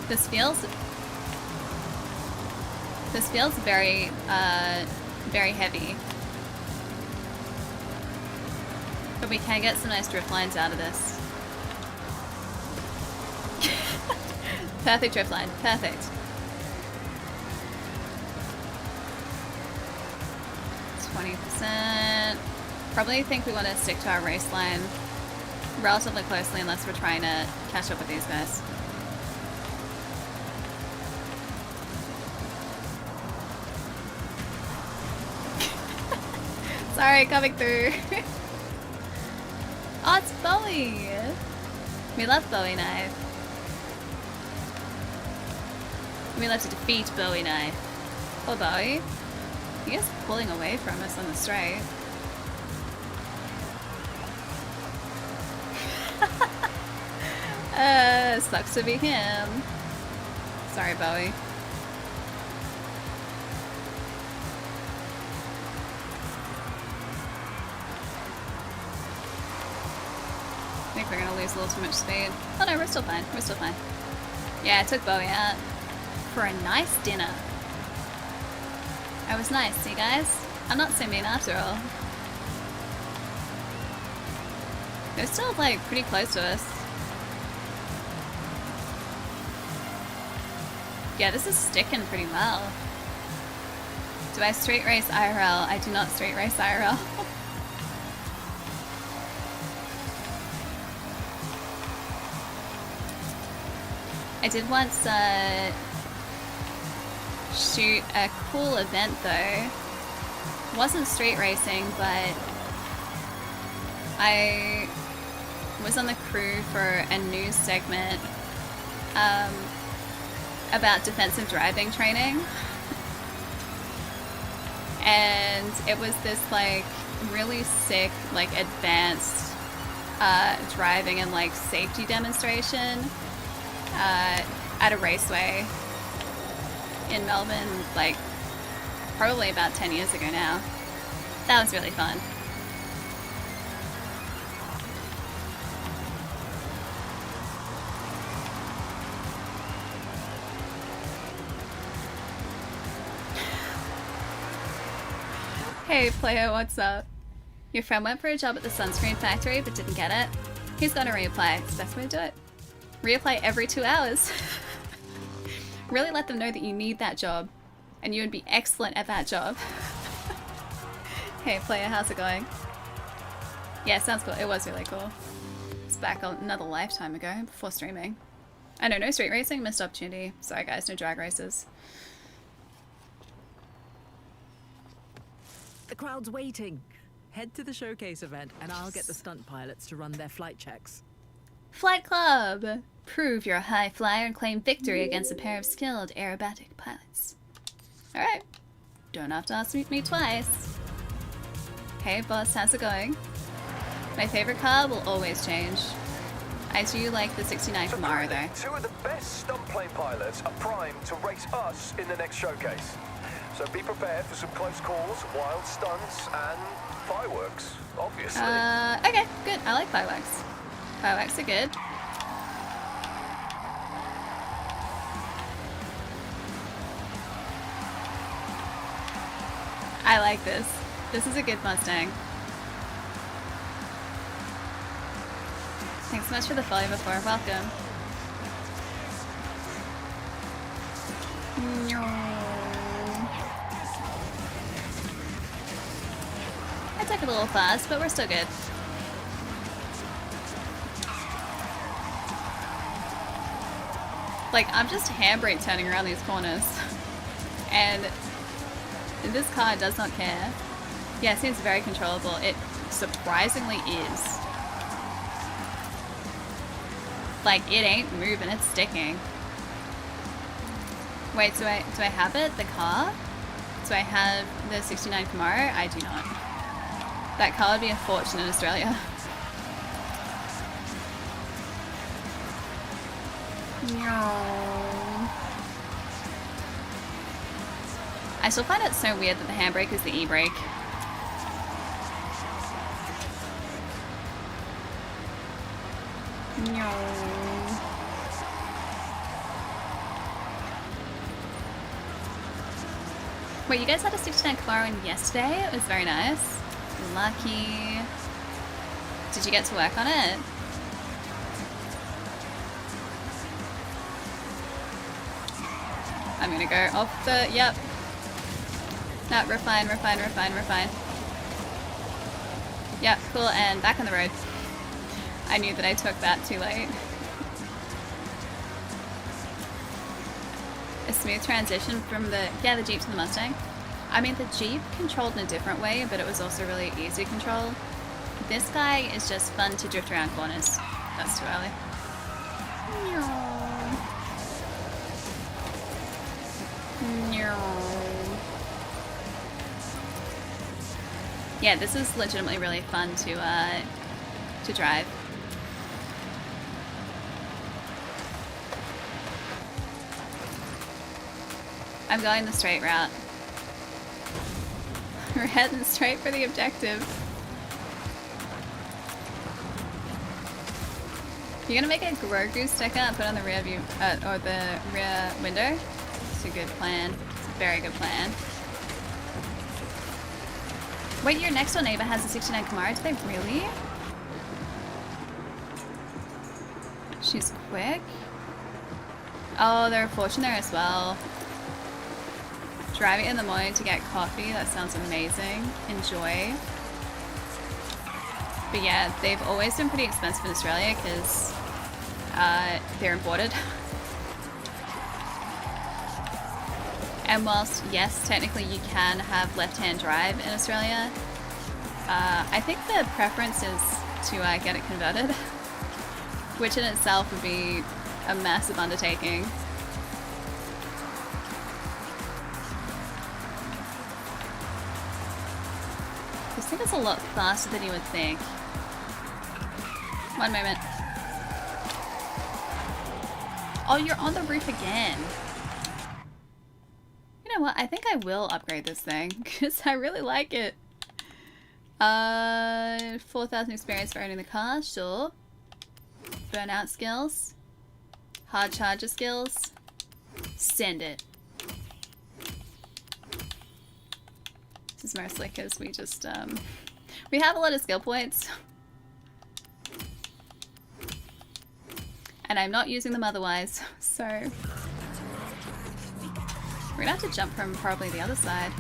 This feels very, very heavy. But we can get some nice drift lines out of this. Perfect drift line. Perfect. 20%. Probably think we want to stick to our race line relatively closely unless we're trying to catch up with these guys. Sorry, coming through. Oh, it's Bowie! We love Bowie Knife. We love to defeat Bowie Knife. Oh, Bowie. He is pulling away from us on the straight. Sucks to be him. Sorry, Bowie. I think we're gonna lose a little too much speed. Oh no, we're still fine. We're still fine. Yeah, I took Bowie out for a nice dinner. I was nice, see guys? I'm not so mean after all. They're still like pretty close to us. Yeah, this is sticking pretty well. Do I straight race IRL? I do not straight race IRL. I did once shoot a cool event though. Wasn't street racing, but I was on the crew for a news segment about defensive driving training. And it was this like really sick, like advanced driving and like safety demonstration at a raceway in Melbourne, like probably about 10 years ago now. That was really fun. Hey player, what's up? Your friend went for a job at the sunscreen factory but didn't get it. He's gonna reapply. It's the best way to do it. Reapply every 2 hours. Really let them know that you need that job and you would be excellent at that job. Hey player, how's it going? Yeah, sounds cool. It was really cool. It's back another lifetime ago, before streaming. I know, no street racing, missed opportunity. Sorry guys, no drag races. The crowd's waiting. Head to the showcase event and I'll get the stunt pilots to run their flight checks. Flight Club! Prove you're a high flyer and claim victory against a pair of skilled aerobatic pilots. Alright. Don't have to ask me twice. Hey boss, how's it going? My favorite car will always change. I do like the 69 Camaro though. Two of the best stunt plane pilots are primed to race us in the next showcase. So be prepared for some close calls, wild stunts, and fireworks, obviously. Okay, good. I like fireworks. Fireworks are good. I like this. This is a good Mustang. Thanks so much for the follow before. Welcome. I took it a little fast, but we're still good. Like, I'm just handbrake turning around these corners. And this car does not care. Yeah, it seems very controllable. It surprisingly is. Like, it ain't moving, it's sticking. Wait, do I have it? The car? Do I have the 69 Camaro? I do not. That car would be a fortune in Australia. I still find it so weird that the handbrake is the e-brake. Wait, you guys had a 69 Camaro in yesterday? It was very nice. Lucky. Did you get to work on it? I'm gonna go off the, yep. No, refine. Yep, cool, and back on the road. I knew that I took that too late. A smooth transition from the Jeep to the Mustang. I mean, the Jeep controlled in a different way, but it was also really easy to control. This guy is just fun to drift around corners. That's too early. Yeah, this is legitimately really fun to drive. I'm going the straight route. We're heading straight for the objective. You're gonna make a Grogu sticker and put on the rear view, or the rear window? It's a good plan. It's a very good plan. Wait, your next door neighbor has a 69 Camaro? Do they really? She's quick. Oh, they're a fortune there as well. Driving in the morning to get coffee, that sounds amazing. Enjoy. But yeah, they've always been pretty expensive in Australia because they're imported. And whilst, yes, technically you can have left-hand drive in Australia, I think the preference is to get it converted, which in itself would be a massive undertaking. This thing is a lot faster than you would think. One moment. Oh, you're on the roof again. You know what? I think I will upgrade this thing because I really like it. 4,000 experience for owning the car, sure. Burnout skills. Hard charger skills. Send it. This is mostly because we just, we have a lot of skill points. And I'm not using them otherwise, so we're gonna have to jump from probably the other side.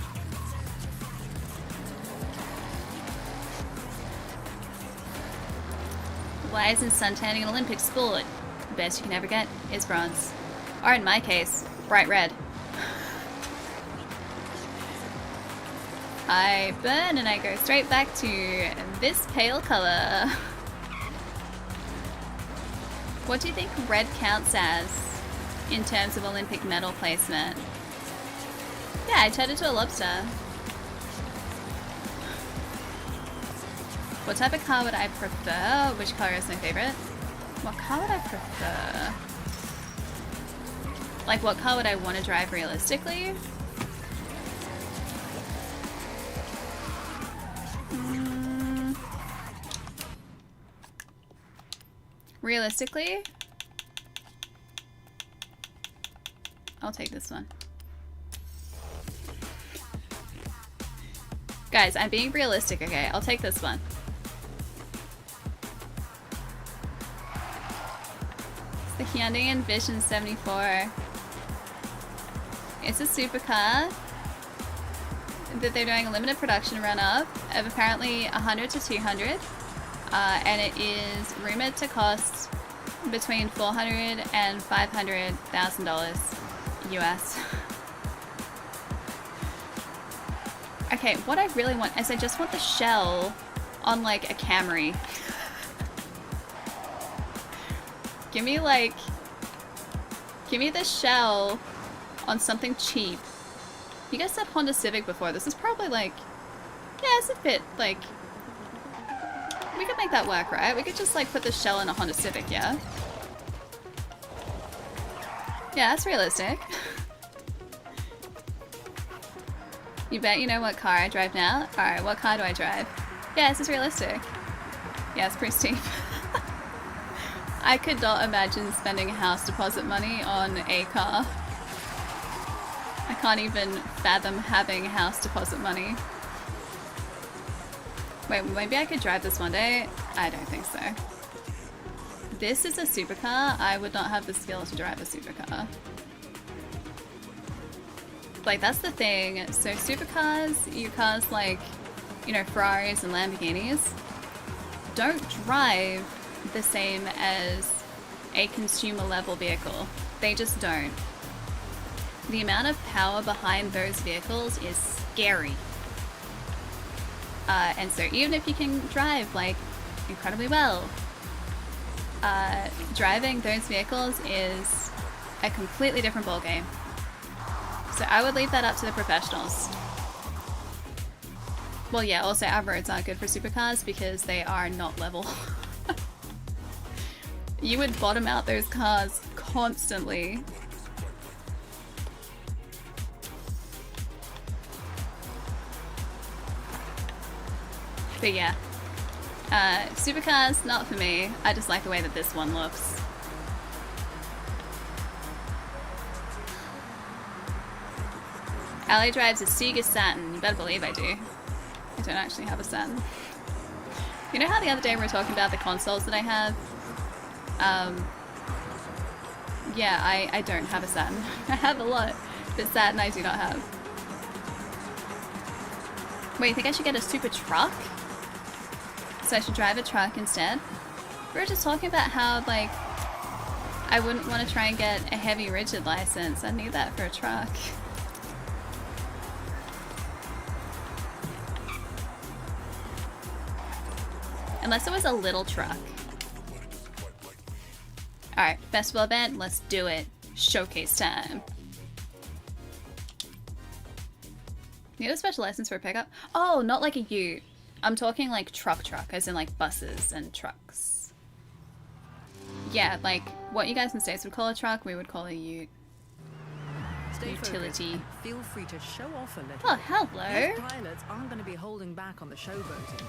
Why isn't suntanning an Olympic sport? The best you can ever get is bronze. Or in my case, bright red. I burn and I go straight back to this pale color. What do you think red counts as in terms of Olympic medal placement? Yeah, I turned into a lobster. What type of car would I prefer? Which car is my favorite? What car would I prefer? Like, what car would I want to drive realistically? Realistically, I'll take this one. Guys, I'm being realistic, okay? I'll take this one. It's the Hyundai Envision 74. It's a supercar that they're doing a limited production run of apparently 100 to 200. And it is rumored to cost between $400,000 and $500,000 US. Okay, what I really want is I just want the shell on like a Camry. Give me the shell on something cheap. You guys said Honda Civic before. This is probably like, yeah, it's a bit like, we could make that work, right? We could just like put the shell in a Honda Civic, yeah? Yeah, that's realistic. You bet you know what car I drive now? Alright, what car do I drive? Yeah, this is realistic. Yeah, it's pretty steep. I could not imagine spending house deposit money on a car. I can't even fathom having house deposit money. Wait, maybe I could drive this one day? I don't think so. This is a supercar. I would not have the skill to drive a supercar. Like, that's the thing. So supercars, your cars like, you know, Ferraris and Lamborghinis, don't drive the same as a consumer level vehicle. They just don't. The amount of power behind those vehicles is scary. And so even if you can drive like incredibly well, driving those vehicles is a completely different ballgame. So I would leave that up to the professionals. Well, yeah, also our roads aren't good for supercars because they are not level. You would bottom out those cars constantly. But yeah, supercars, not for me. I just like the way that this one looks. Ali drives a Sega Saturn. You better believe I do. I don't actually have a Saturn. You know how the other day we were talking about the consoles that I have? Yeah, I don't have a Saturn. I have a lot, but Saturn I do not have. Wait, you think I should get a super truck? So I should drive a truck instead? We were just talking about how, like, I wouldn't want to try and get a heavy rigid license. I need that for a truck. Unless it was a little truck. Alright, festival event, let's do it. Showcase time. Need a special license for a pickup? Oh, not like a ute. I'm talking like truck, as in like buses and trucks. Yeah, like what you guys in the States would call a truck, we would call a ute. Stay Utility. Feel free to show off a little. Oh, hello. These pilots aren't going to be holding back on the showboating.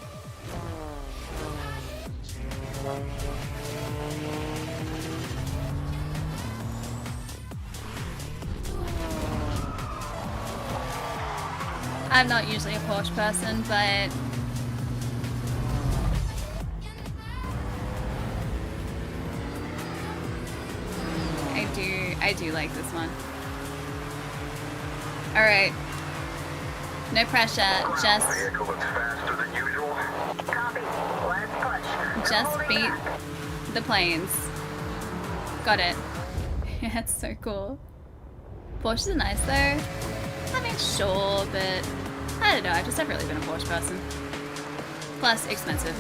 I'm not usually a Porsche person, but I do like this one. Alright. No pressure, just beat the planes. Got it. Yeah, it's so cool. Porsches are nice though. I mean, sure, but I don't know. I've just never really been a Porsche person. Plus, expensive.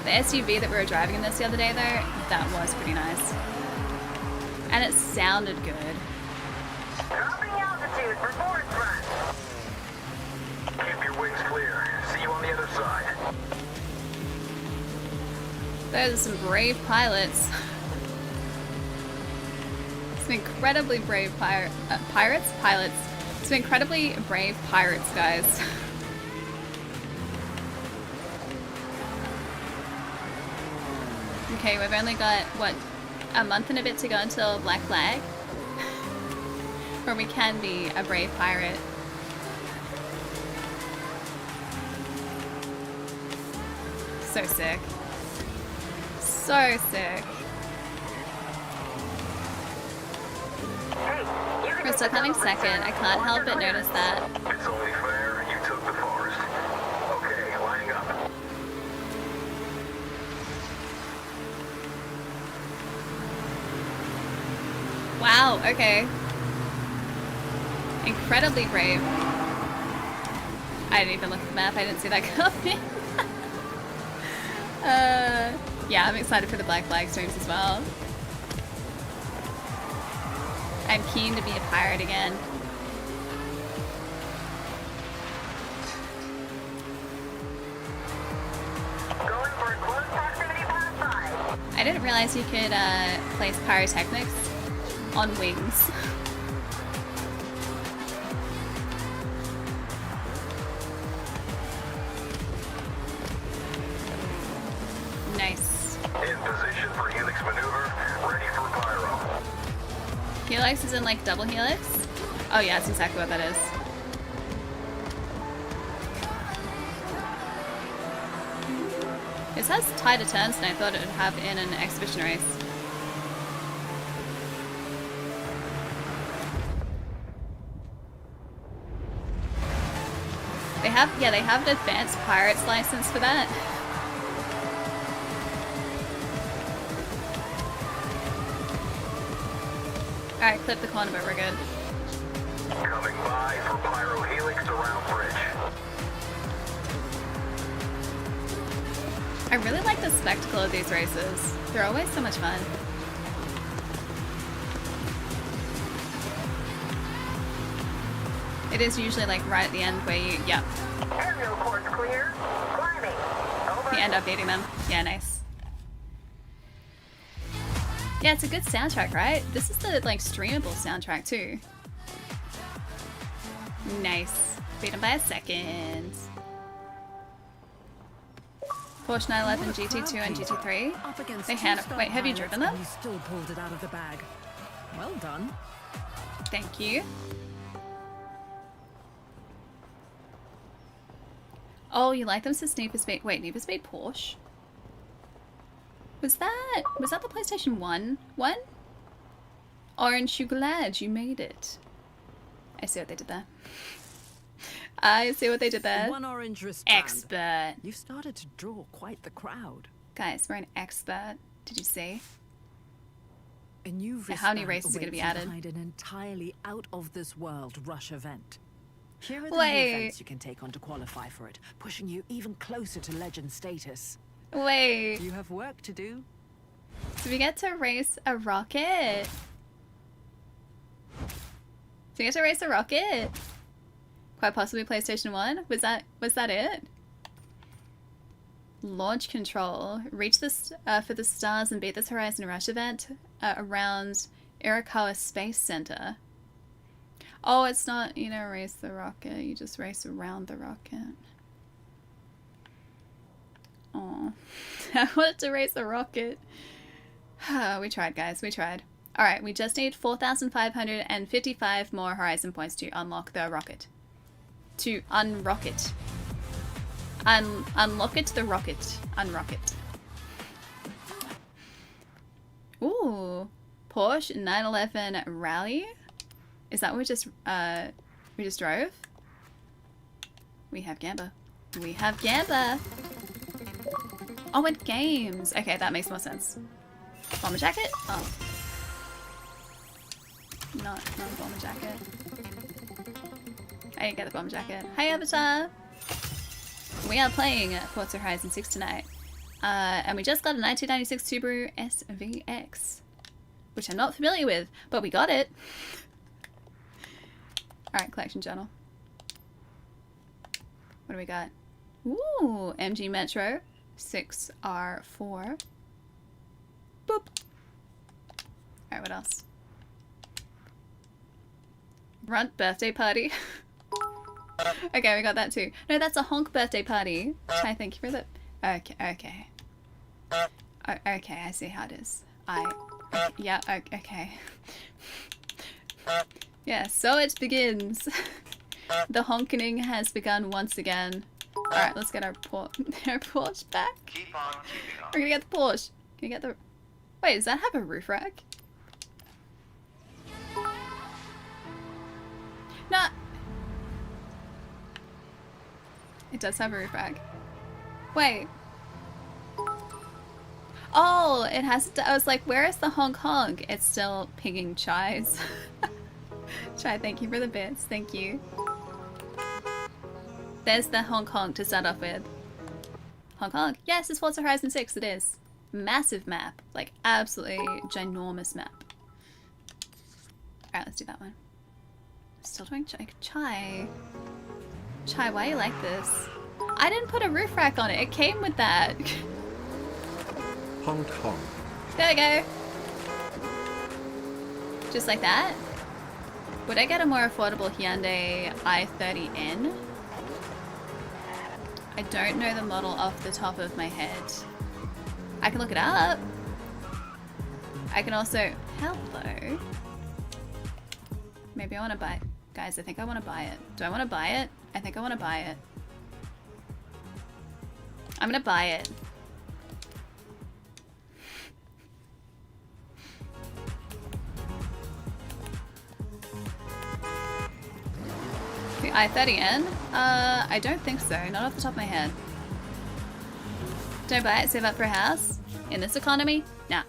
The SUV that we were driving in this the other day though, that was pretty nice. And it sounded good. Dropping altitude for forward front. Keep your wings clear. See you on the other side. Those are some brave pilots. Some incredibly brave pilots. Some incredibly brave pirates, guys. Okay, we've only got, what, a month and a bit to go until Black Flag? Where we can be a brave pirate. So sick. So sick. We're still coming second. I can't help but notice that. It's only fair you took the forest. Okay, lining up. Wow, okay. Incredibly brave. I didn't even look at the map. I didn't see that coming. Yeah, I'm excited for the Black Flag streams as well. I'm keen to be a pirate again. Going for a close proximity pass by. I didn't realize you could place pyrotechnics on wings. Nice. In position for helix maneuver. Ready for pyro. Helix is in like double helix? Oh yeah, that's exactly what that is. This has tighter turns than I thought it would have in an exhibition race. They have an advanced pirate's license for that. Alright, clip the corner, but we're good. Coming by for pyro helix around bridge. I really like the spectacle of these races. They're always so much fun. It is usually like right at the end where you, yep, Aerial course clear. Climbing. Over. you end up beating them. Yeah, nice. Yeah, it's a good soundtrack, right? This is the like streamable soundtrack too. Nice. Beat him by a second. Porsche 911 GT2 and GT3. They hand. Wait, have you driven them? You still pulled it out of the bag. Well done. Thank you. Oh, you like them since Need for Speed? Wait, Need for Speed Porsche? Was that the PlayStation 1 one? Orange, you glad you made it. I see what they did there. I see what they did there. One orange wristband. Expert. You've started to draw quite the crowd. Guys, we're an expert. Did you see? A new wristband How many races are going to be awaits you added? behind an entirely out-of-this-world rush event. Here are the Wait. new events you can take on to qualify for it, pushing you even closer to legend status. Wait, You have work to do. do we get to race a rocket? Do we get to race a rocket? Quite possibly PlayStation 1? Was that it? Launch control. Reach this for the stars and beat this Horizon Rush event around Irakawa Space Center. Oh, it's not, you know, race the rocket. You just race around the rocket. Oh, I wanted to race a rocket. We tried, guys. We tried. All right, we just need 4,555 more Horizon points to unlock the rocket. To unrocket. Unlock it, the rocket. Unrocket. Ooh, Porsche 911 Rally. Is that what we just drove? We have Gamba. We have Gamba. Oh, and games. Okay, that makes more sense. Bomber jacket? Oh. Not a bomber jacket. I didn't get the bomber jacket. Hi, Avatar! We are playing Forza Horizon 6 tonight. And we just got a 1996 Subaru SVX. Which I'm not familiar with, but we got it. Alright, collection journal. What do we got? Ooh, MG Metro 6R4. Boop. Alright, what else? Runt birthday party. Okay, we got that too. No, that's a honk birthday party. Chai, thank you for the... Okay. Okay, I see how it is. Yeah, okay. Yeah, so it begins. The honking has begun once again. Alright, let's get our Porsche back. Keep on keeping on. We're gonna get the Porsche. Can you get the... Wait, does that have a roof rack? Nah. It does have a roof rack. Wait. Oh, it has to... I was like, where is the honk honk? It's still pinging Chai's. Chai, thank you for the bits. Thank you. There's the honk honk to start off with. Honk honk. Yes, it's Forza Horizon 6. It is. Massive map. Like, absolutely ginormous map. Alright, let's do that one. Still doing Chai. Chai, why are you like this? I didn't put a roof rack on it. It came with that. Honk honk. There we go. Just like that. Would I get a more affordable Hyundai i30N? I don't know the model off the top of my head. I can look it up. I can also... Hello. Maybe I want to buy it. Guys, I think I want to buy it. Do I want to buy it? I think I want to buy it. I'm going to buy it. The i30N? I don't think so. Not off the top of my head. Don't buy it, save up for a house? In this economy? Nah.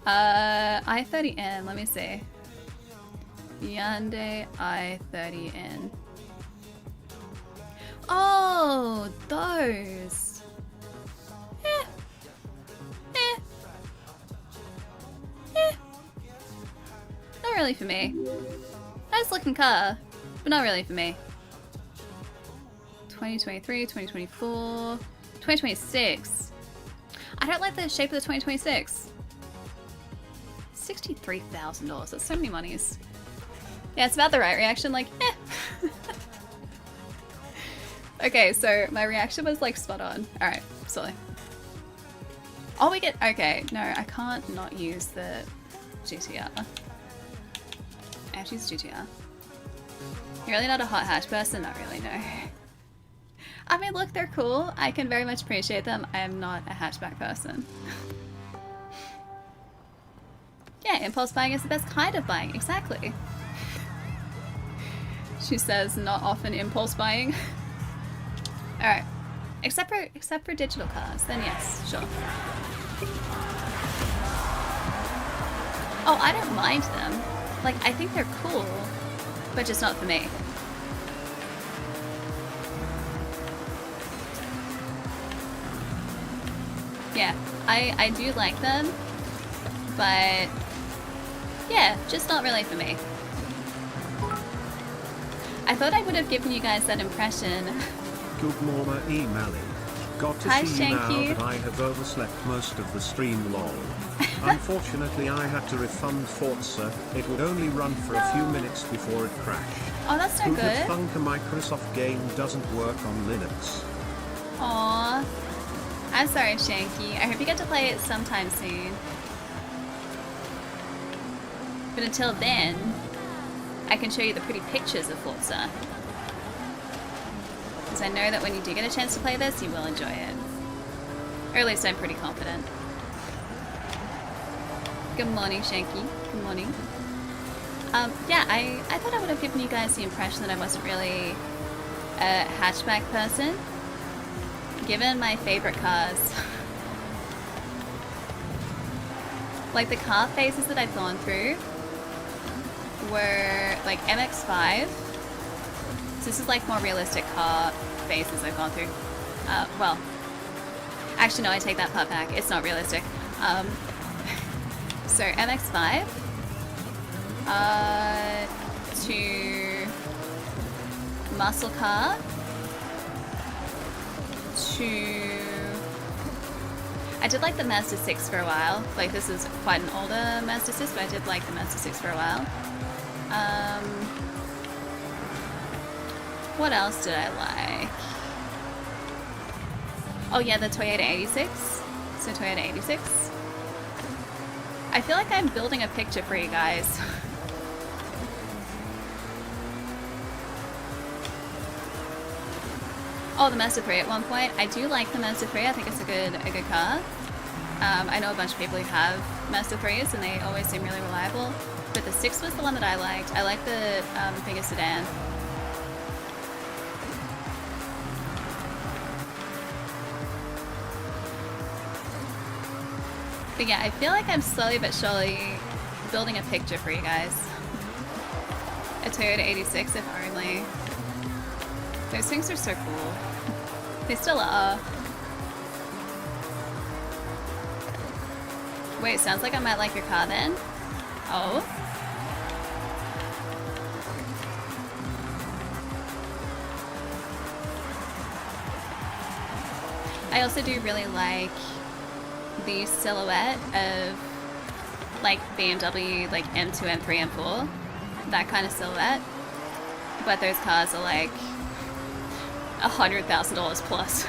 i30N, let me see. Hyundai i30N. Oh, those. Not really for me. Nice looking car, but not really for me. 2023, 2024, 2026. I don't like the shape of the 2026. $63,000. That's so many monies. Yeah, it's about the right reaction. Like, Okay, so my reaction was like spot on. All right, sorry. Oh, we get... Okay, no, I can't not use the GTR. I have to use GTR. You're really not a hot hatch person? Not really, no. I mean, look, they're cool. I can very much appreciate them. I am not a hatchback person. Yeah, impulse buying is the best kind of buying. Exactly. She says not often impulse buying. Alright. Except for digital cars, then yes, sure. Oh, I don't mind them. Like, I think they're cool, but just not for me. Yeah, I do like them, but yeah, just not really for me. I thought I would have given you guys that impression. Good morning, emailing. Got to Hi, see Shanky. now that I have overslept most of the stream lol. Unfortunately, I had to refund Forza. It would only run for a few minutes before it crashed. Oh, that's no Who could good. thunk a Microsoft game doesn't work on Linux? Aww. I'm sorry, Shanky. I hope you get to play it sometime soon. But until then, I can show you the pretty pictures of Forza. Because I know that when you do get a chance to play this, you will enjoy it. Or at least I'm pretty confident. Good morning, Shanky. Good morning. Yeah, I thought I would have given you guys the impression that I wasn't really a hatchback person. given my favorite cars, like the car phases that I've gone through were like MX-5. So this is like more realistic car phases I've gone through. Well, actually no, I take that part back. It's not realistic. So MX-5 to muscle car to... I did like the Mazda 6 for a while. Like this is quite an older Mazda 6, but I did like the Mazda 6 for a while. What else did I like? Oh yeah, the Toyota 86. So Toyota 86. I feel like I'm building a picture for you guys. Oh, the Mazda 3 at one point. I do like the Mazda 3. I think it's a good car. I know a bunch of people who have Mazda 3s and they always seem really reliable. But the 6 was the one that I liked. I like the bigger sedan. But yeah, I feel like I'm slowly but surely building a picture for you guys. A Toyota 86, if only. Those things are so cool. They still are. Wait, sounds like I might like your car then. Oh. I also do really like the silhouette of like BMW, like M2, M3, M4. That kind of silhouette. But those cars are like $100,000 plus.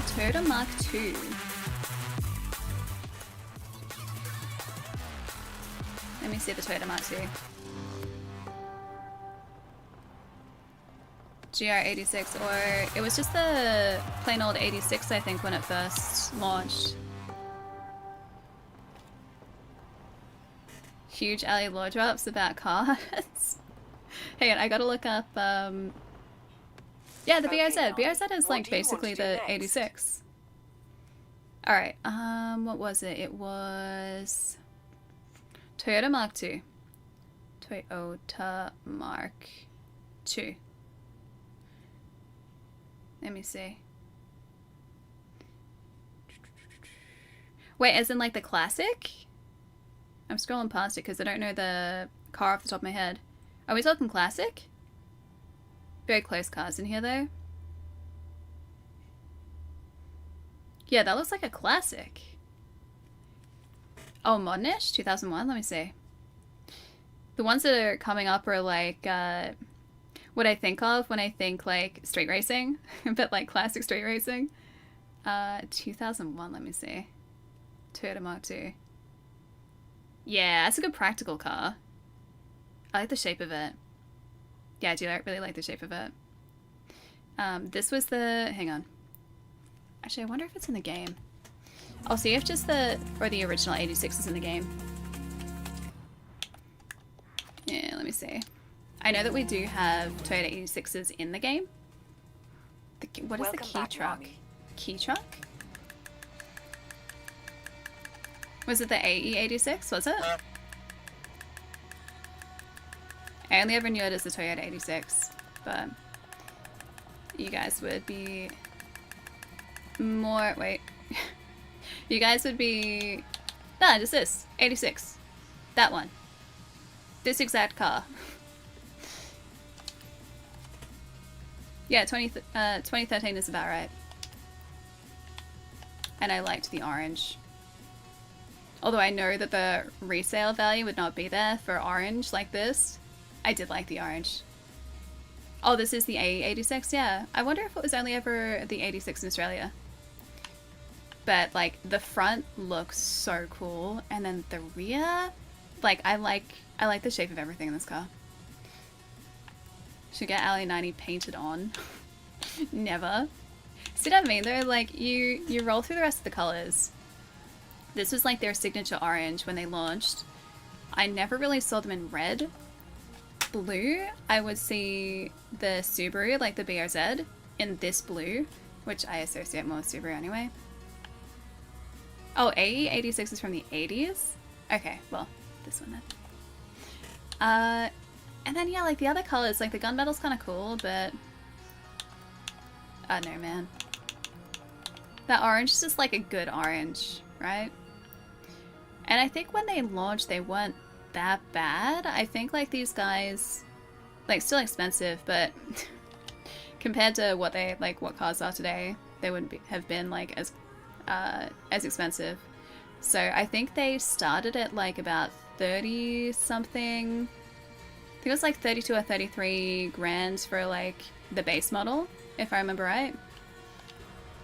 Toyota Mark II. Let me see the Toyota Mark II. GR86, or it was just the plain old 86, I think, when it first launched. Huge alley lore drops about cars. Hang on, I gotta look up, yeah, the BRZ. BRZ is like basically the 86. Alright, what was it? It was Toyota Mark II. Toyota Mark II. Let me see. Wait, as in like the classic? I'm scrolling past it because I don't know the car off the top of my head. Are we talking classic? Very close cars in here though. Yeah, that looks like a classic. Oh, modernish? 2001? Let me see. The ones that are coming up are like, what I think of when I think like street racing, but like classic street racing. 2001, let me see. Toyota Mark II. Yeah, that's a good practical car. I like the shape of it. Yeah, I do really like the shape of it. This was the... Hang on. Actually, I wonder if it's in the game. I'll see if just the original 86 is in the game. Yeah, let me see. I know that we do have Toyota 86s in the game. What is the key truck? Key truck? Was it the AE86? Was it? I only ever knew it as the Toyota 86, but you guys would be more... Wait. You guys would be... No, just this. 86. That one. This exact car. Yeah, 2013 is about right. And I liked the orange. Although I know that the resale value would not be there for orange like this, I did like the orange. Oh, this is the AE86? Yeah. I wonder if it was only ever the 86 in Australia. But, like, the front looks so cool. And then the rear, like, I like the shape of everything in this car. Should get Alley 90 painted on. Never. See what I mean? They're like, you roll through the rest of the colors. This was like their signature orange when they launched. I never really saw them in red. blue, I would see the Subaru, like the BRZ, in this blue, which I associate more with Subaru anyway. Oh, AE86 is from the 80s? Okay, well, this one then. And then, yeah, like the other colors, like the gunmetal's kind of cool, but I don't know, man. That orange is just like a good orange, right? And I think when they launched, they weren't that bad. I think like these guys, like still expensive, but compared to what they, like what cars are today, they wouldn't have been like as expensive. So I think they started at like about 30 something. I think it was like 32 or 33 grand for like the base model, if I remember right.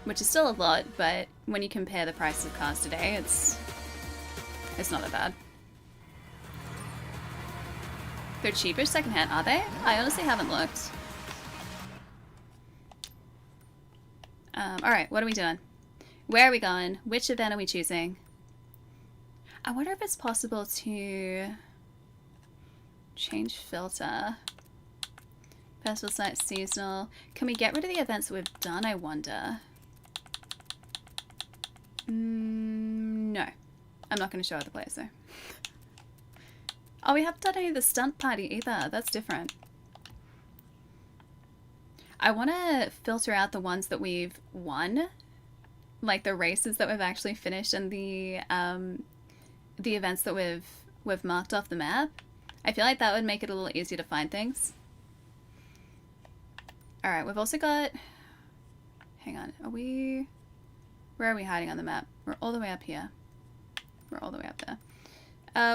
Which is still a lot, but when you compare the price of cars today, it's not that bad. They're cheaper secondhand, are they? I honestly haven't looked. Alright, what are we doing? Where are we going? Which event are we choosing? I wonder if it's possible to change filter. Festival site, seasonal. Can we get rid of the events that we've done, I wonder? No. I'm not going to show other players though. Oh, we haven't done any of the stunt party either. That's different. I want to filter out the ones that we've won. Like the races that we've actually finished and the events that we've marked off the map. I feel like that would make it a little easier to find things. Alright, we've also got... Hang on, are we... Where are we hiding on the map? We're all the way up here. We're all the way up there.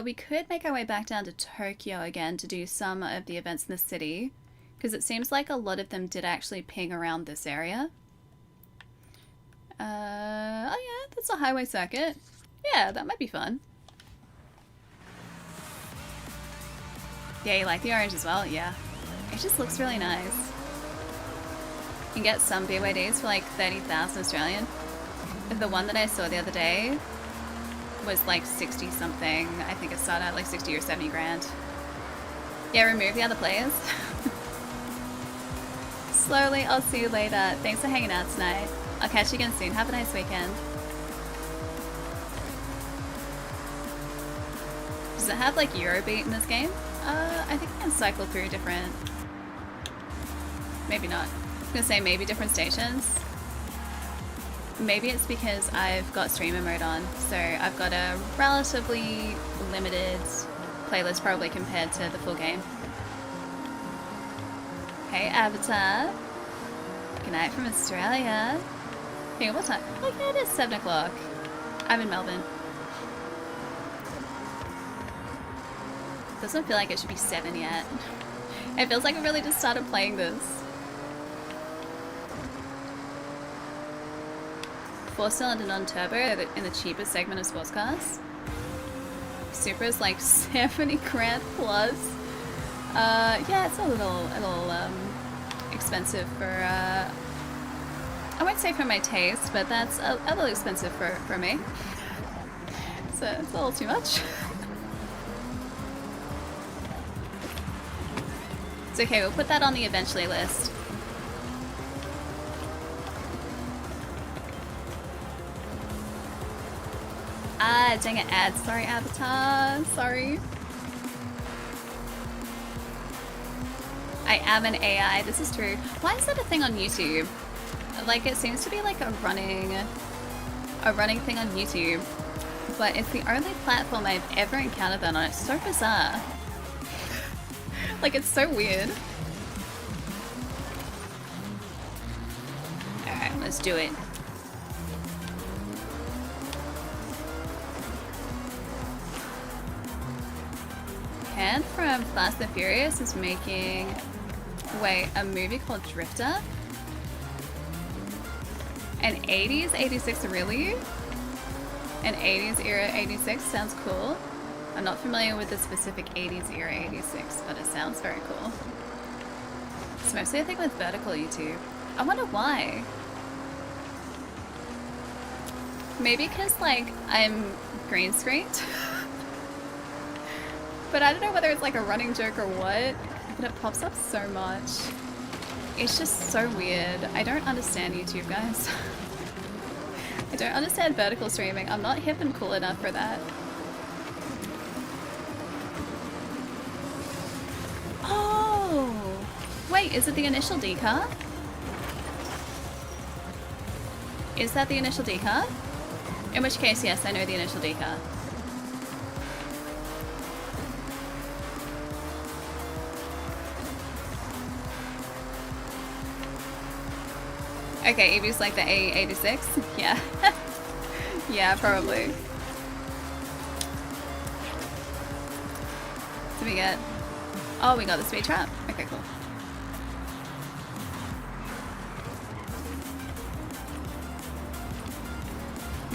We could make our way back down to Tokyo again to do some of the events in the city. Because it seems like a lot of them did actually ping around this area. Oh yeah, that's a highway circuit. Yeah, that might be fun. Yeah, you like the orange as well? Yeah. It just looks really nice. You can get some BYDs for like 30,000 Australian. The one that I saw the other day was like 60 something. I think it started at like 60 or 70 grand. Yeah, remove the other players. Slowly, I'll see you later. Thanks for hanging out tonight. I'll catch you again soon. Have a nice weekend. Does it have like Eurobeat in this game? I think I can cycle through different... Maybe not. I was gonna say maybe different stations. Maybe it's because I've got streamer mode on, so I've got a relatively limited playlist probably compared to the full game. Hey Avatar. Good night from Australia. Hey, what time? Oh yeah, it is 7 o'clock. I'm in Melbourne. Doesn't feel like it should be 7 yet. It feels like we really just started playing this. 4-cylinder non-turbo in the cheapest segment of sports cars. Supra is like 70 grand plus. Yeah, it's a little expensive for, I won't say for my taste, but that's a little expensive for me. So it's a little too much. It's okay, we'll put that on the eventually list. Ah, dang it, ads. Sorry, Avatar. Sorry. I am an AI. This is true. Why is that a thing on YouTube? Like, it seems to be like a running thing on YouTube, but it's the only platform I've ever encountered that on. It's so bizarre. Like, it's so weird. Alright, let's do it. Ken from Fast and Furious is making, wait, a movie called Drifter? An 80s 86, really? An 80s era 86 sounds cool. I'm not familiar with the specific 80s era 86, but it sounds very cool. It's mostly a thing with vertical YouTube. I wonder why. Maybe because, like, I'm green screened? But I don't know whether it's like a running joke or what. but it pops up so much. It's just so weird. I don't understand YouTube, guys. I don't understand vertical streaming. I'm not hip and cool enough for that. Oh! Wait, is it the initial decar? Is that the initial decar? In which case, yes, I know the initial decar. Okay, Evie's like the A86? Yeah. Yeah, probably. What do we get? Oh, we got the speed trap. Okay, cool.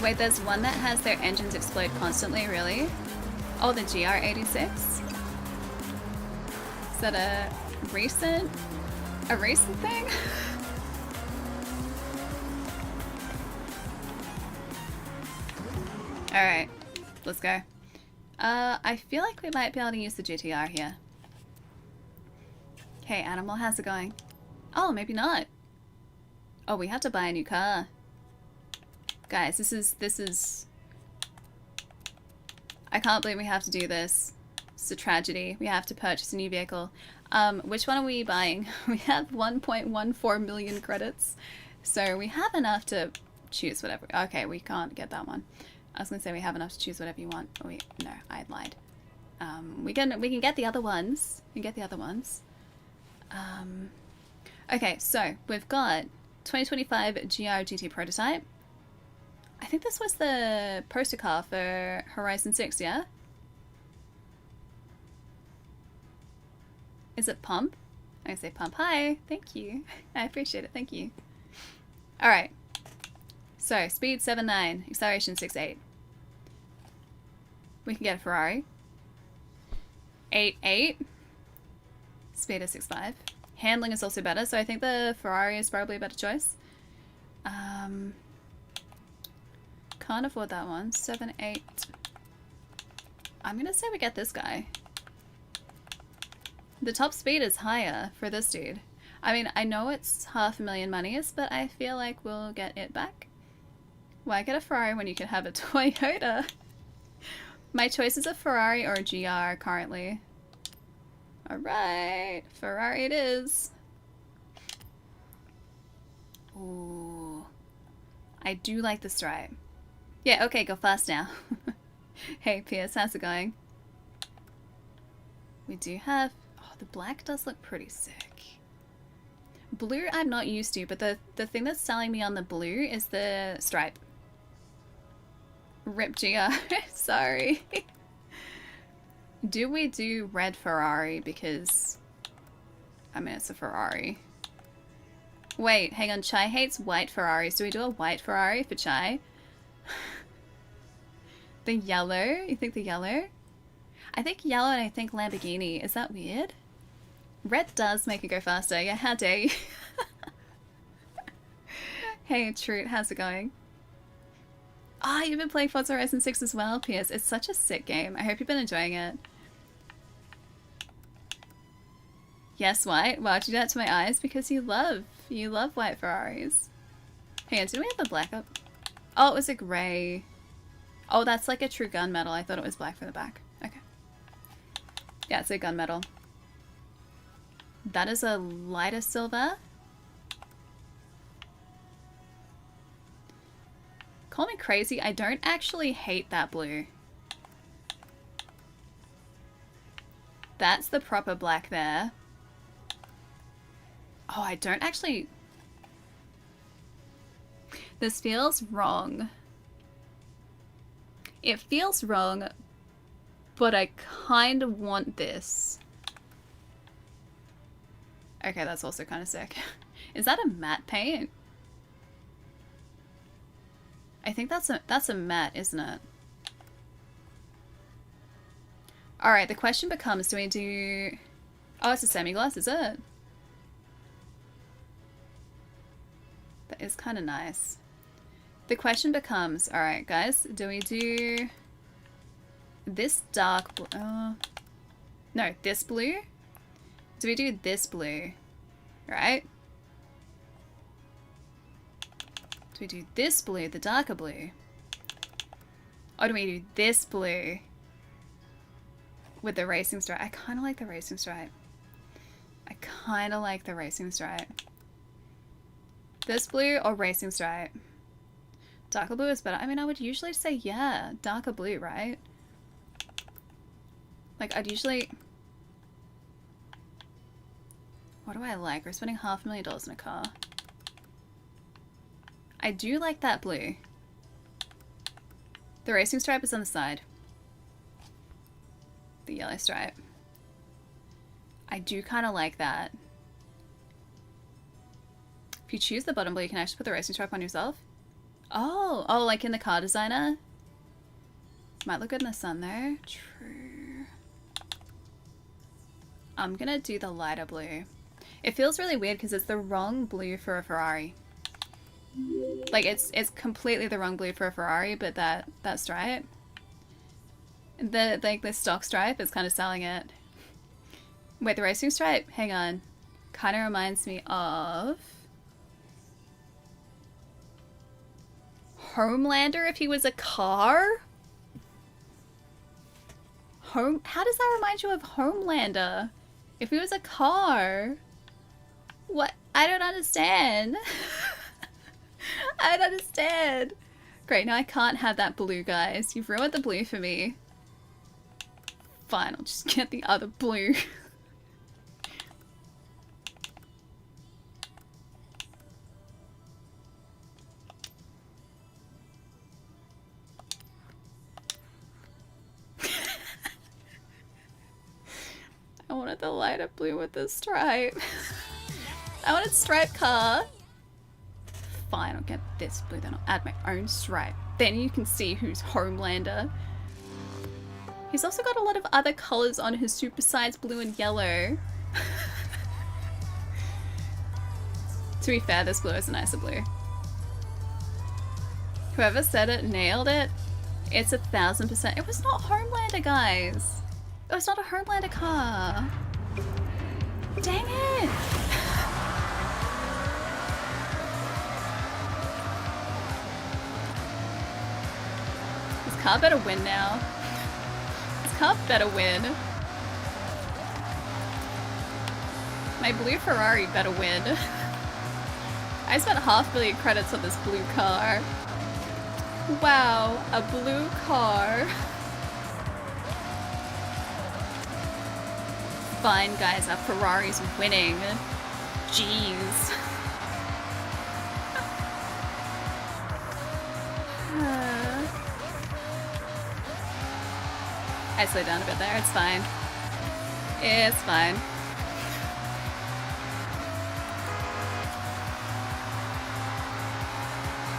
Wait, there's one that has their engines explode constantly, really? Oh, the GR86? Is that a recent thing? Alright, let's go. I feel like we might be able to use the GTR here. Hey, Animal, how's it going? Oh, maybe not. Oh, we have to buy a new car. Guys, this is... I can't believe we have to do this. It's a tragedy. We have to purchase a new vehicle. Which one are we buying? We have 1.14 million credits. So we have enough to choose whatever. Okay, we can't get that one. I was gonna say we have enough to choose whatever you want. Oh, wait, no, I lied. We can get the other ones. We can get the other ones. Okay, so we've got 2025 GR GT prototype. I think this was the poster car for Horizon 6, yeah? Is it Pump? I'm gonna say Pump. Hi, thank you. I appreciate it, thank you. Alright. So, speed 7.9, acceleration 6.8. We can get a Ferrari. 8.8. Speed is 6.5. Handling is also better, so I think the Ferrari is probably a better choice. Can't afford that one. 7.8. I'm gonna say we get this guy. The top speed is higher for this dude. I mean, I know it's 500,000 monies, but I feel like we'll get it back. Why get a Ferrari when you can have a Toyota? My choice is a Ferrari or a GR currently. Alright, Ferrari it is. Ooh. I do like the stripe. Yeah, okay, go fast now. Hey, Pierce, how's it going? We do have... Oh, the black does look pretty sick. Blue I'm not used to, but the thing that's selling me on the blue is the stripe. Rip GR. Sorry. Do we do red Ferrari? Because... I mean, it's a Ferrari. Wait, hang on. Chai hates white Ferraris. Do we do a white Ferrari for Chai? The yellow? You think the yellow? I think yellow and I think Lamborghini. Is that weird? Red does make it go faster. Yeah, how dare you? Hey, Troot, how's it going? Ah, you've been playing Forza Horizon 6 as well, Pierce. It's such a sick game. I hope you've been enjoying it. Yes, white? Why'd you do that to my eyes? Because you love white Ferraris. Hang on, did we have the black up? Oh, it was a grey. Oh, that's like a true gunmetal. I thought it was black for the back. Okay. Yeah, it's a gunmetal. That is a lighter silver. Call me crazy, I don't actually hate that blue. That's the proper black there. Oh, I don't actually... This feels wrong. It feels wrong, but I kind of want this. Okay, that's also kind of sick. Is that a matte paint? I think that's a matte, isn't it? Alright, the question becomes, do we do... Oh, it's a semi-gloss, is it? That is kind of nice. The question becomes, alright guys, do we do this dark blue? No, this blue? Do we do this blue? Right? Do we do this blue, the darker blue? Or do we do this blue with the racing stripe? I kind of like the racing stripe. I kind of like the racing stripe. This blue or racing stripe? Darker blue is better. I mean, I would usually say, yeah, darker blue, right? Like, I'd usually... What do I like? We're spending $500,000 in a car. I do like that blue. The racing stripe is on the side. The yellow stripe. I do kind of like that. If you choose the bottom blue, you can actually put the racing stripe on yourself. Oh, oh, like in the car designer? Might look good in the sun though. True. I'm gonna do the lighter blue. It feels really weird because it's the wrong blue for a Ferrari. Like it's completely the wrong blue for a Ferrari, but that stripe, the stock stripe is kind of selling it. Wait, the racing stripe? Hang on. Kind of reminds me of Homelander if he was a car. How does that remind you of Homelander? If he was a car? What? I don't understand. I don't understand. Great, now I can't have that blue, guys. You've ruined the blue for me. Fine, I'll just get the other blue. I wanted the lighter blue with the stripe. I wanted stripe car. Fine, I'll get this blue, then I'll add my own stripe. Then you can see who's Homelander. He's also got a lot of other colors on his supersized blue and yellow. To be fair, this blue is a nicer blue. Whoever said it nailed it. It's 1000%. It was not Homelander, guys. It was not a Homelander car. Dang it! This car better win now. This car better win. My blue Ferrari better win. I spent $500,000 credits on this blue car. Wow, a blue car. Fine, guys, our Ferrari's winning. Jeez. I slowed down a bit there, it's fine. It's fine.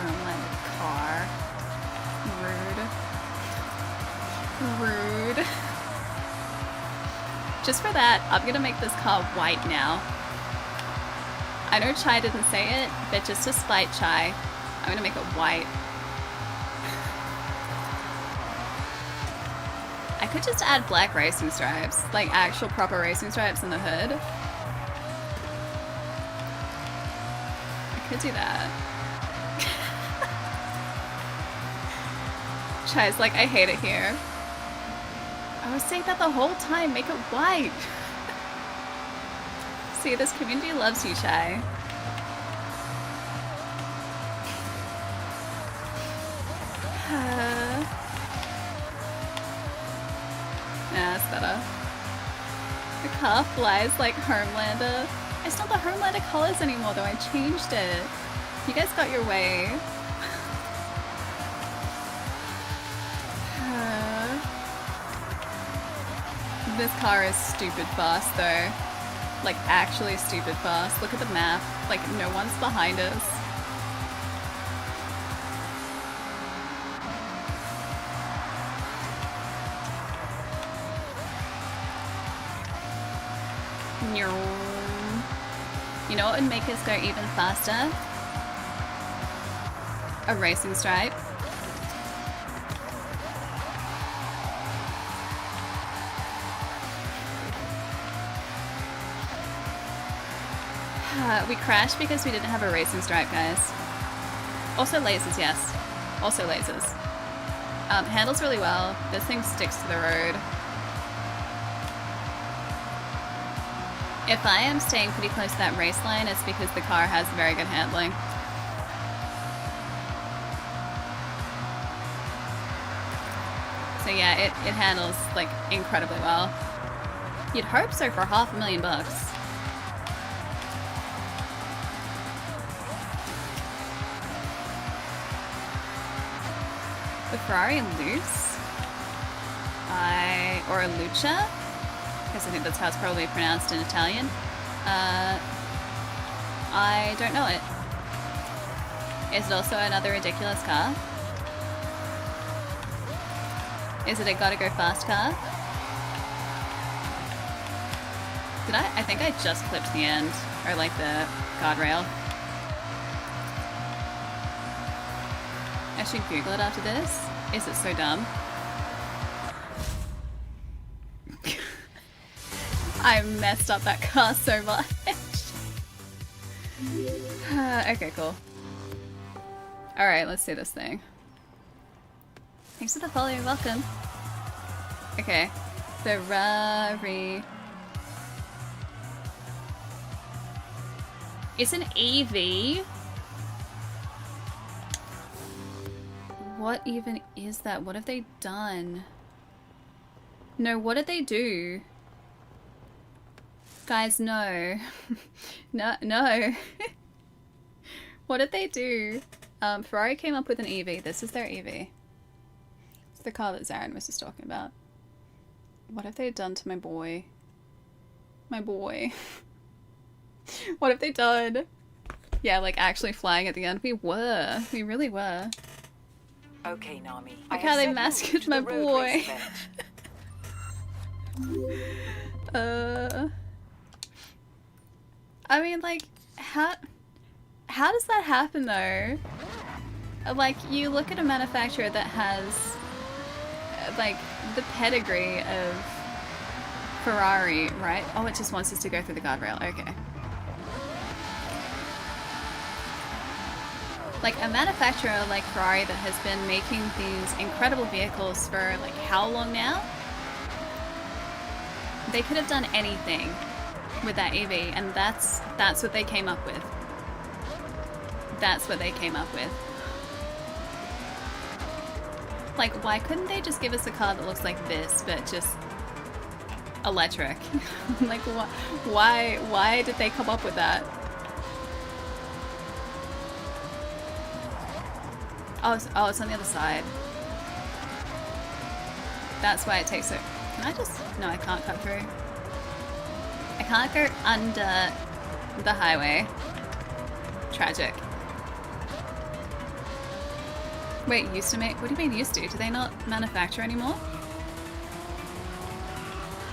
Homelander car. Rude. Rude. Just for that, I'm gonna make this car white now. I know Chai didn't say it, but just to spite Chai, I'm gonna make it white. I could just add black racing stripes, like actual proper racing stripes in the hood. I could do that. Chai's like, I hate it here. I was saying that the whole time, make it white. See, this community loves you, Chai. Yeah, that's better. The car flies like Homelander. It's not the Homelander colors anymore though, I changed it. You guys got your way. This car is stupid fast though. Like actually stupid fast. Look at the map. Like no one's behind us. You know what would make us go even faster? A racing stripe. We crashed because we didn't have a racing stripe, guys. Also lasers, yes. Also lasers. Handles really well. This thing sticks to the road. If I am staying pretty close to that race line, it's because the car has very good handling. So yeah, it handles like incredibly well. You'd hope so for $500,000. The Ferrari Luce? Or a Lucia? I guess I think that's how it's probably pronounced in Italian. I don't know it. Is it also another ridiculous car? Is it a gotta go fast car? I think I just clipped the end, or like the guardrail. I should Google it after this. Is it so dumb? I messed up that car so much. Okay, cool. Alright, let's see this thing. Thanks for the follow, welcome. Okay. Ferrari. It's an EV? What even is that? What have they done? No, what did they do? Guys, no. No. What did they do? Ferrari came up with an EV. This is their EV. It's the car that Zarin was just talking about. What have they done to my boy? My boy. What have they done? Yeah, like actually flying at the end. We were. We really were. Okay, Nami. Look how they masked my boy. I mean, like, how does that happen though? Like, you look at a manufacturer that has like the pedigree of Ferrari, right? Oh, it just wants us to go through the guardrail. Okay. Like a manufacturer like Ferrari that has been making these incredible vehicles for like how long now? They could have done anything with that EV, and that's what they came up with. That's what they came up with. Like, why couldn't they just give us a car that looks like this, but just electric? Like, why did they come up with that? Oh, it's on the other side. That's why it takes so... Can I just... No, I can't cut through. I can't go under the highway. Tragic. Wait, used to make... What do you mean used to? Do they not manufacture anymore?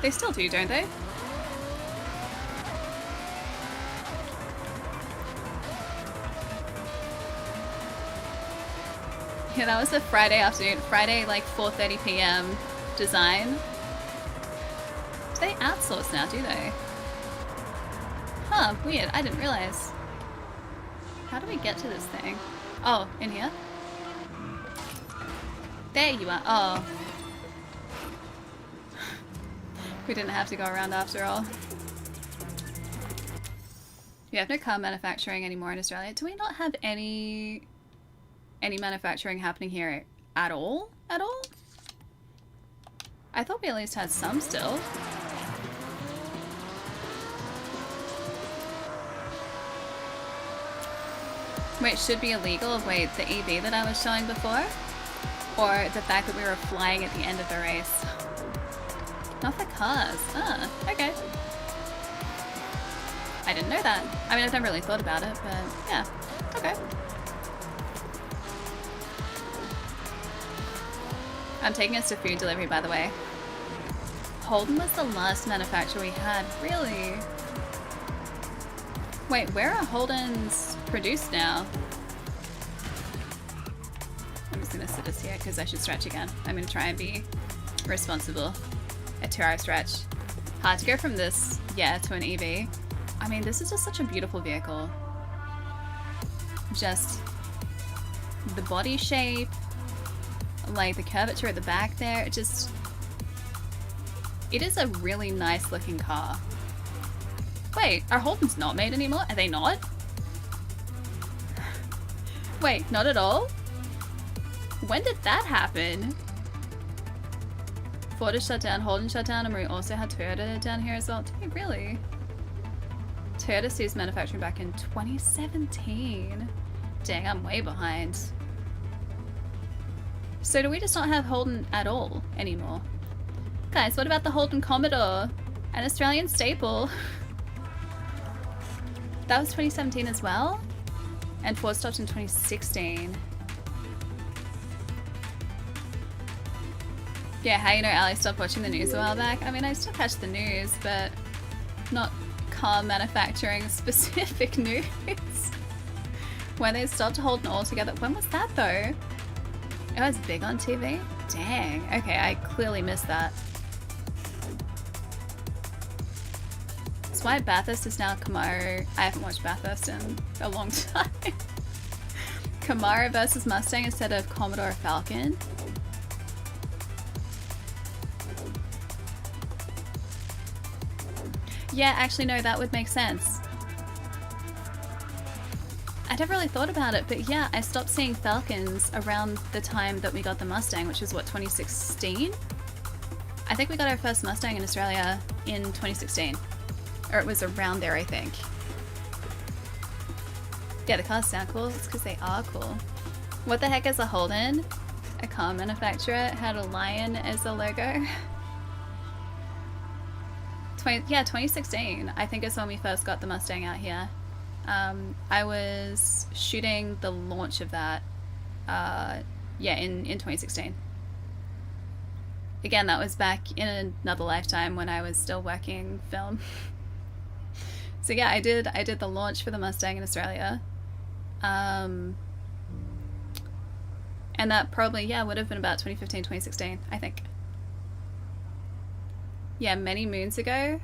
They still do, don't they? Yeah, that was the Friday afternoon. Friday, like 4:30 p.m. design. Do they outsource now, do they? Huh, weird. I didn't realize. How do we get to this thing? Oh, in here? There you are. Oh. We didn't have to go around after all. You have no car manufacturing anymore in Australia. Do we not have any manufacturing happening here at all? At all? I thought we at least had some still. Wait, should be illegal? Wait, the EV that I was showing before? Or the fact that we were flying at the end of the race? Not for cars. Ah, okay. I didn't know that. I mean, I've never really thought about it, but yeah, okay. I'm taking us to food delivery, by the way. Holden was the last manufacturer we had, really? Wait, where are Holdens produced now? I'm just gonna sit this here because I should stretch again. I'm gonna try and be responsible. A 2-hour stretch. Hard to go from this, yeah, to an EV. I mean, this is just such a beautiful vehicle. Just the body shape, like the curvature at the back there, it is a really nice looking car. Wait, are Holdens not made anymore? Are they not? Wait, not at all? When did that happen? Ford shut down, Holden shut down, and we also had Toyota down here as well. Did we really? Toyota ceased manufacturing back in 2017. Dang, I'm way behind. So do we just not have Holden at all anymore? Guys, what about the Holden Commodore? An Australian staple. That was 2017 as well? And Ford stopped in 2016. Yeah, how you know Ali stopped watching the news a while back? I mean, I still catch the news, but not car manufacturing specific news. When they stopped Holden altogether. When was that though? It was big on TV? Dang. Okay, I clearly missed that. That's why Bathurst is now Camaro. I haven't watched Bathurst in a long time. Camaro versus Mustang instead of Commodore Falcon. Yeah, actually no, that would make sense. I never really thought about it, but yeah, I stopped seeing Falcons around the time that we got the Mustang, which was what, 2016? I think we got our first Mustang in Australia in 2016. Or it was around there, I think. Yeah, the cars sound cool. It's because they are cool. What the heck is a Holden? A car manufacturer had a lion as a logo. Yeah, 2016, I think is when we first got the Mustang out here. I was shooting the launch of that, yeah, in 2016. Again, that was back in another lifetime when I was still working film. So yeah, I did the launch for the Mustang in Australia. And that probably, yeah, would have been about 2015, 2016, I think. Yeah, many moons ago.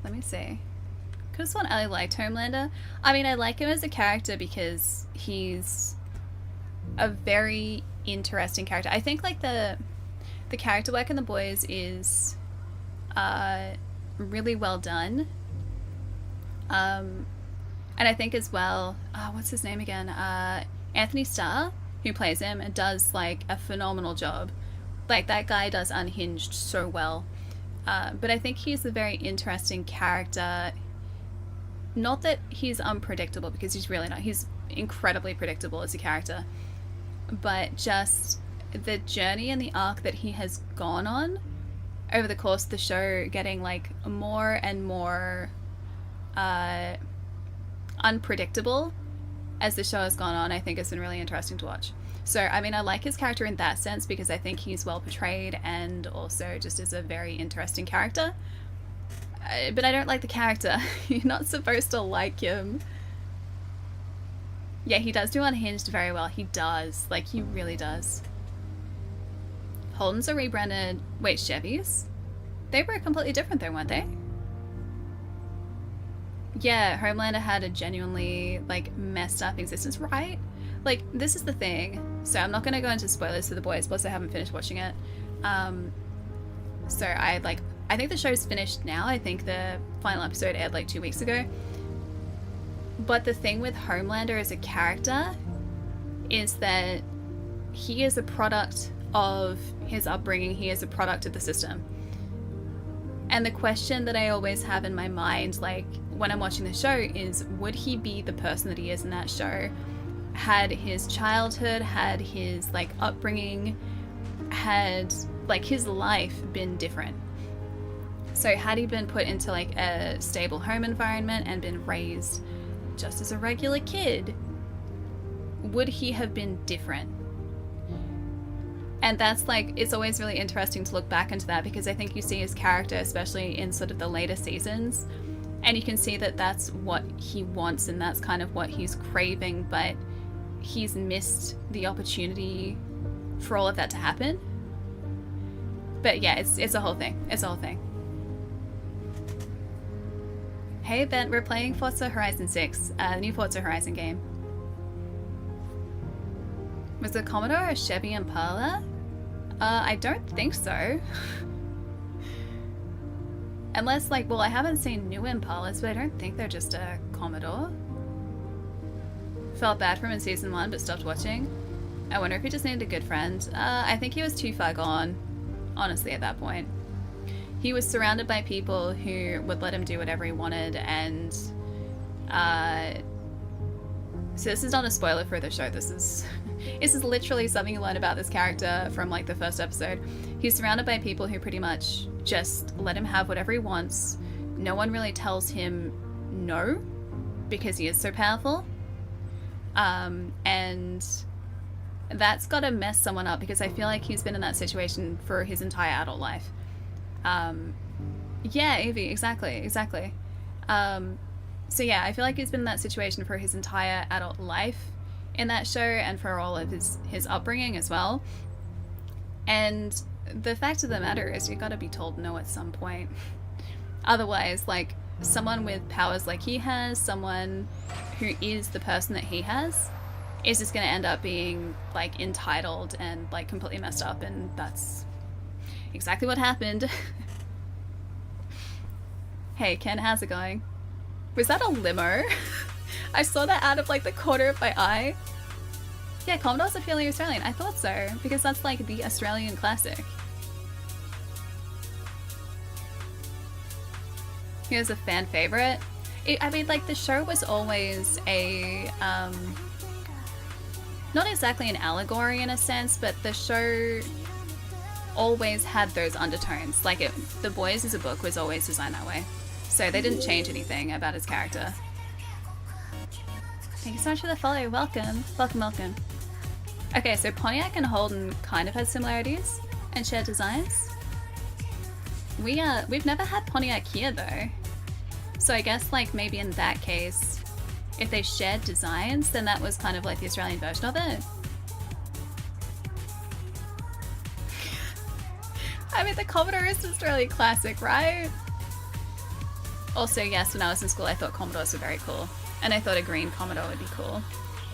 Let me see. Could have sworn I liked Homelander. I mean, I like him as a character because he's a very interesting character. I think like the character work in The Boys is really well done. And I think as well, what's his name again? Anthony Starr, who plays him, and does like a phenomenal job. Like, that guy does Unhinged so well. But I think he's a very interesting character. Not that he's unpredictable, because he's really not. He's incredibly predictable as a character. But just the journey and the arc that he has gone on over the course of the show, getting, like, more and more unpredictable as the show has gone on, I think has been really interesting to watch. So, I mean, I like his character in that sense because I think he's well portrayed and also just is a very interesting character. But I don't like the character. You're not supposed to like him. Yeah, he does do Unhinged very well. He does. Like, he really does. Holdens are rebranded... Wait, Chevys? They were completely different though, weren't they? Yeah, Homelander had a genuinely, like, messed up existence, right? Like, this is the thing. So I'm not going to go into spoilers for The Boys, plus I haven't finished watching it. So I think the show's finished now. I think the final episode aired like 2 weeks ago. But the thing with Homelander as a character is that he is a product of his upbringing. He is a product of the system. And the question that I always have in my mind, like, when I'm watching the show is, would he be the person that he is in that show had his childhood, had his, like, upbringing, had, like, his life been different? So had he been put into, like, a stable home environment and been raised just as a regular kid, would he have been different? And that's, like, it's always really interesting to look back into that, because I think you see his character, especially in sort of the later seasons, and you can see that that's what he wants and that's kind of what he's craving, but he's missed the opportunity for all of that to happen. But yeah, it's a whole thing. It's a whole thing. Hey Ben, we're playing Forza Horizon 6, the new Forza Horizon game. Was the Commodore a Chevy Impala? I don't think so. Unless, like, well, I haven't seen new Impalas, but I don't think they're just a Commodore. Felt bad for him in season 1, but stopped watching. I wonder if he just needed a good friend. I think he was too far gone, honestly, at that point. He was surrounded by people who would let him do whatever he wanted, and so this is not a spoiler for the show. This is literally something you learn about this character from like the first episode. He's surrounded by people who pretty much just let him have whatever he wants. No one really tells him no because he is so powerful, and that's got to mess someone up, because I feel like he's been in that situation for his entire adult life. Yeah, Evie, exactly. So yeah, I feel like he's been in that situation for his entire adult life in that show, and for all of his upbringing as well. And the fact of the matter is, you gotta be told no at some point. Otherwise, like, someone with powers like he has, someone who is the person that he has, is just gonna end up being, like, entitled and, like, completely messed up, and that's exactly what happened. Hey, Ken, how's it going? Was that a limo? I saw that out of, like, the corner of my eye. Yeah, Commodore's are fairly Australian. I thought so, because that's, like, the Australian classic. Here's a fan favorite. I mean, like, the show was always a, not exactly an allegory in a sense, but the show always had those undertones. Like, The Boys as a book was always designed that way. So they didn't change anything about his character. Thank you so much for the follow. Welcome. Welcome. Okay, so Pontiac and Holden kind of had similarities and shared designs. We've never had Pontiac here though. So I guess, like, maybe in that case, if they shared designs, then that was kind of like the Australian version of it. I mean, the Commodore is an Australian classic, right? Also, yes, when I was in school, I thought Commodores were very cool. And I thought a green Commodore would be cool.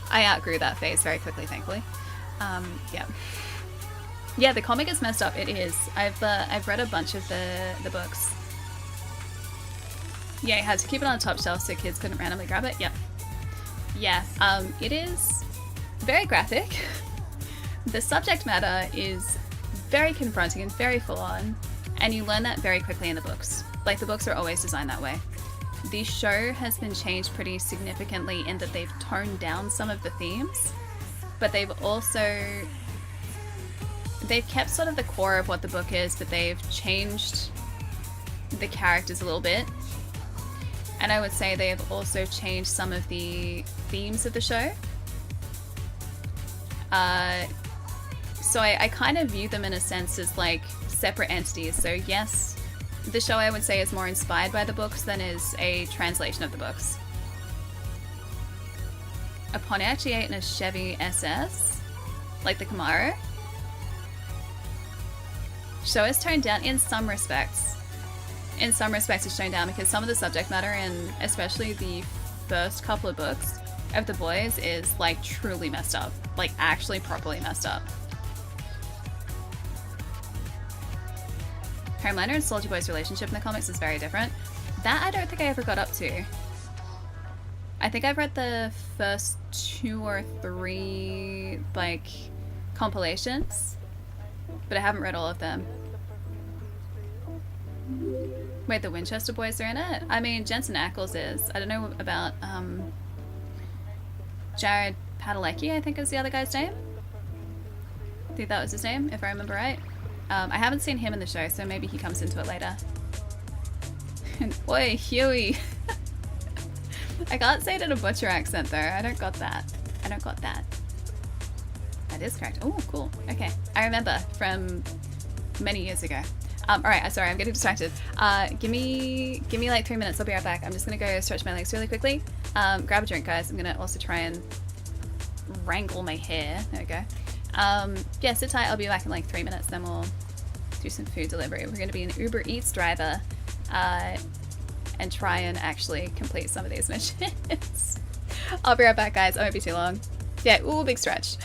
I outgrew that phase very quickly, thankfully. Yeah. Yeah, the comic is messed up. It is. I've read a bunch of the books. Yeah, you had to keep it on the top shelf so kids couldn't randomly grab it. Yep. Yeah, it is very graphic. The subject matter is very confronting and very full on, and you learn that very quickly in the books. Like, the books are always designed that way. The show has been changed pretty significantly in that they've toned down some of the themes, but they've kept sort of the core of what the book is, but they've changed the characters a little bit. And I would say they have also changed some of the themes of the show. So I kind of view them in a sense as like separate entities. So yes, the show I would say is more inspired by the books than is a translation of the books. A Pontiac G8 and a Chevy SS, like the Camaro. Show is toned down in some respects. In some respects it's toned down because some of the subject matter, and especially the first couple of books of The Boys, is like truly messed up. Like actually properly messed up. Homelander and Soldier Boy's relationship in the comics is very different. That I don't think I ever got up to. I think I've read the first 2 or 3 like compilations, but I haven't read all of them. Wait, the Winchester Boys are in it? I mean, Jensen Ackles is. I don't know about Jared Padalecki, I think is the other guy's name. I think that was his name, if I remember right. I haven't seen him in the show, so maybe he comes into it later. Oi, Huey! I can't say it in a butcher accent though. I don't got that. That is correct. Oh, cool. Okay. I remember from many years ago. Alright, sorry, I'm getting distracted. Give me like 3 minutes, I'll be right back. I'm just gonna go stretch my legs really quickly. Grab a drink, guys. I'm gonna also try and wrangle my hair. There we go. Yeah, sit tight, I'll be back in like 3 minutes, then we'll do some food delivery. We're gonna be an Uber Eats driver. and try and actually complete some of these missions. I'll be right back, guys. I won't be too long. Yeah, ooh, big stretch.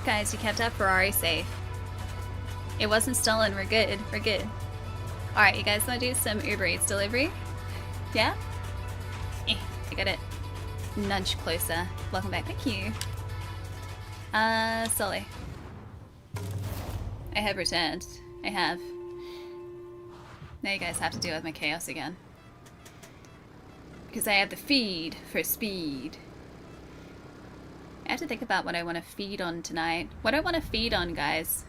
Guys, you kept our Ferrari safe. It wasn't stolen. We're good. We're good. Alright, you guys want to do some Uber Eats delivery? Yeah? I got it. Nudge closer. Welcome back. Thank you. Sully. I have returned. I have. Now you guys have to deal with my chaos again. Because I have the feed for speed. I have to think about what I want to feed on tonight. What do I want to feed on, guys?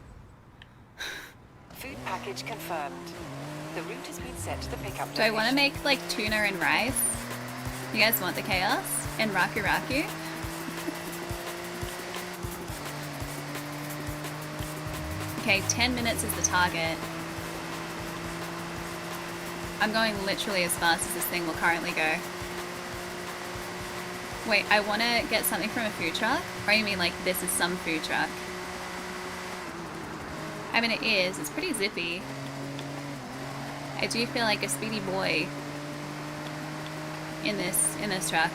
Food package confirmed. The route has been set to the pickup Do I want to make like tuna and rice? You guys want the chaos? And Raku Raku? Okay, 10 minutes is the target. I'm going literally as fast as this thing will currently go. Wait, I want to get something from a food truck? Or you mean like this is some food truck? I mean it is. It's pretty zippy. I do feel like a speedy boy in this truck.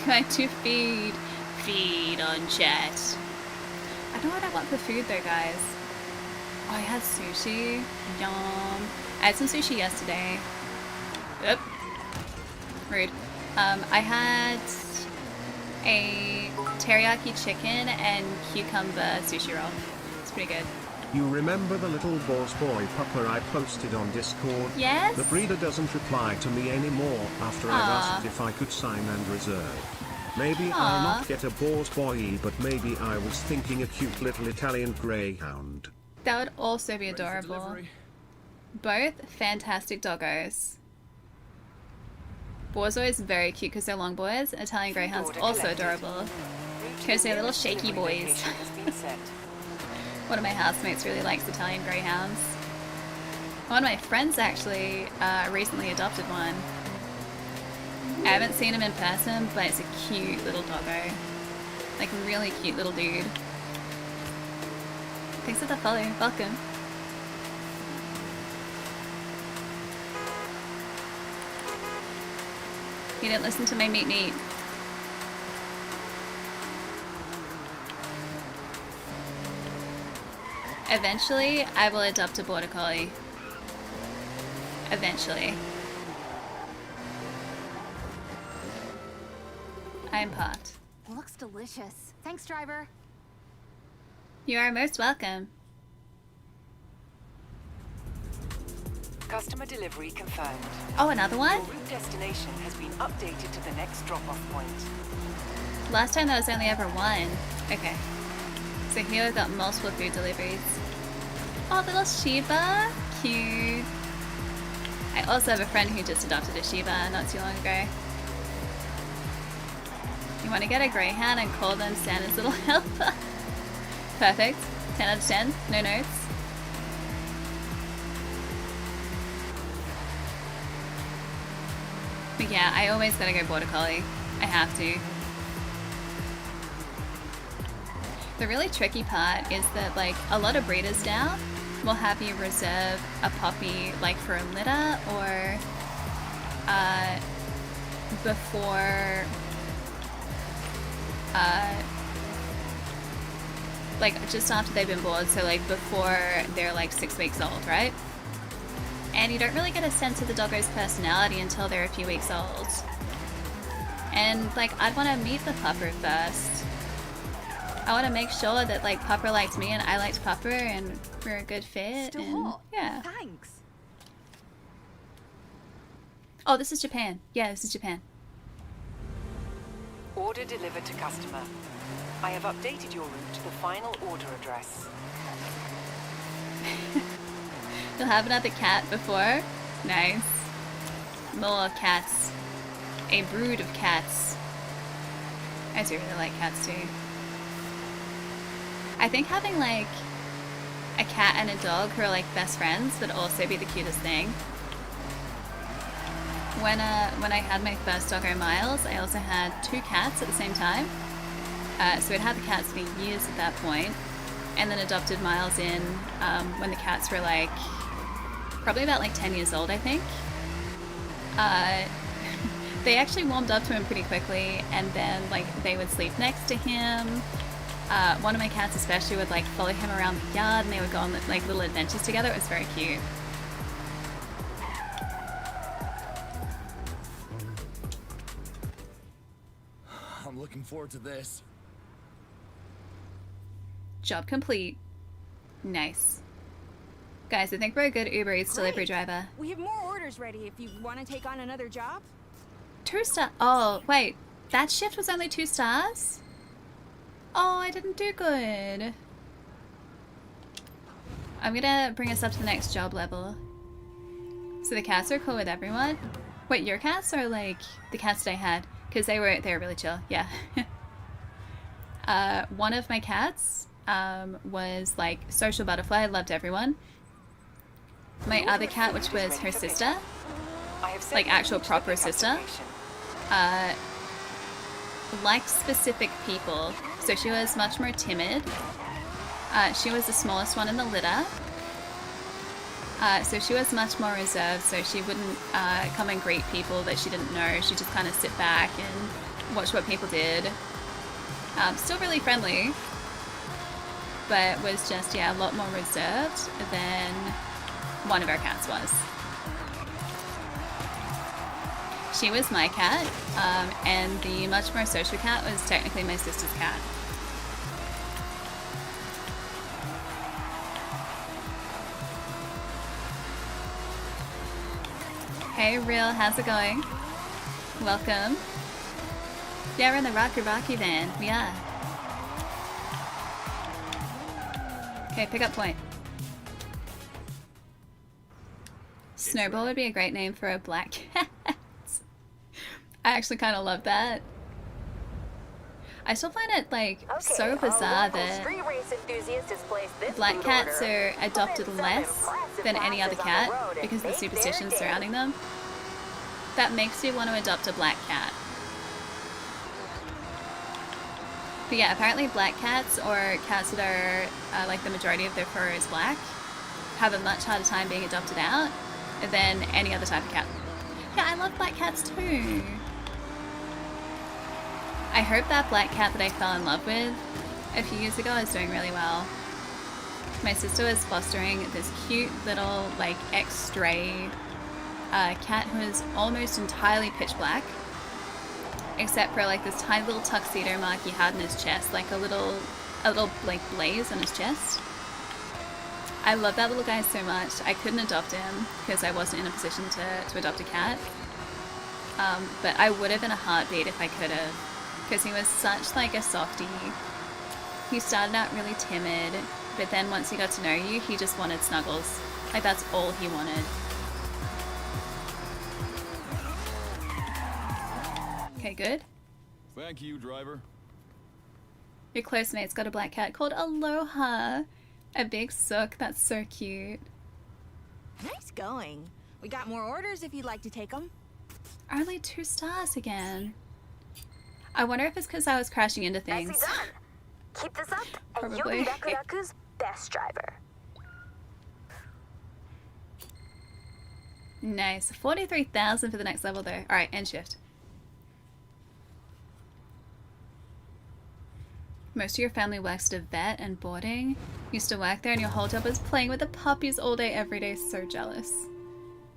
Going to feed on chat. I know what I want for food though, guys. Oh, I had sushi. Yum. I had some sushi yesterday. Oop. Rude. I had a teriyaki chicken and cucumber sushi roll. It's pretty good. You remember the little boss boy pupper I posted on Discord? Yes? The breeder doesn't reply to me anymore after I've asked if I could sign and reserve. Maybe I'll not get a boss boy, but maybe I was thinking a cute little Italian greyhound. That would also be adorable. Both fantastic doggos. Borzoi is very cute because they're long boys. Italian greyhounds also adorable because they're little shaky boys. One of my housemates really likes Italian greyhounds. One of my friends actually recently adopted one. I haven't seen him in person, but it's a cute little doggo. Like a really cute little dude. Thanks for the follow. Welcome. You didn't listen to my meat. Eventually, I will adopt a border collie. Eventually. I'm pot. Looks delicious. Thanks, driver. You are most welcome. Customer delivery confirmed. Oh, another one? Your route destination has been updated to the next drop-off point. Last time there was only ever one. Okay. So here we've got multiple food deliveries. Oh, little Shiba. Cute. I also have a friend who just adopted a Shiba not too long ago. You want to get a greyhound and call them Santa's little helper? Perfect. 10 out of 10. No notes. But yeah, I always gotta go border collie. I have to. The really tricky part is that like a lot of breeders now will have you reserve a puppy like for a litter or before like just after they've been born, so like before they're like 6 weeks old, right? And you don't really get a sense of the doggo's personality until they're a few weeks old. And like I'd want to meet the pupper first. I want to make sure that like Pupper liked me and I liked Pupper and we're a good fit. Still and, hot. yeah. Thanks. Oh, this is Japan. Yeah, this is Japan. Order delivered to customer. I have updated your route to the final order address. You'll have another cat before? Nice. More cats. A brood of cats. I do really like cats too. I think having like a cat and a dog who are like best friends would also be the cutest thing. When I had my first doggo Miles, I also had 2 cats at the same time. So I'd had the cats for years at that point, and then adopted Miles in when the cats were like probably about like 10 years old, I think. They actually warmed up to him pretty quickly, and then like they would sleep next to him. One of my cats especially would like follow him around the yard, and they would go on like little adventures together. It was very cute. I'm looking forward to this. Job complete. Nice. Guys, I think we're a good Uber Eats delivery driver. We have more orders ready if you want to take on another job. 2 star. Oh, wait. That shift was only 2 stars? Oh, I didn't do good. I'm gonna bring us up to the next job level. So the cats are cool with everyone? Wait, your cats are like the cats that I had? Because they were really chill, yeah. One of my cats was like social butterfly, loved everyone. my other cat, which was her sister, like actual proper sister, liked specific people. So she was much more timid. She was the smallest one in the litter. So she was much more reserved, so she wouldn't come and greet people that she didn't know. She'd just kind of sit back and watch what people did. Still really friendly, but was just, yeah, a lot more reserved than one of our cats was. She was my cat, and the much more social cat was technically my sister's cat. Hey Real, how's it going? Welcome. Yeah, we're in the Rocky van. We are. Okay, pick up point. Snowball would be a great name for a black cat. I actually kind of love that. I still find it like so bizarre that black cats are adopted less than any other cat because of the superstitions surrounding them. That makes you want to adopt a black cat. But yeah, apparently black cats, or cats that are like the majority of their fur is black, have a much harder time being adopted out than any other type of cat. Yeah, I love black cats too. I hope that black cat that I fell in love with a few years ago is doing really well. My sister was fostering this cute little like ex-stray cat who is almost entirely pitch black, except for like this tiny little tuxedo mark he had in his chest, like a little like blaze on his chest. I love that little guy so much. I couldn't adopt him because I wasn't in a position to adopt a cat, but I would have in a heartbeat if I could have, because he was such like a softie. He started out really timid, but then once he got to know you, he just wanted snuggles. Like that's all he wanted. Okay, good. Thank you, driver. Your close mate's got a black cat called Aloha. A big sook. That's so cute. Nice going. We got more orders if you'd like to take them. Only 2 stars again. I wonder if it's because I was crashing into things. Nicely done. Keep this up, and you'll Probably. be Rakuraku's best driver. Nice. 43,000 for the next level though. Alright, end shift. Most of your family works at a vet and boarding. Used to work there and your whole job was playing with the puppies all day, every day. So jealous.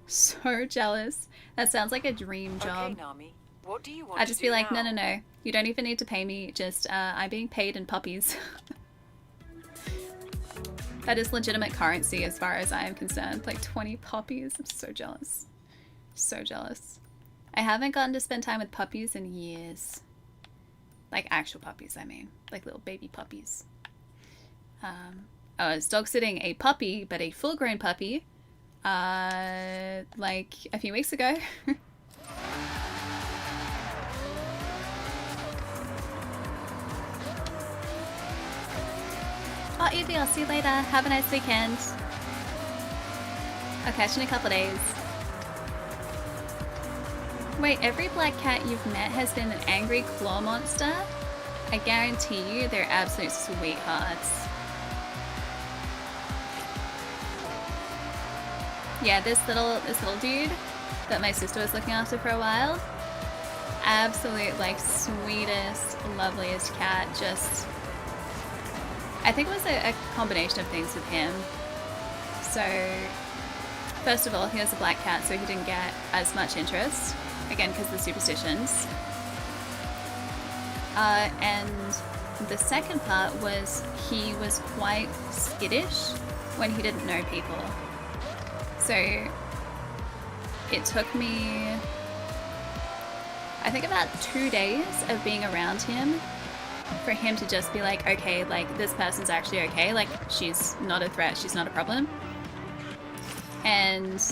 So jealous. That sounds like a dream job. Okay, Nami. What do you want I'd just to be do like, now? no. You don't even need to pay me. Just, I'm being paid in puppies. That is legitimate currency as far as I am concerned. Like 20 puppies. I'm so jealous. So jealous. I haven't gotten to spend time with puppies in years. Like actual puppies, I mean. Like little baby puppies. I was dog sitting a puppy, but a full grown puppy, like a few weeks ago. Oh, Evie, I'll see you later. Have a nice weekend. I'll catch you in a couple of days. Wait, every black cat you've met has been an angry claw monster? I guarantee you they're absolute sweethearts. Yeah, this little dude that my sister was looking after for a while, absolute like sweetest, loveliest cat. Just, I think it was a combination of things with him. So, first of all, he was a black cat, so he didn't get as much interest. Again, because of the superstitions. And the second part was he was quite skittish when he didn't know people. So it took me, I think about 2 days of being around him for him to just be like, okay, like this person's actually okay, like she's not a threat, she's not a problem. And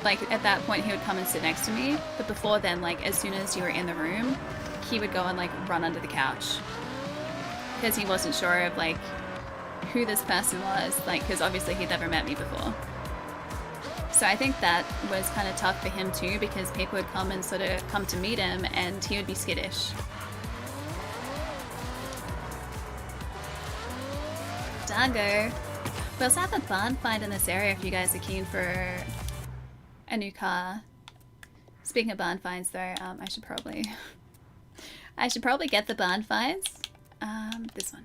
like at that point he would come and sit next to me, but before then, like as soon as you were in the room, he would go and like run under the couch because he wasn't sure of like who this person was, like because obviously he'd never met me before. So I think that was kind of tough for him too, because people would come and sort of come to meet him and he would be skittish. Dango. We also have a barn find in this area if you guys are keen for a new car. Speaking of barn finds though, I should probably get the barn finds. This one.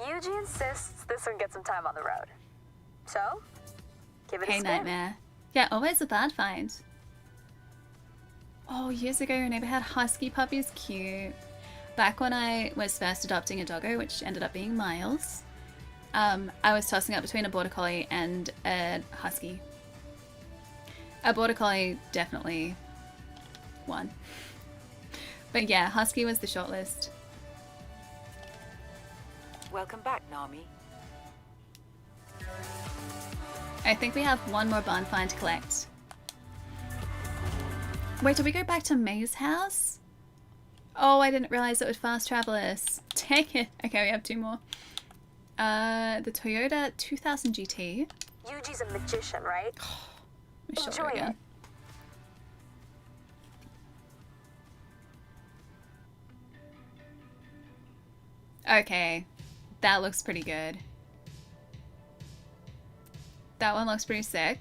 Yuji insists this one gets some time on the road. So, give it a Hey spin. Nightmare. Yeah, always a barn find. Oh, years ago your neighbor had husky puppies. Cute. Back when I was first adopting a doggo, which ended up being Miles, I was tossing up between a border collie and a husky. A border collie definitely won. But yeah, husky was the shortlist. Welcome back, Nami. I think we have one more barn find to collect. Wait, did we go back to May's house? Oh, I didn't realize it would fast travel us. Take it. Okay, we have two more. The Toyota 2000 GT. Yuji's a magician, right? Enjoy it. Okay, that looks pretty good. That one looks pretty sick.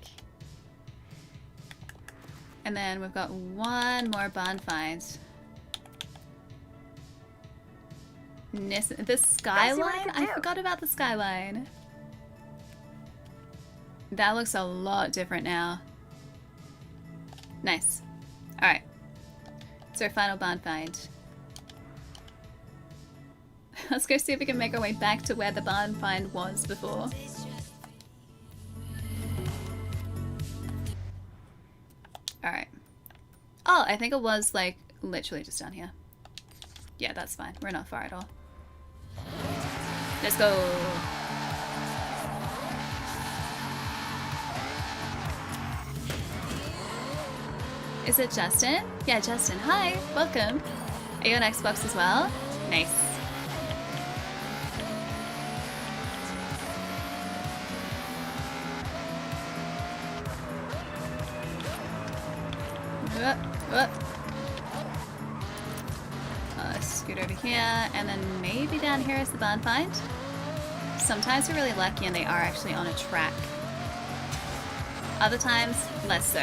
And then we've got one more barn find. The skyline? I forgot about the skyline. That looks a lot different now. Nice. Alright. It's our final barn find. Let's go see if we can make our way back to where the barn find was before. Alright. Oh, I think it was like literally just down here. Yeah, that's fine. We're not far at all. Let's go. Is it Justin? Yeah, Justin. Hi, welcome. Are you on Xbox as well? Nice. Scoot over here, and then maybe down here is the barn find. Sometimes we're really lucky and they are actually on a track. Other times, less so.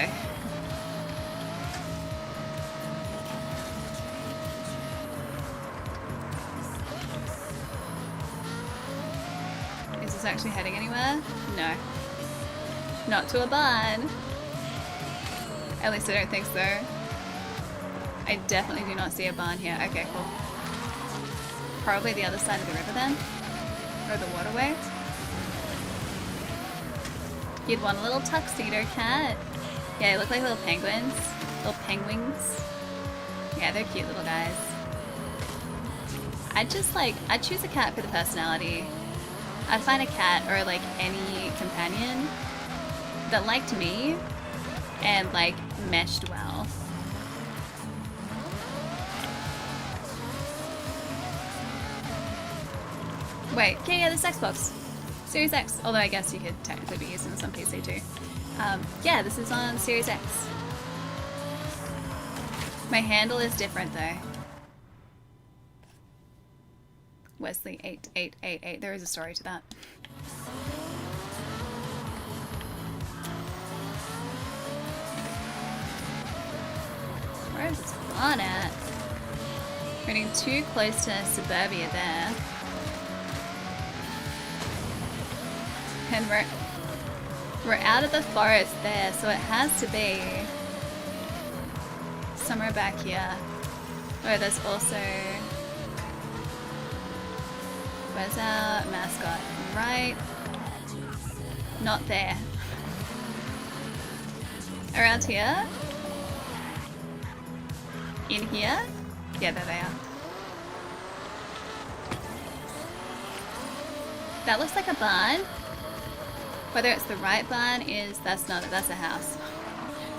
Is this actually heading anywhere? No. Not to a barn. At least I don't think so. I definitely do not see a barn here. Okay, cool. Probably the other side of the river then? Or the waterway? You'd want a little tuxedo cat. Yeah, they look like little penguins. Little penguins. Yeah, they're cute little guys. I'd choose a cat for the personality. I'd find a cat or like any companion that liked me and like meshed well. Wait, yeah, this Xbox. Series X. Although I guess you could technically be using this on PC too. Yeah, this is on Series X. My handle is different though. Wesley 8888. There is a story to that. Where is this barn at? We're getting too close to suburbia there. And we're out of the forest there, so it has to be somewhere back here. Oh, there's also... Where's our mascot? Right... Not there. Around here? In here? Yeah, there they are. That looks like a barn. Whether it's the right barn that's not it, that's a house.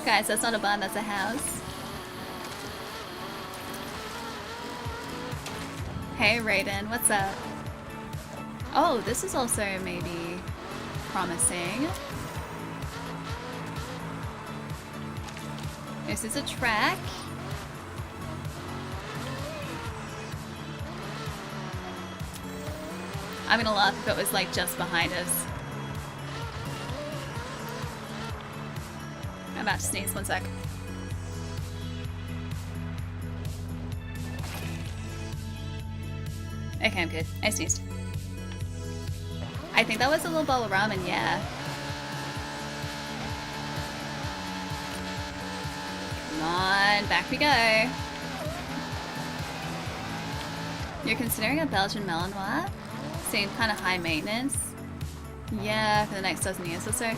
Guys, that's not a barn, that's a house. Hey Raiden, what's up? Oh, this is also maybe promising. This is a track. I'm gonna laugh if it was like just behind us. I'm about to sneeze, one sec. Okay, I'm good. I sneezed. I think that was a little bowl of ramen, yeah. Come on, back we go. You're considering a Belgian Malinois? Seem kind of high maintenance. Yeah, for the next dozen years or so.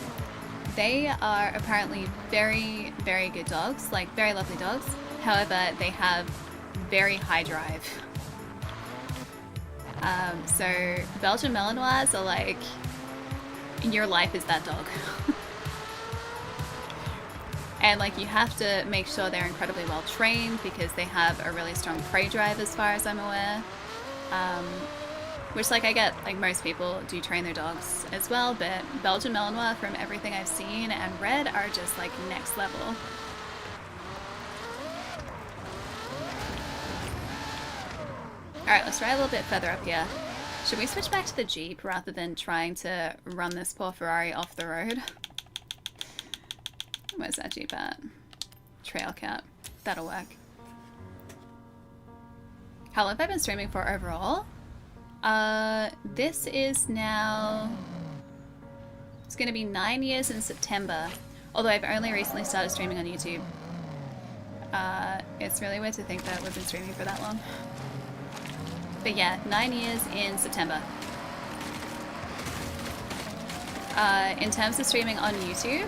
They are apparently very, very good dogs, like very lovely dogs. However, they have very high drive. So Belgian Malinois are like, your life is that dog. And like you have to make sure they're incredibly well trained because they have a really strong prey drive as far as I'm aware. Which like I get, like most people do train their dogs as well, but Belgian Malinois from everything I've seen and read are just like next level. Alright, let's try a little bit further up here. Should we switch back to the Jeep rather than trying to run this poor Ferrari off the road? Where's that Jeep at? Trail cat. That'll work. How long have I been streaming for overall? This is now... It's gonna be 9 years in September. Although I've only recently started streaming on YouTube. It's really weird to think that we've been streaming for that long. But yeah, 9 years in September. In terms of streaming on YouTube,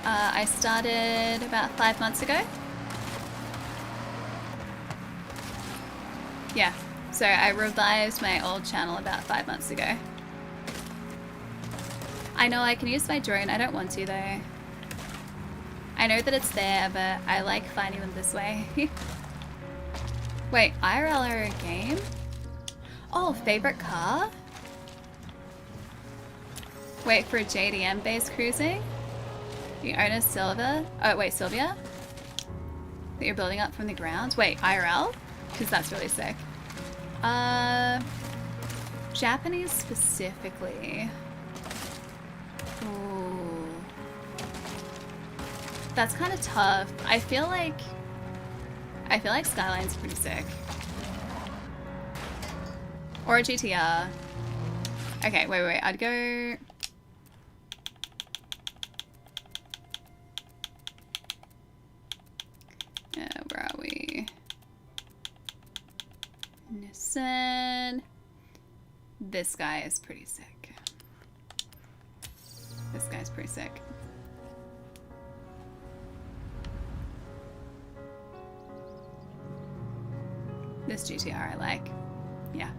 I started about 5 months ago. Yeah, so I revised my old channel about 5 months ago. I know I can use my drone, I don't want to though. I know that it's there, but I like finding them this way. Wait, IRL or a game? Oh, favorite car? Wait, for JDM based cruising? You own a Silva? Oh wait, Sylvia? That you're building up from the ground? Wait, IRL? Because that's really sick. Japanese specifically. Ooh. That's kind of tough. I feel like Skyline's pretty sick. Or a GTR. Okay, wait. I'd go... where are we? Nissan. This guy is pretty sick. This guy's pretty sick. This GTR I like. Yeah.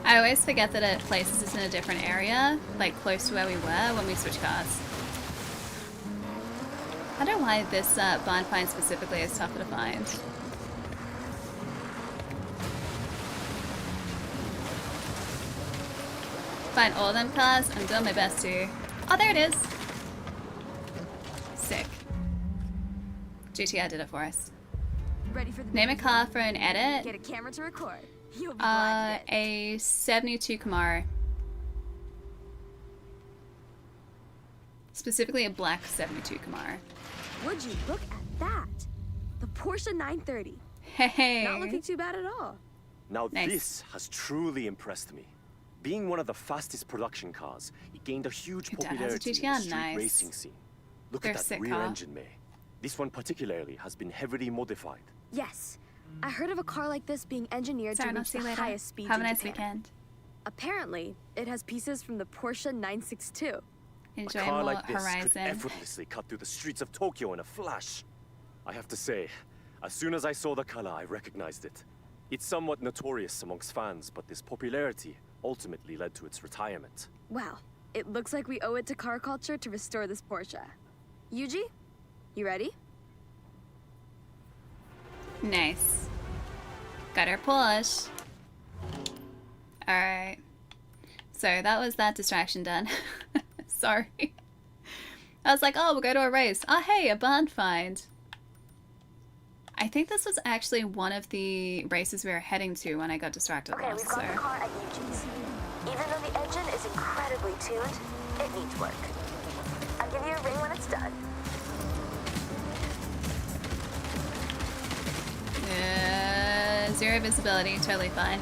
I always forget that it places us in a different area, like close to where we were when we switch cars. I don't know why this barn find specifically is tougher to find. Find all them cars, I'm doing my best to. Oh, there it is! Sick. GTR did it for us. Ready for the Name a car for an edit. Get a camera to record. You'll be glad you did. A 72 Camaro. Specifically a black 72 Camaro. Would you look at that? The Porsche 930. Hey. Not looking too bad at all. Now Nice. this has truly impressed me. Being one of the fastest production cars, it gained a huge Your dad has a popularity in GTR? the street Nice. racing scene. Look They're at a that sick rear car. engine, May. This one particularly has been heavily modified. Yes. I heard of a car like this being engineered Sorry, to I'll reach see you the later. highest speeds Have a in nice Japan. weekend. Apparently, it has pieces from the Porsche 962. Enjoy A car more like this could Horizon. effortlessly cut through the streets of Tokyo in a flash. I have to say, as soon as I saw the color, I recognized it. It's somewhat notorious amongst fans, but this popularity ultimately led to its retirement. Well, it looks like we owe it to car culture to restore this Porsche. Yuji, you ready? Nice. Got our Porsche. Alright. So that was that distraction done. Sorry. I was like, oh, we'll go to a race. Oh, hey, a barn find. I think this was actually one of the races we were heading to when I got distracted Okay, last, we've got the car at Eugene's. Even though the engine is incredibly tuned, it needs work. I'll give you a ring when it's done. Zero visibility, totally fine.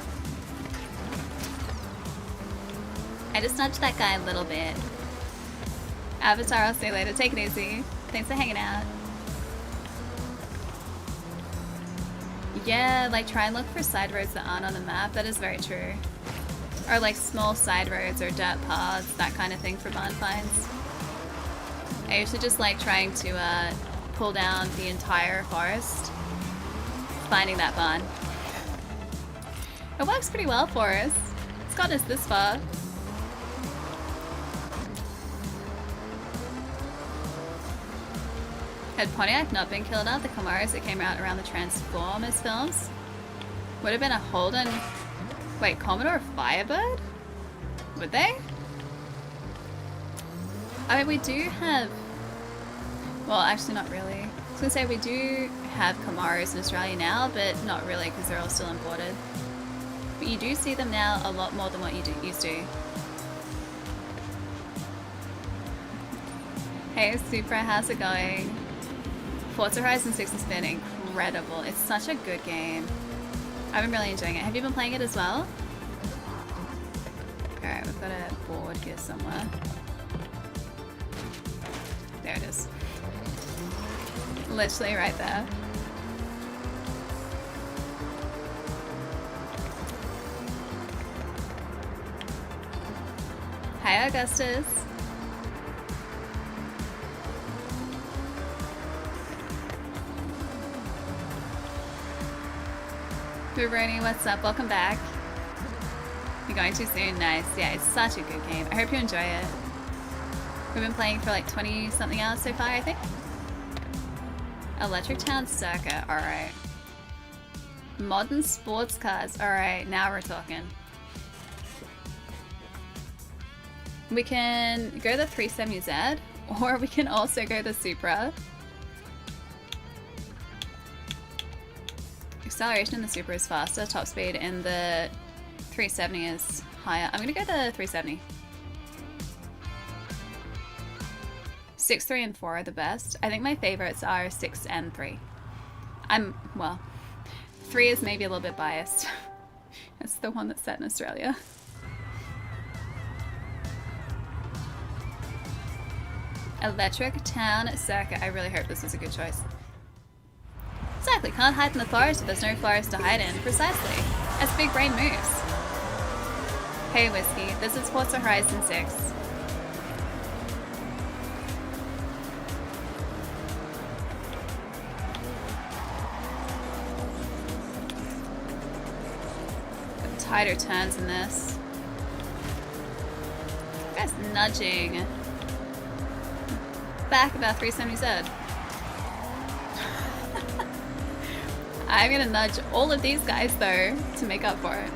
I just nudged that guy a little bit. Avatar, I'll see you later. Take it easy. Thanks for hanging out. Yeah, like try and look for side roads that aren't on the map. That is very true. Or like small side roads or dirt paths, that kind of thing for barn finds. I usually just like trying to pull down the entire forest, finding that barn. It works pretty well for us. It's got us this far. Had Pontiac not been killed out, the Camaros that came out around the Transformers films would have been a Holden. Wait, Commodore Firebird? Would they? I mean, we do have. Well, actually, not really. I was gonna say we do have Camaros in Australia now, but not really because they're all still imported. But you do see them now a lot more than what you used to. Hey, Supra, how's it going? Forza Horizon 6 has been incredible. It's such a good game. I've been really enjoying it. Have you been playing it as well? Alright, we've got a board here somewhere. There it is. Literally right there. Hi, Augustus. Ruberoni, what's up? Welcome back. You're going too soon? Nice. Yeah, it's such a good game. I hope you enjoy it. We've been playing for like 20 something hours so far, I think. Electric Town Circuit, alright. Modern sports cars, alright, now we're talking. We can go the 370Z, or we can also go the Supra. Acceleration in the Supra is faster, top speed in the 370 is higher. I'm gonna go the 370. 6, 3, and 4 are the best. I think my favorites are 6 and 3. Well, 3 is maybe a little bit biased. It's the one that's set in Australia. Electric Town Circuit. I really hope this is a good choice. Exactly, can't hide in the forest if there's no forest to hide in. Precisely. As big brain moves. Hey Whiskey, this is Forza Horizon 6. Got tighter turns in this. Guy's nudging. Back about 370Z. I'm gonna nudge all of these guys though to make up for it.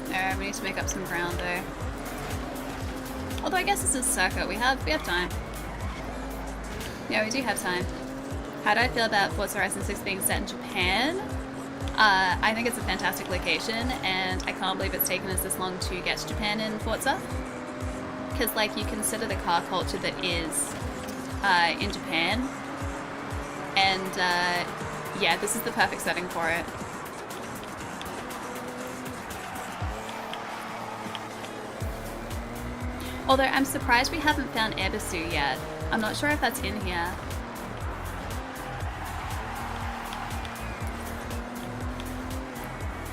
Alright, we need to make up some ground though. Although I guess this is circuit, we have time. Yeah, we do have time. How do I feel about Forza Horizon 6 being set in Japan? I think it's a fantastic location, and I can't believe it's taken us this long to get to Japan in Forza. Because, like, you consider the car culture that is in Japan, and yeah, this is the perfect setting for it. Although I'm surprised we haven't found Ebisu yet. I'm not sure if that's in here.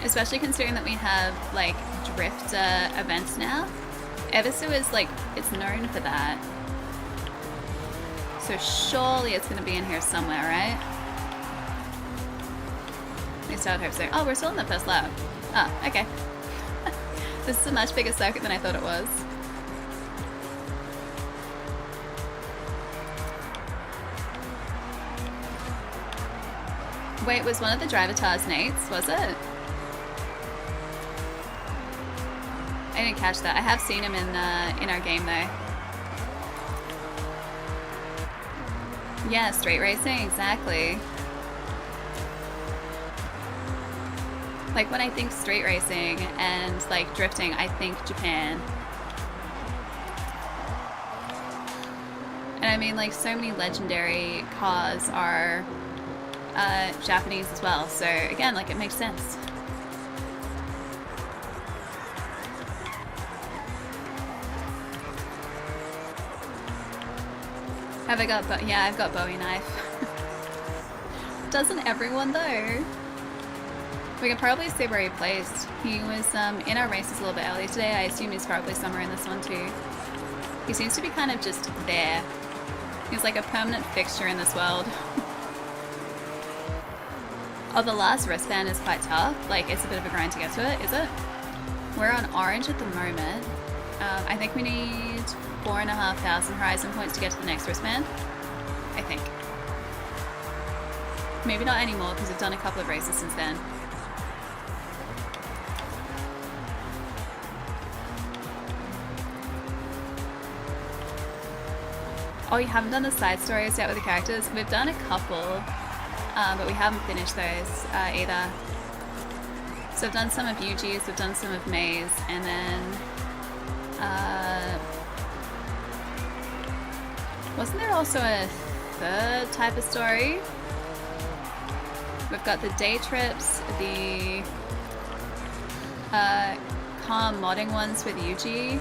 Especially considering that we have, like, drift events now. Ebisu is, like, it's known for that. So surely it's going to be in here somewhere, right? At least I would hope so. Oh, we're still in the first lap. Oh, okay. This is a much bigger circuit than I thought it was. Wait, was one of the driver tars Nate's? Was it? I didn't catch that. I have seen him in our game though. Yeah, street racing, exactly. Like when I think street racing and like drifting, I think Japan. And I mean, like, so many legendary cars are Japanese as well. So again, like, it makes sense. Have I got yeah, I've got Bowie knife. Doesn't everyone though? We can probably see where he placed. He was in our races a little bit earlier today. I assume he's probably somewhere in this one too. He seems to be kind of just there. He's like a permanent fixture in this world. Oh, the last wristband is quite tough. Like, it's a bit of a grind to get to it, is it? We're on orange at the moment. I think we need 4,500 Horizon points to get to the next wristband. I think. Maybe not anymore because we've done a couple of races since then. Oh, you haven't done the side stories yet with the characters? We've done a couple, but we haven't finished those either. So I've done some of Yuji's, we've done some of May's, and then wasn't there also a third type of story? We've got the day trips, the car modding ones with Yuji.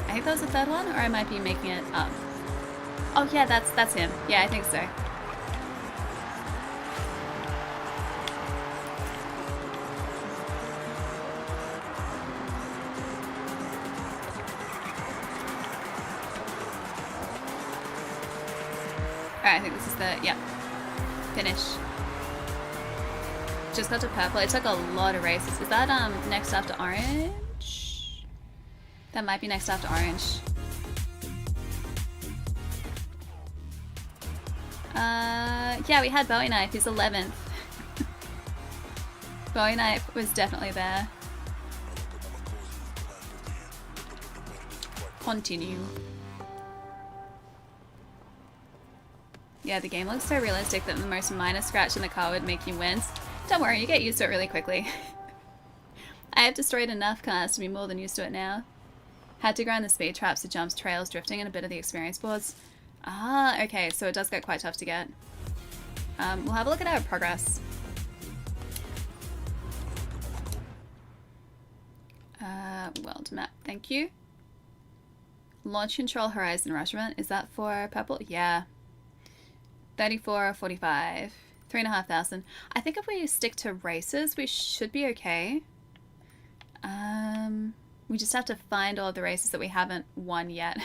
I think that was the third one, or I might be making it up. Oh yeah, that's him. Yeah, I think so. Alright, I think this is the, yeah, finish. Just got to purple. It took a lot of races. Is that next after orange? That might be next after orange. Yeah, we had Bowie Knife. He's 11th. Bowie Knife was definitely there. Continue. Yeah, the game looks so realistic that the most minor scratch in the car would make you wince. Don't worry, you get used to it really quickly. I have destroyed enough cars to be more than used to it now. Had to grind the speed traps, the jumps, trails, drifting, and a bit of the experience boards. Ah, okay, so it does get quite tough to get. We'll have a look at our progress. World map, thank you. Launch Control Horizon Rushment, is that for purple? Yeah. 34, 45, 3,500. I think if we stick to races, we should be okay. We just have to find all of the races that we haven't won yet.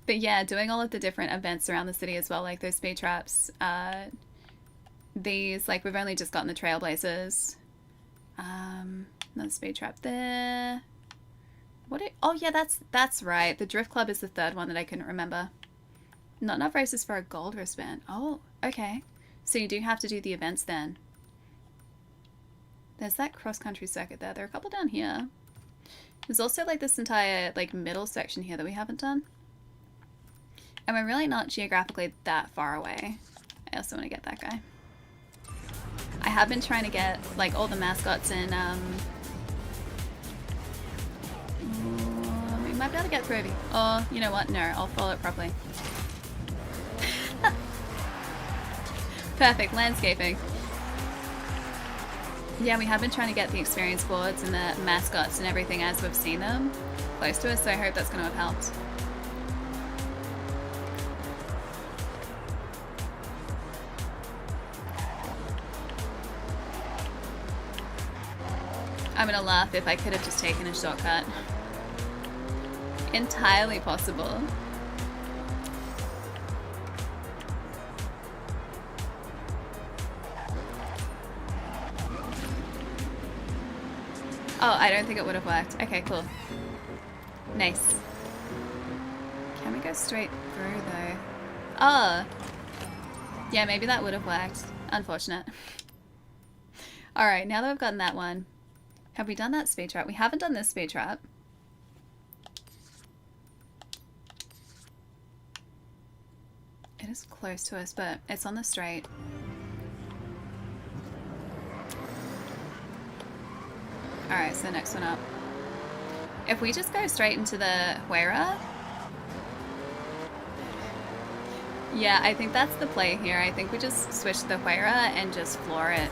But yeah, doing all of the different events around the city as well, like those speed traps. These, like, we've only just gotten the Trailblazers. Another speed trap there. Oh yeah, that's right. The Drift Club is the third one that I couldn't remember. Not enough races for a gold wristband. Oh, okay. So you do have to do the events then. There's that cross-country circuit there. There are a couple down here. There's also like this entire like middle section here that we haven't done. And we're really not geographically that far away. I also want to get that guy. I have been trying to get like all the mascots in we might be able to get through Obi. Oh, you know what? No, I'll follow it properly. Perfect, landscaping. Yeah, we have been trying to get the experience boards and the mascots and everything as we've seen them close to us, so I hope that's going to have helped. I'm going to laugh if I could have just taken a shortcut. Entirely possible. Oh, I don't think it would have worked. Okay, cool. Nice. Can we go straight through, though? Oh! Yeah, maybe that would have worked. Unfortunate. Alright, now that we've gotten that one, have we done that speed trap? We haven't done this speed trap. It is close to us, but it's on the straight. Alright, so the next one up. If we just go straight into the Huera... Yeah, I think that's the play here. I think we just switch to the Huera and just floor it.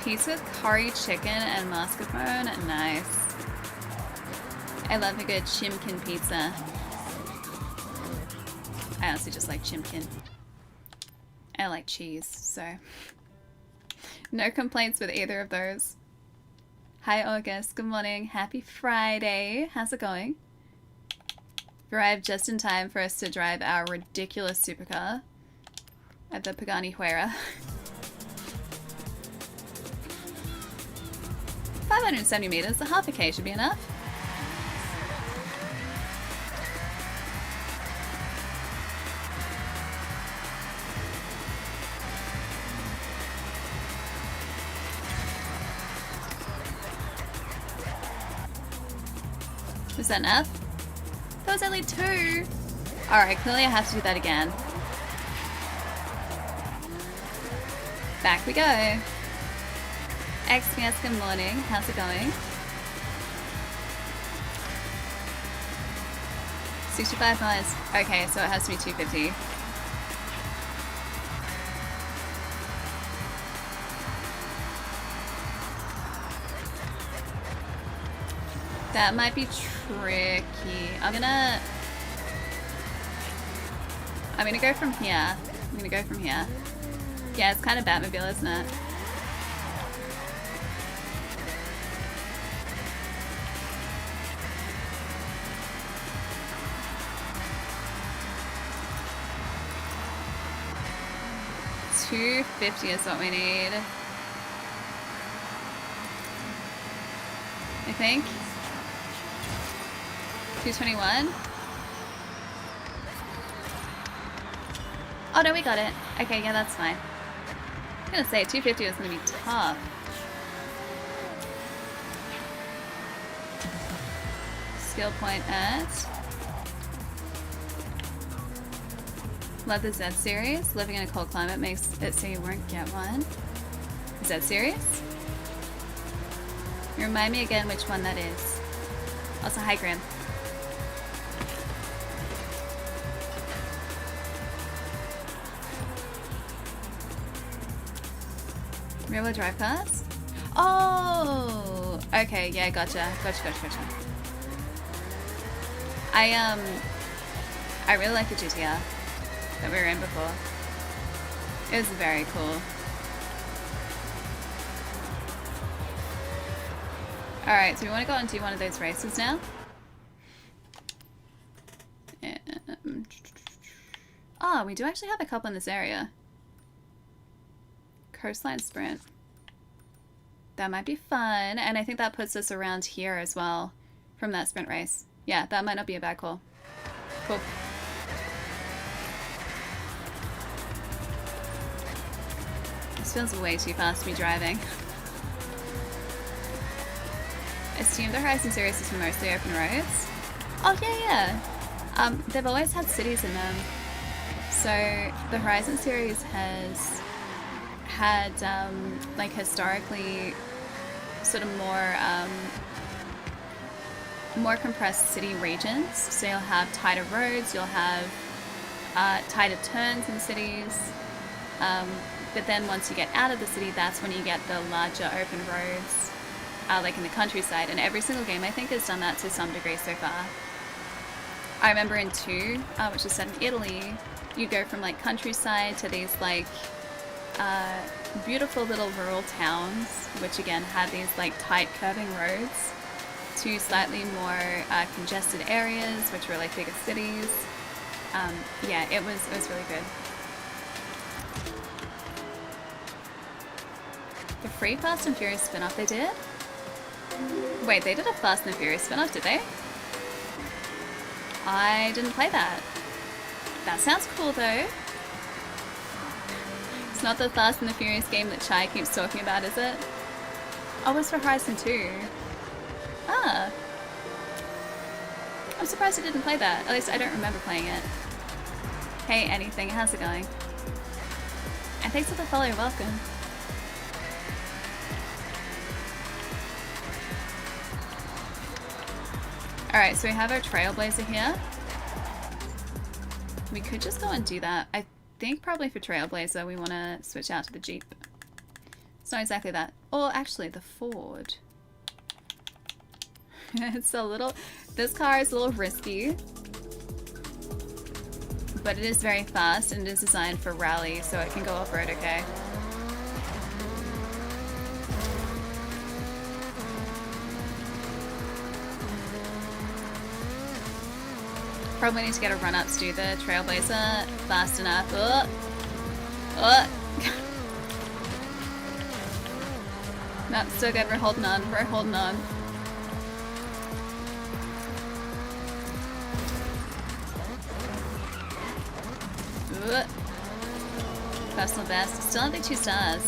Pizza with curry chicken and mascarpone. Nice. I love a good chimkin pizza. I honestly just like chimkin. I like cheese, so... No complaints with either of those. Hi August, good morning. Happy Friday. How's it going? Arrived just in time for us to drive our ridiculous supercar at the Pagani Huera. 570 meters, a half a K should be enough. Was that enough? That was only 2. Alright, clearly I have to do that again. Back we go. XPS, good morning. How's it going? 65 miles. Okay, so it has to be 250. That might be tricky. I'm gonna go from here. I'm gonna go from here. Yeah, it's kind of Batmobile, isn't it? $250 is what we need. I think. 221. Oh no, we got it. Okay, yeah, that's fine. I was gonna say 250 was gonna be tough. Skill point at. Love the Z series. Living in a cold climate makes it so you won't get one. Z series? Remind me again which one that is. Also, hi Grim. Rear-wheel drive cars? Oh! Okay, yeah, gotcha. Gotcha. I really like the GTR that we were in before. It was very cool. Alright, so we want to go and do one of those races now. Oh, we do actually have a couple in this area. Coastline sprint. That might be fun, and I think that puts us around here as well from that sprint race. Yeah, that might not be a bad call. Cool. This feels way too fast to be driving. Assume the Horizon series is mostly open roads. Oh yeah. They've always had cities in them. So the Horizon series has had like historically sort of more compressed city regions. So you'll have tighter roads, you'll have tighter turns in cities. But then once you get out of the city, that's when you get the larger open roads, like in the countryside. And every single game, I think, has done that to some degree so far. I remember in 2, which is set in Italy, you go from like countryside to these like beautiful little rural towns, which again had these like tight curving roads, to slightly more congested areas, which were like bigger cities. Yeah, it was really good. The free Fast and Furious spin-off they did? Wait, they did a Fast and the Furious spin-off, did they? I didn't play that. That sounds cool though. It's not the Fast and the Furious game that Chai keeps talking about, is it? Oh, it's for Horizon 2. Ah. I'm surprised I didn't play that. At least I don't remember playing it. Hey, anything, how's it going? And thanks for the follow, welcome. Alright, so we have our Trailblazer here. We could just go and do that. I think probably for Trailblazer we want to switch out to the Jeep. It's not exactly that. Or actually the Ford. It's a little... This car is a little risky. But it is very fast and it is designed for rally, so it can go off-road okay. Probably need to get a run-up to do the Trailblazer fast enough. Oh. Oh. No, still good. We're holding on. We're holding on. Ooh. Personal best. Still only 2 stars.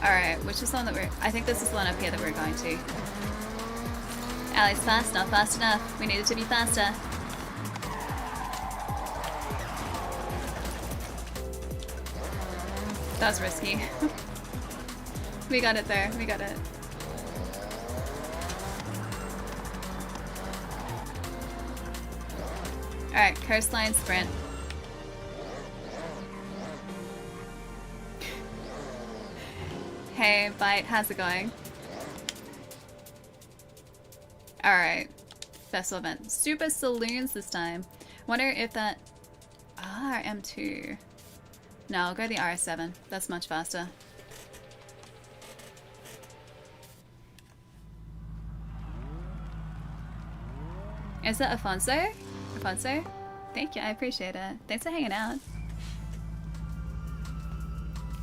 Alright, which is the one that we're... I think this is the one up here that we're going to. Alex, fast, not fast enough. We need it to be faster. That was risky. We got it there. We got it. Alright, coastline sprint. Hey, Bite, how's it going? Alright. Festival event. Super saloons this time. Wonder if that... Ah, M2. No, I'll go the RS7. That's much faster. Is that Afonso? Afonso? Thank you, I appreciate it. Thanks for hanging out.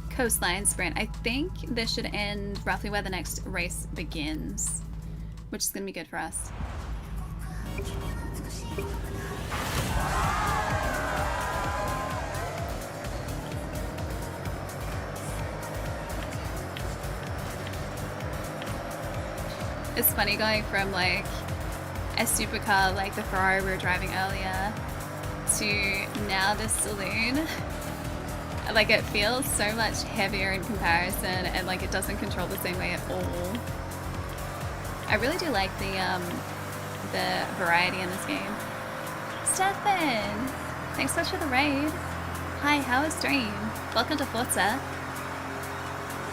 Coastline sprint. I think this should end roughly where the next race begins, which is going to be good for us. It's funny going from like a supercar like the Ferrari we were driving earlier to now this saloon. Like it feels so much heavier in comparison and like it doesn't control the same way at all. I really do like the variety in this game. Stefan! Thanks so much for the raid. Hi, how is stream? Welcome to Forza.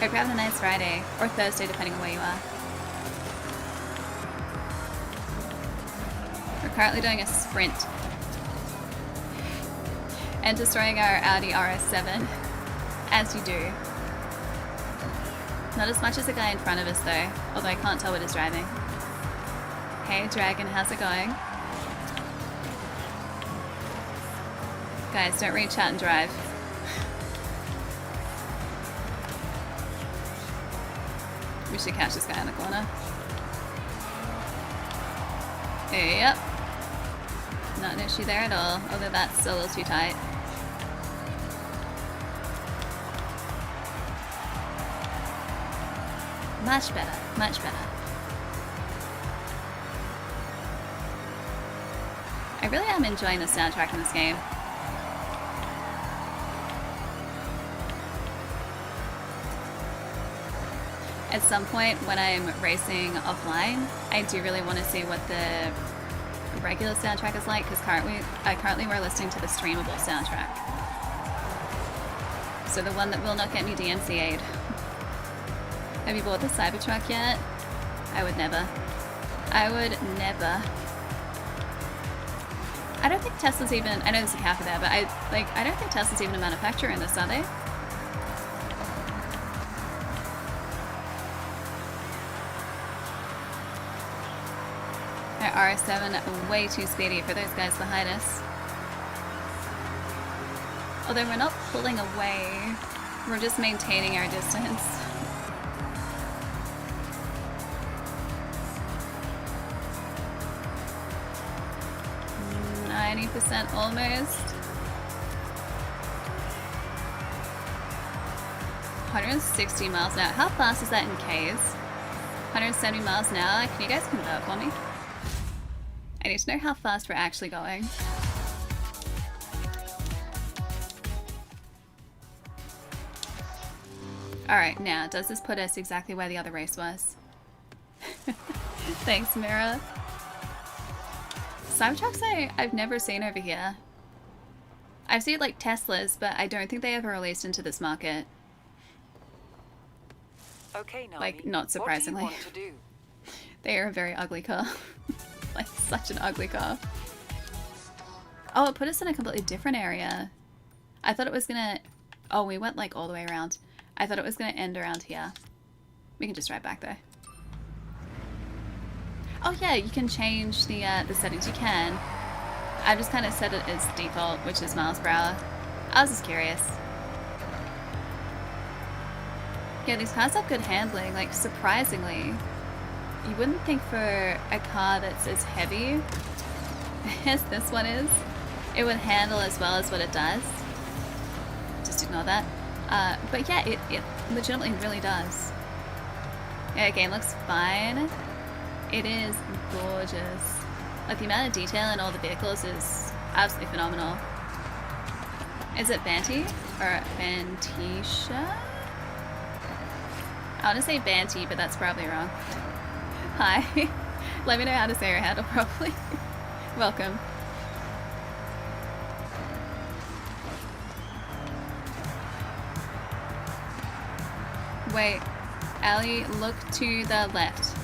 Hope you're having a nice Friday, or Thursday depending on where you are. We're currently doing a sprint. And destroying our Audi RS7, as you do. Not as much as the guy in front of us though, although I can't tell what he's driving. Hey Dragon, how's it going? Guys, don't read chat and drive. We should catch this guy in the corner. Yep. Not an issue there at all, although that's a little too tight. Much better, much better. I really am enjoying the soundtrack in this game. At some point when I'm racing offline, I do really want to see what the regular soundtrack is like, because currently we're listening to the streamable soundtrack. So the one that will not get me DMCA'd. Have you bought the Cybertruck yet? I would never. I would never. I don't think Tesla's even... I know there's a cafe there, but I don't think Tesla's even a manufacturer in this, are they? Our RS7 way too speedy for those guys behind us. Although we're not pulling away, we're just maintaining our distance. 90% almost. 160 miles an hour. How fast is that in Ks? 170 miles an hour. Can you guys convert for me? I need to know how fast we're actually going. Alright, now, does this put us exactly where the other race was? Thanks, Mira. Cybertrucks I've never seen over here. I've seen like Teslas, but I don't think they ever released into this market. Okay, Nani, Like, not surprisingly. What do you want to do? They are a very ugly car. Like, such an ugly car. Oh, it put us in a completely different area. I thought it was gonna... Oh, we went like all the way around. I thought it was gonna end around here. We can just drive back though. Oh yeah, you can change the settings. You can. I just kind of set it as default, which is miles per hour. I was just curious. Yeah, these cars have good handling, like surprisingly. You wouldn't think for a car that's as heavy as this one is, it would handle as well as what it does. Just ignore that. But yeah, it legitimately really does. Yeah, the game looks fine. It is gorgeous. Like, the amount of detail in all the vehicles is absolutely phenomenal. Is it Banty? Or Bantisha? I want to say Banty, but that's probably wrong. Hi. Let me know how to say your handle properly. Welcome. Wait. Allie, look to the left.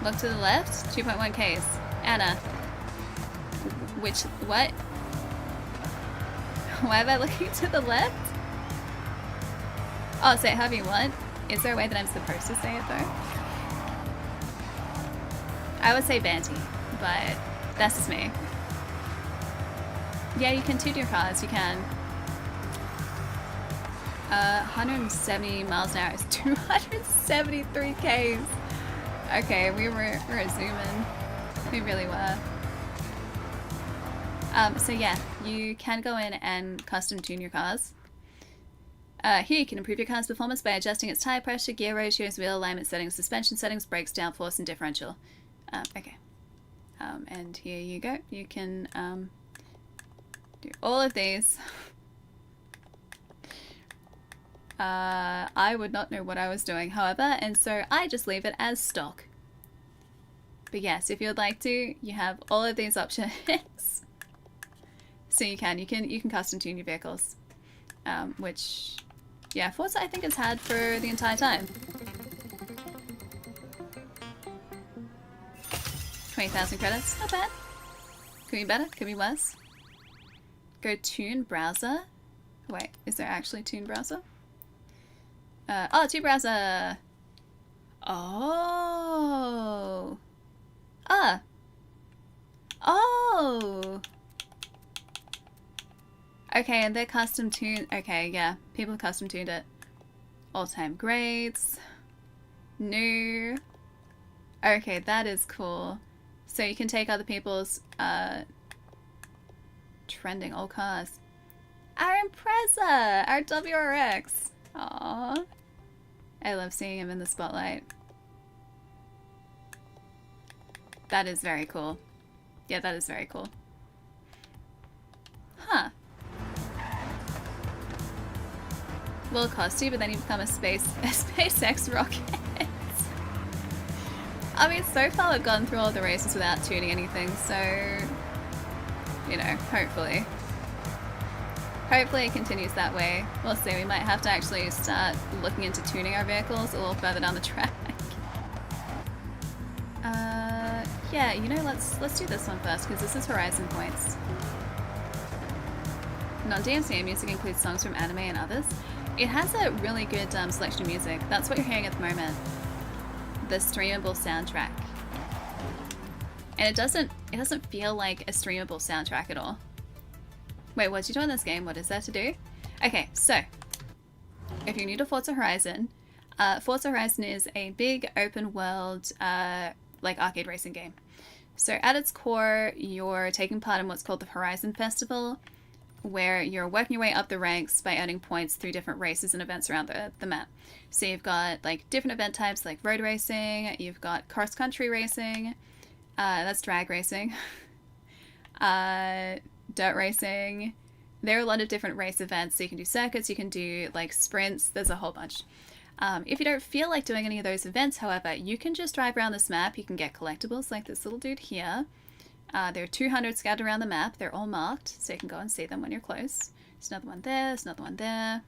Look to the left? 2.1 Ks. Anna. Which... what? Why am I looking to the left? Oh, say it however you want. Is there a way that I'm supposed to say it though? I would say Banty, but that's just me. Yeah, you can tune your cars, you can. 170 miles an hour is 273 Ks. Okay, we're zooming. We really were. So yeah, you can go in and custom tune your cars. Here you can improve your car's performance by adjusting its tire pressure, gear ratios, wheel alignment settings, suspension settings, brakes, downforce, and differential. Okay. And here you go. You can do all of these. I would not know what I was doing, however, and so I just leave it as stock. But yes, if you'd like to, you have all of these options. So you can custom tune your vehicles, which, yeah, Forza I think has had for the entire time. 20,000 credits, not bad. Could be better, could be worse. Go tune browser. Wait, is there actually tune browser? Oh, tune browser. Oh. Ah. Oh. Okay, and they're custom tuned. Okay, yeah, people custom tuned it. All-time grades. New. Okay, that is cool. So you can take other people's trending old cars. Our Impreza! Our WRX! Aww. I love seeing him in the spotlight. That is very cool. Yeah, that is very cool. Huh. Will cost you, but then you become a SpaceX rocket. I mean, so far we've gone through all the races without tuning anything, so, you know, hopefully. Hopefully it continues that way. We'll see, we might have to actually start looking into tuning our vehicles a little further down the track. Yeah, you know, let's do this one first, because this is Horizon points. Non-DMCA music includes songs from anime and others. It has a really good selection of music. That's what you're hearing at the moment. The streamable soundtrack. And it doesn't feel like a streamable soundtrack at all. Wait, what you do in this game? What is there to do? Okay, so if you're new to Forza Horizon, Forza Horizon is a big open world like arcade racing game. So at its core, you're taking part in what's called the Horizon Festival, where you're working your way up the ranks by earning points through different races and events around the map. So you've got like different event types like road racing, you've got cross-country racing, that's drag racing, dirt racing. There are a lot of different race events, so you can do circuits, you can do like sprints, there's a whole bunch. If you don't feel like doing any of those events, however, you can just drive around this map. You can get collectibles like this little dude here. There are 200 scattered around the map. They're all marked, so you can go and see them when you're close. There's another one there, there's another one there.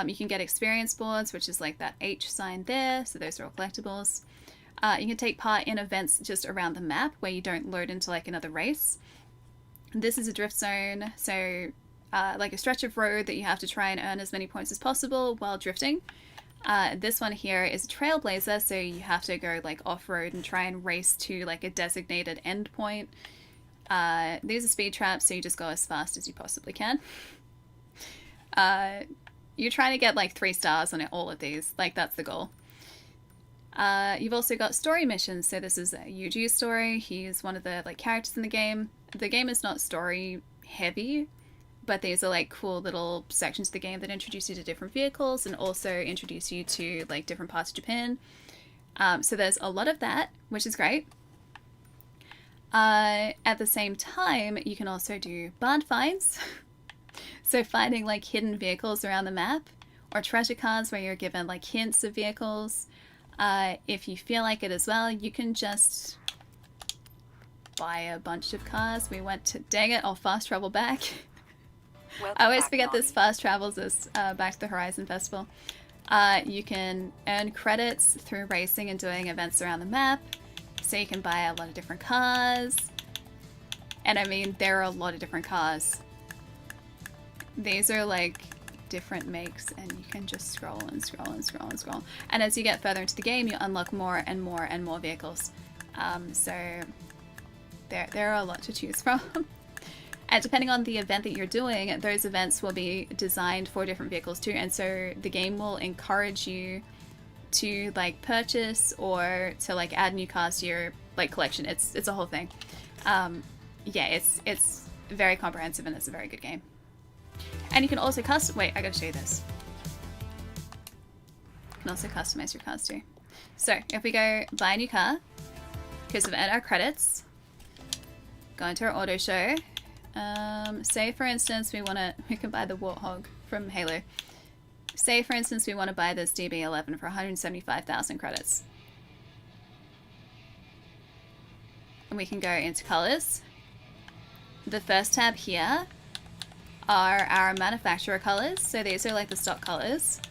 You can get experience boards, which is like that H sign there, so those are all collectibles. You can take part in events just around the map where you don't load into like another race. This is a drift zone, so like a stretch of road that you have to try and earn as many points as possible while drifting. This one here is a trailblazer, so you have to go like off-road and try and race to like a designated endpoint. These are speed traps, so you just go as fast as you possibly can. You're trying to get like 3 stars on all of these, like that's the goal. You've also got story missions, so this is Yuji's story. He's one of the like characters in the game. The game is not story heavy, but these are like cool little sections of the game that introduce you to different vehicles and also introduce you to like different parts of Japan. So there's a lot of that, which is great. At the same time, you can also do barn finds. So finding like hidden vehicles around the map, or treasure cards where you're given like hints of vehicles. If you feel like it as well, you can just buy a bunch of cars. We went to, dang it, I'll fast travel back. I always forget this fast travels us back to the Horizon Festival. You can earn credits through racing and doing events around the map, so you can buy a lot of different cars. And I mean, there are a lot of different cars. These are like different makes, and you can just scroll and scroll and scroll and scroll. And as you get further into the game, you unlock more and more and more vehicles. So there are a lot to choose from. And depending on the event that you're doing, those events will be designed for different vehicles too. And so the game will encourage you to like purchase or to like add new cars to your like collection. It's a whole thing. Yeah, it's very comprehensive and it's a very good game. And you can also wait, I gotta show you this. You can also customize your cars too. So if we go buy a new car, because we've earned our credits, go into our auto show. Say for instance we can buy the Warthog from Halo. Say for instance we want to buy this DB11 for 175,000 credits. And we can go into colors. The first tab here are our manufacturer colors, so these are like the stock colors.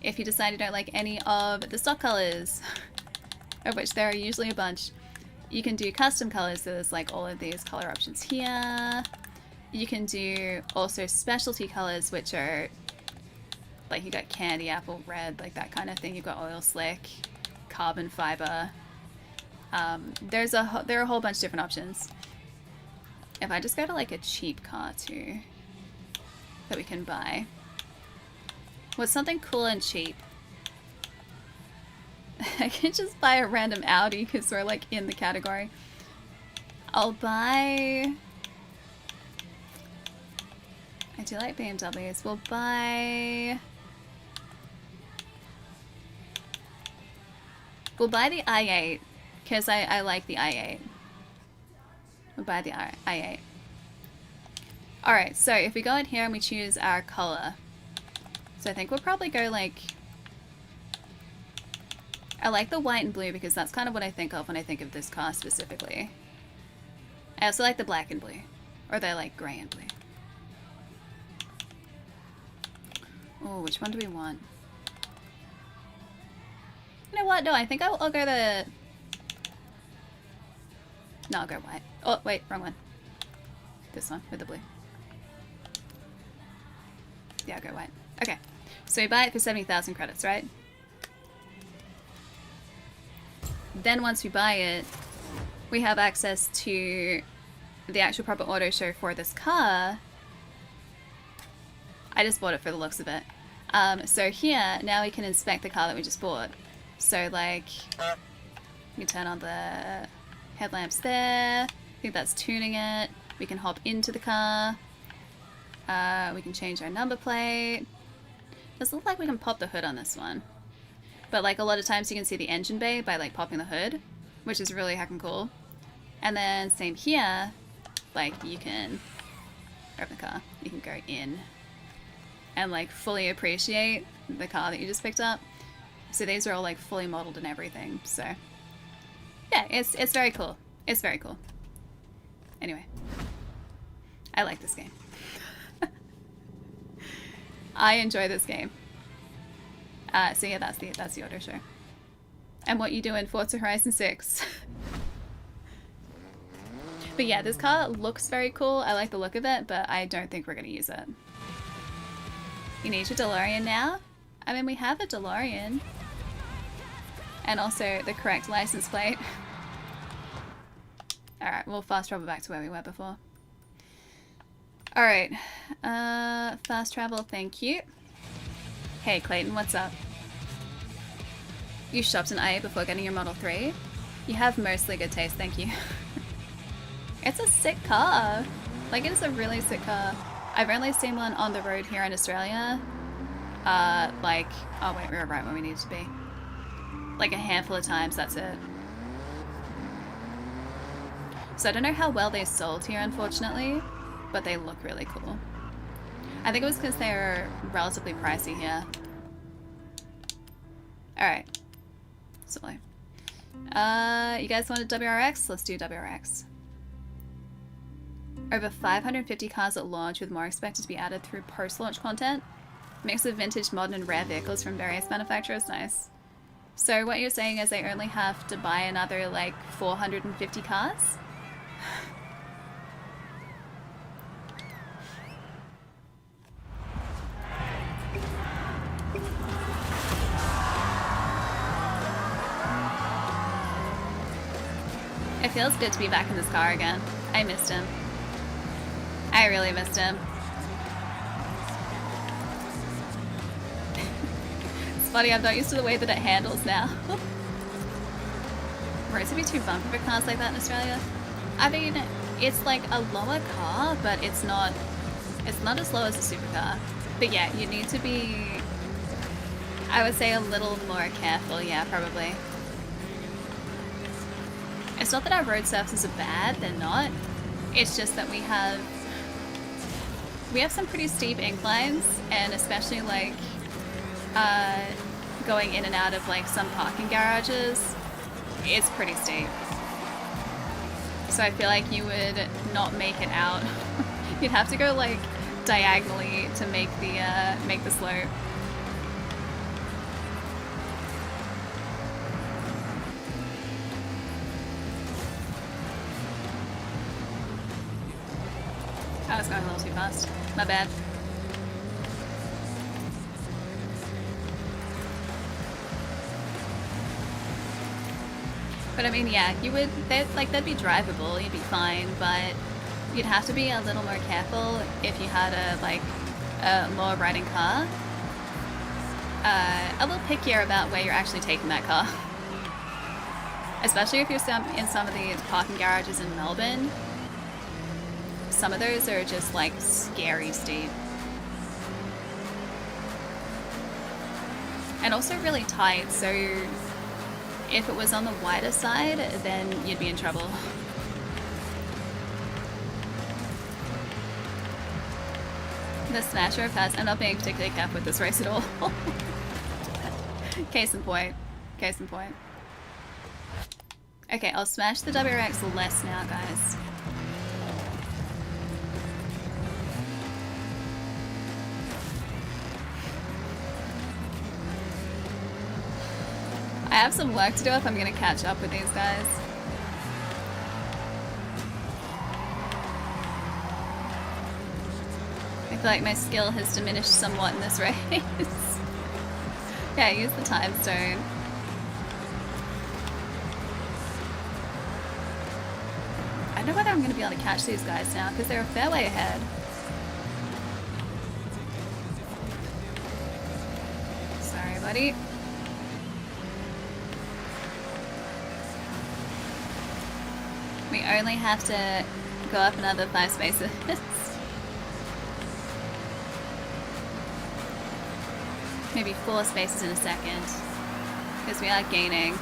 If you decide you don't like any of the stock colors, of which there are usually a bunch, you can do custom colors, so there's like all of these color options here. You can do also specialty colors, which are like you got candy apple red, like that kind of thing. You've got oil slick, carbon fiber. There are a whole bunch of different options. If I just go to like a cheap car too, that we can buy. What's something cool and cheap? I can just buy a random Audi because we're like in the category. I'll buy... I do like BMWs. We'll buy the i8 because I like the i8. We'll buy the i8. Alright, so if we go in here and we choose our color. So I think we'll probably go like... I like the white and blue because that's kind of what I think of when I think of this car specifically. I also like the black and blue. Or they're like grey and blue. Oh, which one do we want? You know what? No, I think I'll go the... No, I'll go white. Oh, wait, wrong one. This one with the blue. Yeah, I'll go white. Okay, so we buy it for 70,000 credits, right? Then once we buy it, we have access to the actual proper auto show for this car. I just bought it for the looks of it. So here, now we can inspect the car that we just bought. So like, we can turn on the headlamps there. I think that's tuning it. We can hop into the car. We can change our number plate. Does look like we can pop the hood on this one. But like a lot of times you can see the engine bay by like popping the hood, which is really heckin' cool. And then same here, like you can open the car, you can go in and like fully appreciate the car that you just picked up. So these are all like fully modeled and everything. So yeah, it's very cool. It's very cool. Anyway, I like this game. I enjoy this game. So yeah, that's the auto show. And what you do in Forza Horizon 6. But yeah, this car looks very cool. I like the look of it, but I don't think we're gonna use it. You need your DeLorean now? I mean, we have a DeLorean. And also the correct license plate. Alright, we'll fast travel back to where we were before. Alright, fast travel, thank you. Hey Clayton, what's up? You shopped an IA before getting your Model 3? You have mostly good taste, thank you. It's a sick car. Like, it is a really sick car. I've only seen one on the road here in Australia. Like, oh wait, we were right where we needed to be. Like a handful of times, that's it. So I don't know how well they sold here, unfortunately, but they look really cool. I think it was because they were relatively pricey here. Alright. So, you guys wanted WRX? Let's do WRX. Over 550 cars at launch, with more expected to be added through post-launch content. Mix of vintage, modern, and rare vehicles from various manufacturers. Nice. So what you're saying is they only have to buy another, like, 450 cars? It feels good to be back in this car again. I missed him. I really missed him. It's funny, I'm not used to the way that it handles now. Roads would be too bumpy for cars like that in Australia. I mean, it's like a lower car, but it's not as low as a supercar. But yeah, you need to be, I would say, a little more careful, yeah, probably. It's not that our road surfaces are bad, they're not. It's just that we have some pretty steep inclines, and especially like going in and out of like some parking garages, it's pretty steep. So I feel like you would not make it out. You'd have to go like diagonally to make the slope. I was going a little too fast. My bad. But I mean, yeah, you would, that'd be drivable, you'd be fine, but you'd have to be a little more careful if you had a lower riding car. A little pickier about where you're actually taking that car. Especially if you're in some of the parking garages in Melbourne. Some of those are just like scary steep. And also really tight, so if it was on the wider side, then you'd be in trouble. The Smasher of Pass. I'm not being particularly careful with this race at all. Case in point. Case in point. Okay, I'll smash the WRX less now, guys. I have some work to do if I'm gonna catch up with these guys. I feel like my skill has diminished somewhat in this race. Yeah, use the time stone. I don't know whether I'm gonna be able to catch these guys now because they're a fair way ahead. Sorry, buddy. We only have to go up another 5 spaces. Maybe 4 spaces in a second. Because we are gaining.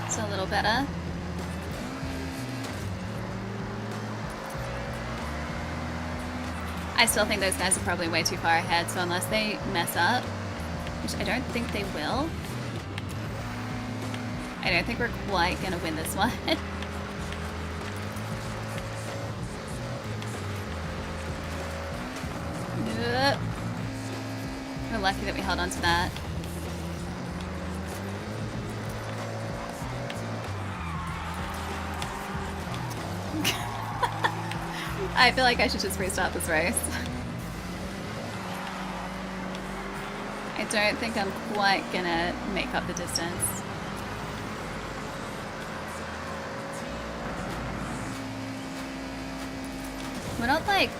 It's a little better. I still think those guys are probably way too far ahead, so unless they mess up, which I don't think they will, I don't think we're quite gonna win this one. We're lucky that we held on to that. I feel like I should just restart this race. I don't think I'm quite gonna make up the distance. We're not like...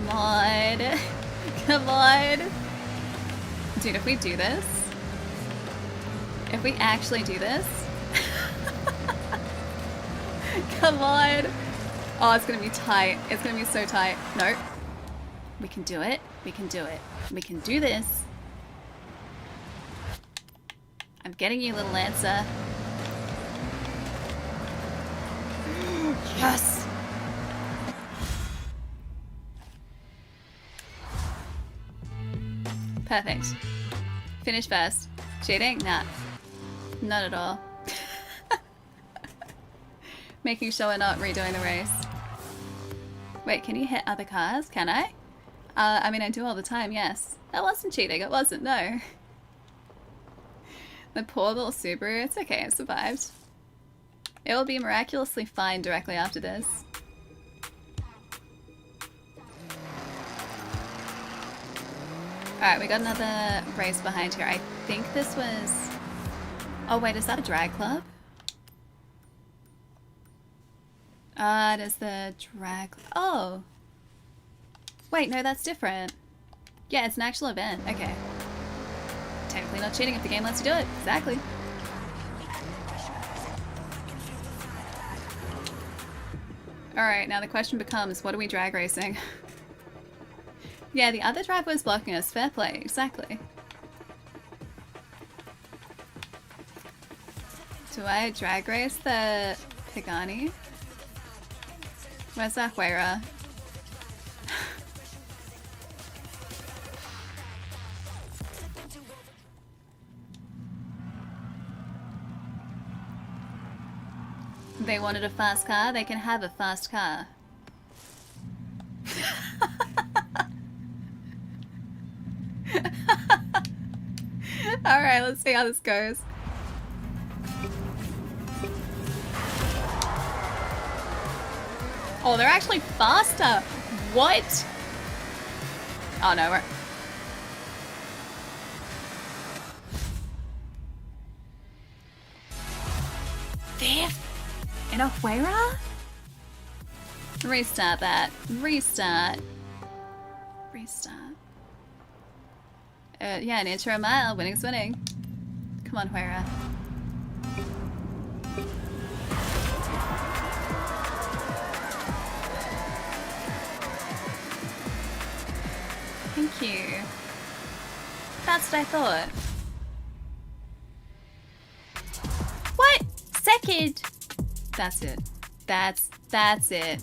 Come on. Come on. Dude, if we do this... If we actually do this... Come on! Oh, it's gonna be tight. It's gonna be so tight. No. We can do it. We can do it. We can do this. I'm getting you, little Lancer. Yes! Perfect. Finish first. Cheating? Nah. Not at all. Making sure we're not redoing the race. Wait, can you hit other cars? Can I? I mean, I do all the time, yes. That wasn't cheating, it wasn't, no. The poor little Subaru, it's okay, it survived. It will be miraculously fine directly after this. Alright, we got another race behind here. I think this was... Oh wait, is that a drag club? It is the drag... Oh! Wait, no, that's different. Yeah, it's an actual event. Okay. Technically not cheating if the game lets you do it. Exactly. Alright, now the question becomes, what are we drag racing? Yeah, the other driver was blocking us. Fair play. Exactly. Do I drag race the Pagani? Where's that Huera? They wanted a fast car, they can have a fast car. Alright, let's see how this goes. Oh, they're actually faster! What? Oh no, we're... Fifth? In a Huera? Restart that. Restart. Restart. Yeah, an inch or a mile. Winning's winning. Come on, Huera. Thank you. That's what I thought. What? Second? That's it. That's it.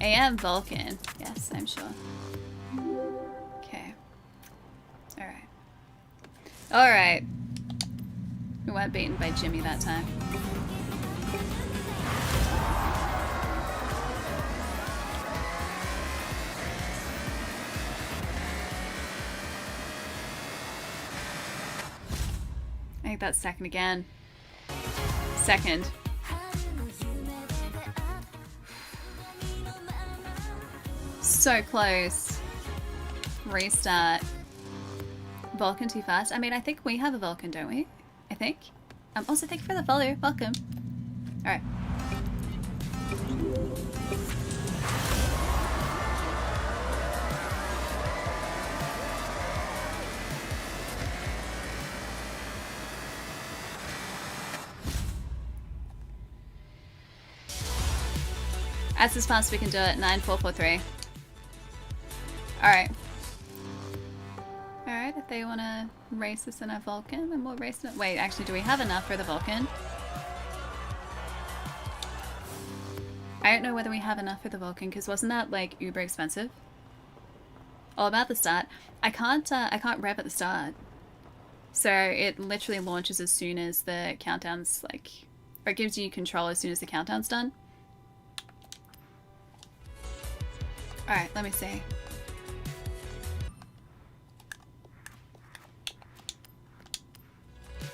AM Vulcan. Yes, I'm sure. Okay. Alright. Alright. We weren't beaten by Jimmy that time. I think that's second again. Second. So close. Restart. Vulcan too fast? I mean, I think we have a Vulcan, don't we? I think. Also, thank you for the follow. Welcome. Alright. That's as fast as we can do it. 9443. Alright. Alright, if they want to race us in a Vulcan, then we'll race it. Wait, actually, do we have enough for the Vulcan? I don't know whether we have enough for the Vulcan, because wasn't that, like, uber expensive? Oh, about the start. I can't rev at the start. So it literally launches as soon as the countdown's, like... Or it gives you control as soon as the countdown's done. Alright, let me see.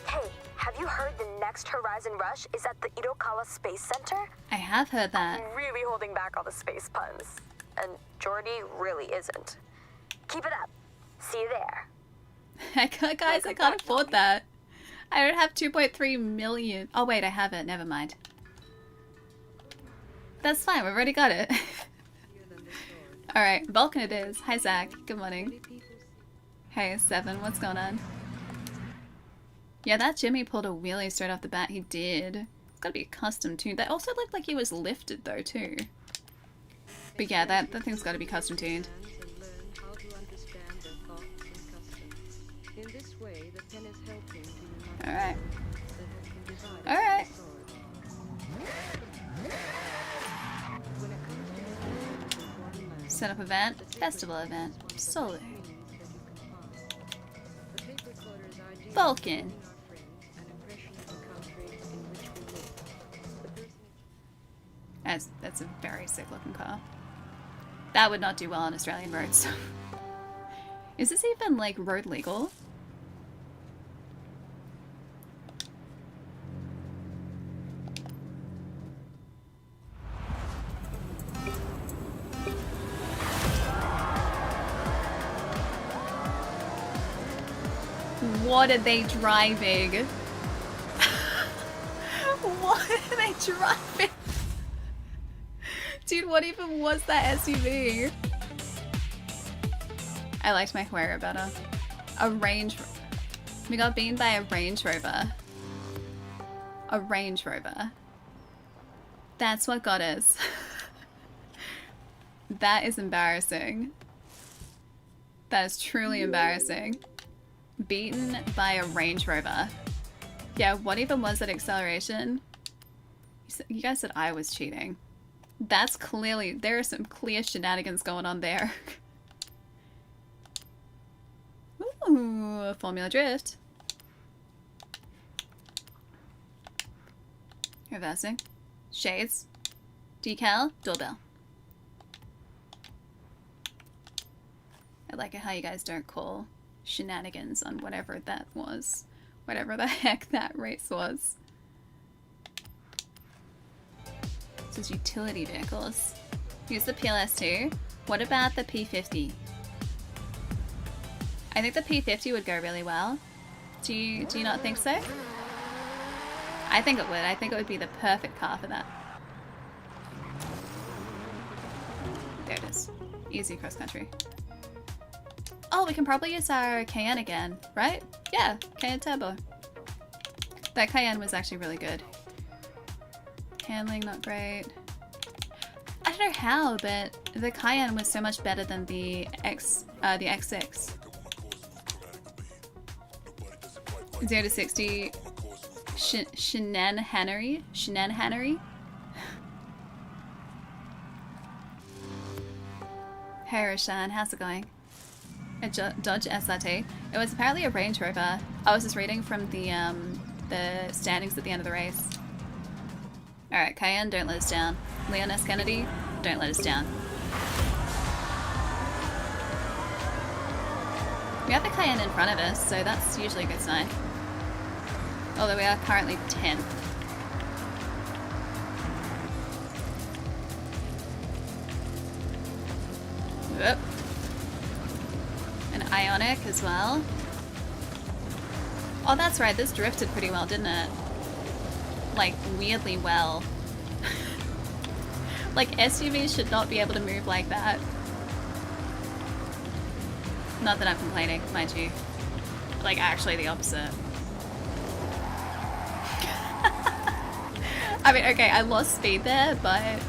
Hey, have you heard the next Horizon Rush is at the Irokawa Space Center? I have heard that. I'm really holding back all the space puns. And Jordy really isn't. Keep it up. See you there. I can't, guys, I can't afford that. I don't have 2.3 million. Oh wait, I have it. Never mind. That's fine. We've already got it. Alright, Vulcan it is. Hi Zach. Good morning. Hey, Seven. What's going on? Yeah, that Jimmy pulled a wheelie straight off the bat. He did. It's gotta be custom tuned. That also looked like he was lifted though too. But yeah, that thing's gotta be custom tuned. Alright. Alright. Setup event, festival event, solar. Vulcan. That's a very sick looking car. That would not do well on Australian roads. Is this even like road legal? What are they driving? What are they driving? Dude, what even was that SUV? I liked my Huero better. A Range... We got beaten by a Range Rover. A Range Rover. That's what got us. That is embarrassing. That is truly embarrassing. Beaten by a Range Rover. Yeah, what even was that acceleration? You guys said I was cheating. That's clearly... There are some clear shenanigans going on there. Ooh, Formula Drift. Reversing. Shades. Decal. Doorbell. I like it how you guys don't call shenanigans on whatever that was. Whatever the heck that race was. This is utility vehicles. Use the PLS2. What about the P50? I think the P50 would go really well. Do you not think so? I think it would. I think it would be the perfect car for that. There it is. Easy cross country. Oh, we can probably use our Cayenne again, right? Yeah, Cayenne Turbo. That Cayenne was actually really good. Handling, not great. I don't know how, but the Cayenne was so much better than the X6. 0 to 60. Shenanhanery? Hey Roshan, how's it going? A Dodge SRT. It was apparently a Range Rover. I was just reading from the standings at the end of the race. Alright, Cayenne, don't let us down. Leon S. Kennedy, don't let us down. We have the Cayenne in front of us, so that's usually a good sign. Although we are currently 10th. Whoop. An Ionic as well. Oh, that's right, this drifted pretty well, didn't it? Like, weirdly well. Like, SUVs should not be able to move like that. Not that I'm complaining, mind you. Like, actually the opposite. I mean, okay, I lost speed there, but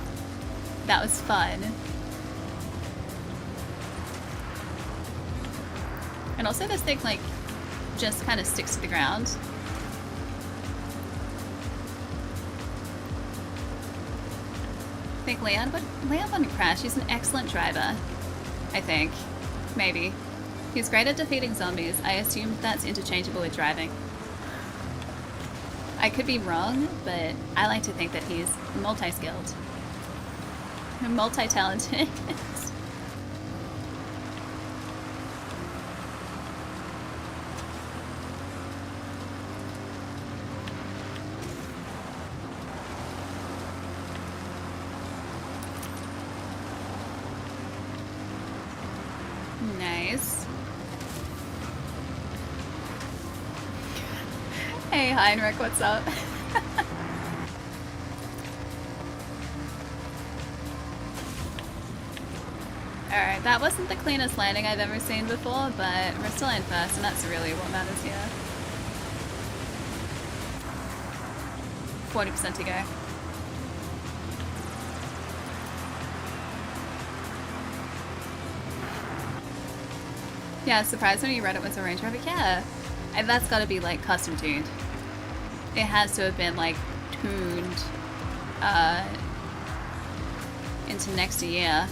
That was fun. And also this thing, like, just kind of sticks to the ground. I think Leon wouldn't crash. He's an excellent driver. I think. Maybe. He's great at defeating zombies. I assume that's interchangeable with driving. I could be wrong, but I like to think that he's multi-skilled. Multi-talented. Nice. Hey Heinrich, what's up? Alright, that wasn't the cleanest landing I've ever seen before, but we're still in first, and that's really what matters here. 40% to go. Yeah, I was surprised when you read it was a Range Rover. Yeah, and that's got to be like custom tuned. It has to have been like tuned into next year,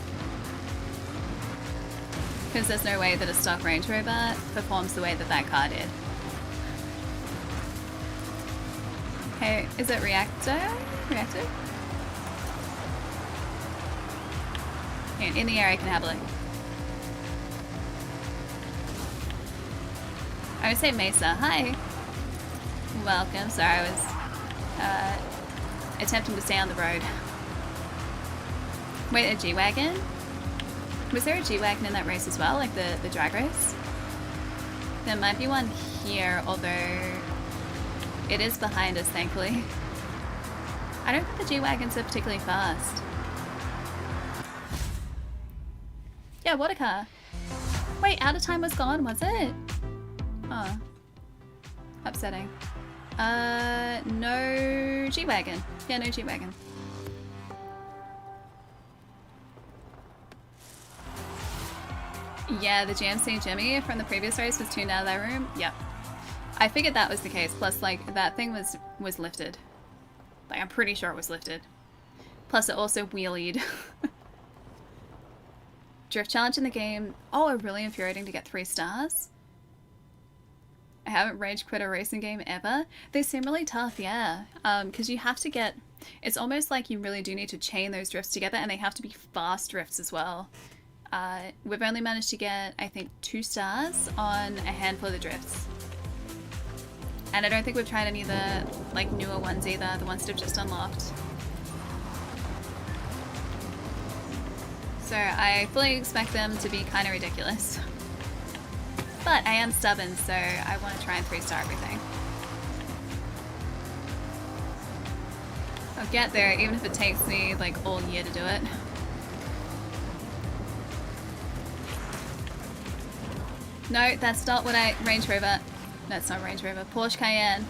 because there's no way that a stock Range Rover performs the way that that car did. Hey, is it reactor? Reactor? In the air I can have a look. I would say Mesa. Hi. Welcome. Sorry, I was attempting to stay on the road. Wait, a G-Wagon? Was there a G-Wagon in that race as well, like the drag race? There might be one here, although it is behind us, thankfully. I don't think the G-Wagons are particularly fast. Yeah, what a car. Wait, out of time was gone, was it? Oh. Upsetting. No G-Wagon. Yeah, no G-Wagon. Yeah, the GMC Jimmy from the previous race was tuned out of that room. Yep. I figured that was the case. Plus, like, that thing was lifted. Like, I'm pretty sure it was lifted. Plus, it also wheelied. Drift challenge in the game. Oh, really infuriating to get 3 stars. I haven't rage quit a racing game ever. They seem really tough, yeah. Because you have to get... It's almost like you really do need to chain those drifts together, and they have to be fast drifts as well. We've only managed to get, I think, 2 stars on a handful of the drifts. And I don't think we've tried any of the, like, newer ones either, the ones that have just unlocked. So I fully expect them to be kind of ridiculous. But I am stubborn, so I want to try and 3-star everything. I'll get there, even if it takes me, like, all year to do it. No, that's not what I... Range Rover. That's not Range Rover. Porsche Cayenne.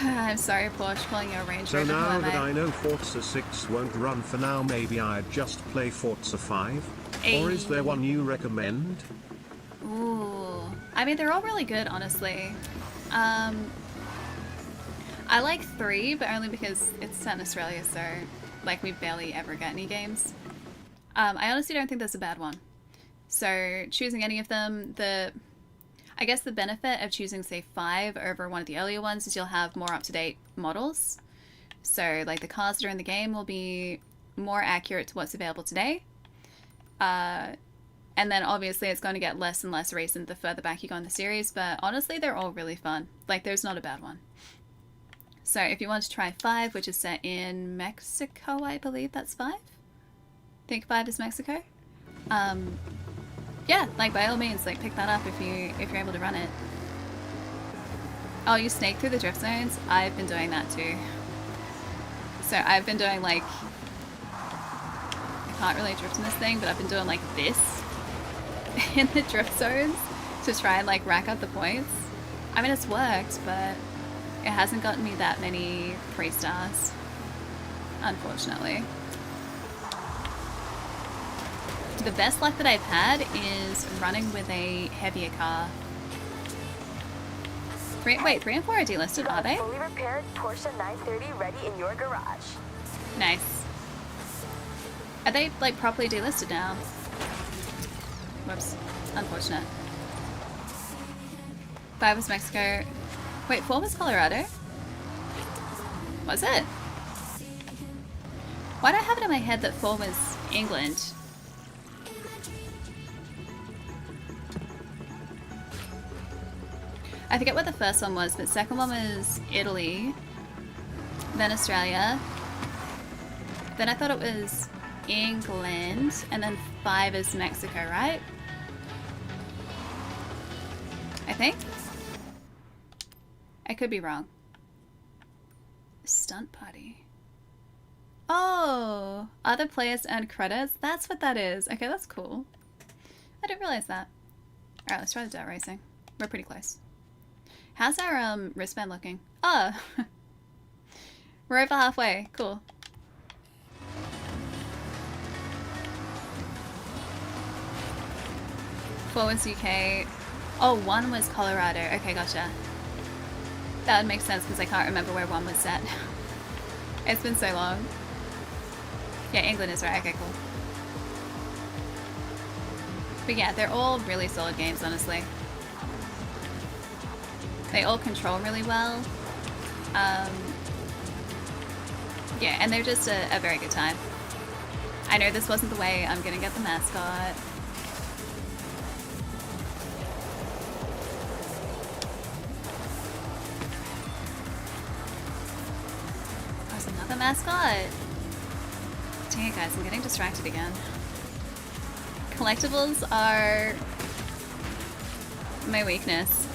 I'm sorry, Porsche, calling you a Range Rover. So now that I know Forza 6 won't run for now, maybe I'd just play Forza 5? Or is there one you recommend? Ooh. I mean, they're all really good, honestly. I like 3, but only because it's set in Australia, so, like, we barely ever get any games. I honestly don't think that's a bad one. So, choosing any of them, I guess the benefit of choosing, say, 5 over one of the earlier ones is you'll have more up-to-date models. So, like, the cars that are in the game will be more accurate to what's available today. And then, obviously, it's going to get less and less recent the further back you go in the series, but honestly, they're all really fun. Like, there's not a bad one. So, if you want to try 5, which is set in Mexico, I believe that's 5? I think 5 is Mexico. Yeah, like, by all means, like, pick that up if you're able to run it. Oh, you snake through the drift zones? I've been doing that too. So I've been doing, like, I can't really drift in this thing, but I've been doing, like, this in the drift zones to try and, like, rack up the points. I mean, it's worked, but it hasn't gotten me that many 3 stars. unfortunately. The best luck that I've had is running with a heavier car. Wait, 3 and 4 are delisted, are they? Fully repaired Porsche 930 ready in your garage. Nice. Are they, like, properly delisted now? Whoops. Unfortunate. 5 was Mexico. Wait, 4 was Colorado? Was it? Why do I have it in my head that 4 was England? I forget what the first one was, but second one was Italy, then Australia, then I thought it was England, and then 5 is Mexico, right? I think? I could be wrong. Stunt party. Oh, other players earn credits? That's what that is. Okay, that's cool. I didn't realize that. Alright, let's try the dirt racing. We're pretty close. How's our wristband looking? Oh! We're over halfway. Cool. Four was UK. Oh, 1 was Colorado. Okay, gotcha. That would make sense because I can't remember where 1 was set. It's been so long. Yeah, England is right. Okay, cool. But yeah, they're all really solid games, honestly. They all control really well. Yeah, and they're just a very good time. I know this wasn't the way I'm gonna get the mascot. There's another mascot. Dang it, guys, I'm getting distracted again. Collectibles are my weakness.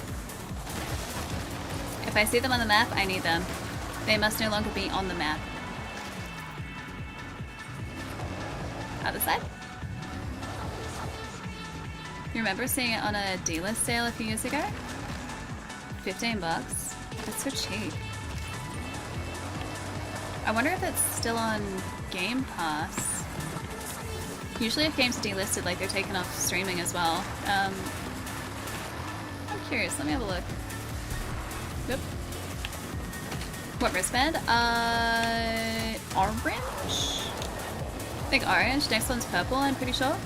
If I see them on the map, I need them. They must no longer be on the map. Other side? You remember seeing it on a D-list sale a few years ago? 15 bucks. That's so cheap. I wonder if it's still on Game Pass. Usually if games are delisted, like they're taken off streaming as well. I'm curious, let me have a look. Yep. What wristband? Orange? I think orange. Next one's purple, I'm pretty sure.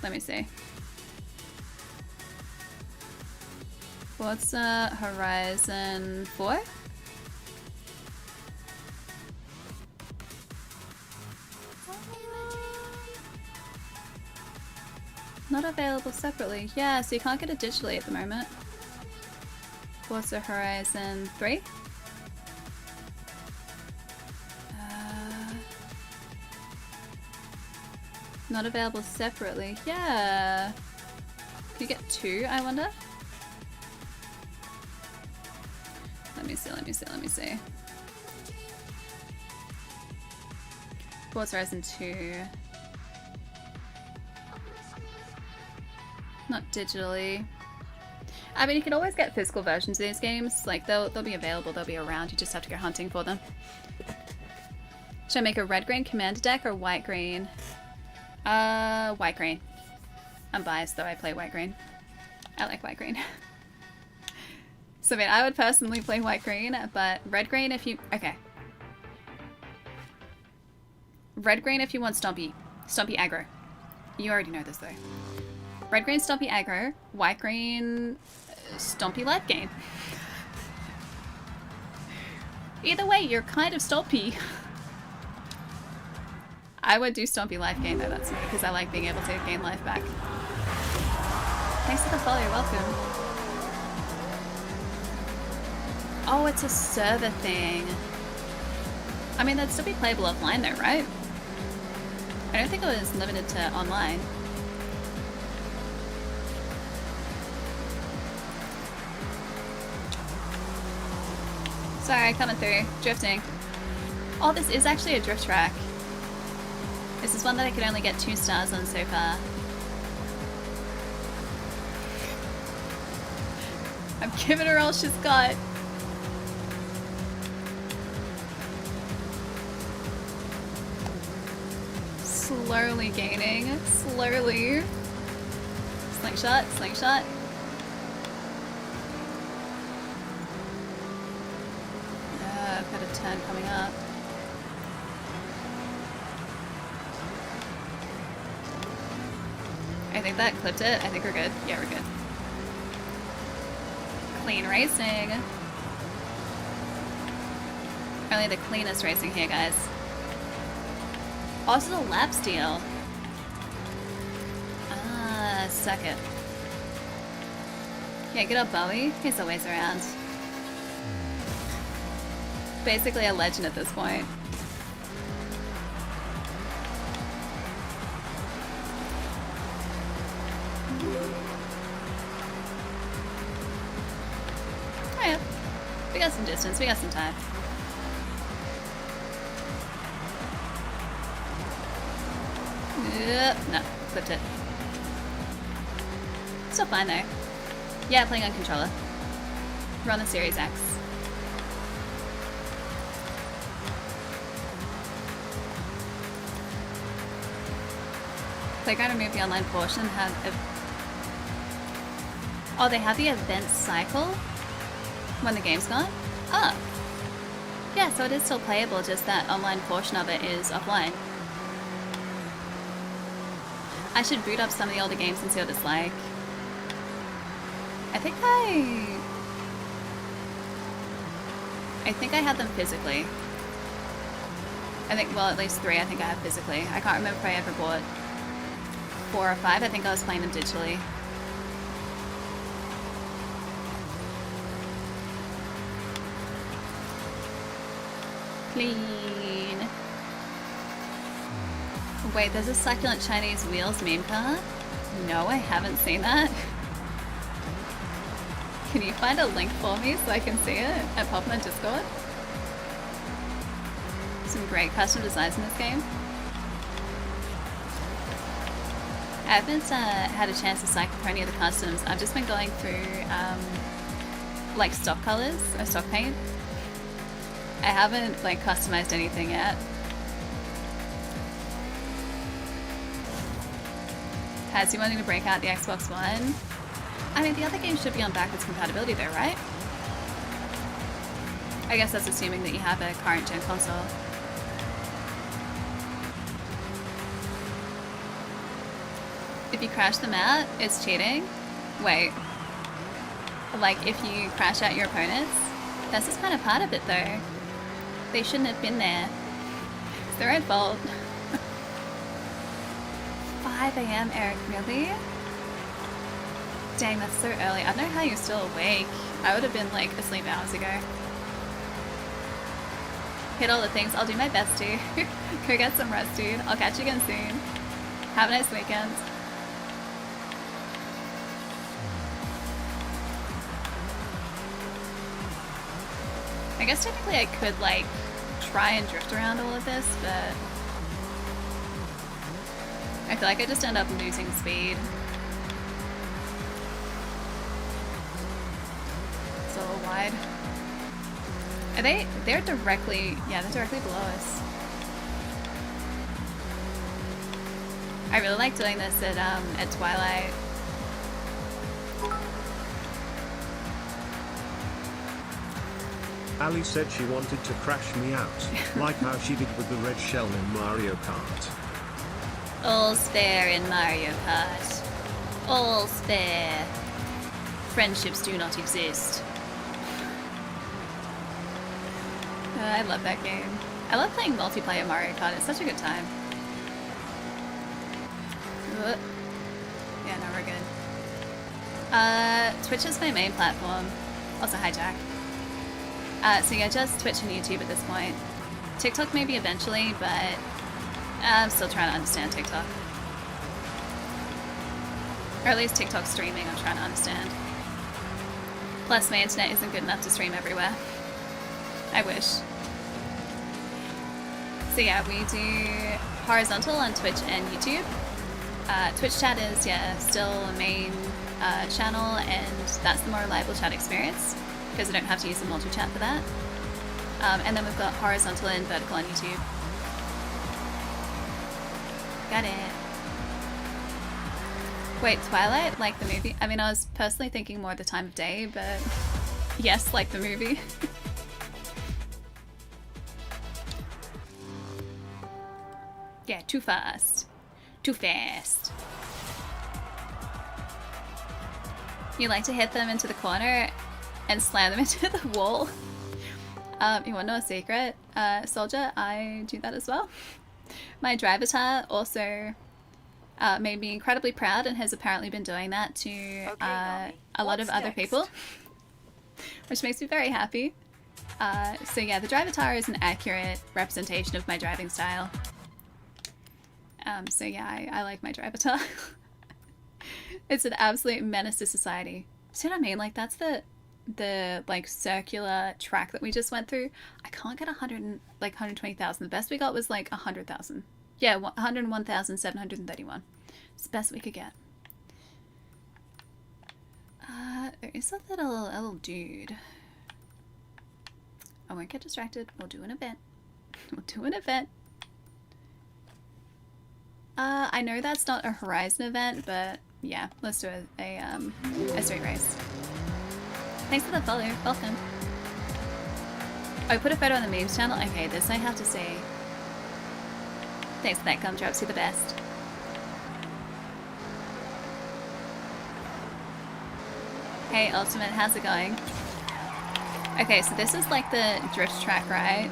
Let me see. Forza Horizon 4? Not available separately. Yeah, so you can't get it digitally at the moment. Forza Horizon 3? Not available separately. Yeah. Can you get 2, I wonder? Let me see. Forza Horizon 2. Not digitally. I mean, you can always get physical versions of these games. Like, they'll be available, they'll be around. You just have to go hunting for them. Should I make a red-green commander deck or white-green? White-green. I'm biased, though. I play white-green. I like white-green. So, I mean, I would personally play white-green, but red-green if you... Okay. Red-green if you want Stompy. Stompy aggro. You already know this, though. Red-green Stompy aggro. White-green Stompy life gain. Either way, you're kind of Stompy. I would do Stompy life gain, though. That's me, because I like being able to gain life back. Thanks for the follow. Welcome. Oh, it's a server thing. I mean, that'd still be playable offline, though, right? I don't think it was limited to online. Sorry, coming through. Drifting. Oh, this is actually a drift track. This is one that I could only get 2 stars on so far. I'm giving her all she's got. slowly gaining. Slowly. Slingshot, slingshot. I've got a turn coming up. I think that clipped it. I think we're good. Yeah, we're good. Clean racing. Only the cleanest racing here, guys. Also the lap steal. Ah, suck it. Yeah, good old Bowie. He's always around. Basically a legend at this point. Oh yeah. We got some distance, we got some time. No, clipped it. Still fine though. Yeah, playing on controller. We're on the Series X. Playground removed the online portion and have oh, they have the event cycle when the game's gone? Oh. Yeah, so it is still playable, just that online portion of it is offline. I should boot up some of the older games and see what it's like. I think I had them physically. I think, well, at least 3 I think I have physically. I can't remember if I ever bought 4 or 5. I think I was playing them digitally. Clean. Wait, there's a succulent Chinese wheels meme car? No, I haven't seen that. Can you find a link for me so I can see it and pop in the Discord? Some great custom designs in this game. I haven't had a chance to cycle for any of the customs. I've just been going through like stock colors or stock paint. I haven't like customized anything yet. Has you wanting to break out the Xbox One? I mean, the other games should be on backwards compatibility though, right? I guess that's assuming that you have a current gen console. If you crash them out, it's cheating? Wait. Like, if you crash out your opponents? That's just kind of part of it though. They shouldn't have been there. It's their own fault. 5 AM, Eric, really? Dang, that's so early. I don't know how you're still awake. I would have been like asleep hours ago. Hit all the things. I'll do my best to. Go get some rest, dude. I'll catch you again soon. Have a nice weekend. I guess technically I could like try and drift around all of this, but I feel like I just end up losing speed. It's a little wide. Are they? They're directly, yeah, they're directly below us. I really like doing this at Twilight. Ali said she wanted to crash me out, like how she did with the red shell in Mario Kart. All's fair in Mario Kart. All's fair. Friendships do not exist. I love that game. I love playing multiplayer Mario Kart. It's such a good time. Yeah, no, we're good. Twitch is my main platform. Also, hi, Jack. So yeah, just Twitch and YouTube at this point. TikTok maybe eventually, but I'm still trying to understand TikTok. Or at least TikTok streaming I'm trying to understand. Plus my internet isn't good enough to stream everywhere. I wish. So yeah, we do horizontal on Twitch and YouTube. Twitch chat is, yeah, still a main channel, and that's the more reliable chat experience, because I don't have to use the multi-chat for that. And then we've got horizontal and vertical on YouTube. Got it. Wait, Twilight? Like the movie? I mean, I was personally thinking more the time of day, but yes, like the movie. Yeah, too fast. Too fast. You like to hit them into the corner and slam them into the wall. You want to know a secret? Soldier, I do that as well. My drivatar also made me incredibly proud and has apparently been doing that to a lot of other people, which makes me very happy. So yeah, the drivatar is an accurate representation of my driving style. So yeah, I like my drivatar. It's an absolute menace to society. See what I mean? Like that's the like circular track that we just went through. I can't get 120,000. The best we got was like 100,000. Yeah, 101,731. It's the best we could get. There is a little dude. I won't get distracted. We'll do an event. We'll do an event. I know that's not a Horizon event, but yeah, let's do a street race. Thanks for the follow. Welcome. Oh, I put a photo on the memes channel. Okay, this I have to say. Thanks for that, Gumdrops. You're the best. Hey, Ultimate, how's it going? Okay, so this is like the drift track, right?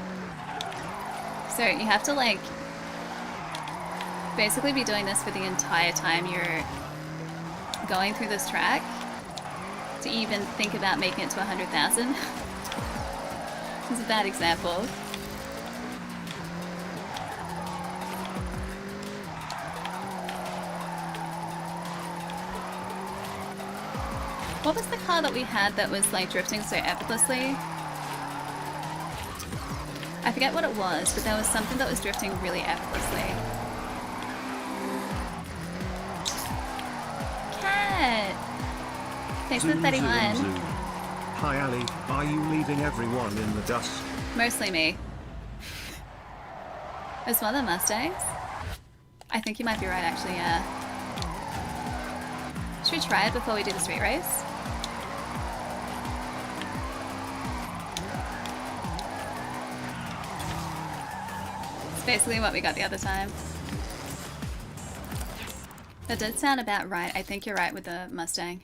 So you have to like basically be doing this for the entire time you're going through this track to even think about making it to 100,000. It's a bad example. What was the car that we had that was like drifting so effortlessly? I forget what it was, but there was something that was drifting really effortlessly. Cat! Thanks for the 31. Hi Ali, are you leaving everyone in the dust? Mostly me. As well, the Mustangs? I think you might be right actually, yeah. Should we try it before we do the street race? It's basically what we got the other time. That did sound about right. I think you're right with the Mustang.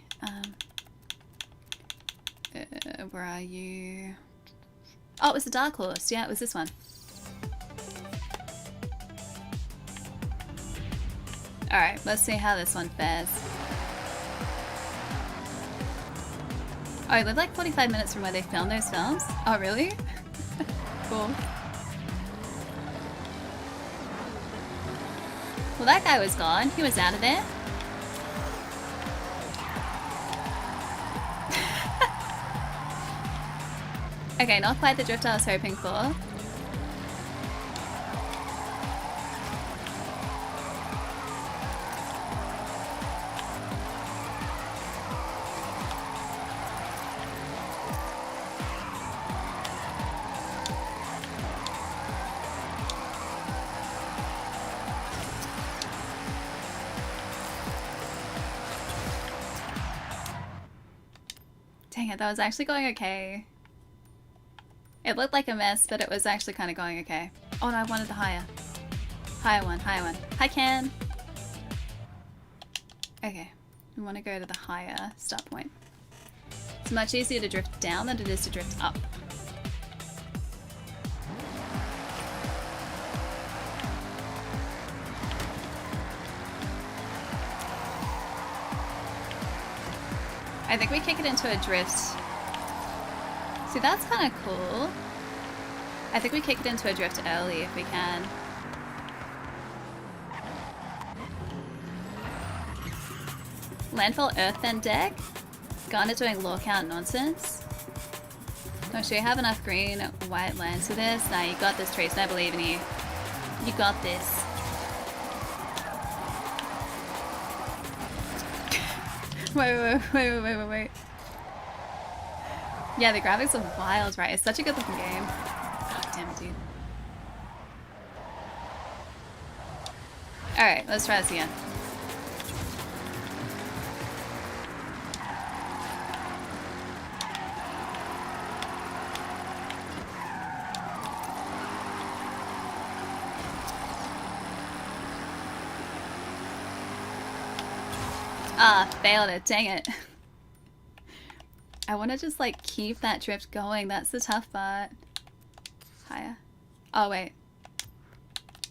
Where are you? Oh, it was the Dark Horse. Yeah, it was this one. Alright, let's see how this one fares. Oh, I live like 45 minutes from where they filmed those films? Oh, really? Cool. Well, that guy was gone. He was out of there. Okay, not quite the drift I was hoping for. Dang it, that was actually going okay. It looked like a mess, but it was actually kind of going okay. Oh no, I wanted the higher. Higher one, higher one. Hi, Can! Okay, we want to go to the higher start point. It's much easier to drift down than it is to drift up. I think we kick it into a drift. See, that's kind of cool. I think we kick it into a drift early if we can. Landfall Earthbend deck? Garnet doing law count nonsense? Not sure you have enough green, white lands for this. Nah, you got this, Trace. I believe in you. You got this. Wait. Yeah, the graphics are wild, right? It's such a good looking game. God damn it, dude. Alright, let's try this again. Ah, failed it. Dang it. I want to just like keep that drift going. That's the tough part. Higher. Oh, wait.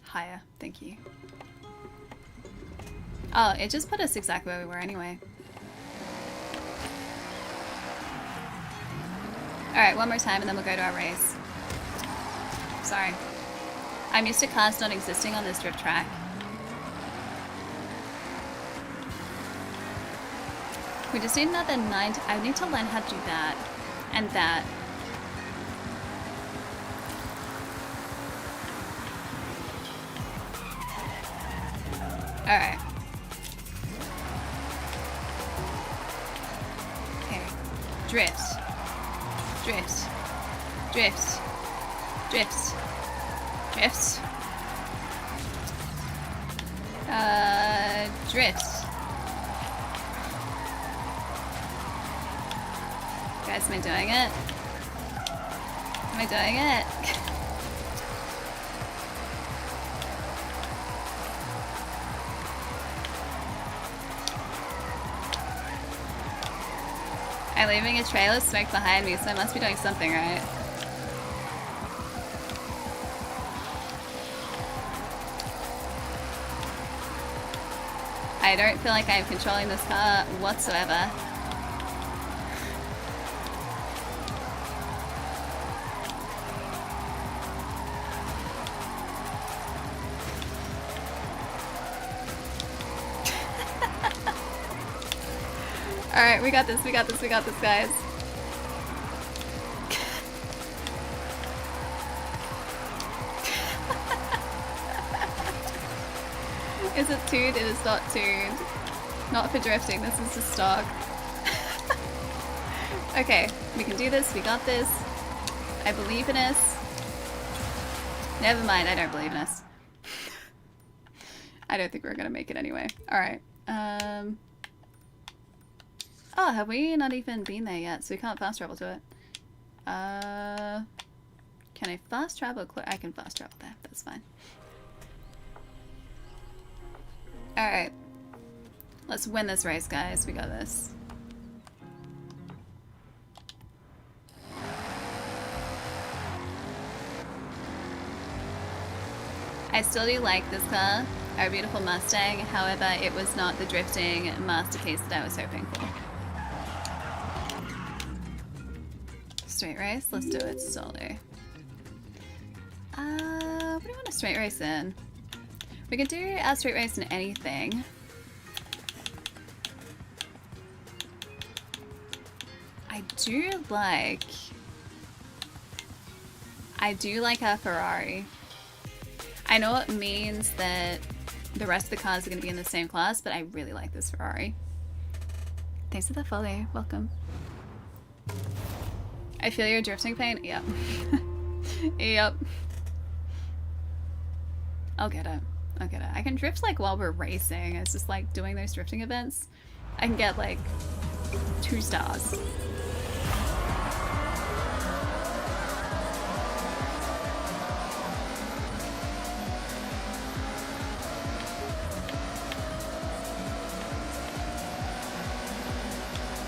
Higher. Thank you. Oh, it just put us exactly where we were anyway. Alright, one more time and then we'll go to our race. Sorry. I'm used to cars not existing on this drift track. We just need another 9. I need to learn how to do that. And that. Alright. Okay. Drift. Drift. Drift. Drift. Drift. Drift. Guys, am I doing it? Am I doing it? I'm leaving a trail of smoke behind me, so I must be doing something right. I don't feel like I'm controlling this car whatsoever. Alright, we got this, we got this, we got this, guys. Is it tuned? It is not tuned. Not for drifting, this is just stock. Okay, we can do this, we got this. I believe in us. Never mind, I don't believe in us. I don't think we're gonna make it anyway. Alright, oh, have we not even been there yet? So we can't fast travel to it. Can I fast travel? I can fast travel there. That's fine. Alright. Let's win this race, guys. We got this. I still do like this car, our beautiful Mustang. However, it was not the drifting masterpiece that I was hoping for. Straight race? Let's do it solo. What do you want to straight race in? We can do our straight race in anything. I do like our Ferrari. I know it means that the rest of the cars are going to be in the same class, but I really like this Ferrari. Thanks for the follow. Welcome. I feel your drifting pain. Yep. Yep. I'll get it. I'll get it. I can drift like while we're racing. It's just like doing those drifting events. I can get like 2 stars.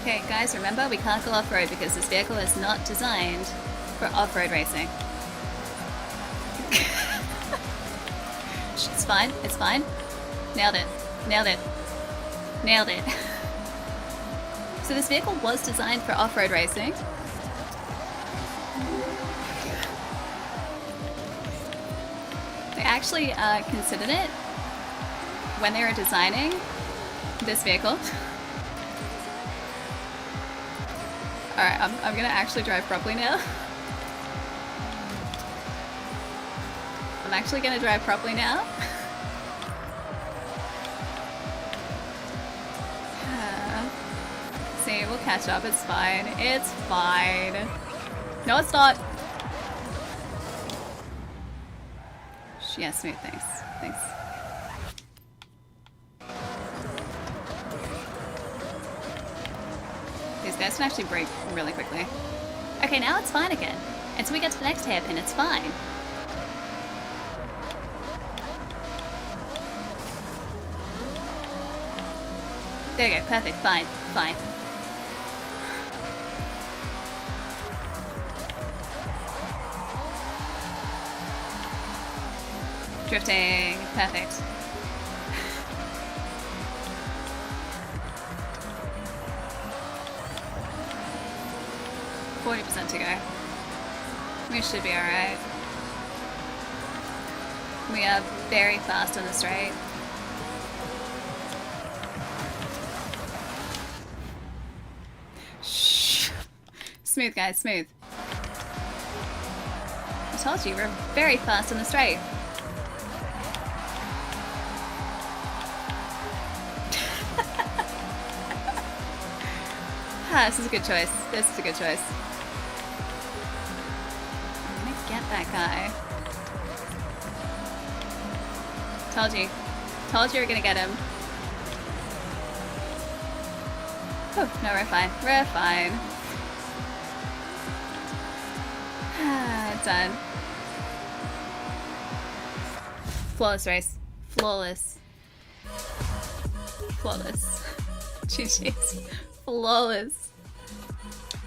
Okay, guys, remember we can't go off-road because this vehicle is not designed for off-road racing. It's fine, it's fine. Nailed it, nailed it, nailed it. So this vehicle was designed for off-road racing. They actually considered it when they were designing this vehicle. Alright, I'm gonna actually drive properly now. I'm actually gonna drive properly now. See, we'll catch up, it's fine. It's fine. No, it's not. Yeah, smooth, thanks. Thanks. guys can actually brake really quickly. Okay, now it's fine again. Until we get to the next hairpin, it's fine. There you go, perfect, fine, fine. Drifting, perfect. 40% to go. We should be alright. We are very fast on the straight. Shh. Smooth, guys, smooth. I told you, we're very fast on the straight. Ah, this is a good choice. This is a good choice. I'm gonna get that guy. Told you. Told you we were gonna get him. Oh, no, we're fine. We're fine. Ah, done. Flawless race. Flawless. Flawless. GG's. Flawless.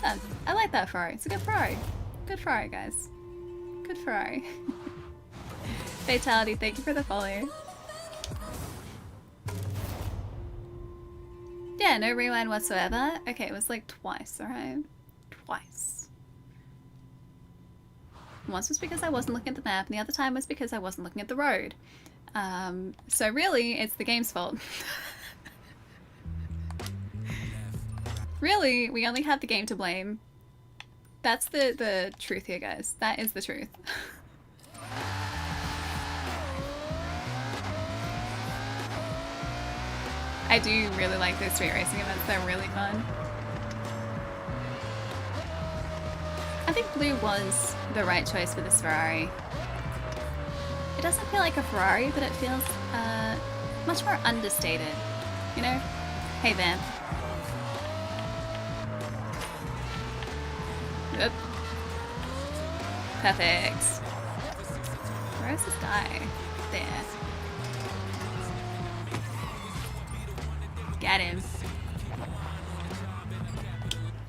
Done. I like that Ferrari. It's a good Ferrari. Good Ferrari, guys. Good Ferrari. Fatality, thank you for the follow. Yeah, no rewind whatsoever. Okay, it was like twice, alright? Twice. Once was because I wasn't looking at the map, and the other time was because I wasn't looking at the road. So really, it's the game's fault. Really, we only have the game to blame. That's the truth here, guys. That is the truth. I do really like those street racing events. They're really fun. I think blue was the right choice for this Ferrari. It doesn't feel like a Ferrari, but it feels much more understated. You know? Hey, Van. Yep. Perfect. Where is this guy? There. Get him.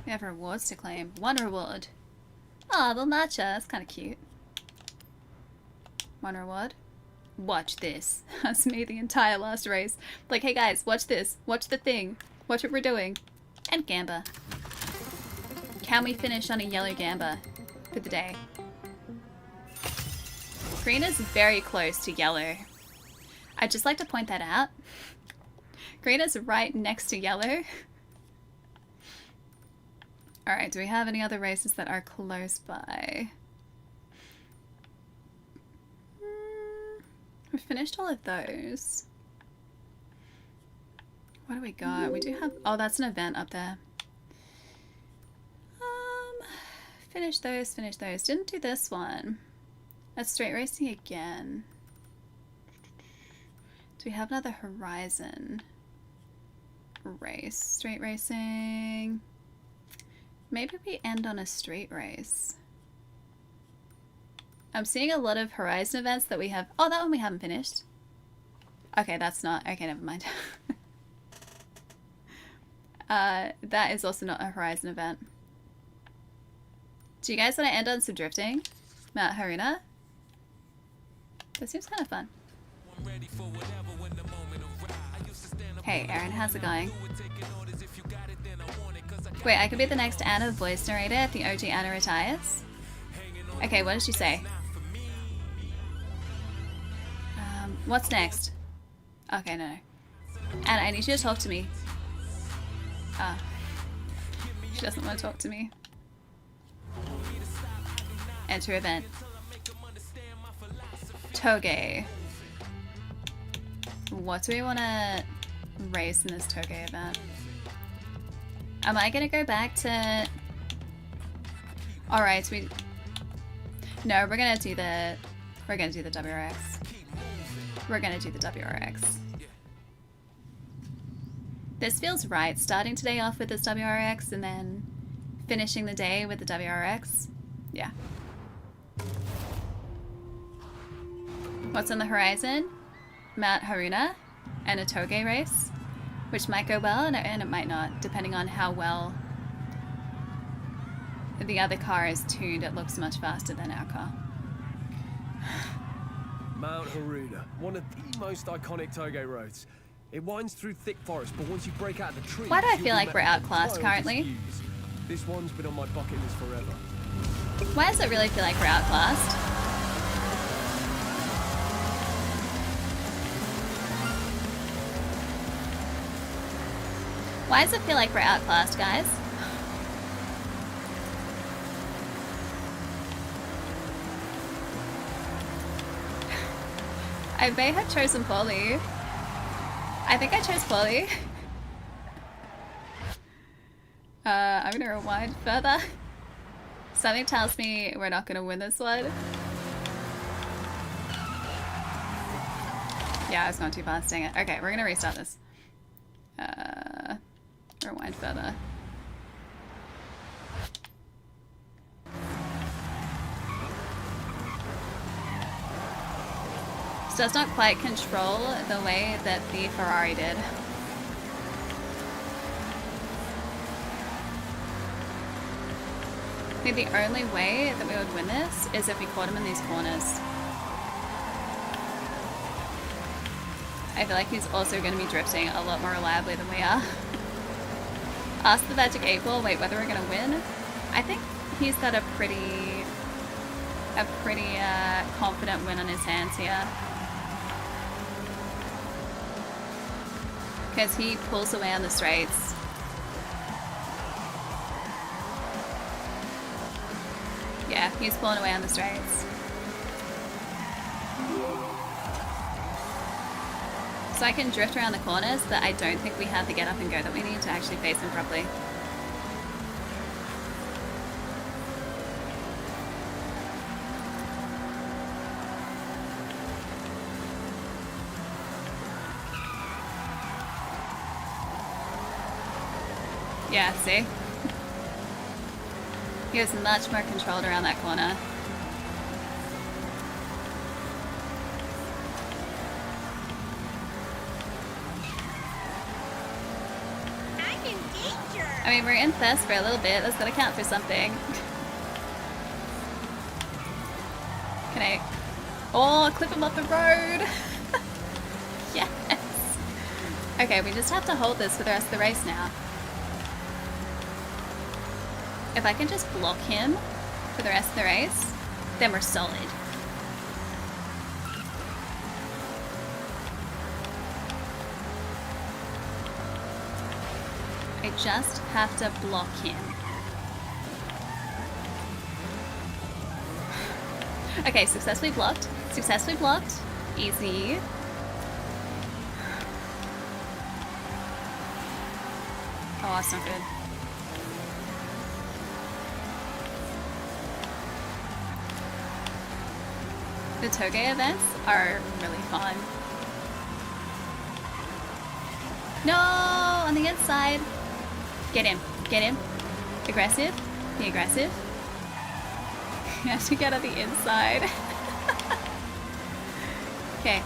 We have rewards to claim. One reward. Aw, the matcha. That's kind of cute. One reward. Watch this. That's me the entire last race. Like, hey guys, watch this. Watch the thing. Watch what we're doing. And Gamba. Can we finish on a yellow Gamba for the day? Green is very close to yellow. I'd just like to point that out. Green is right next to yellow. Alright, do we have any other races that are close by? We've finished all of those. What do we got? We do have... Oh, that's an event up there. Finish those, finish those. Didn't do this one. That's straight racing again. Do we have another Horizon race? Straight racing. Maybe we end on a straight race. I'm seeing a lot of Horizon events that we have. Oh, that one we haven't finished. Okay, that's not. Okay, never mind. That is also not a Horizon event. Do you guys want to end on some drifting? Matt Haruna? That seems kind of fun. Hey, Aaron, how's it going? Wait, I could be the next Anna voice narrator if the OG Anna retires? Okay, what did she say? What's next? Okay, no. Anna, I need you to talk to me. Ah. She doesn't want to talk to me. Enter event. Toge. What do we want to race in this Toge event? Am I going to go back to... Alright, No, we're going to do the... We're going to do the WRX. We're going to do the WRX. This feels right, starting today off with this WRX and then finishing the day with the WRX. Yeah. What's on the horizon? Mount Haruna and a Toge race, which might go well and it might not, depending on how well the other car is tuned. It looks much faster than our car. Mount Haruna, one of the most iconic Toge roads. It winds through thick forest, but once you break out the trees... Why do I you'll feel be like met we're with outclassed wild currently? views. This one's been on my bucket list forever. Why does it really feel like we're outclassed? Why does it feel like we're outclassed, guys? I may have chosen poorly. I think I chose poorly. I'm gonna rewind further. Something tells me we're not gonna win this one. Yeah, I was going too fast, dang it. Okay, we're gonna restart this. Rewind further. This does not quite control the way that the Ferrari did. I think the only way that we would win this is if we caught him in these corners. I feel like he's also going to be drifting a lot more reliably than we are. Ask the Magic 8 Ball, wait, whether we're going to win? I think he's got a pretty confident win on his hands here. Because he pulls away on the straights. Yeah, he's pulling away on the straights. So I can drift around the corners, but I don't think we have the get up and go that we need to actually face him properly. Yeah, see? He was much more controlled around that corner. I'm in danger. I mean, we're in first for a little bit. That's gotta count for something. Can I... Oh, clip him off the road! Yes! Okay, we just have to hold this for the rest of the race now. If I can just block him for the rest of the race, then we're solid. I just have to block him. Okay, successfully blocked. Successfully blocked. Easy. Oh, that's not good. The Toge events are really fun. No, on the inside. Get him, get him. Aggressive, be aggressive. You have to get on the inside. Okay.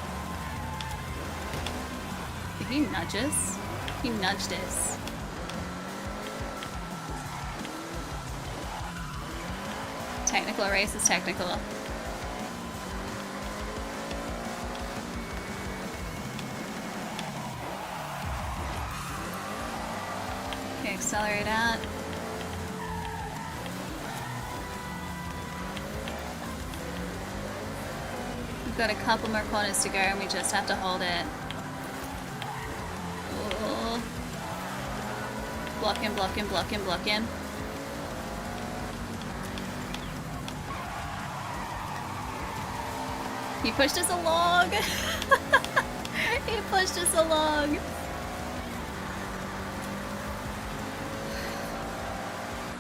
Did he nudge us? He nudged us. Technical race is technical. Okay, accelerate out. We've got a couple more corners to go and we just have to hold it. Ooh. Block him, block him, block him, block him. He pushed us along! He pushed us along!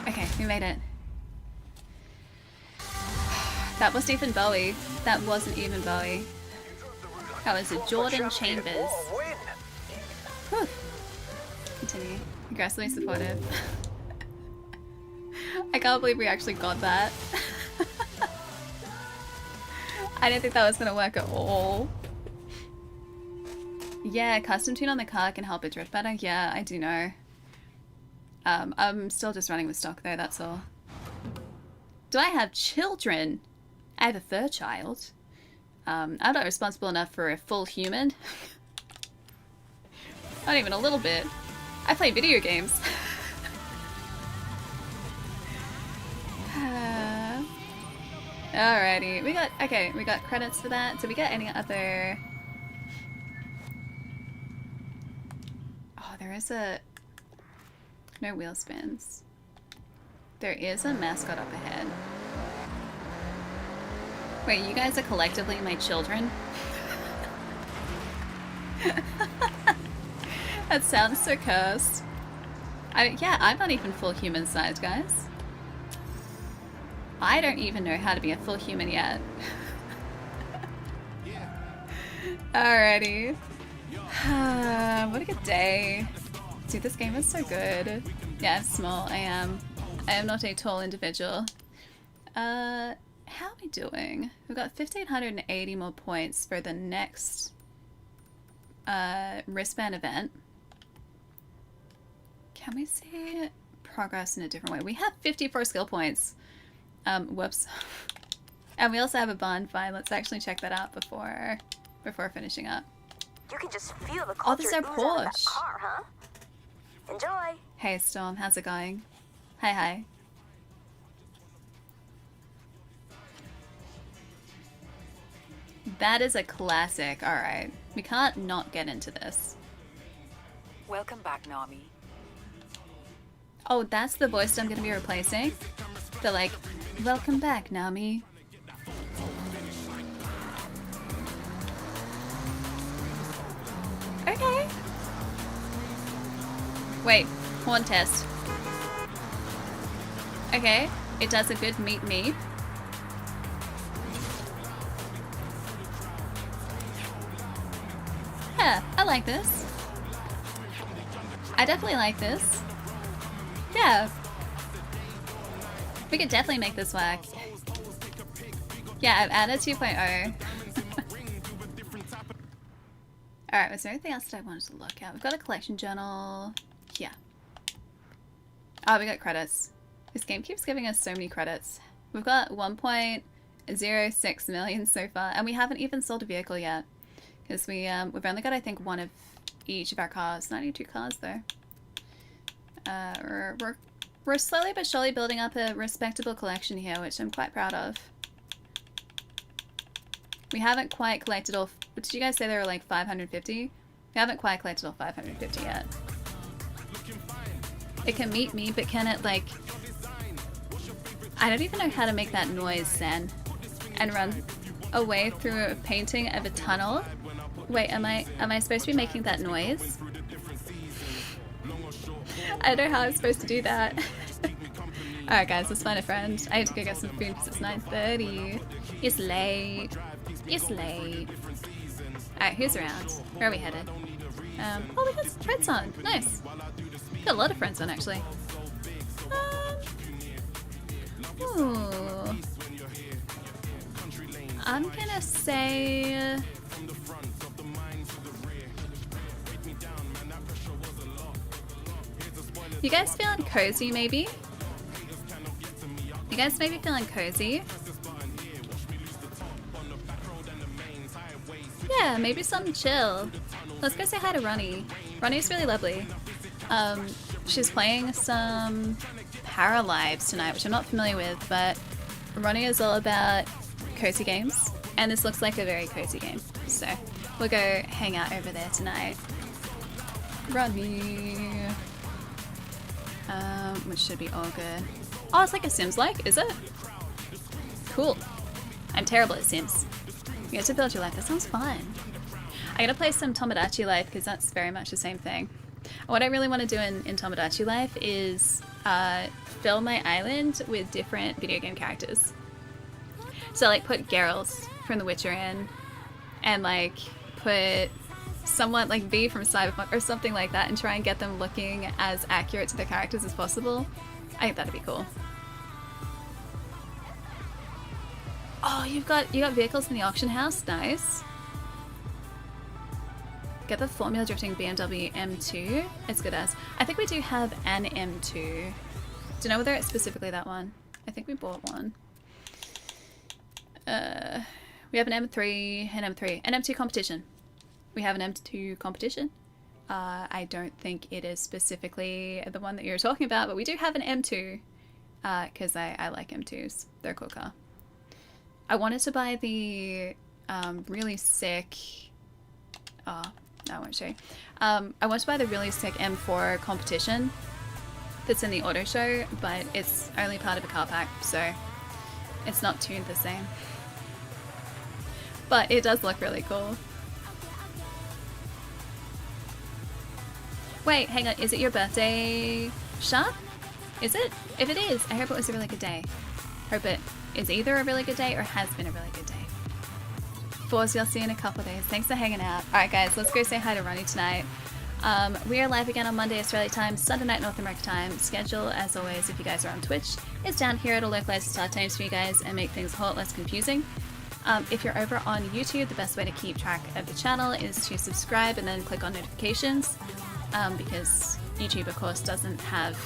Okay, we made it. That wasn't even Bowie. That wasn't even Bowie. That was a Jordan Chambers. Whew. Anthony. Aggressively supportive. I can't believe we actually got that. I didn't think that was gonna work at all. Yeah, custom tune on the car can help it drift better. Yeah, I do know. I'm still just running with stock though, that's all. Do I have children? I have a third child. I'm not responsible enough for a full human. Not even a little bit. I play video games. Alrighty, we got credits for that. Did we get any other... Oh, there is a... No wheel spins. There is a mascot up ahead. Wait, you guys are collectively my children? That sounds so cursed. Yeah, I'm not even full human sized, guys. I don't even know how to be a full human yet. Alrighty. What a good day. Dude, this game is so good. Yeah, I'm small. I am not a tall individual. How are we doing? We've got 1,580 more points for the next wristband event. Can we see progress in a different way? We have 54 skill points. Whoops. And we also have a bonfire. Let's actually check that out before finishing up. You can just feel the Oh, this is our culture ooze out of that Porsche. car, huh? Enjoy. Hey Storm, how's it going? Hi. That is a classic. Alright. We can't not get into this. Welcome back, Nami. Oh, that's the voice I'm gonna be replacing? They're like, welcome back, Nami. Okay. Wait, horn test. Okay, it does a good meet me. Yeah, I like this. I definitely like this. Yeah. We could definitely make this work. Yeah, I've added 2.0. Alright, was there anything else that I wanted to look at? We've got a collection journal. Yeah. Oh, we got credits. This game keeps giving us so many credits. We've got 1.06 million so far, and we haven't even sold a vehicle yet. Because we've only got, I think, one of each of our cars. 92 cars, though. We're slowly but surely building up a respectable collection here, which I'm quite proud of. We haven't quite collected all... Did you guys say there were like 550? We haven't quite collected all 550 yet. It can meet me, but can it like... I don't even know how to make that noise, Sen. And run away through a painting of a tunnel? Wait, am I supposed to be making that noise? I don't know how I'm supposed to do that. Alright guys, let's find a friend. I need to go get some food because it's 9:30. It's late. It's late. Alright, who's around? Where are we headed? Oh, we got some friends on. Nice. Got a lot of friends on, actually. Ooh. I'm gonna say... You guys feeling cozy, maybe? You guys maybe feeling cozy? Yeah, maybe something chill. Let's go say hi to Ronnie. Ronnie's really lovely. She's playing some Paralives tonight, which I'm not familiar with, but Ronnie is all about cozy games, and this looks like a very cozy game. So we'll go hang out over there tonight. Ronnie. Which should be all good. Oh, it's like a Sims-like, is it? Cool. I'm terrible at Sims. You get to build your life. That sounds fun. I gotta play some Tomodachi Life because that's very much the same thing. What I really want to do in Tomodachi Life is fill my island with different video game characters. So like put Geralt from The Witcher in, and like put someone like V from Cyberpunk or something like that and try and get them looking as accurate to the characters as possible. I think that'd be cool. Oh, you got vehicles in the auction house. Nice. Get the Formula Drifting BMW M2. It's good as. I think we do have an M2. Do you know whether it's specifically that one? I think we bought one. We have an M3, an M2 competition. We have an M2 competition. I don't think it is specifically the one that you're talking about, but we do have an M2 because I like M2s. They're a cool car. I wanted to buy the really sick... Oh, no, I won't show you. I want to buy the really sick M4 competition that's in the auto show, but it's only part of a car pack, so it's not tuned the same. But it does look really cool. Wait, hang on, is it your birthday, Sharp? Is it? If it is, I hope it was a really good day. Hope it is either a really good day or has been a really good day. Forza, I'll see you in a couple of days. Thanks for hanging out. Alright guys, let's go say hi to Ronnie tonight. We are live again on Monday Australia time, Sunday night North America time. Schedule, as always, if you guys are on Twitch, is down here at a localize the start times for you guys and make things a whole lot less confusing. If you're over on YouTube, the best way to keep track of the channel is to subscribe and then click on notifications, because YouTube, of course, doesn't have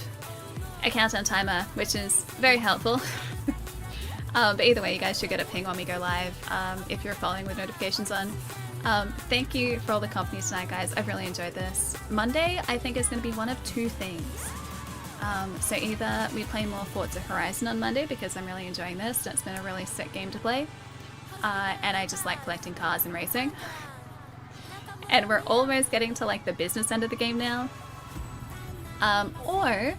a countdown timer, which is very helpful. But either way, you guys should get a ping when we go live if you're following with notifications on. Thank you for all the company tonight, guys. I've really enjoyed this. Monday, I think, is going to be one of two things. So either we play more Forza Horizon on Monday because I'm really enjoying this. It's been a really sick game to play. And I just like collecting cars and racing. And we're almost getting to like the business end of the game now. Or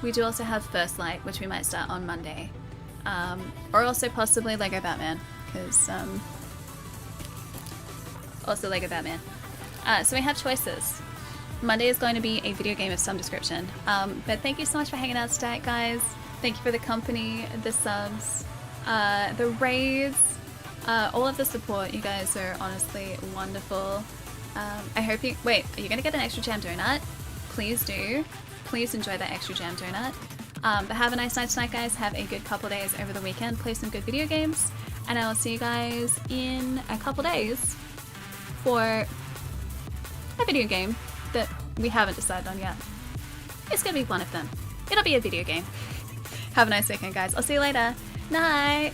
we do also have First Light, which we might start on Monday. Or also possibly Lego Batman, because also Lego Batman. So we have choices. Monday is going to be a video game of some description. But thank you so much for hanging out tonight, guys. Thank you for the company, the subs, the raids, all of the support. You guys are honestly wonderful. I hope you... Wait, are you going to get an extra jam donut? Please do. Please enjoy that extra jam donut. But have a nice night tonight, guys. Have a good couple days over the weekend. Play some good video games. And I will see you guys in a couple days for a video game that we haven't decided on yet. It's going to be one of them. It'll be a video game. Have a nice weekend, guys. I'll see you later. Night.